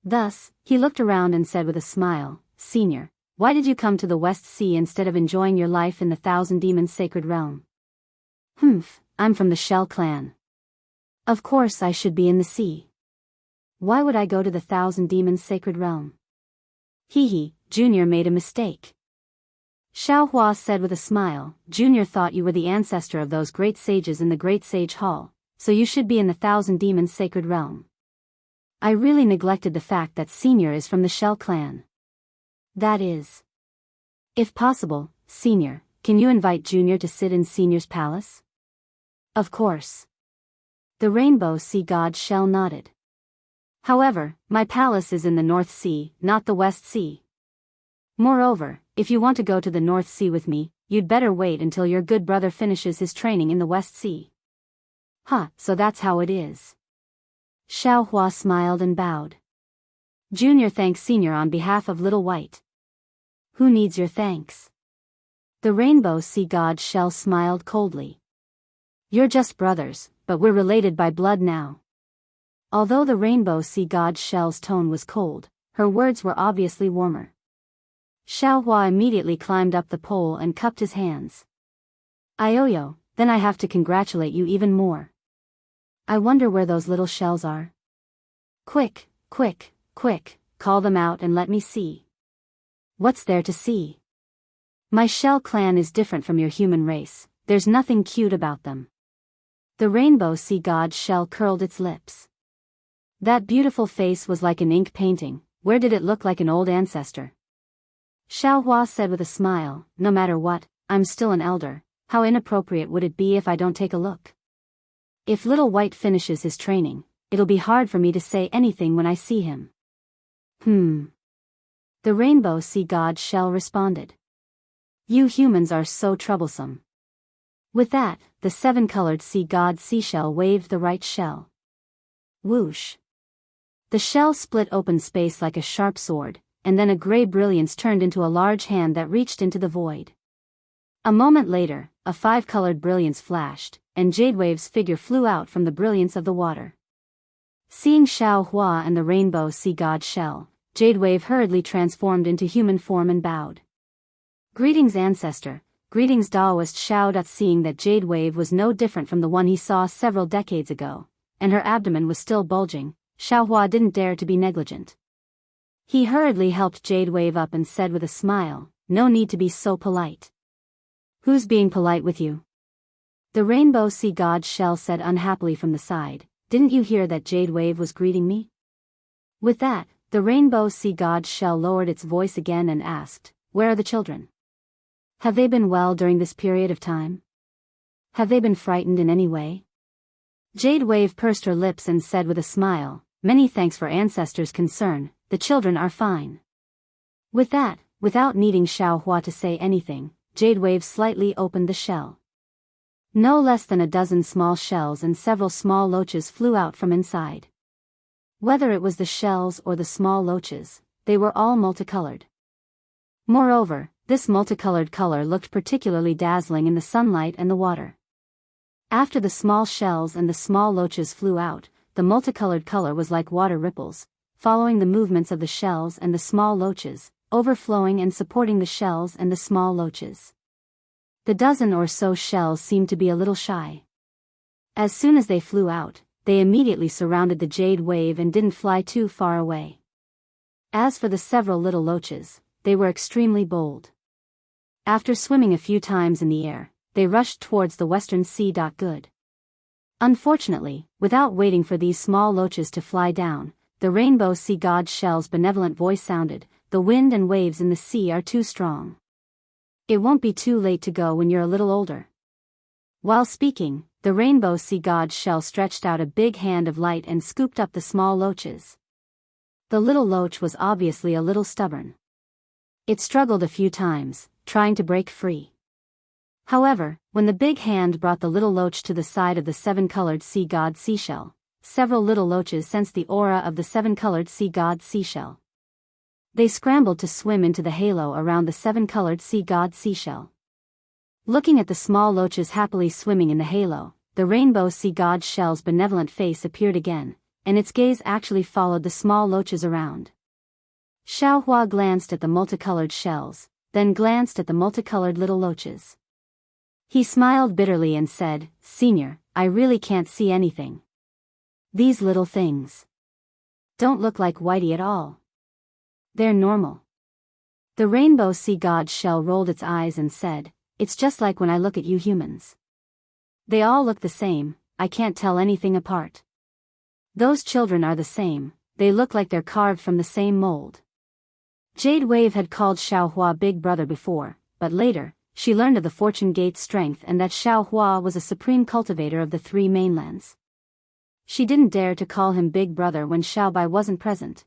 Thus, he looked around and said with a smile, "Senior, why did you come to the West Sea instead of enjoying your life in the Thousand Demons Sacred Realm?" "Humph, I'm from the Shell clan. Of course I should be in the sea. Why would I go to the Thousand Demons Sacred Realm?" "Hee, Junior made a mistake." Xiaohua said with a smile, "Junior thought you were the ancestor of those great sages in the Great Sage Hall, so you should be in the Thousand Demons Sacred Realm. I really neglected the fact that Senior is from the Shell clan. That is. If possible, Senior, can you invite Junior to sit in Senior's palace?" "Of course." The Rainbow Sea God Shell nodded. "However, my palace is in the North Sea, not the West Sea. Moreover, if you want to go to the North Sea with me, you'd better wait until your good brother finishes his training in the West Sea." "Huh, so that's how it is." Xiaohua smiled and bowed. "Junior thanks Senior on behalf of Little White." "Who needs your thanks?" The Rainbow Sea God Shell smiled coldly. "You're just brothers, but we're related by blood now." Although the Rainbow Sea God Shell's tone was cold, her words were obviously warmer. Xiaohua immediately climbed up the pole and cupped his hands. "Ioyo, then I have to congratulate you even more. I wonder where those little shells are. Quick, quick, quick, call them out and let me see." "What's there to see? My Shell clan is different from your human race, there's nothing cute about them." The Rainbow Sea God Shell curled its lips. That beautiful face was like an ink painting, where did it look like an old ancestor? Xiaohua said with a smile, "No matter what, I'm still an elder, how inappropriate would it be if I don't take a look? If Little White finishes his training, it'll be hard for me to say anything when I see him." The Rainbow Sea God Shell responded. "You humans are so troublesome." With that, the seven-colored sea god seashell waved the right shell. Whoosh! The shell split open space like a sharp sword, and then a gray brilliance turned into a large hand that reached into the void. A moment later, a five-colored brilliance flashed, and Jadewave's figure flew out from the brilliance of the water. Seeing Xiaohua and the Rainbow Sea God Shell, Jadewave hurriedly transformed into human form and bowed. "Greetings, ancestor." "Greetings." Daoist shouted, seeing that Jadewave was no different from the one he saw several decades ago, and her abdomen was still bulging. Xiaohua didn't dare to be negligent. He hurriedly helped Jadewave up and said with a smile, "No need to be so polite." "Who's being polite with you?" The Rainbow Sea God Shell said unhappily from the side, "Didn't you hear that Jadewave was greeting me?" With that, the Rainbow Sea God Shell lowered its voice again and asked, "Where are the children? Have they been well during this period of time? Have they been frightened in any way?" Jadewave pursed her lips and said with a smile, "Many thanks for ancestors' concern, the children are fine." With that, without needing Xiaohua to say anything, Jadewave slightly opened the shell. No less than a dozen small shells and several small loaches flew out from inside. Whether it was the shells or the small loaches, they were all multicolored. Moreover, this multicolored color looked particularly dazzling in the sunlight and the water. After the small shells and the small loaches flew out, the multicolored color was like water ripples, following the movements of the shells and the small loaches, overflowing and supporting the shells and the small loaches. The dozen or so shells seemed to be a little shy. As soon as they flew out, they immediately surrounded the jade wave and didn't fly too far away. As for the several little loaches, they were extremely bold. After swimming a few times in the air, they rushed towards the western sea. Good. Unfortunately, without waiting for these small loaches to fly down, the Rainbow Sea God Shell's benevolent voice sounded, "The wind and waves in the sea are too strong. It won't be too late to go when you're a little older." While speaking, the Rainbow Sea God Shell stretched out a big hand of light and scooped up the small loaches. The little loach was obviously a little stubborn. It struggled a few times, trying to break free. However, when the big hand brought the little loach to the side of the seven-colored sea god seashell, several little loaches sensed the aura of the seven-colored sea god seashell. They scrambled to swim into the halo around the seven-colored sea god seashell. Looking at the small loaches happily swimming in the halo, the Rainbow Sea God Shell's benevolent face appeared again, and its gaze actually followed the small loaches around. Xiaohua glanced at the multicolored shells, then glanced at the multicolored little loaches. He smiled bitterly and said, "Senior, I really can't see anything. These little things don't look like Whitey at all. They're normal." The rainbow sea god shell rolled its eyes and said, "It's just like when I look at you humans. They all look the same, I can't tell anything apart. Those children are the same, they look like they're carved from the same mold." Jade Wave had called Xiaohua Big Brother before, but later, she learned of the Fortune Gate's strength and that Xiaohua was a supreme cultivator of the three mainlands. She didn't dare to call him Big Brother when Xiaobai wasn't present.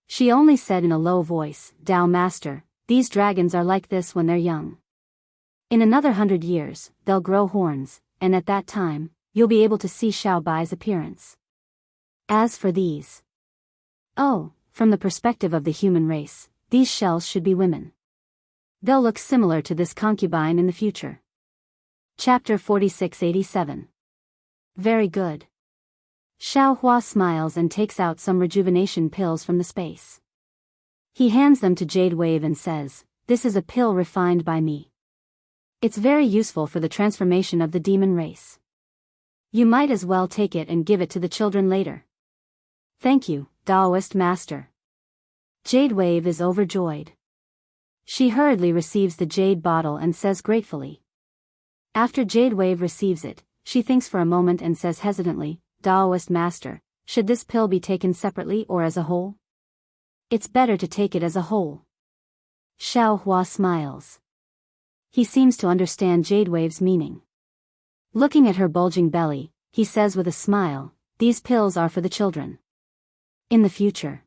She only said in a low voice, "Dao Master, these dragons are like this when they're young. In another 100 years, they'll grow horns, and at that time, you'll be able to see Xiaobai's appearance. As for these, oh, from the perspective of the human race, these shells should be women. They'll look similar to this concubine in the future." Chapter 4687. Very good. Xiaohua smiles and takes out some rejuvenation pills from the space. He hands them to Jade Wave and says, "This is a pill refined by me. It's very useful for the transformation of the demon race. You might as well take it and give it to the children later." "Thank you, Daoist Master." Jade Wave is overjoyed. She hurriedly receives the jade bottle and says gratefully. After Jade Wave receives it, she thinks for a moment and says hesitantly, "Daoist Master, should this pill be taken separately or as a whole?" "It's better to take it as a whole." Xiaohua smiles. He seems to understand Jade Wave's meaning. Looking at her bulging belly, he says with a smile, "These pills are for the children. In the future,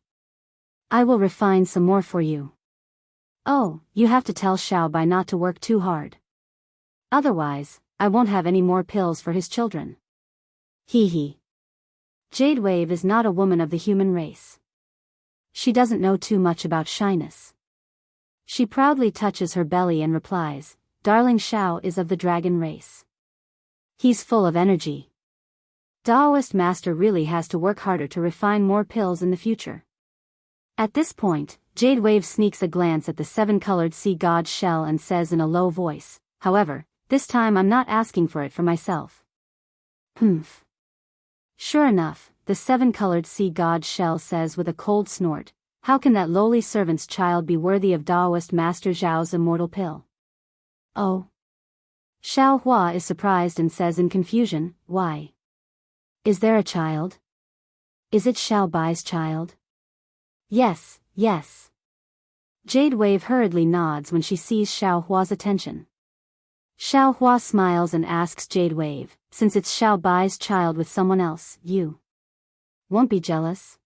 I will refine some more for you. Oh, you have to tell Xiaobai not to work too hard. Otherwise, I won't have any more pills for his children." Hee hee. Jade Wave is not a woman of the human race. She doesn't know too much about shyness. She proudly touches her belly and replies, "Darling Xiao is of the dragon race. He's full of energy. Daoist Master really has to work harder to refine more pills in the future." At this point, Jade Wave sneaks a glance at the seven-colored sea god shell and says in a low voice, "However, this time I'm not asking for it for myself." "Humph." Sure enough, the seven-colored sea god shell says with a cold snort, "How can that lowly servant's child be worthy of Daoist Master Zhao's immortal pill?" "Oh." Xiaohua is surprised and says in confusion, "Why? Is there a child? Is it Xiaobai's child?" "Yes, yes." Jade Wave hurriedly nods when she sees Xiaohua's attention. Xiaohua smiles and asks Jade Wave, "Since it's Xiaobai's child with someone else, you won't be jealous?"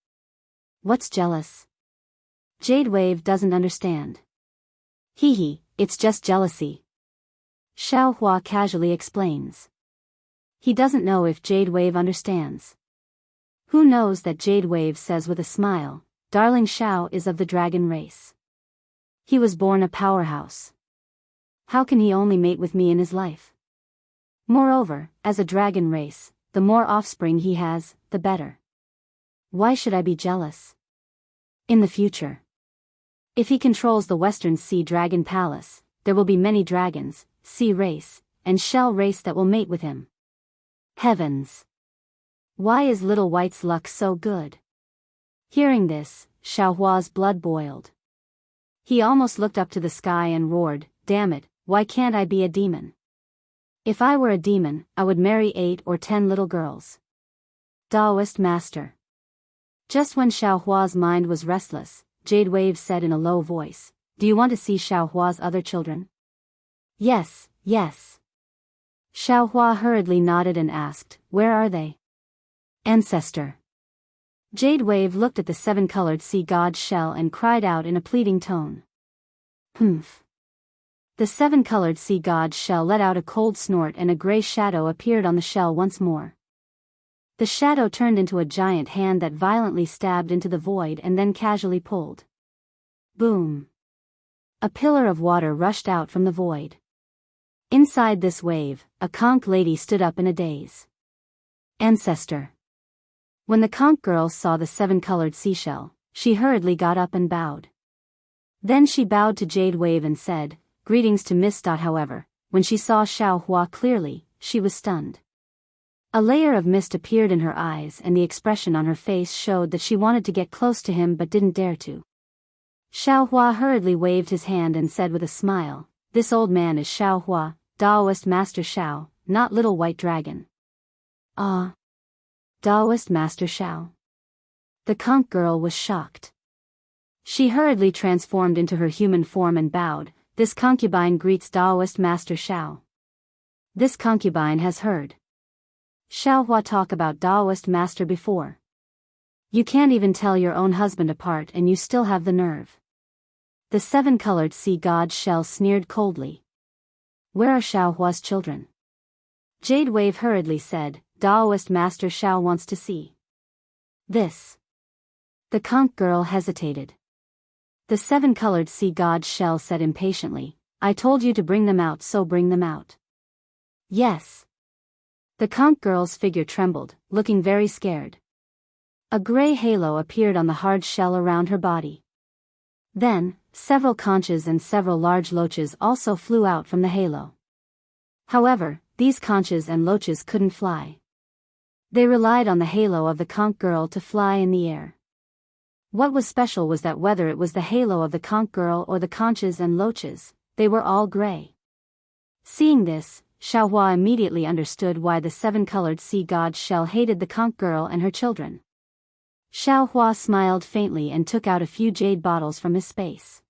"What's jealous?" Jade Wave doesn't understand. "Hee hee, it's just jealousy." Xiaohua casually explains. He doesn't know if Jade Wave understands. Who knows that Jade Wave says with a smile, "Darling Xiao is of the dragon race. He was born a powerhouse. How can he only mate with me in his life? Moreover, as a dragon race, the more offspring he has, the better. Why should I be jealous? In the future, if he controls the Western Sea Dragon Palace, there will be many dragons, sea race, and shell race that will mate with him. Heavens! Why is little White's luck so good?" Hearing this, Xiaohua's blood boiled. He almost looked up to the sky and roared, "Damn it, why can't I be a demon? If I were a demon, I would marry 8 or 10 little girls." Daoist Master. Just when Xiaohua's mind was restless, Jade Wave said in a low voice, "Do you want to see Xiaohua's other children?" "Yes, yes." Xiaohua hurriedly nodded and asked, "Where are they?" "Ancestor." Jade Wave looked at the seven-colored sea god shell and cried out in a pleading tone. "Humph." The seven-colored sea god shell let out a cold snort and a gray shadow appeared on the shell once more. The shadow turned into a giant hand that violently stabbed into the void and then casually pulled. Boom. A pillar of water rushed out from the void. Inside this wave, a conch lady stood up in a daze. "Ancestor. When the conch girl saw the seven-colored seashell, she hurriedly got up and bowed. Then she bowed to Jade Wave and said, "Greetings to Miss. However, when she saw Xiao Hua clearly, she was stunned. A layer of mist appeared in her eyes and the expression on her face showed that she wanted to get close to him but didn't dare to. Xiao Hua hurriedly waved his hand and said with a smile, "This old man is Xiao Hua, Daoist Master Xiao, not Little White Dragon." "Ah. Daoist Master Xiao." The conch girl was shocked. She hurriedly transformed into her human form and bowed. "This concubine greets Daoist Master Xiao." This concubine has heard Xiao Hua talk about Daoist Master before. "You can't even tell your own husband apart and you still have the nerve." The seven-colored sea god shell sneered coldly. "Where are Xiao Hua's children?" Jade Wave hurriedly said, "Daoist Master Xiao wants to see this." The conch girl hesitated. The seven-colored sea god shell said impatiently, "I told you to bring them out, so bring them out." "Yes." The conch girl's figure trembled, looking very scared. A gray halo appeared on the hard shell around her body. Then, several conches and several large loaches also flew out from the halo. However, these conches and loaches couldn't fly. They relied on the halo of the conch girl to fly in the air. What was special was that whether it was the halo of the conch girl or the conches and loaches, they were all gray. Seeing this, Xiao Hua immediately understood why the seven-colored sea god shell hated the conch girl and her children. Xiao Hua smiled faintly and took out a few jade bottles from his space.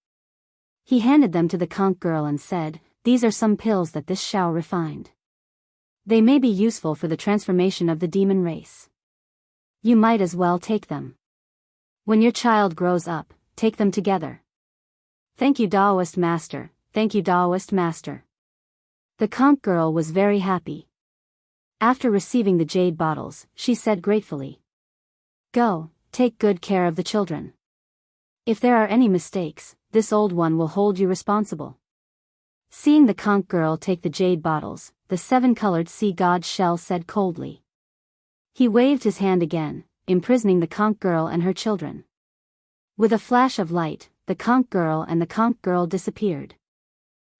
He handed them to the conch girl and said, "These are some pills that this Xiao refined. They may be useful for the transformation of the demon race. You might as well take them. When your child grows up, take them together." "Thank you, Daoist Master, thank you, Daoist Master." The conch girl was very happy. After receiving the jade bottles, she said gratefully, "Go, take good care of the children. If there are any mistakes, this old one will hold you responsible." Seeing the conch girl take the jade bottles, the seven-colored sea god shell said coldly. He waved his hand again, imprisoning the conch girl and her children. With a flash of light, the conch girl and the conch girl disappeared.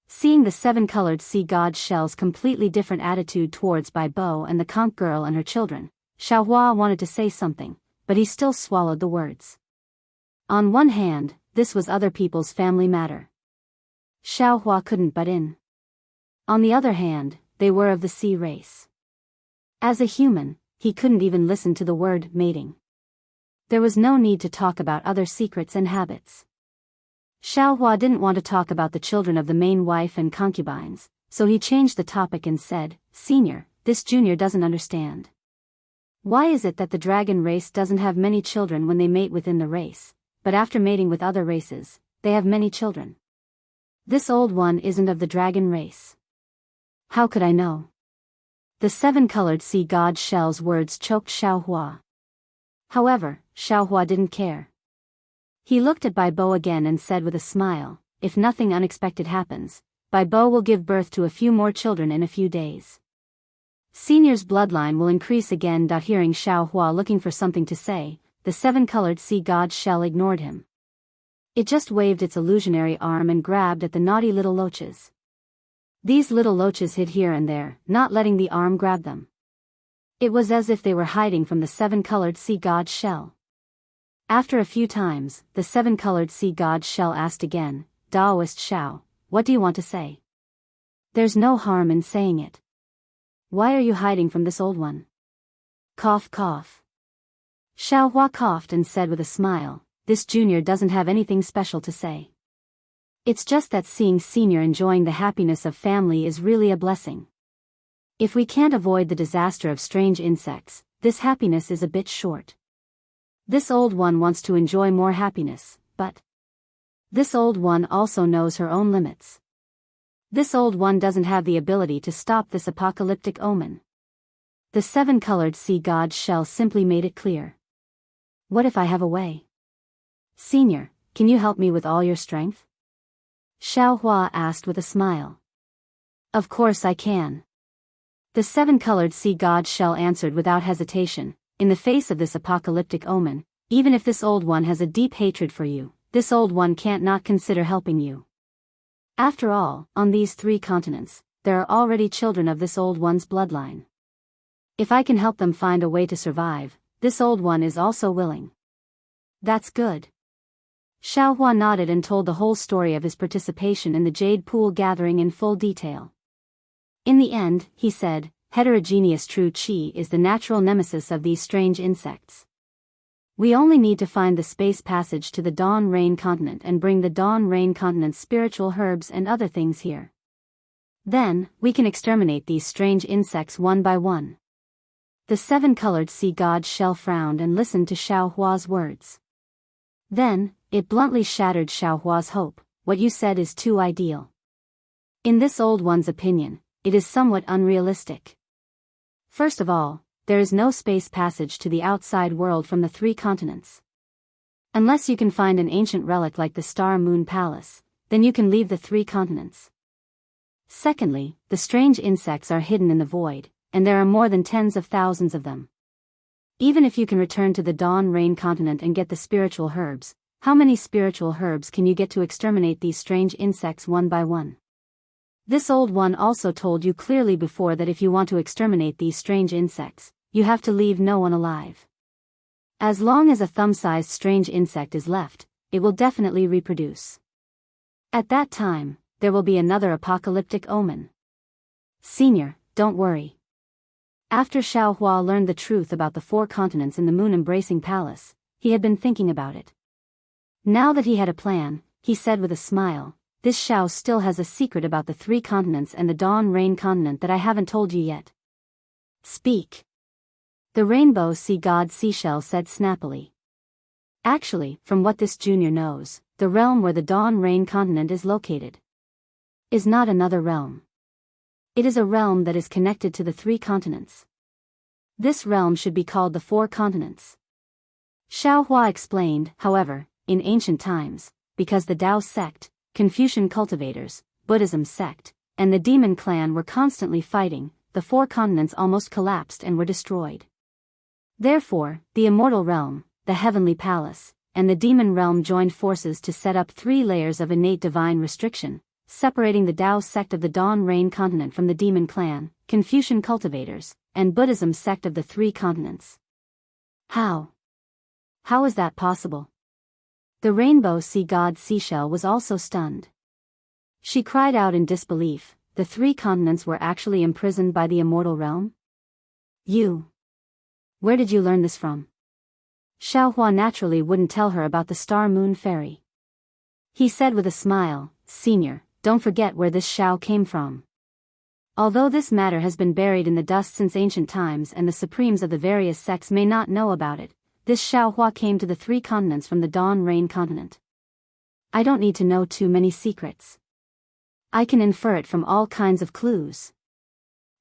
Seeing the seven-colored sea god shell's completely different attitude towards Bai Bo and the conch girl and her children, Xiao Hua wanted to say something, but he still swallowed the words. On one hand, this was other people's family matter. Xiao Hua couldn't butt in. On the other hand, they were of the sea race. As a human, he couldn't even listen to the word mating. There was no need to talk about other secrets and habits. Xiao Hua didn't want to talk about the children of the main wife and concubines, so he changed the topic and said, "Senior, this junior doesn't understand. Why is it that the dragon race doesn't have many children when they mate within the race, but after mating with other races, they have many children? This old one isn't of the dragon race." "How could I know?" The seven-colored sea god shell's words choked Xiao Hua. However, Xiao Hua didn't care. He looked at Bai Bo again and said with a smile, "If nothing unexpected happens, Bai Bo will give birth to a few more children in a few days. Senior's bloodline will increase again." Hearing Xiao Hua looking for something to say, the seven-colored sea god shell ignored him. It just waved its illusionary arm and grabbed at the naughty little loaches. These little loaches hid here and there, not letting the arm grab them. It was as if they were hiding from the seven-colored sea god shell. After a few times, the seven-colored sea god shell asked again, "Daoist Xiao, what do you want to say?" "There's no harm in saying it. Why are you hiding from this old one?" Cough cough. Xiao Hua coughed and said with a smile, "This junior doesn't have anything special to say. It's just that seeing senior enjoying the happiness of family is really a blessing. If we can't avoid the disaster of strange insects, this happiness is a bit short. This old one wants to enjoy more happiness, but this old one also knows her own limits. This old one doesn't have the ability to stop this apocalyptic omen." The seven-colored sea god shell simply made it clear. "What if I have a way? Senior, can you help me with all your strength?" Xiao Hua asked with a smile. "Of course I can." The seven-colored sea god shell answered without hesitation, in the face of this apocalyptic omen, even if this old one has a deep hatred for you, this old one can't not consider helping you. After all, on these 3 continents, there are already children of this old one's bloodline. If I can help them find a way to survive, this old one is also willing. That's good. Xiaohua nodded and told the whole story of his participation in the Jade Pool gathering in full detail. In the end, he said, heterogeneous true qi is the natural nemesis of these strange insects. We only need to find the space passage to the Dawn Rain continent and bring the Dawn Rain continent's spiritual herbs and other things here. Then, we can exterminate these strange insects one by one. The 7-colored sea god Shell frowned and listened to Xiaohua's words. Then, it bluntly shattered Xiaohua's hope. What you said is too ideal. In this old one's opinion, it is somewhat unrealistic. First of all, there is no space passage to the outside world from the 3 continents. Unless you can find an ancient relic like the Star Moon Palace, then you can leave the 3 continents. Secondly, the strange insects are hidden in the void, and there are more than tens of thousands of them. Even if you can return to the Dawn Rain continent and get the spiritual herbs, how many spiritual herbs can you get to exterminate these strange insects one by one? This old one also told you clearly before that if you want to exterminate these strange insects, you have to leave no one alive. As long as a thumb-sized strange insect is left, it will definitely reproduce. At that time, there will be another apocalyptic omen. Senior, don't worry. After Xiaohua learned the truth about the 4 continents in the moon-embracing palace, he had been thinking about it. Now that he had a plan, he said with a smile, this Xiao still has a secret about the 3 continents and the Dawn Rain continent that I haven't told you yet. Speak. The rainbow sea god Seashell said snappily. Actually, from what this junior knows, the realm where the Dawn Rain continent is located is not another realm. It is a realm that is connected to the 3 continents. This realm should be called the 4 continents. Xiaohua explained, however, in ancient times, because the Daoist sect, Confucian cultivators, Buddhism sect, and the demon clan were constantly fighting, the 4 continents almost collapsed and were destroyed. Therefore, the immortal realm, the heavenly palace, and the demon realm joined forces to set up 3 layers of innate divine restriction, separating the Daoist sect of the Dawn Rain continent from the demon clan, Confucian cultivators, and Buddhism sect of the 3 continents. How? How is that possible? The rainbow sea god Seashell was also stunned. She cried out in disbelief, the 3 continents were actually imprisoned by the immortal realm? You. Where did you learn this from? Xiaohua naturally wouldn't tell her about the Star Moon Fairy. He said with a smile, Senior, don't forget where this Xiao came from. Although this matter has been buried in the dust since ancient times and the supremes of the various sects may not know about it, this Xiaohua came to the 3 continents from the Dawn Rain continent. I don't need to know too many secrets. I can infer it from all kinds of clues.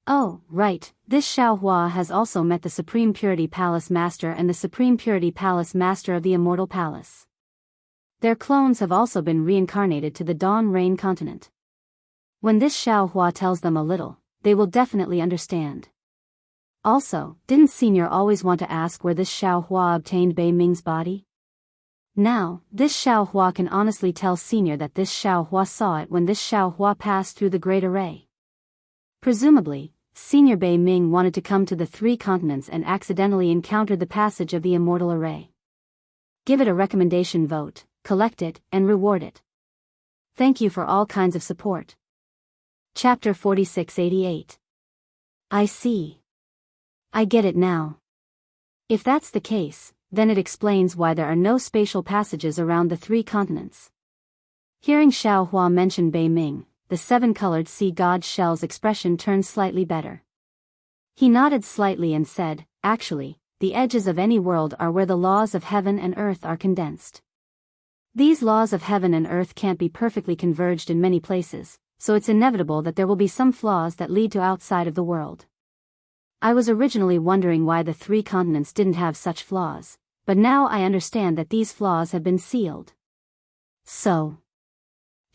Oh, right, this Xiaohua has also met the Supreme Purity Palace Master and the Supreme Purity Palace Master of the Immortal Palace. Their clones have also been reincarnated to the Dawn Rain continent. When this Xiaohua tells them a little, they will definitely understand. Also, didn't Senior always want to ask where this Xiaohua obtained Bei Ming's body? Now, this Xiaohua can honestly tell Senior that this Xiaohua saw it when this Xiaohua passed through the Great Array. Presumably, Senior Bei Ming wanted to come to the 3 continents and accidentally encountered the passage of the Immortal Array. Give it a recommendation vote, collect it, and reward it. Thank you for all kinds of support. Chapter 4688. I see. I get it now. If that's the case, then it explains why there are no spatial passages around the 3 continents. Hearing Xiaohua mention Bei Ming, the 7-colored sea god Shell's expression turned slightly better. He nodded slightly and said, actually, the edges of any world are where the laws of heaven and earth are condensed. These laws of heaven and earth can't be perfectly converged in many places, so it's inevitable that there will be some flaws that lead to outside of the world. I was originally wondering why the 3 continents didn't have such flaws, but now I understand that these flaws have been sealed. So,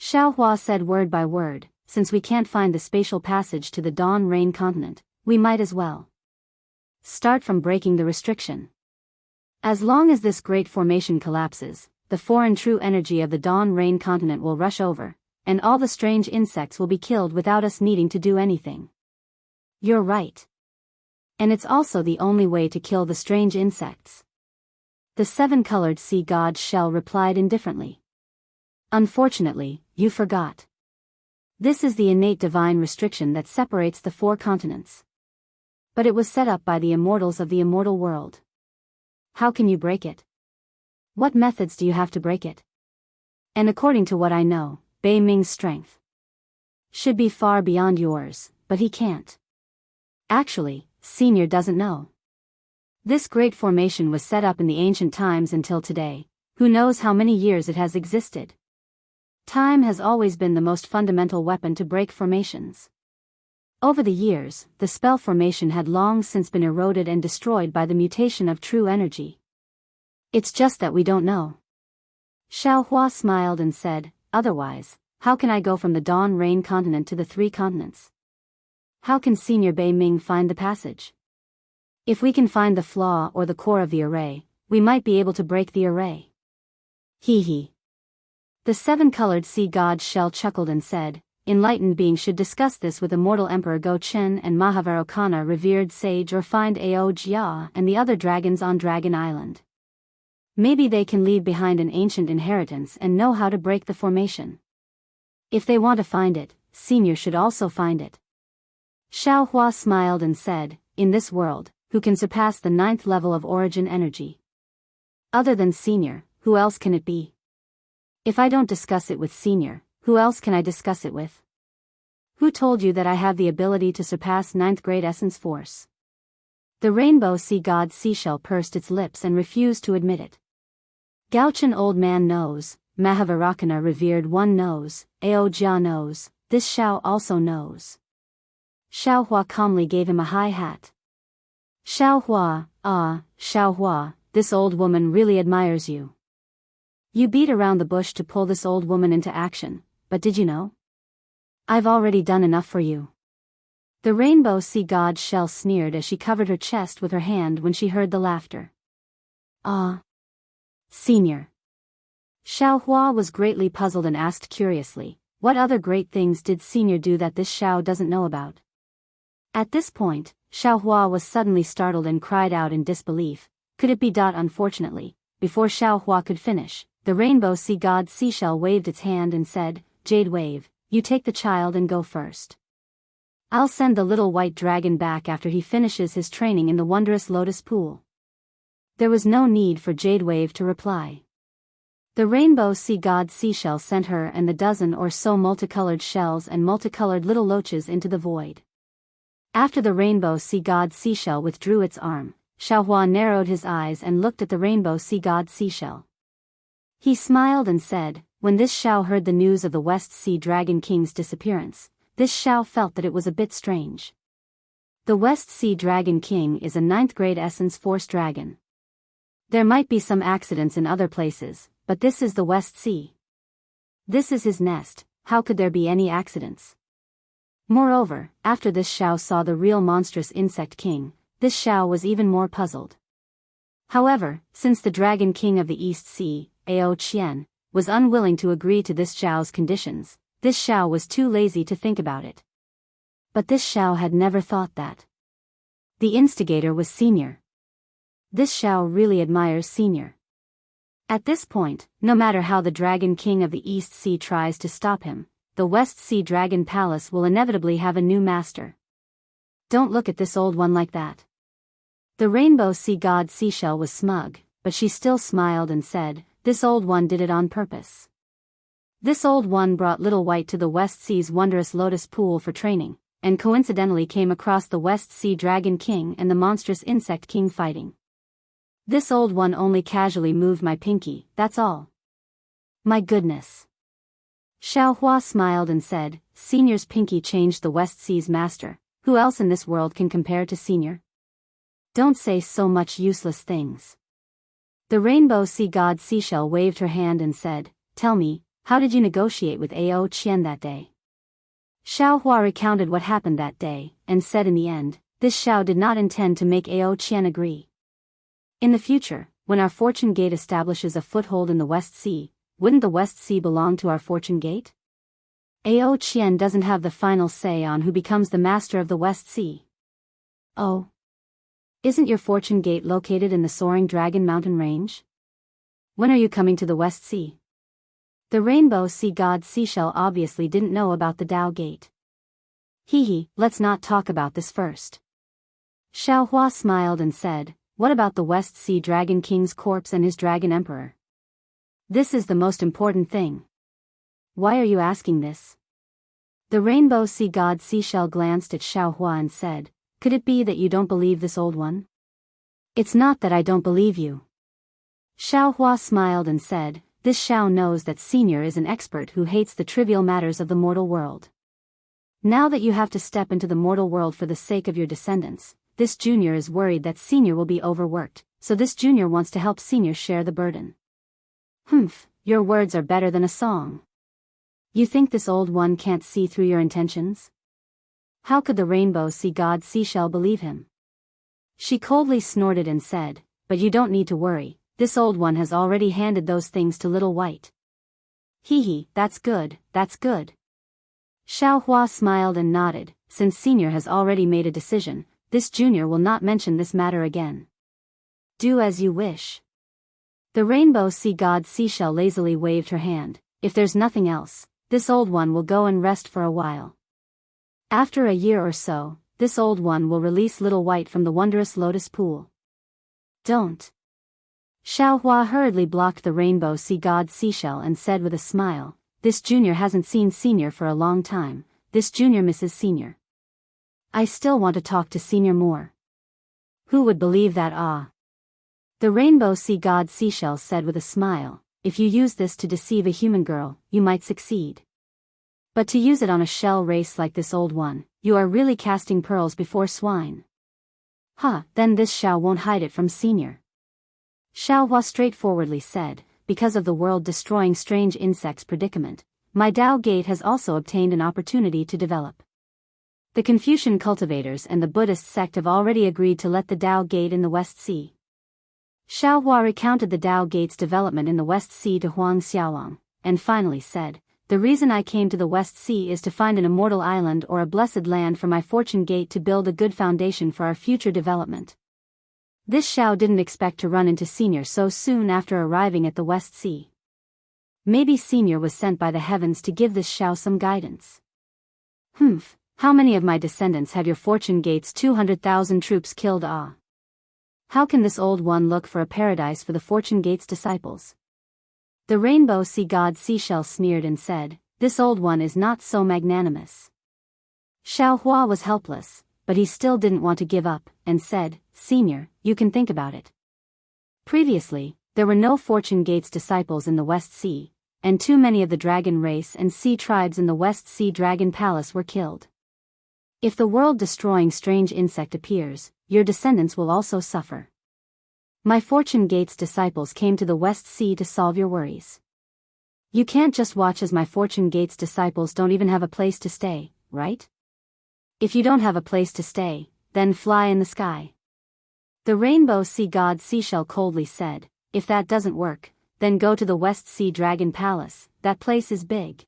Xiaohua said word by word, since we can't find the spatial passage to the Dawn Rain continent, we might as well start from breaking the restriction. As long as this great formation collapses, the foreign true energy of the Dawn Rain continent will rush over, and all the strange insects will be killed without us needing to do anything. You're right. And it's also the only way to kill the strange insects. The seven-colored sea god shell replied indifferently. Unfortunately, you forgot. This is the innate divine restriction that separates the four continents. But it was set up by the immortals of the immortal world. How can you break it? What methods do you have to break it? And according to what I know, Bei Ming's strength should be far beyond yours, but he can't. Actually, Senior doesn't know. This great formation was set up in the ancient times until today. Who knows how many years it has existed? Time has always been the most fundamental weapon to break formations. Over the years, the spell formation had long since been eroded and destroyed by the mutation of true energy. It's just that we don't know. Xiao Hua smiled and said, otherwise, how can I go from the Dawn Rain continent to the three continents? How can Senior Bei Ming find the passage? If we can find the flaw or the core of the array, we might be able to break the array. Hee hee. The seven-colored sea god shell chuckled and said, enlightened beings should discuss this with immortal Emperor Go Chen and Mahavarokana revered sage, or find Ao Jia and the other dragons on Dragon Island. Maybe they can leave behind an ancient inheritance and know how to break the formation. If they want to find it, Senior should also find it. Xiao Hua smiled and said, in this world, who can surpass the 9th level of origin energy? Other than Senior, who else can it be? If I don't discuss it with Senior, who else can I discuss it with? Who told you that I have the ability to surpass 9th grade essence force? The rainbow sea god seashell pursed its lips and refused to admit it. Gaochen old man knows, Mahavarakana revered one knows, Ao Jia knows, this Xiao also knows. Xiao Hua calmly gave him a high hat. Xiao Hua, Xiao Hua, this old woman really admires you. You beat around the bush to pull this old woman into action, but did you know? I've already done enough for you. The rainbow sea god shell sneered as she covered her chest with her hand when she heard the laughter. Senior. Xiao Hua was greatly puzzled and asked curiously, what other great things did Senior do that this Xiao doesn't know about? At this point, Xiao Hua was suddenly startled and cried out in disbelief, could it be? Unfortunately, before Xiao Hua could finish, the rainbow sea god seashell waved its hand and said, Jade Wave, you take the child and go first. I'll send the little white dragon back after he finishes his training in the wondrous lotus pool. There was no need for Jade Wave to reply. The rainbow sea god seashell sent her and the dozen or so multicolored shells and multicolored little loaches into the void. After the rainbow sea god seashell withdrew its arm, Xiao Hua narrowed his eyes and looked at the rainbow sea god seashell. He smiled and said, when this Xiao heard the news of the West Sea Dragon King's disappearance, this Xiao felt that it was a bit strange. The West Sea Dragon King is a 9th grade essence force dragon. There might be some accidents in other places, but this is the West Sea. This is his nest, how could there be any accidents? Moreover, after this Xiao saw the real monstrous insect king, this Xiao was even more puzzled. However, since the Dragon King of the East Sea, Ao Qian, was unwilling to agree to this Xiao's conditions, this Xiao was too lazy to think about it. But this Xiao had never thought that. The instigator was Senior. This Xiao really admires Senior. At this point, no matter how the Dragon King of the East Sea tries to stop him, the West Sea Dragon Palace will inevitably have a new master. Don't look at this old one like that. The rainbow sea god seashell was smug, but she still smiled and said, this old one did it on purpose. This old one brought Little White to the West Sea's wondrous lotus pool for training, and coincidentally came across the West Sea Dragon King and the monstrous insect king fighting. This old one only casually moved my pinky, that's all. My goodness. Xiao Hua smiled and said, Senior's pinky changed the West Sea's master, who else in this world can compare to Senior? Don't say so much useless things. The rainbow sea god seashell waved her hand and said, tell me, how did you negotiate with Ao Qian that day? Xiao Hua recounted what happened that day, and said in the end, this Xiao did not intend to make Ao Qian agree. In the future, when our fortune gate establishes a foothold in the West Sea, wouldn't the West Sea belong to our fortune gate? Ao Qian doesn't have the final say on who becomes the master of the West Sea. Oh. Isn't your fortune gate located in the Soaring Dragon Mountain Range? When are you coming to the West Sea? The Rainbow Sea God Seashell obviously didn't know about the Tao Gate. Let's not talk about this first. Xiao Hua smiled and said, what about the West Sea Dragon King's corpse and his Dragon Emperor? This is the most important thing. Why are you asking this? The Rainbow Sea God Seashell glanced at Xiao Hua and said, could it be that you don't believe this old one? It's not that I don't believe you. Xiao Hua smiled and said, this Xiao knows that Senior is an expert who hates the trivial matters of the mortal world. Now that you have to step into the mortal world for the sake of your descendants, this Junior is worried that Senior will be overworked, so this Junior wants to help Senior share the burden. Your words are better than a song. You think this old one can't see through your intentions? How could the Rainbow Sea God Seashell believe him? She coldly snorted and said, but you don't need to worry, this old one has already handed those things to Little White. That's good, that's good. Xiao Hua smiled and nodded, since Senior has already made a decision, this Junior will not mention this matter again. Do as you wish. The Rainbow Sea God Seashell lazily waved her hand, if there's nothing else, this old one will go and rest for a while. After a year or so, this old one will release Little White from the wondrous lotus pool. Don't. Xiao Hua hurriedly blocked the Rainbow Sea God Seashell and said with a smile, this Junior hasn't seen Senior for a long time, this Junior misses Senior. I still want to talk to Senior more. Who would believe that? The Rainbow Sea God Seashell said with a smile, if you use this to deceive a human girl, you might succeed. But to use it on a shell race like this old one, you are really casting pearls before swine. Then this Xiao won't hide it from Senior. Xiao Hua straightforwardly said, because of the world-destroying strange insects predicament, my Tao Gate has also obtained an opportunity to develop. The Confucian cultivators and the Buddhist sect have already agreed to let the Tao Gate in the West Sea. Xiao Hua recounted the Tao Gate's development in the West Sea to Huang Xiaolong, and finally said, the reason I came to the West Sea is to find an immortal island or a blessed land for my fortune gate to build a good foundation for our future development. This Xiao didn't expect to run into Senior so soon after arriving at the West Sea. Maybe Senior was sent by the heavens to give this Xiao some guidance. How many of my descendants have your fortune gate's 200,000 troops killed? How can this old one look for a paradise for the fortune gate's disciples? The Rainbow Sea God Seashell sneered and said, this old one is not so magnanimous. Xiao Hua was helpless, but he still didn't want to give up, and said, Senior, you can think about it. Previously, there were no fortune gate's disciples in the West Sea, and too many of the dragon race and sea tribes in the West Sea Dragon Palace were killed. If the world-destroying strange insect appears, your descendants will also suffer. My fortune gate's disciples came to the West Sea to solve your worries. You can't just watch as my fortune gate's disciples don't even have a place to stay, right? If you don't have a place to stay, then fly in the sky. The Rainbow Sea God Seashell coldly said, if that doesn't work, then go to the West Sea Dragon Palace, that place is big.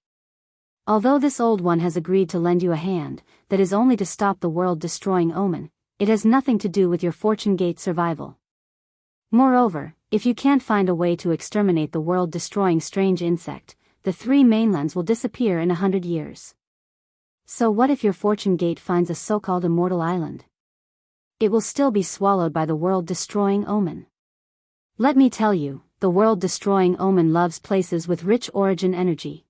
Although this old one has agreed to lend you a hand, that is only to stop the world-destroying omen, it has nothing to do with your fortune gate survival. Moreover, if you can't find a way to exterminate the world-destroying strange insect, the 3 mainlands will disappear in 100 years. So what if your fortune gate finds a so-called immortal island? It will still be swallowed by the world-destroying omen. Let me tell you, the world-destroying omen loves places with rich origin energy.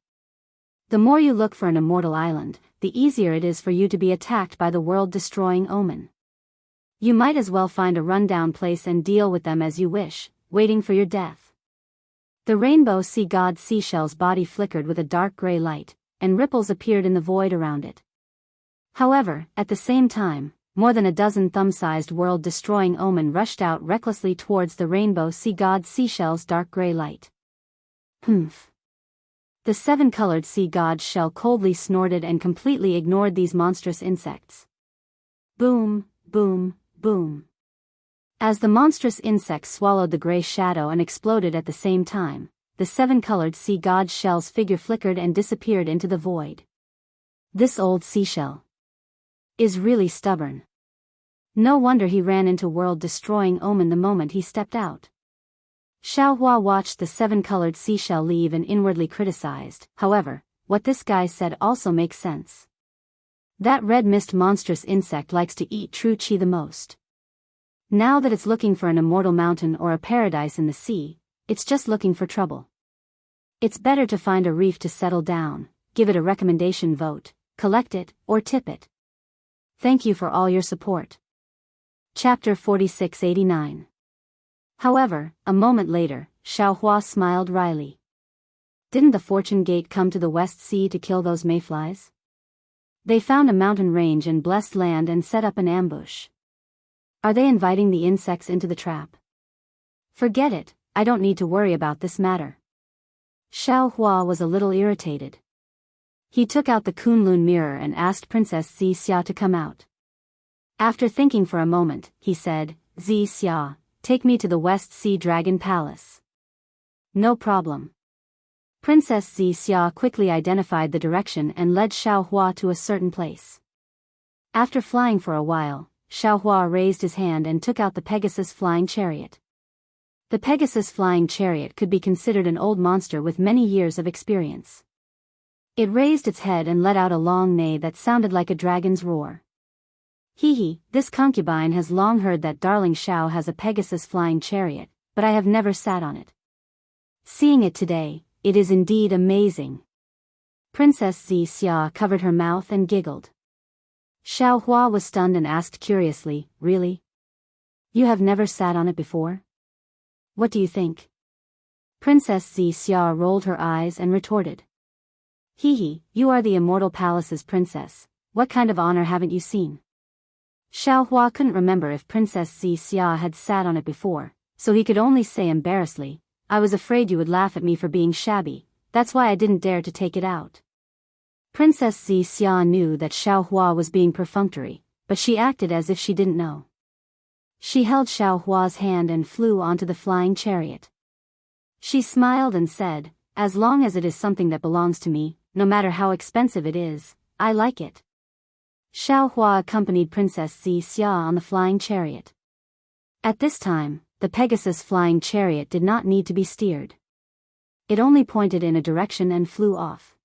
The more you look for an immortal island, the easier it is for you to be attacked by the world-destroying omen. You might as well find a rundown place and deal with them as you wish, waiting for your death. The Rainbow Sea God Seashell's body flickered with a dark gray light, and ripples appeared in the void around it. However, at the same time, more than a dozen thumb-sized world-destroying omen rushed out recklessly towards the Rainbow Sea God Seashell's dark gray light. The 7-colored sea god shell coldly snorted and completely ignored these monstrous insects. Boom, boom, boom. As the monstrous insect swallowed the gray shadow and exploded at the same time, the 7-colored sea god's shell's figure flickered and disappeared into the void. This old seashell is really stubborn. No wonder he ran into world-destroying omen the moment he stepped out. Xiaohua watched the 7-colored seashell leave and inwardly criticized. However, what this guy said also makes sense. That red mist monstrous insect likes to eat true qi the most. Now that it's looking for an immortal mountain or a paradise in the sea, it's just looking for trouble. It's better to find a reef to settle down, give it a recommendation vote, collect it, or tip it. Thank you for all your support. Chapter 4689. However, a moment later, Xiaohua smiled wryly. Didn't the fortune gate come to the West Sea to kill those mayflies? They found a mountain range and blessed land and set up an ambush. Are they inviting the insects into the trap? Forget it, I don't need to worry about this matter. Xiaohua was a little irritated. He took out the Kunlun mirror and asked Princess Xia to come out. After thinking for a moment, he said, Xia, take me to the West Sea Dragon Palace. No problem. Princess Xia quickly identified the direction and led Xiaohua to a certain place. After flying for a while, Xiaohua raised his hand and took out the Pegasus flying chariot. The Pegasus flying chariot could be considered an old monster with many years of experience. It raised its head and let out a long neigh that sounded like a dragon's roar. Hee, this concubine has long heard that darling Xiao has a Pegasus flying chariot, but I have never sat on it. Seeing it today, it is indeed amazing. Princess Xia covered her mouth and giggled. Xiaohua was stunned and asked curiously, really? You have never sat on it before? What do you think? Princess Xia rolled her eyes and retorted. Hee, you are the Immortal Palace's princess, what kind of honor haven't you seen? Xiaohua couldn't remember if Princess Xia had sat on it before, so he could only say embarrassedly, I was afraid you would laugh at me for being shabby, that's why I didn't dare to take it out. Princess Xia knew that Xiaohua was being perfunctory, but she acted as if she didn't know. She held Xiaohua's hand and flew onto the flying chariot. She smiled and said, as long as it is something that belongs to me, no matter how expensive it is, I like it. Xiaohua accompanied Princess Xia on the flying chariot. At this time, the Pegasus flying chariot did not need to be steered. It only pointed in a direction and flew off.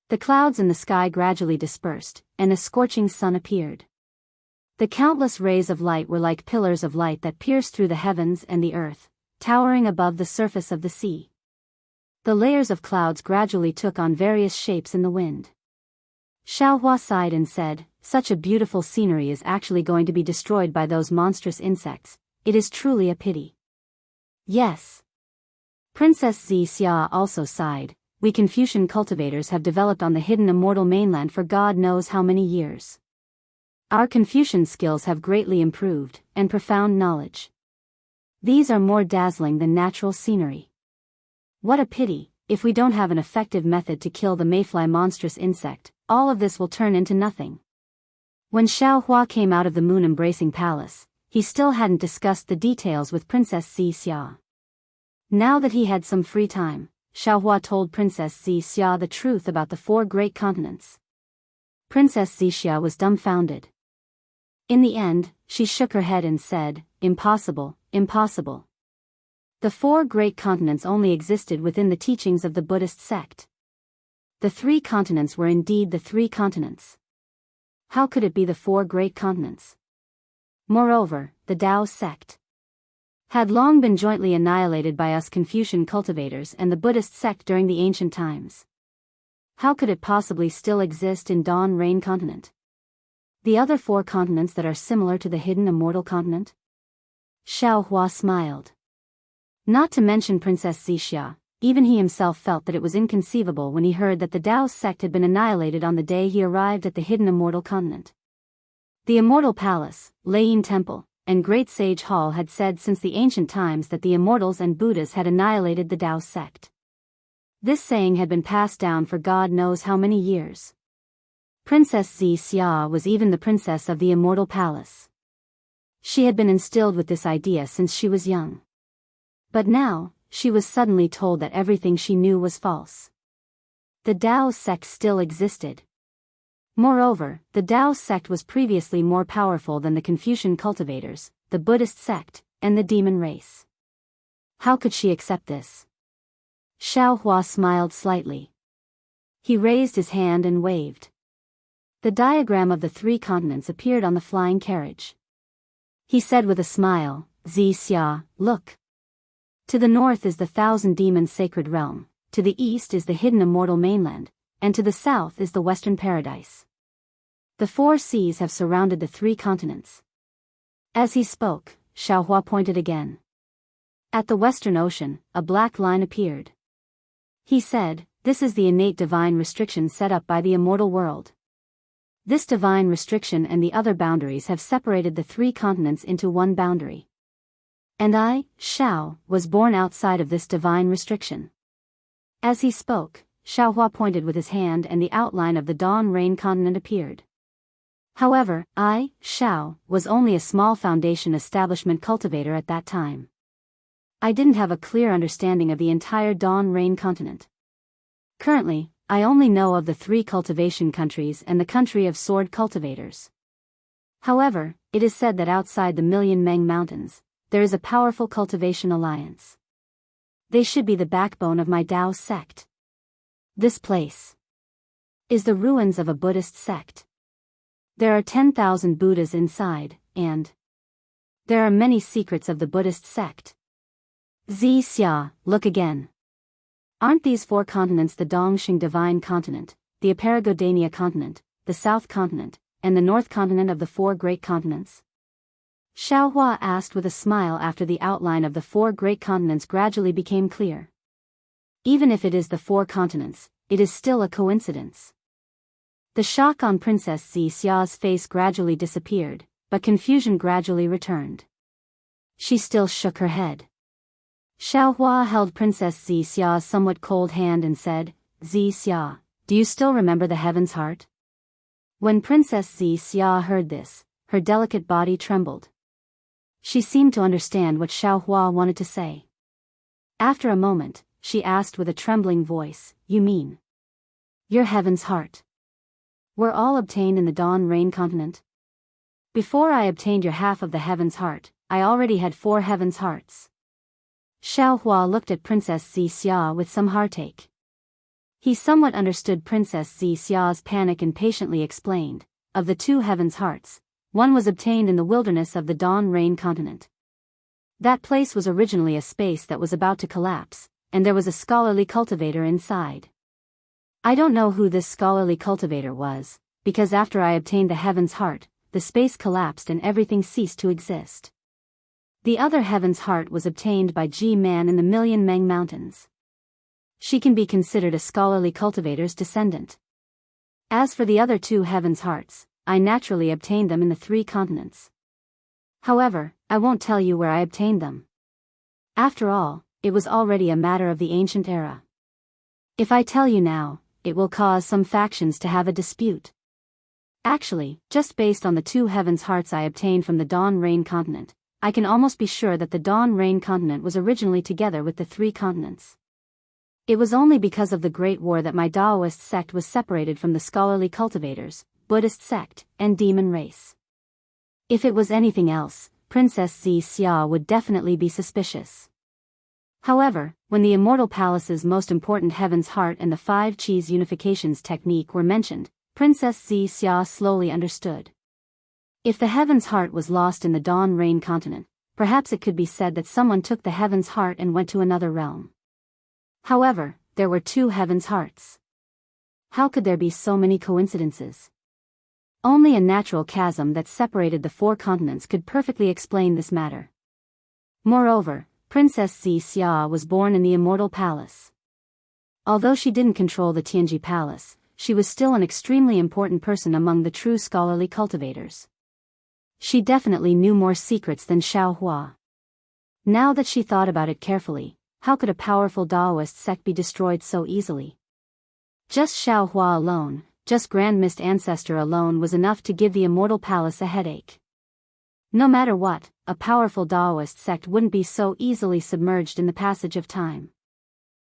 The clouds in the sky gradually dispersed, and a scorching sun appeared. The countless rays of light were like pillars of light that pierced through the heavens and the earth, towering above the surface of the sea. The layers of clouds gradually took on various shapes in the wind. Xiaohua sighed and said, such a beautiful scenery is actually going to be destroyed by those monstrous insects, it is truly a pity. Yes. Princess Xia also sighed, we Confucian cultivators have developed on the hidden immortal mainland for God knows how many years. Our Confucian skills have greatly improved, and profound knowledge. These are more dazzling than natural scenery. What a pity, if we don't have an effective method to kill the mayfly monstrous insect, all of this will turn into nothing. When Xiaohua came out of the moon-embracing palace, he still hadn't discussed the details with Princess Xia. Now that he had some free time, Xiaohua told Princess Xia the truth about the 4 great continents. Princess Xia was dumbfounded. In the end, she shook her head and said, impossible, impossible. The 4 great continents only existed within the teachings of the Buddhist sect. The 3 continents were indeed the 3 continents. How could it be the 4 great continents? Moreover, the Daoist sect had long been jointly annihilated by us Confucian cultivators and the Buddhist sect during the ancient times. How could it possibly still exist in Dawn Rain continent? The other 4 continents that are similar to the hidden immortal continent? Xiaohua smiled. Not to mention Princess Xia, even he himself felt that it was inconceivable when he heard that the Daoist sect had been annihilated on the day he arrived at the hidden immortal continent. The Immortal Palace, Leiyin Temple, and Great Sage Hall had said since the ancient times that the Immortals and Buddhas had annihilated the Daoist sect. This saying had been passed down for God knows how many years. Princess Xia was even the princess of the Immortal Palace. She had been instilled with this idea since she was young. But now, she was suddenly told that everything she knew was false. The Dao sect still existed. Moreover, the Dao sect was previously more powerful than the Confucian cultivators, the Buddhist sect, and the demon race. How could she accept this? Xiaohua smiled slightly. He raised his hand and waved. The diagram of the 3 continents appeared on the flying carriage. He said with a smile, Xia, look. To the north is the 1,000-demon sacred realm, to the east is the hidden immortal mainland, and to the south is the western paradise. The 4 seas have surrounded the 3 continents. As he spoke, Xiaohua pointed again. At the western ocean, a black line appeared. He said, this is the innate divine restriction set up by the immortal world. This divine restriction and the other boundaries have separated the 3 continents into one boundary. And I, Xiao, was born outside of this divine restriction. As he spoke, Xiaohua pointed with his hand and the outline of the Dawn Rain continent appeared. However, I, Xiao, was only a small foundation establishment cultivator at that time. I didn't have a clear understanding of the entire Dawn Rain continent. Currently, I only know of the 3 cultivation countries and the country of sword cultivators. However, it is said that outside the Million Meng Mountains, there is a powerful cultivation alliance. They should be the backbone of my Dao sect. This place is the ruins of a Buddhist sect. There are 10,000 Buddhas inside, and there are many secrets of the Buddhist sect. Xia, look again. Aren't these 4 continents the Dongxing Divine Continent, the Aparagodania Continent, the South Continent, and the North Continent of the 4 Great Continents? Xiaohua asked with a smile after the outline of the 4 great continents gradually became clear. Even if it is the 4 continents, it is still a coincidence. The shock on Princess Xia's face gradually disappeared, but confusion gradually returned. She still shook her head. Xiaohua held Princess Xia's somewhat cold hand and said, Xia, do you still remember the Heaven's Heart? When Princess Xia heard this, her delicate body trembled. She seemed to understand what Xiaohua wanted to say. After a moment, she asked with a trembling voice, you mean your Heaven's Heart were all obtained in the Dawn Rain continent? Before I obtained your half of the Heaven's Heart, I already had 4 Heaven's Hearts. Xiaohua looked at Princess Xia with some heartache. He somewhat understood Princess Xia's panic and patiently explained, of the 2 Heaven's Hearts, one was obtained in the wilderness of the Dawn Rain continent. That place was originally a space that was about to collapse, and there was a scholarly cultivator inside. I don't know who this scholarly cultivator was, because after I obtained the Heaven's Heart, the space collapsed and everything ceased to exist. The other Heaven's Heart was obtained by Ji Man in the Million Meng Mountains. She can be considered a scholarly cultivator's descendant. As for the other 2 Heaven's Hearts, I naturally obtained them in the 3 continents. However, I won't tell you where I obtained them. After all, it was already a matter of the ancient era. If I tell you now, it will cause some factions to have a dispute. Actually, just based on the 2 Heaven's Hearts I obtained from the Dawn Rain continent, I can almost be sure that the Dawn Rain continent was originally together with the 3 continents. It was only because of the Great War that my Daoist sect was separated from the scholarly cultivators, Buddhist sect, and demon race. If it was anything else, Princess Xia would definitely be suspicious. However, when the Immortal Palace's most important Heaven's Heart and the 5 Qis unifications technique were mentioned, Princess Xia slowly understood. If the Heaven's Heart was lost in the Dawn Rain continent, perhaps it could be said that someone took the Heaven's Heart and went to another realm. However, there were 2 Heaven's Hearts. How could there be so many coincidences? Only a natural chasm that separated the 4 continents could perfectly explain this matter. Moreover, Princess Xia was born in the Immortal Palace. Although she didn't control the Tianji Palace, she was still an extremely important person among the true scholarly cultivators. She definitely knew more secrets than Xiaohua. Now that she thought about it carefully, how could a powerful Daoist sect be destroyed so easily? Just Xiaohua alone, just Grand Mist Ancestor alone was enough to give the Immortal Palace a headache. No matter what, a powerful Daoist sect wouldn't be so easily submerged in the passage of time.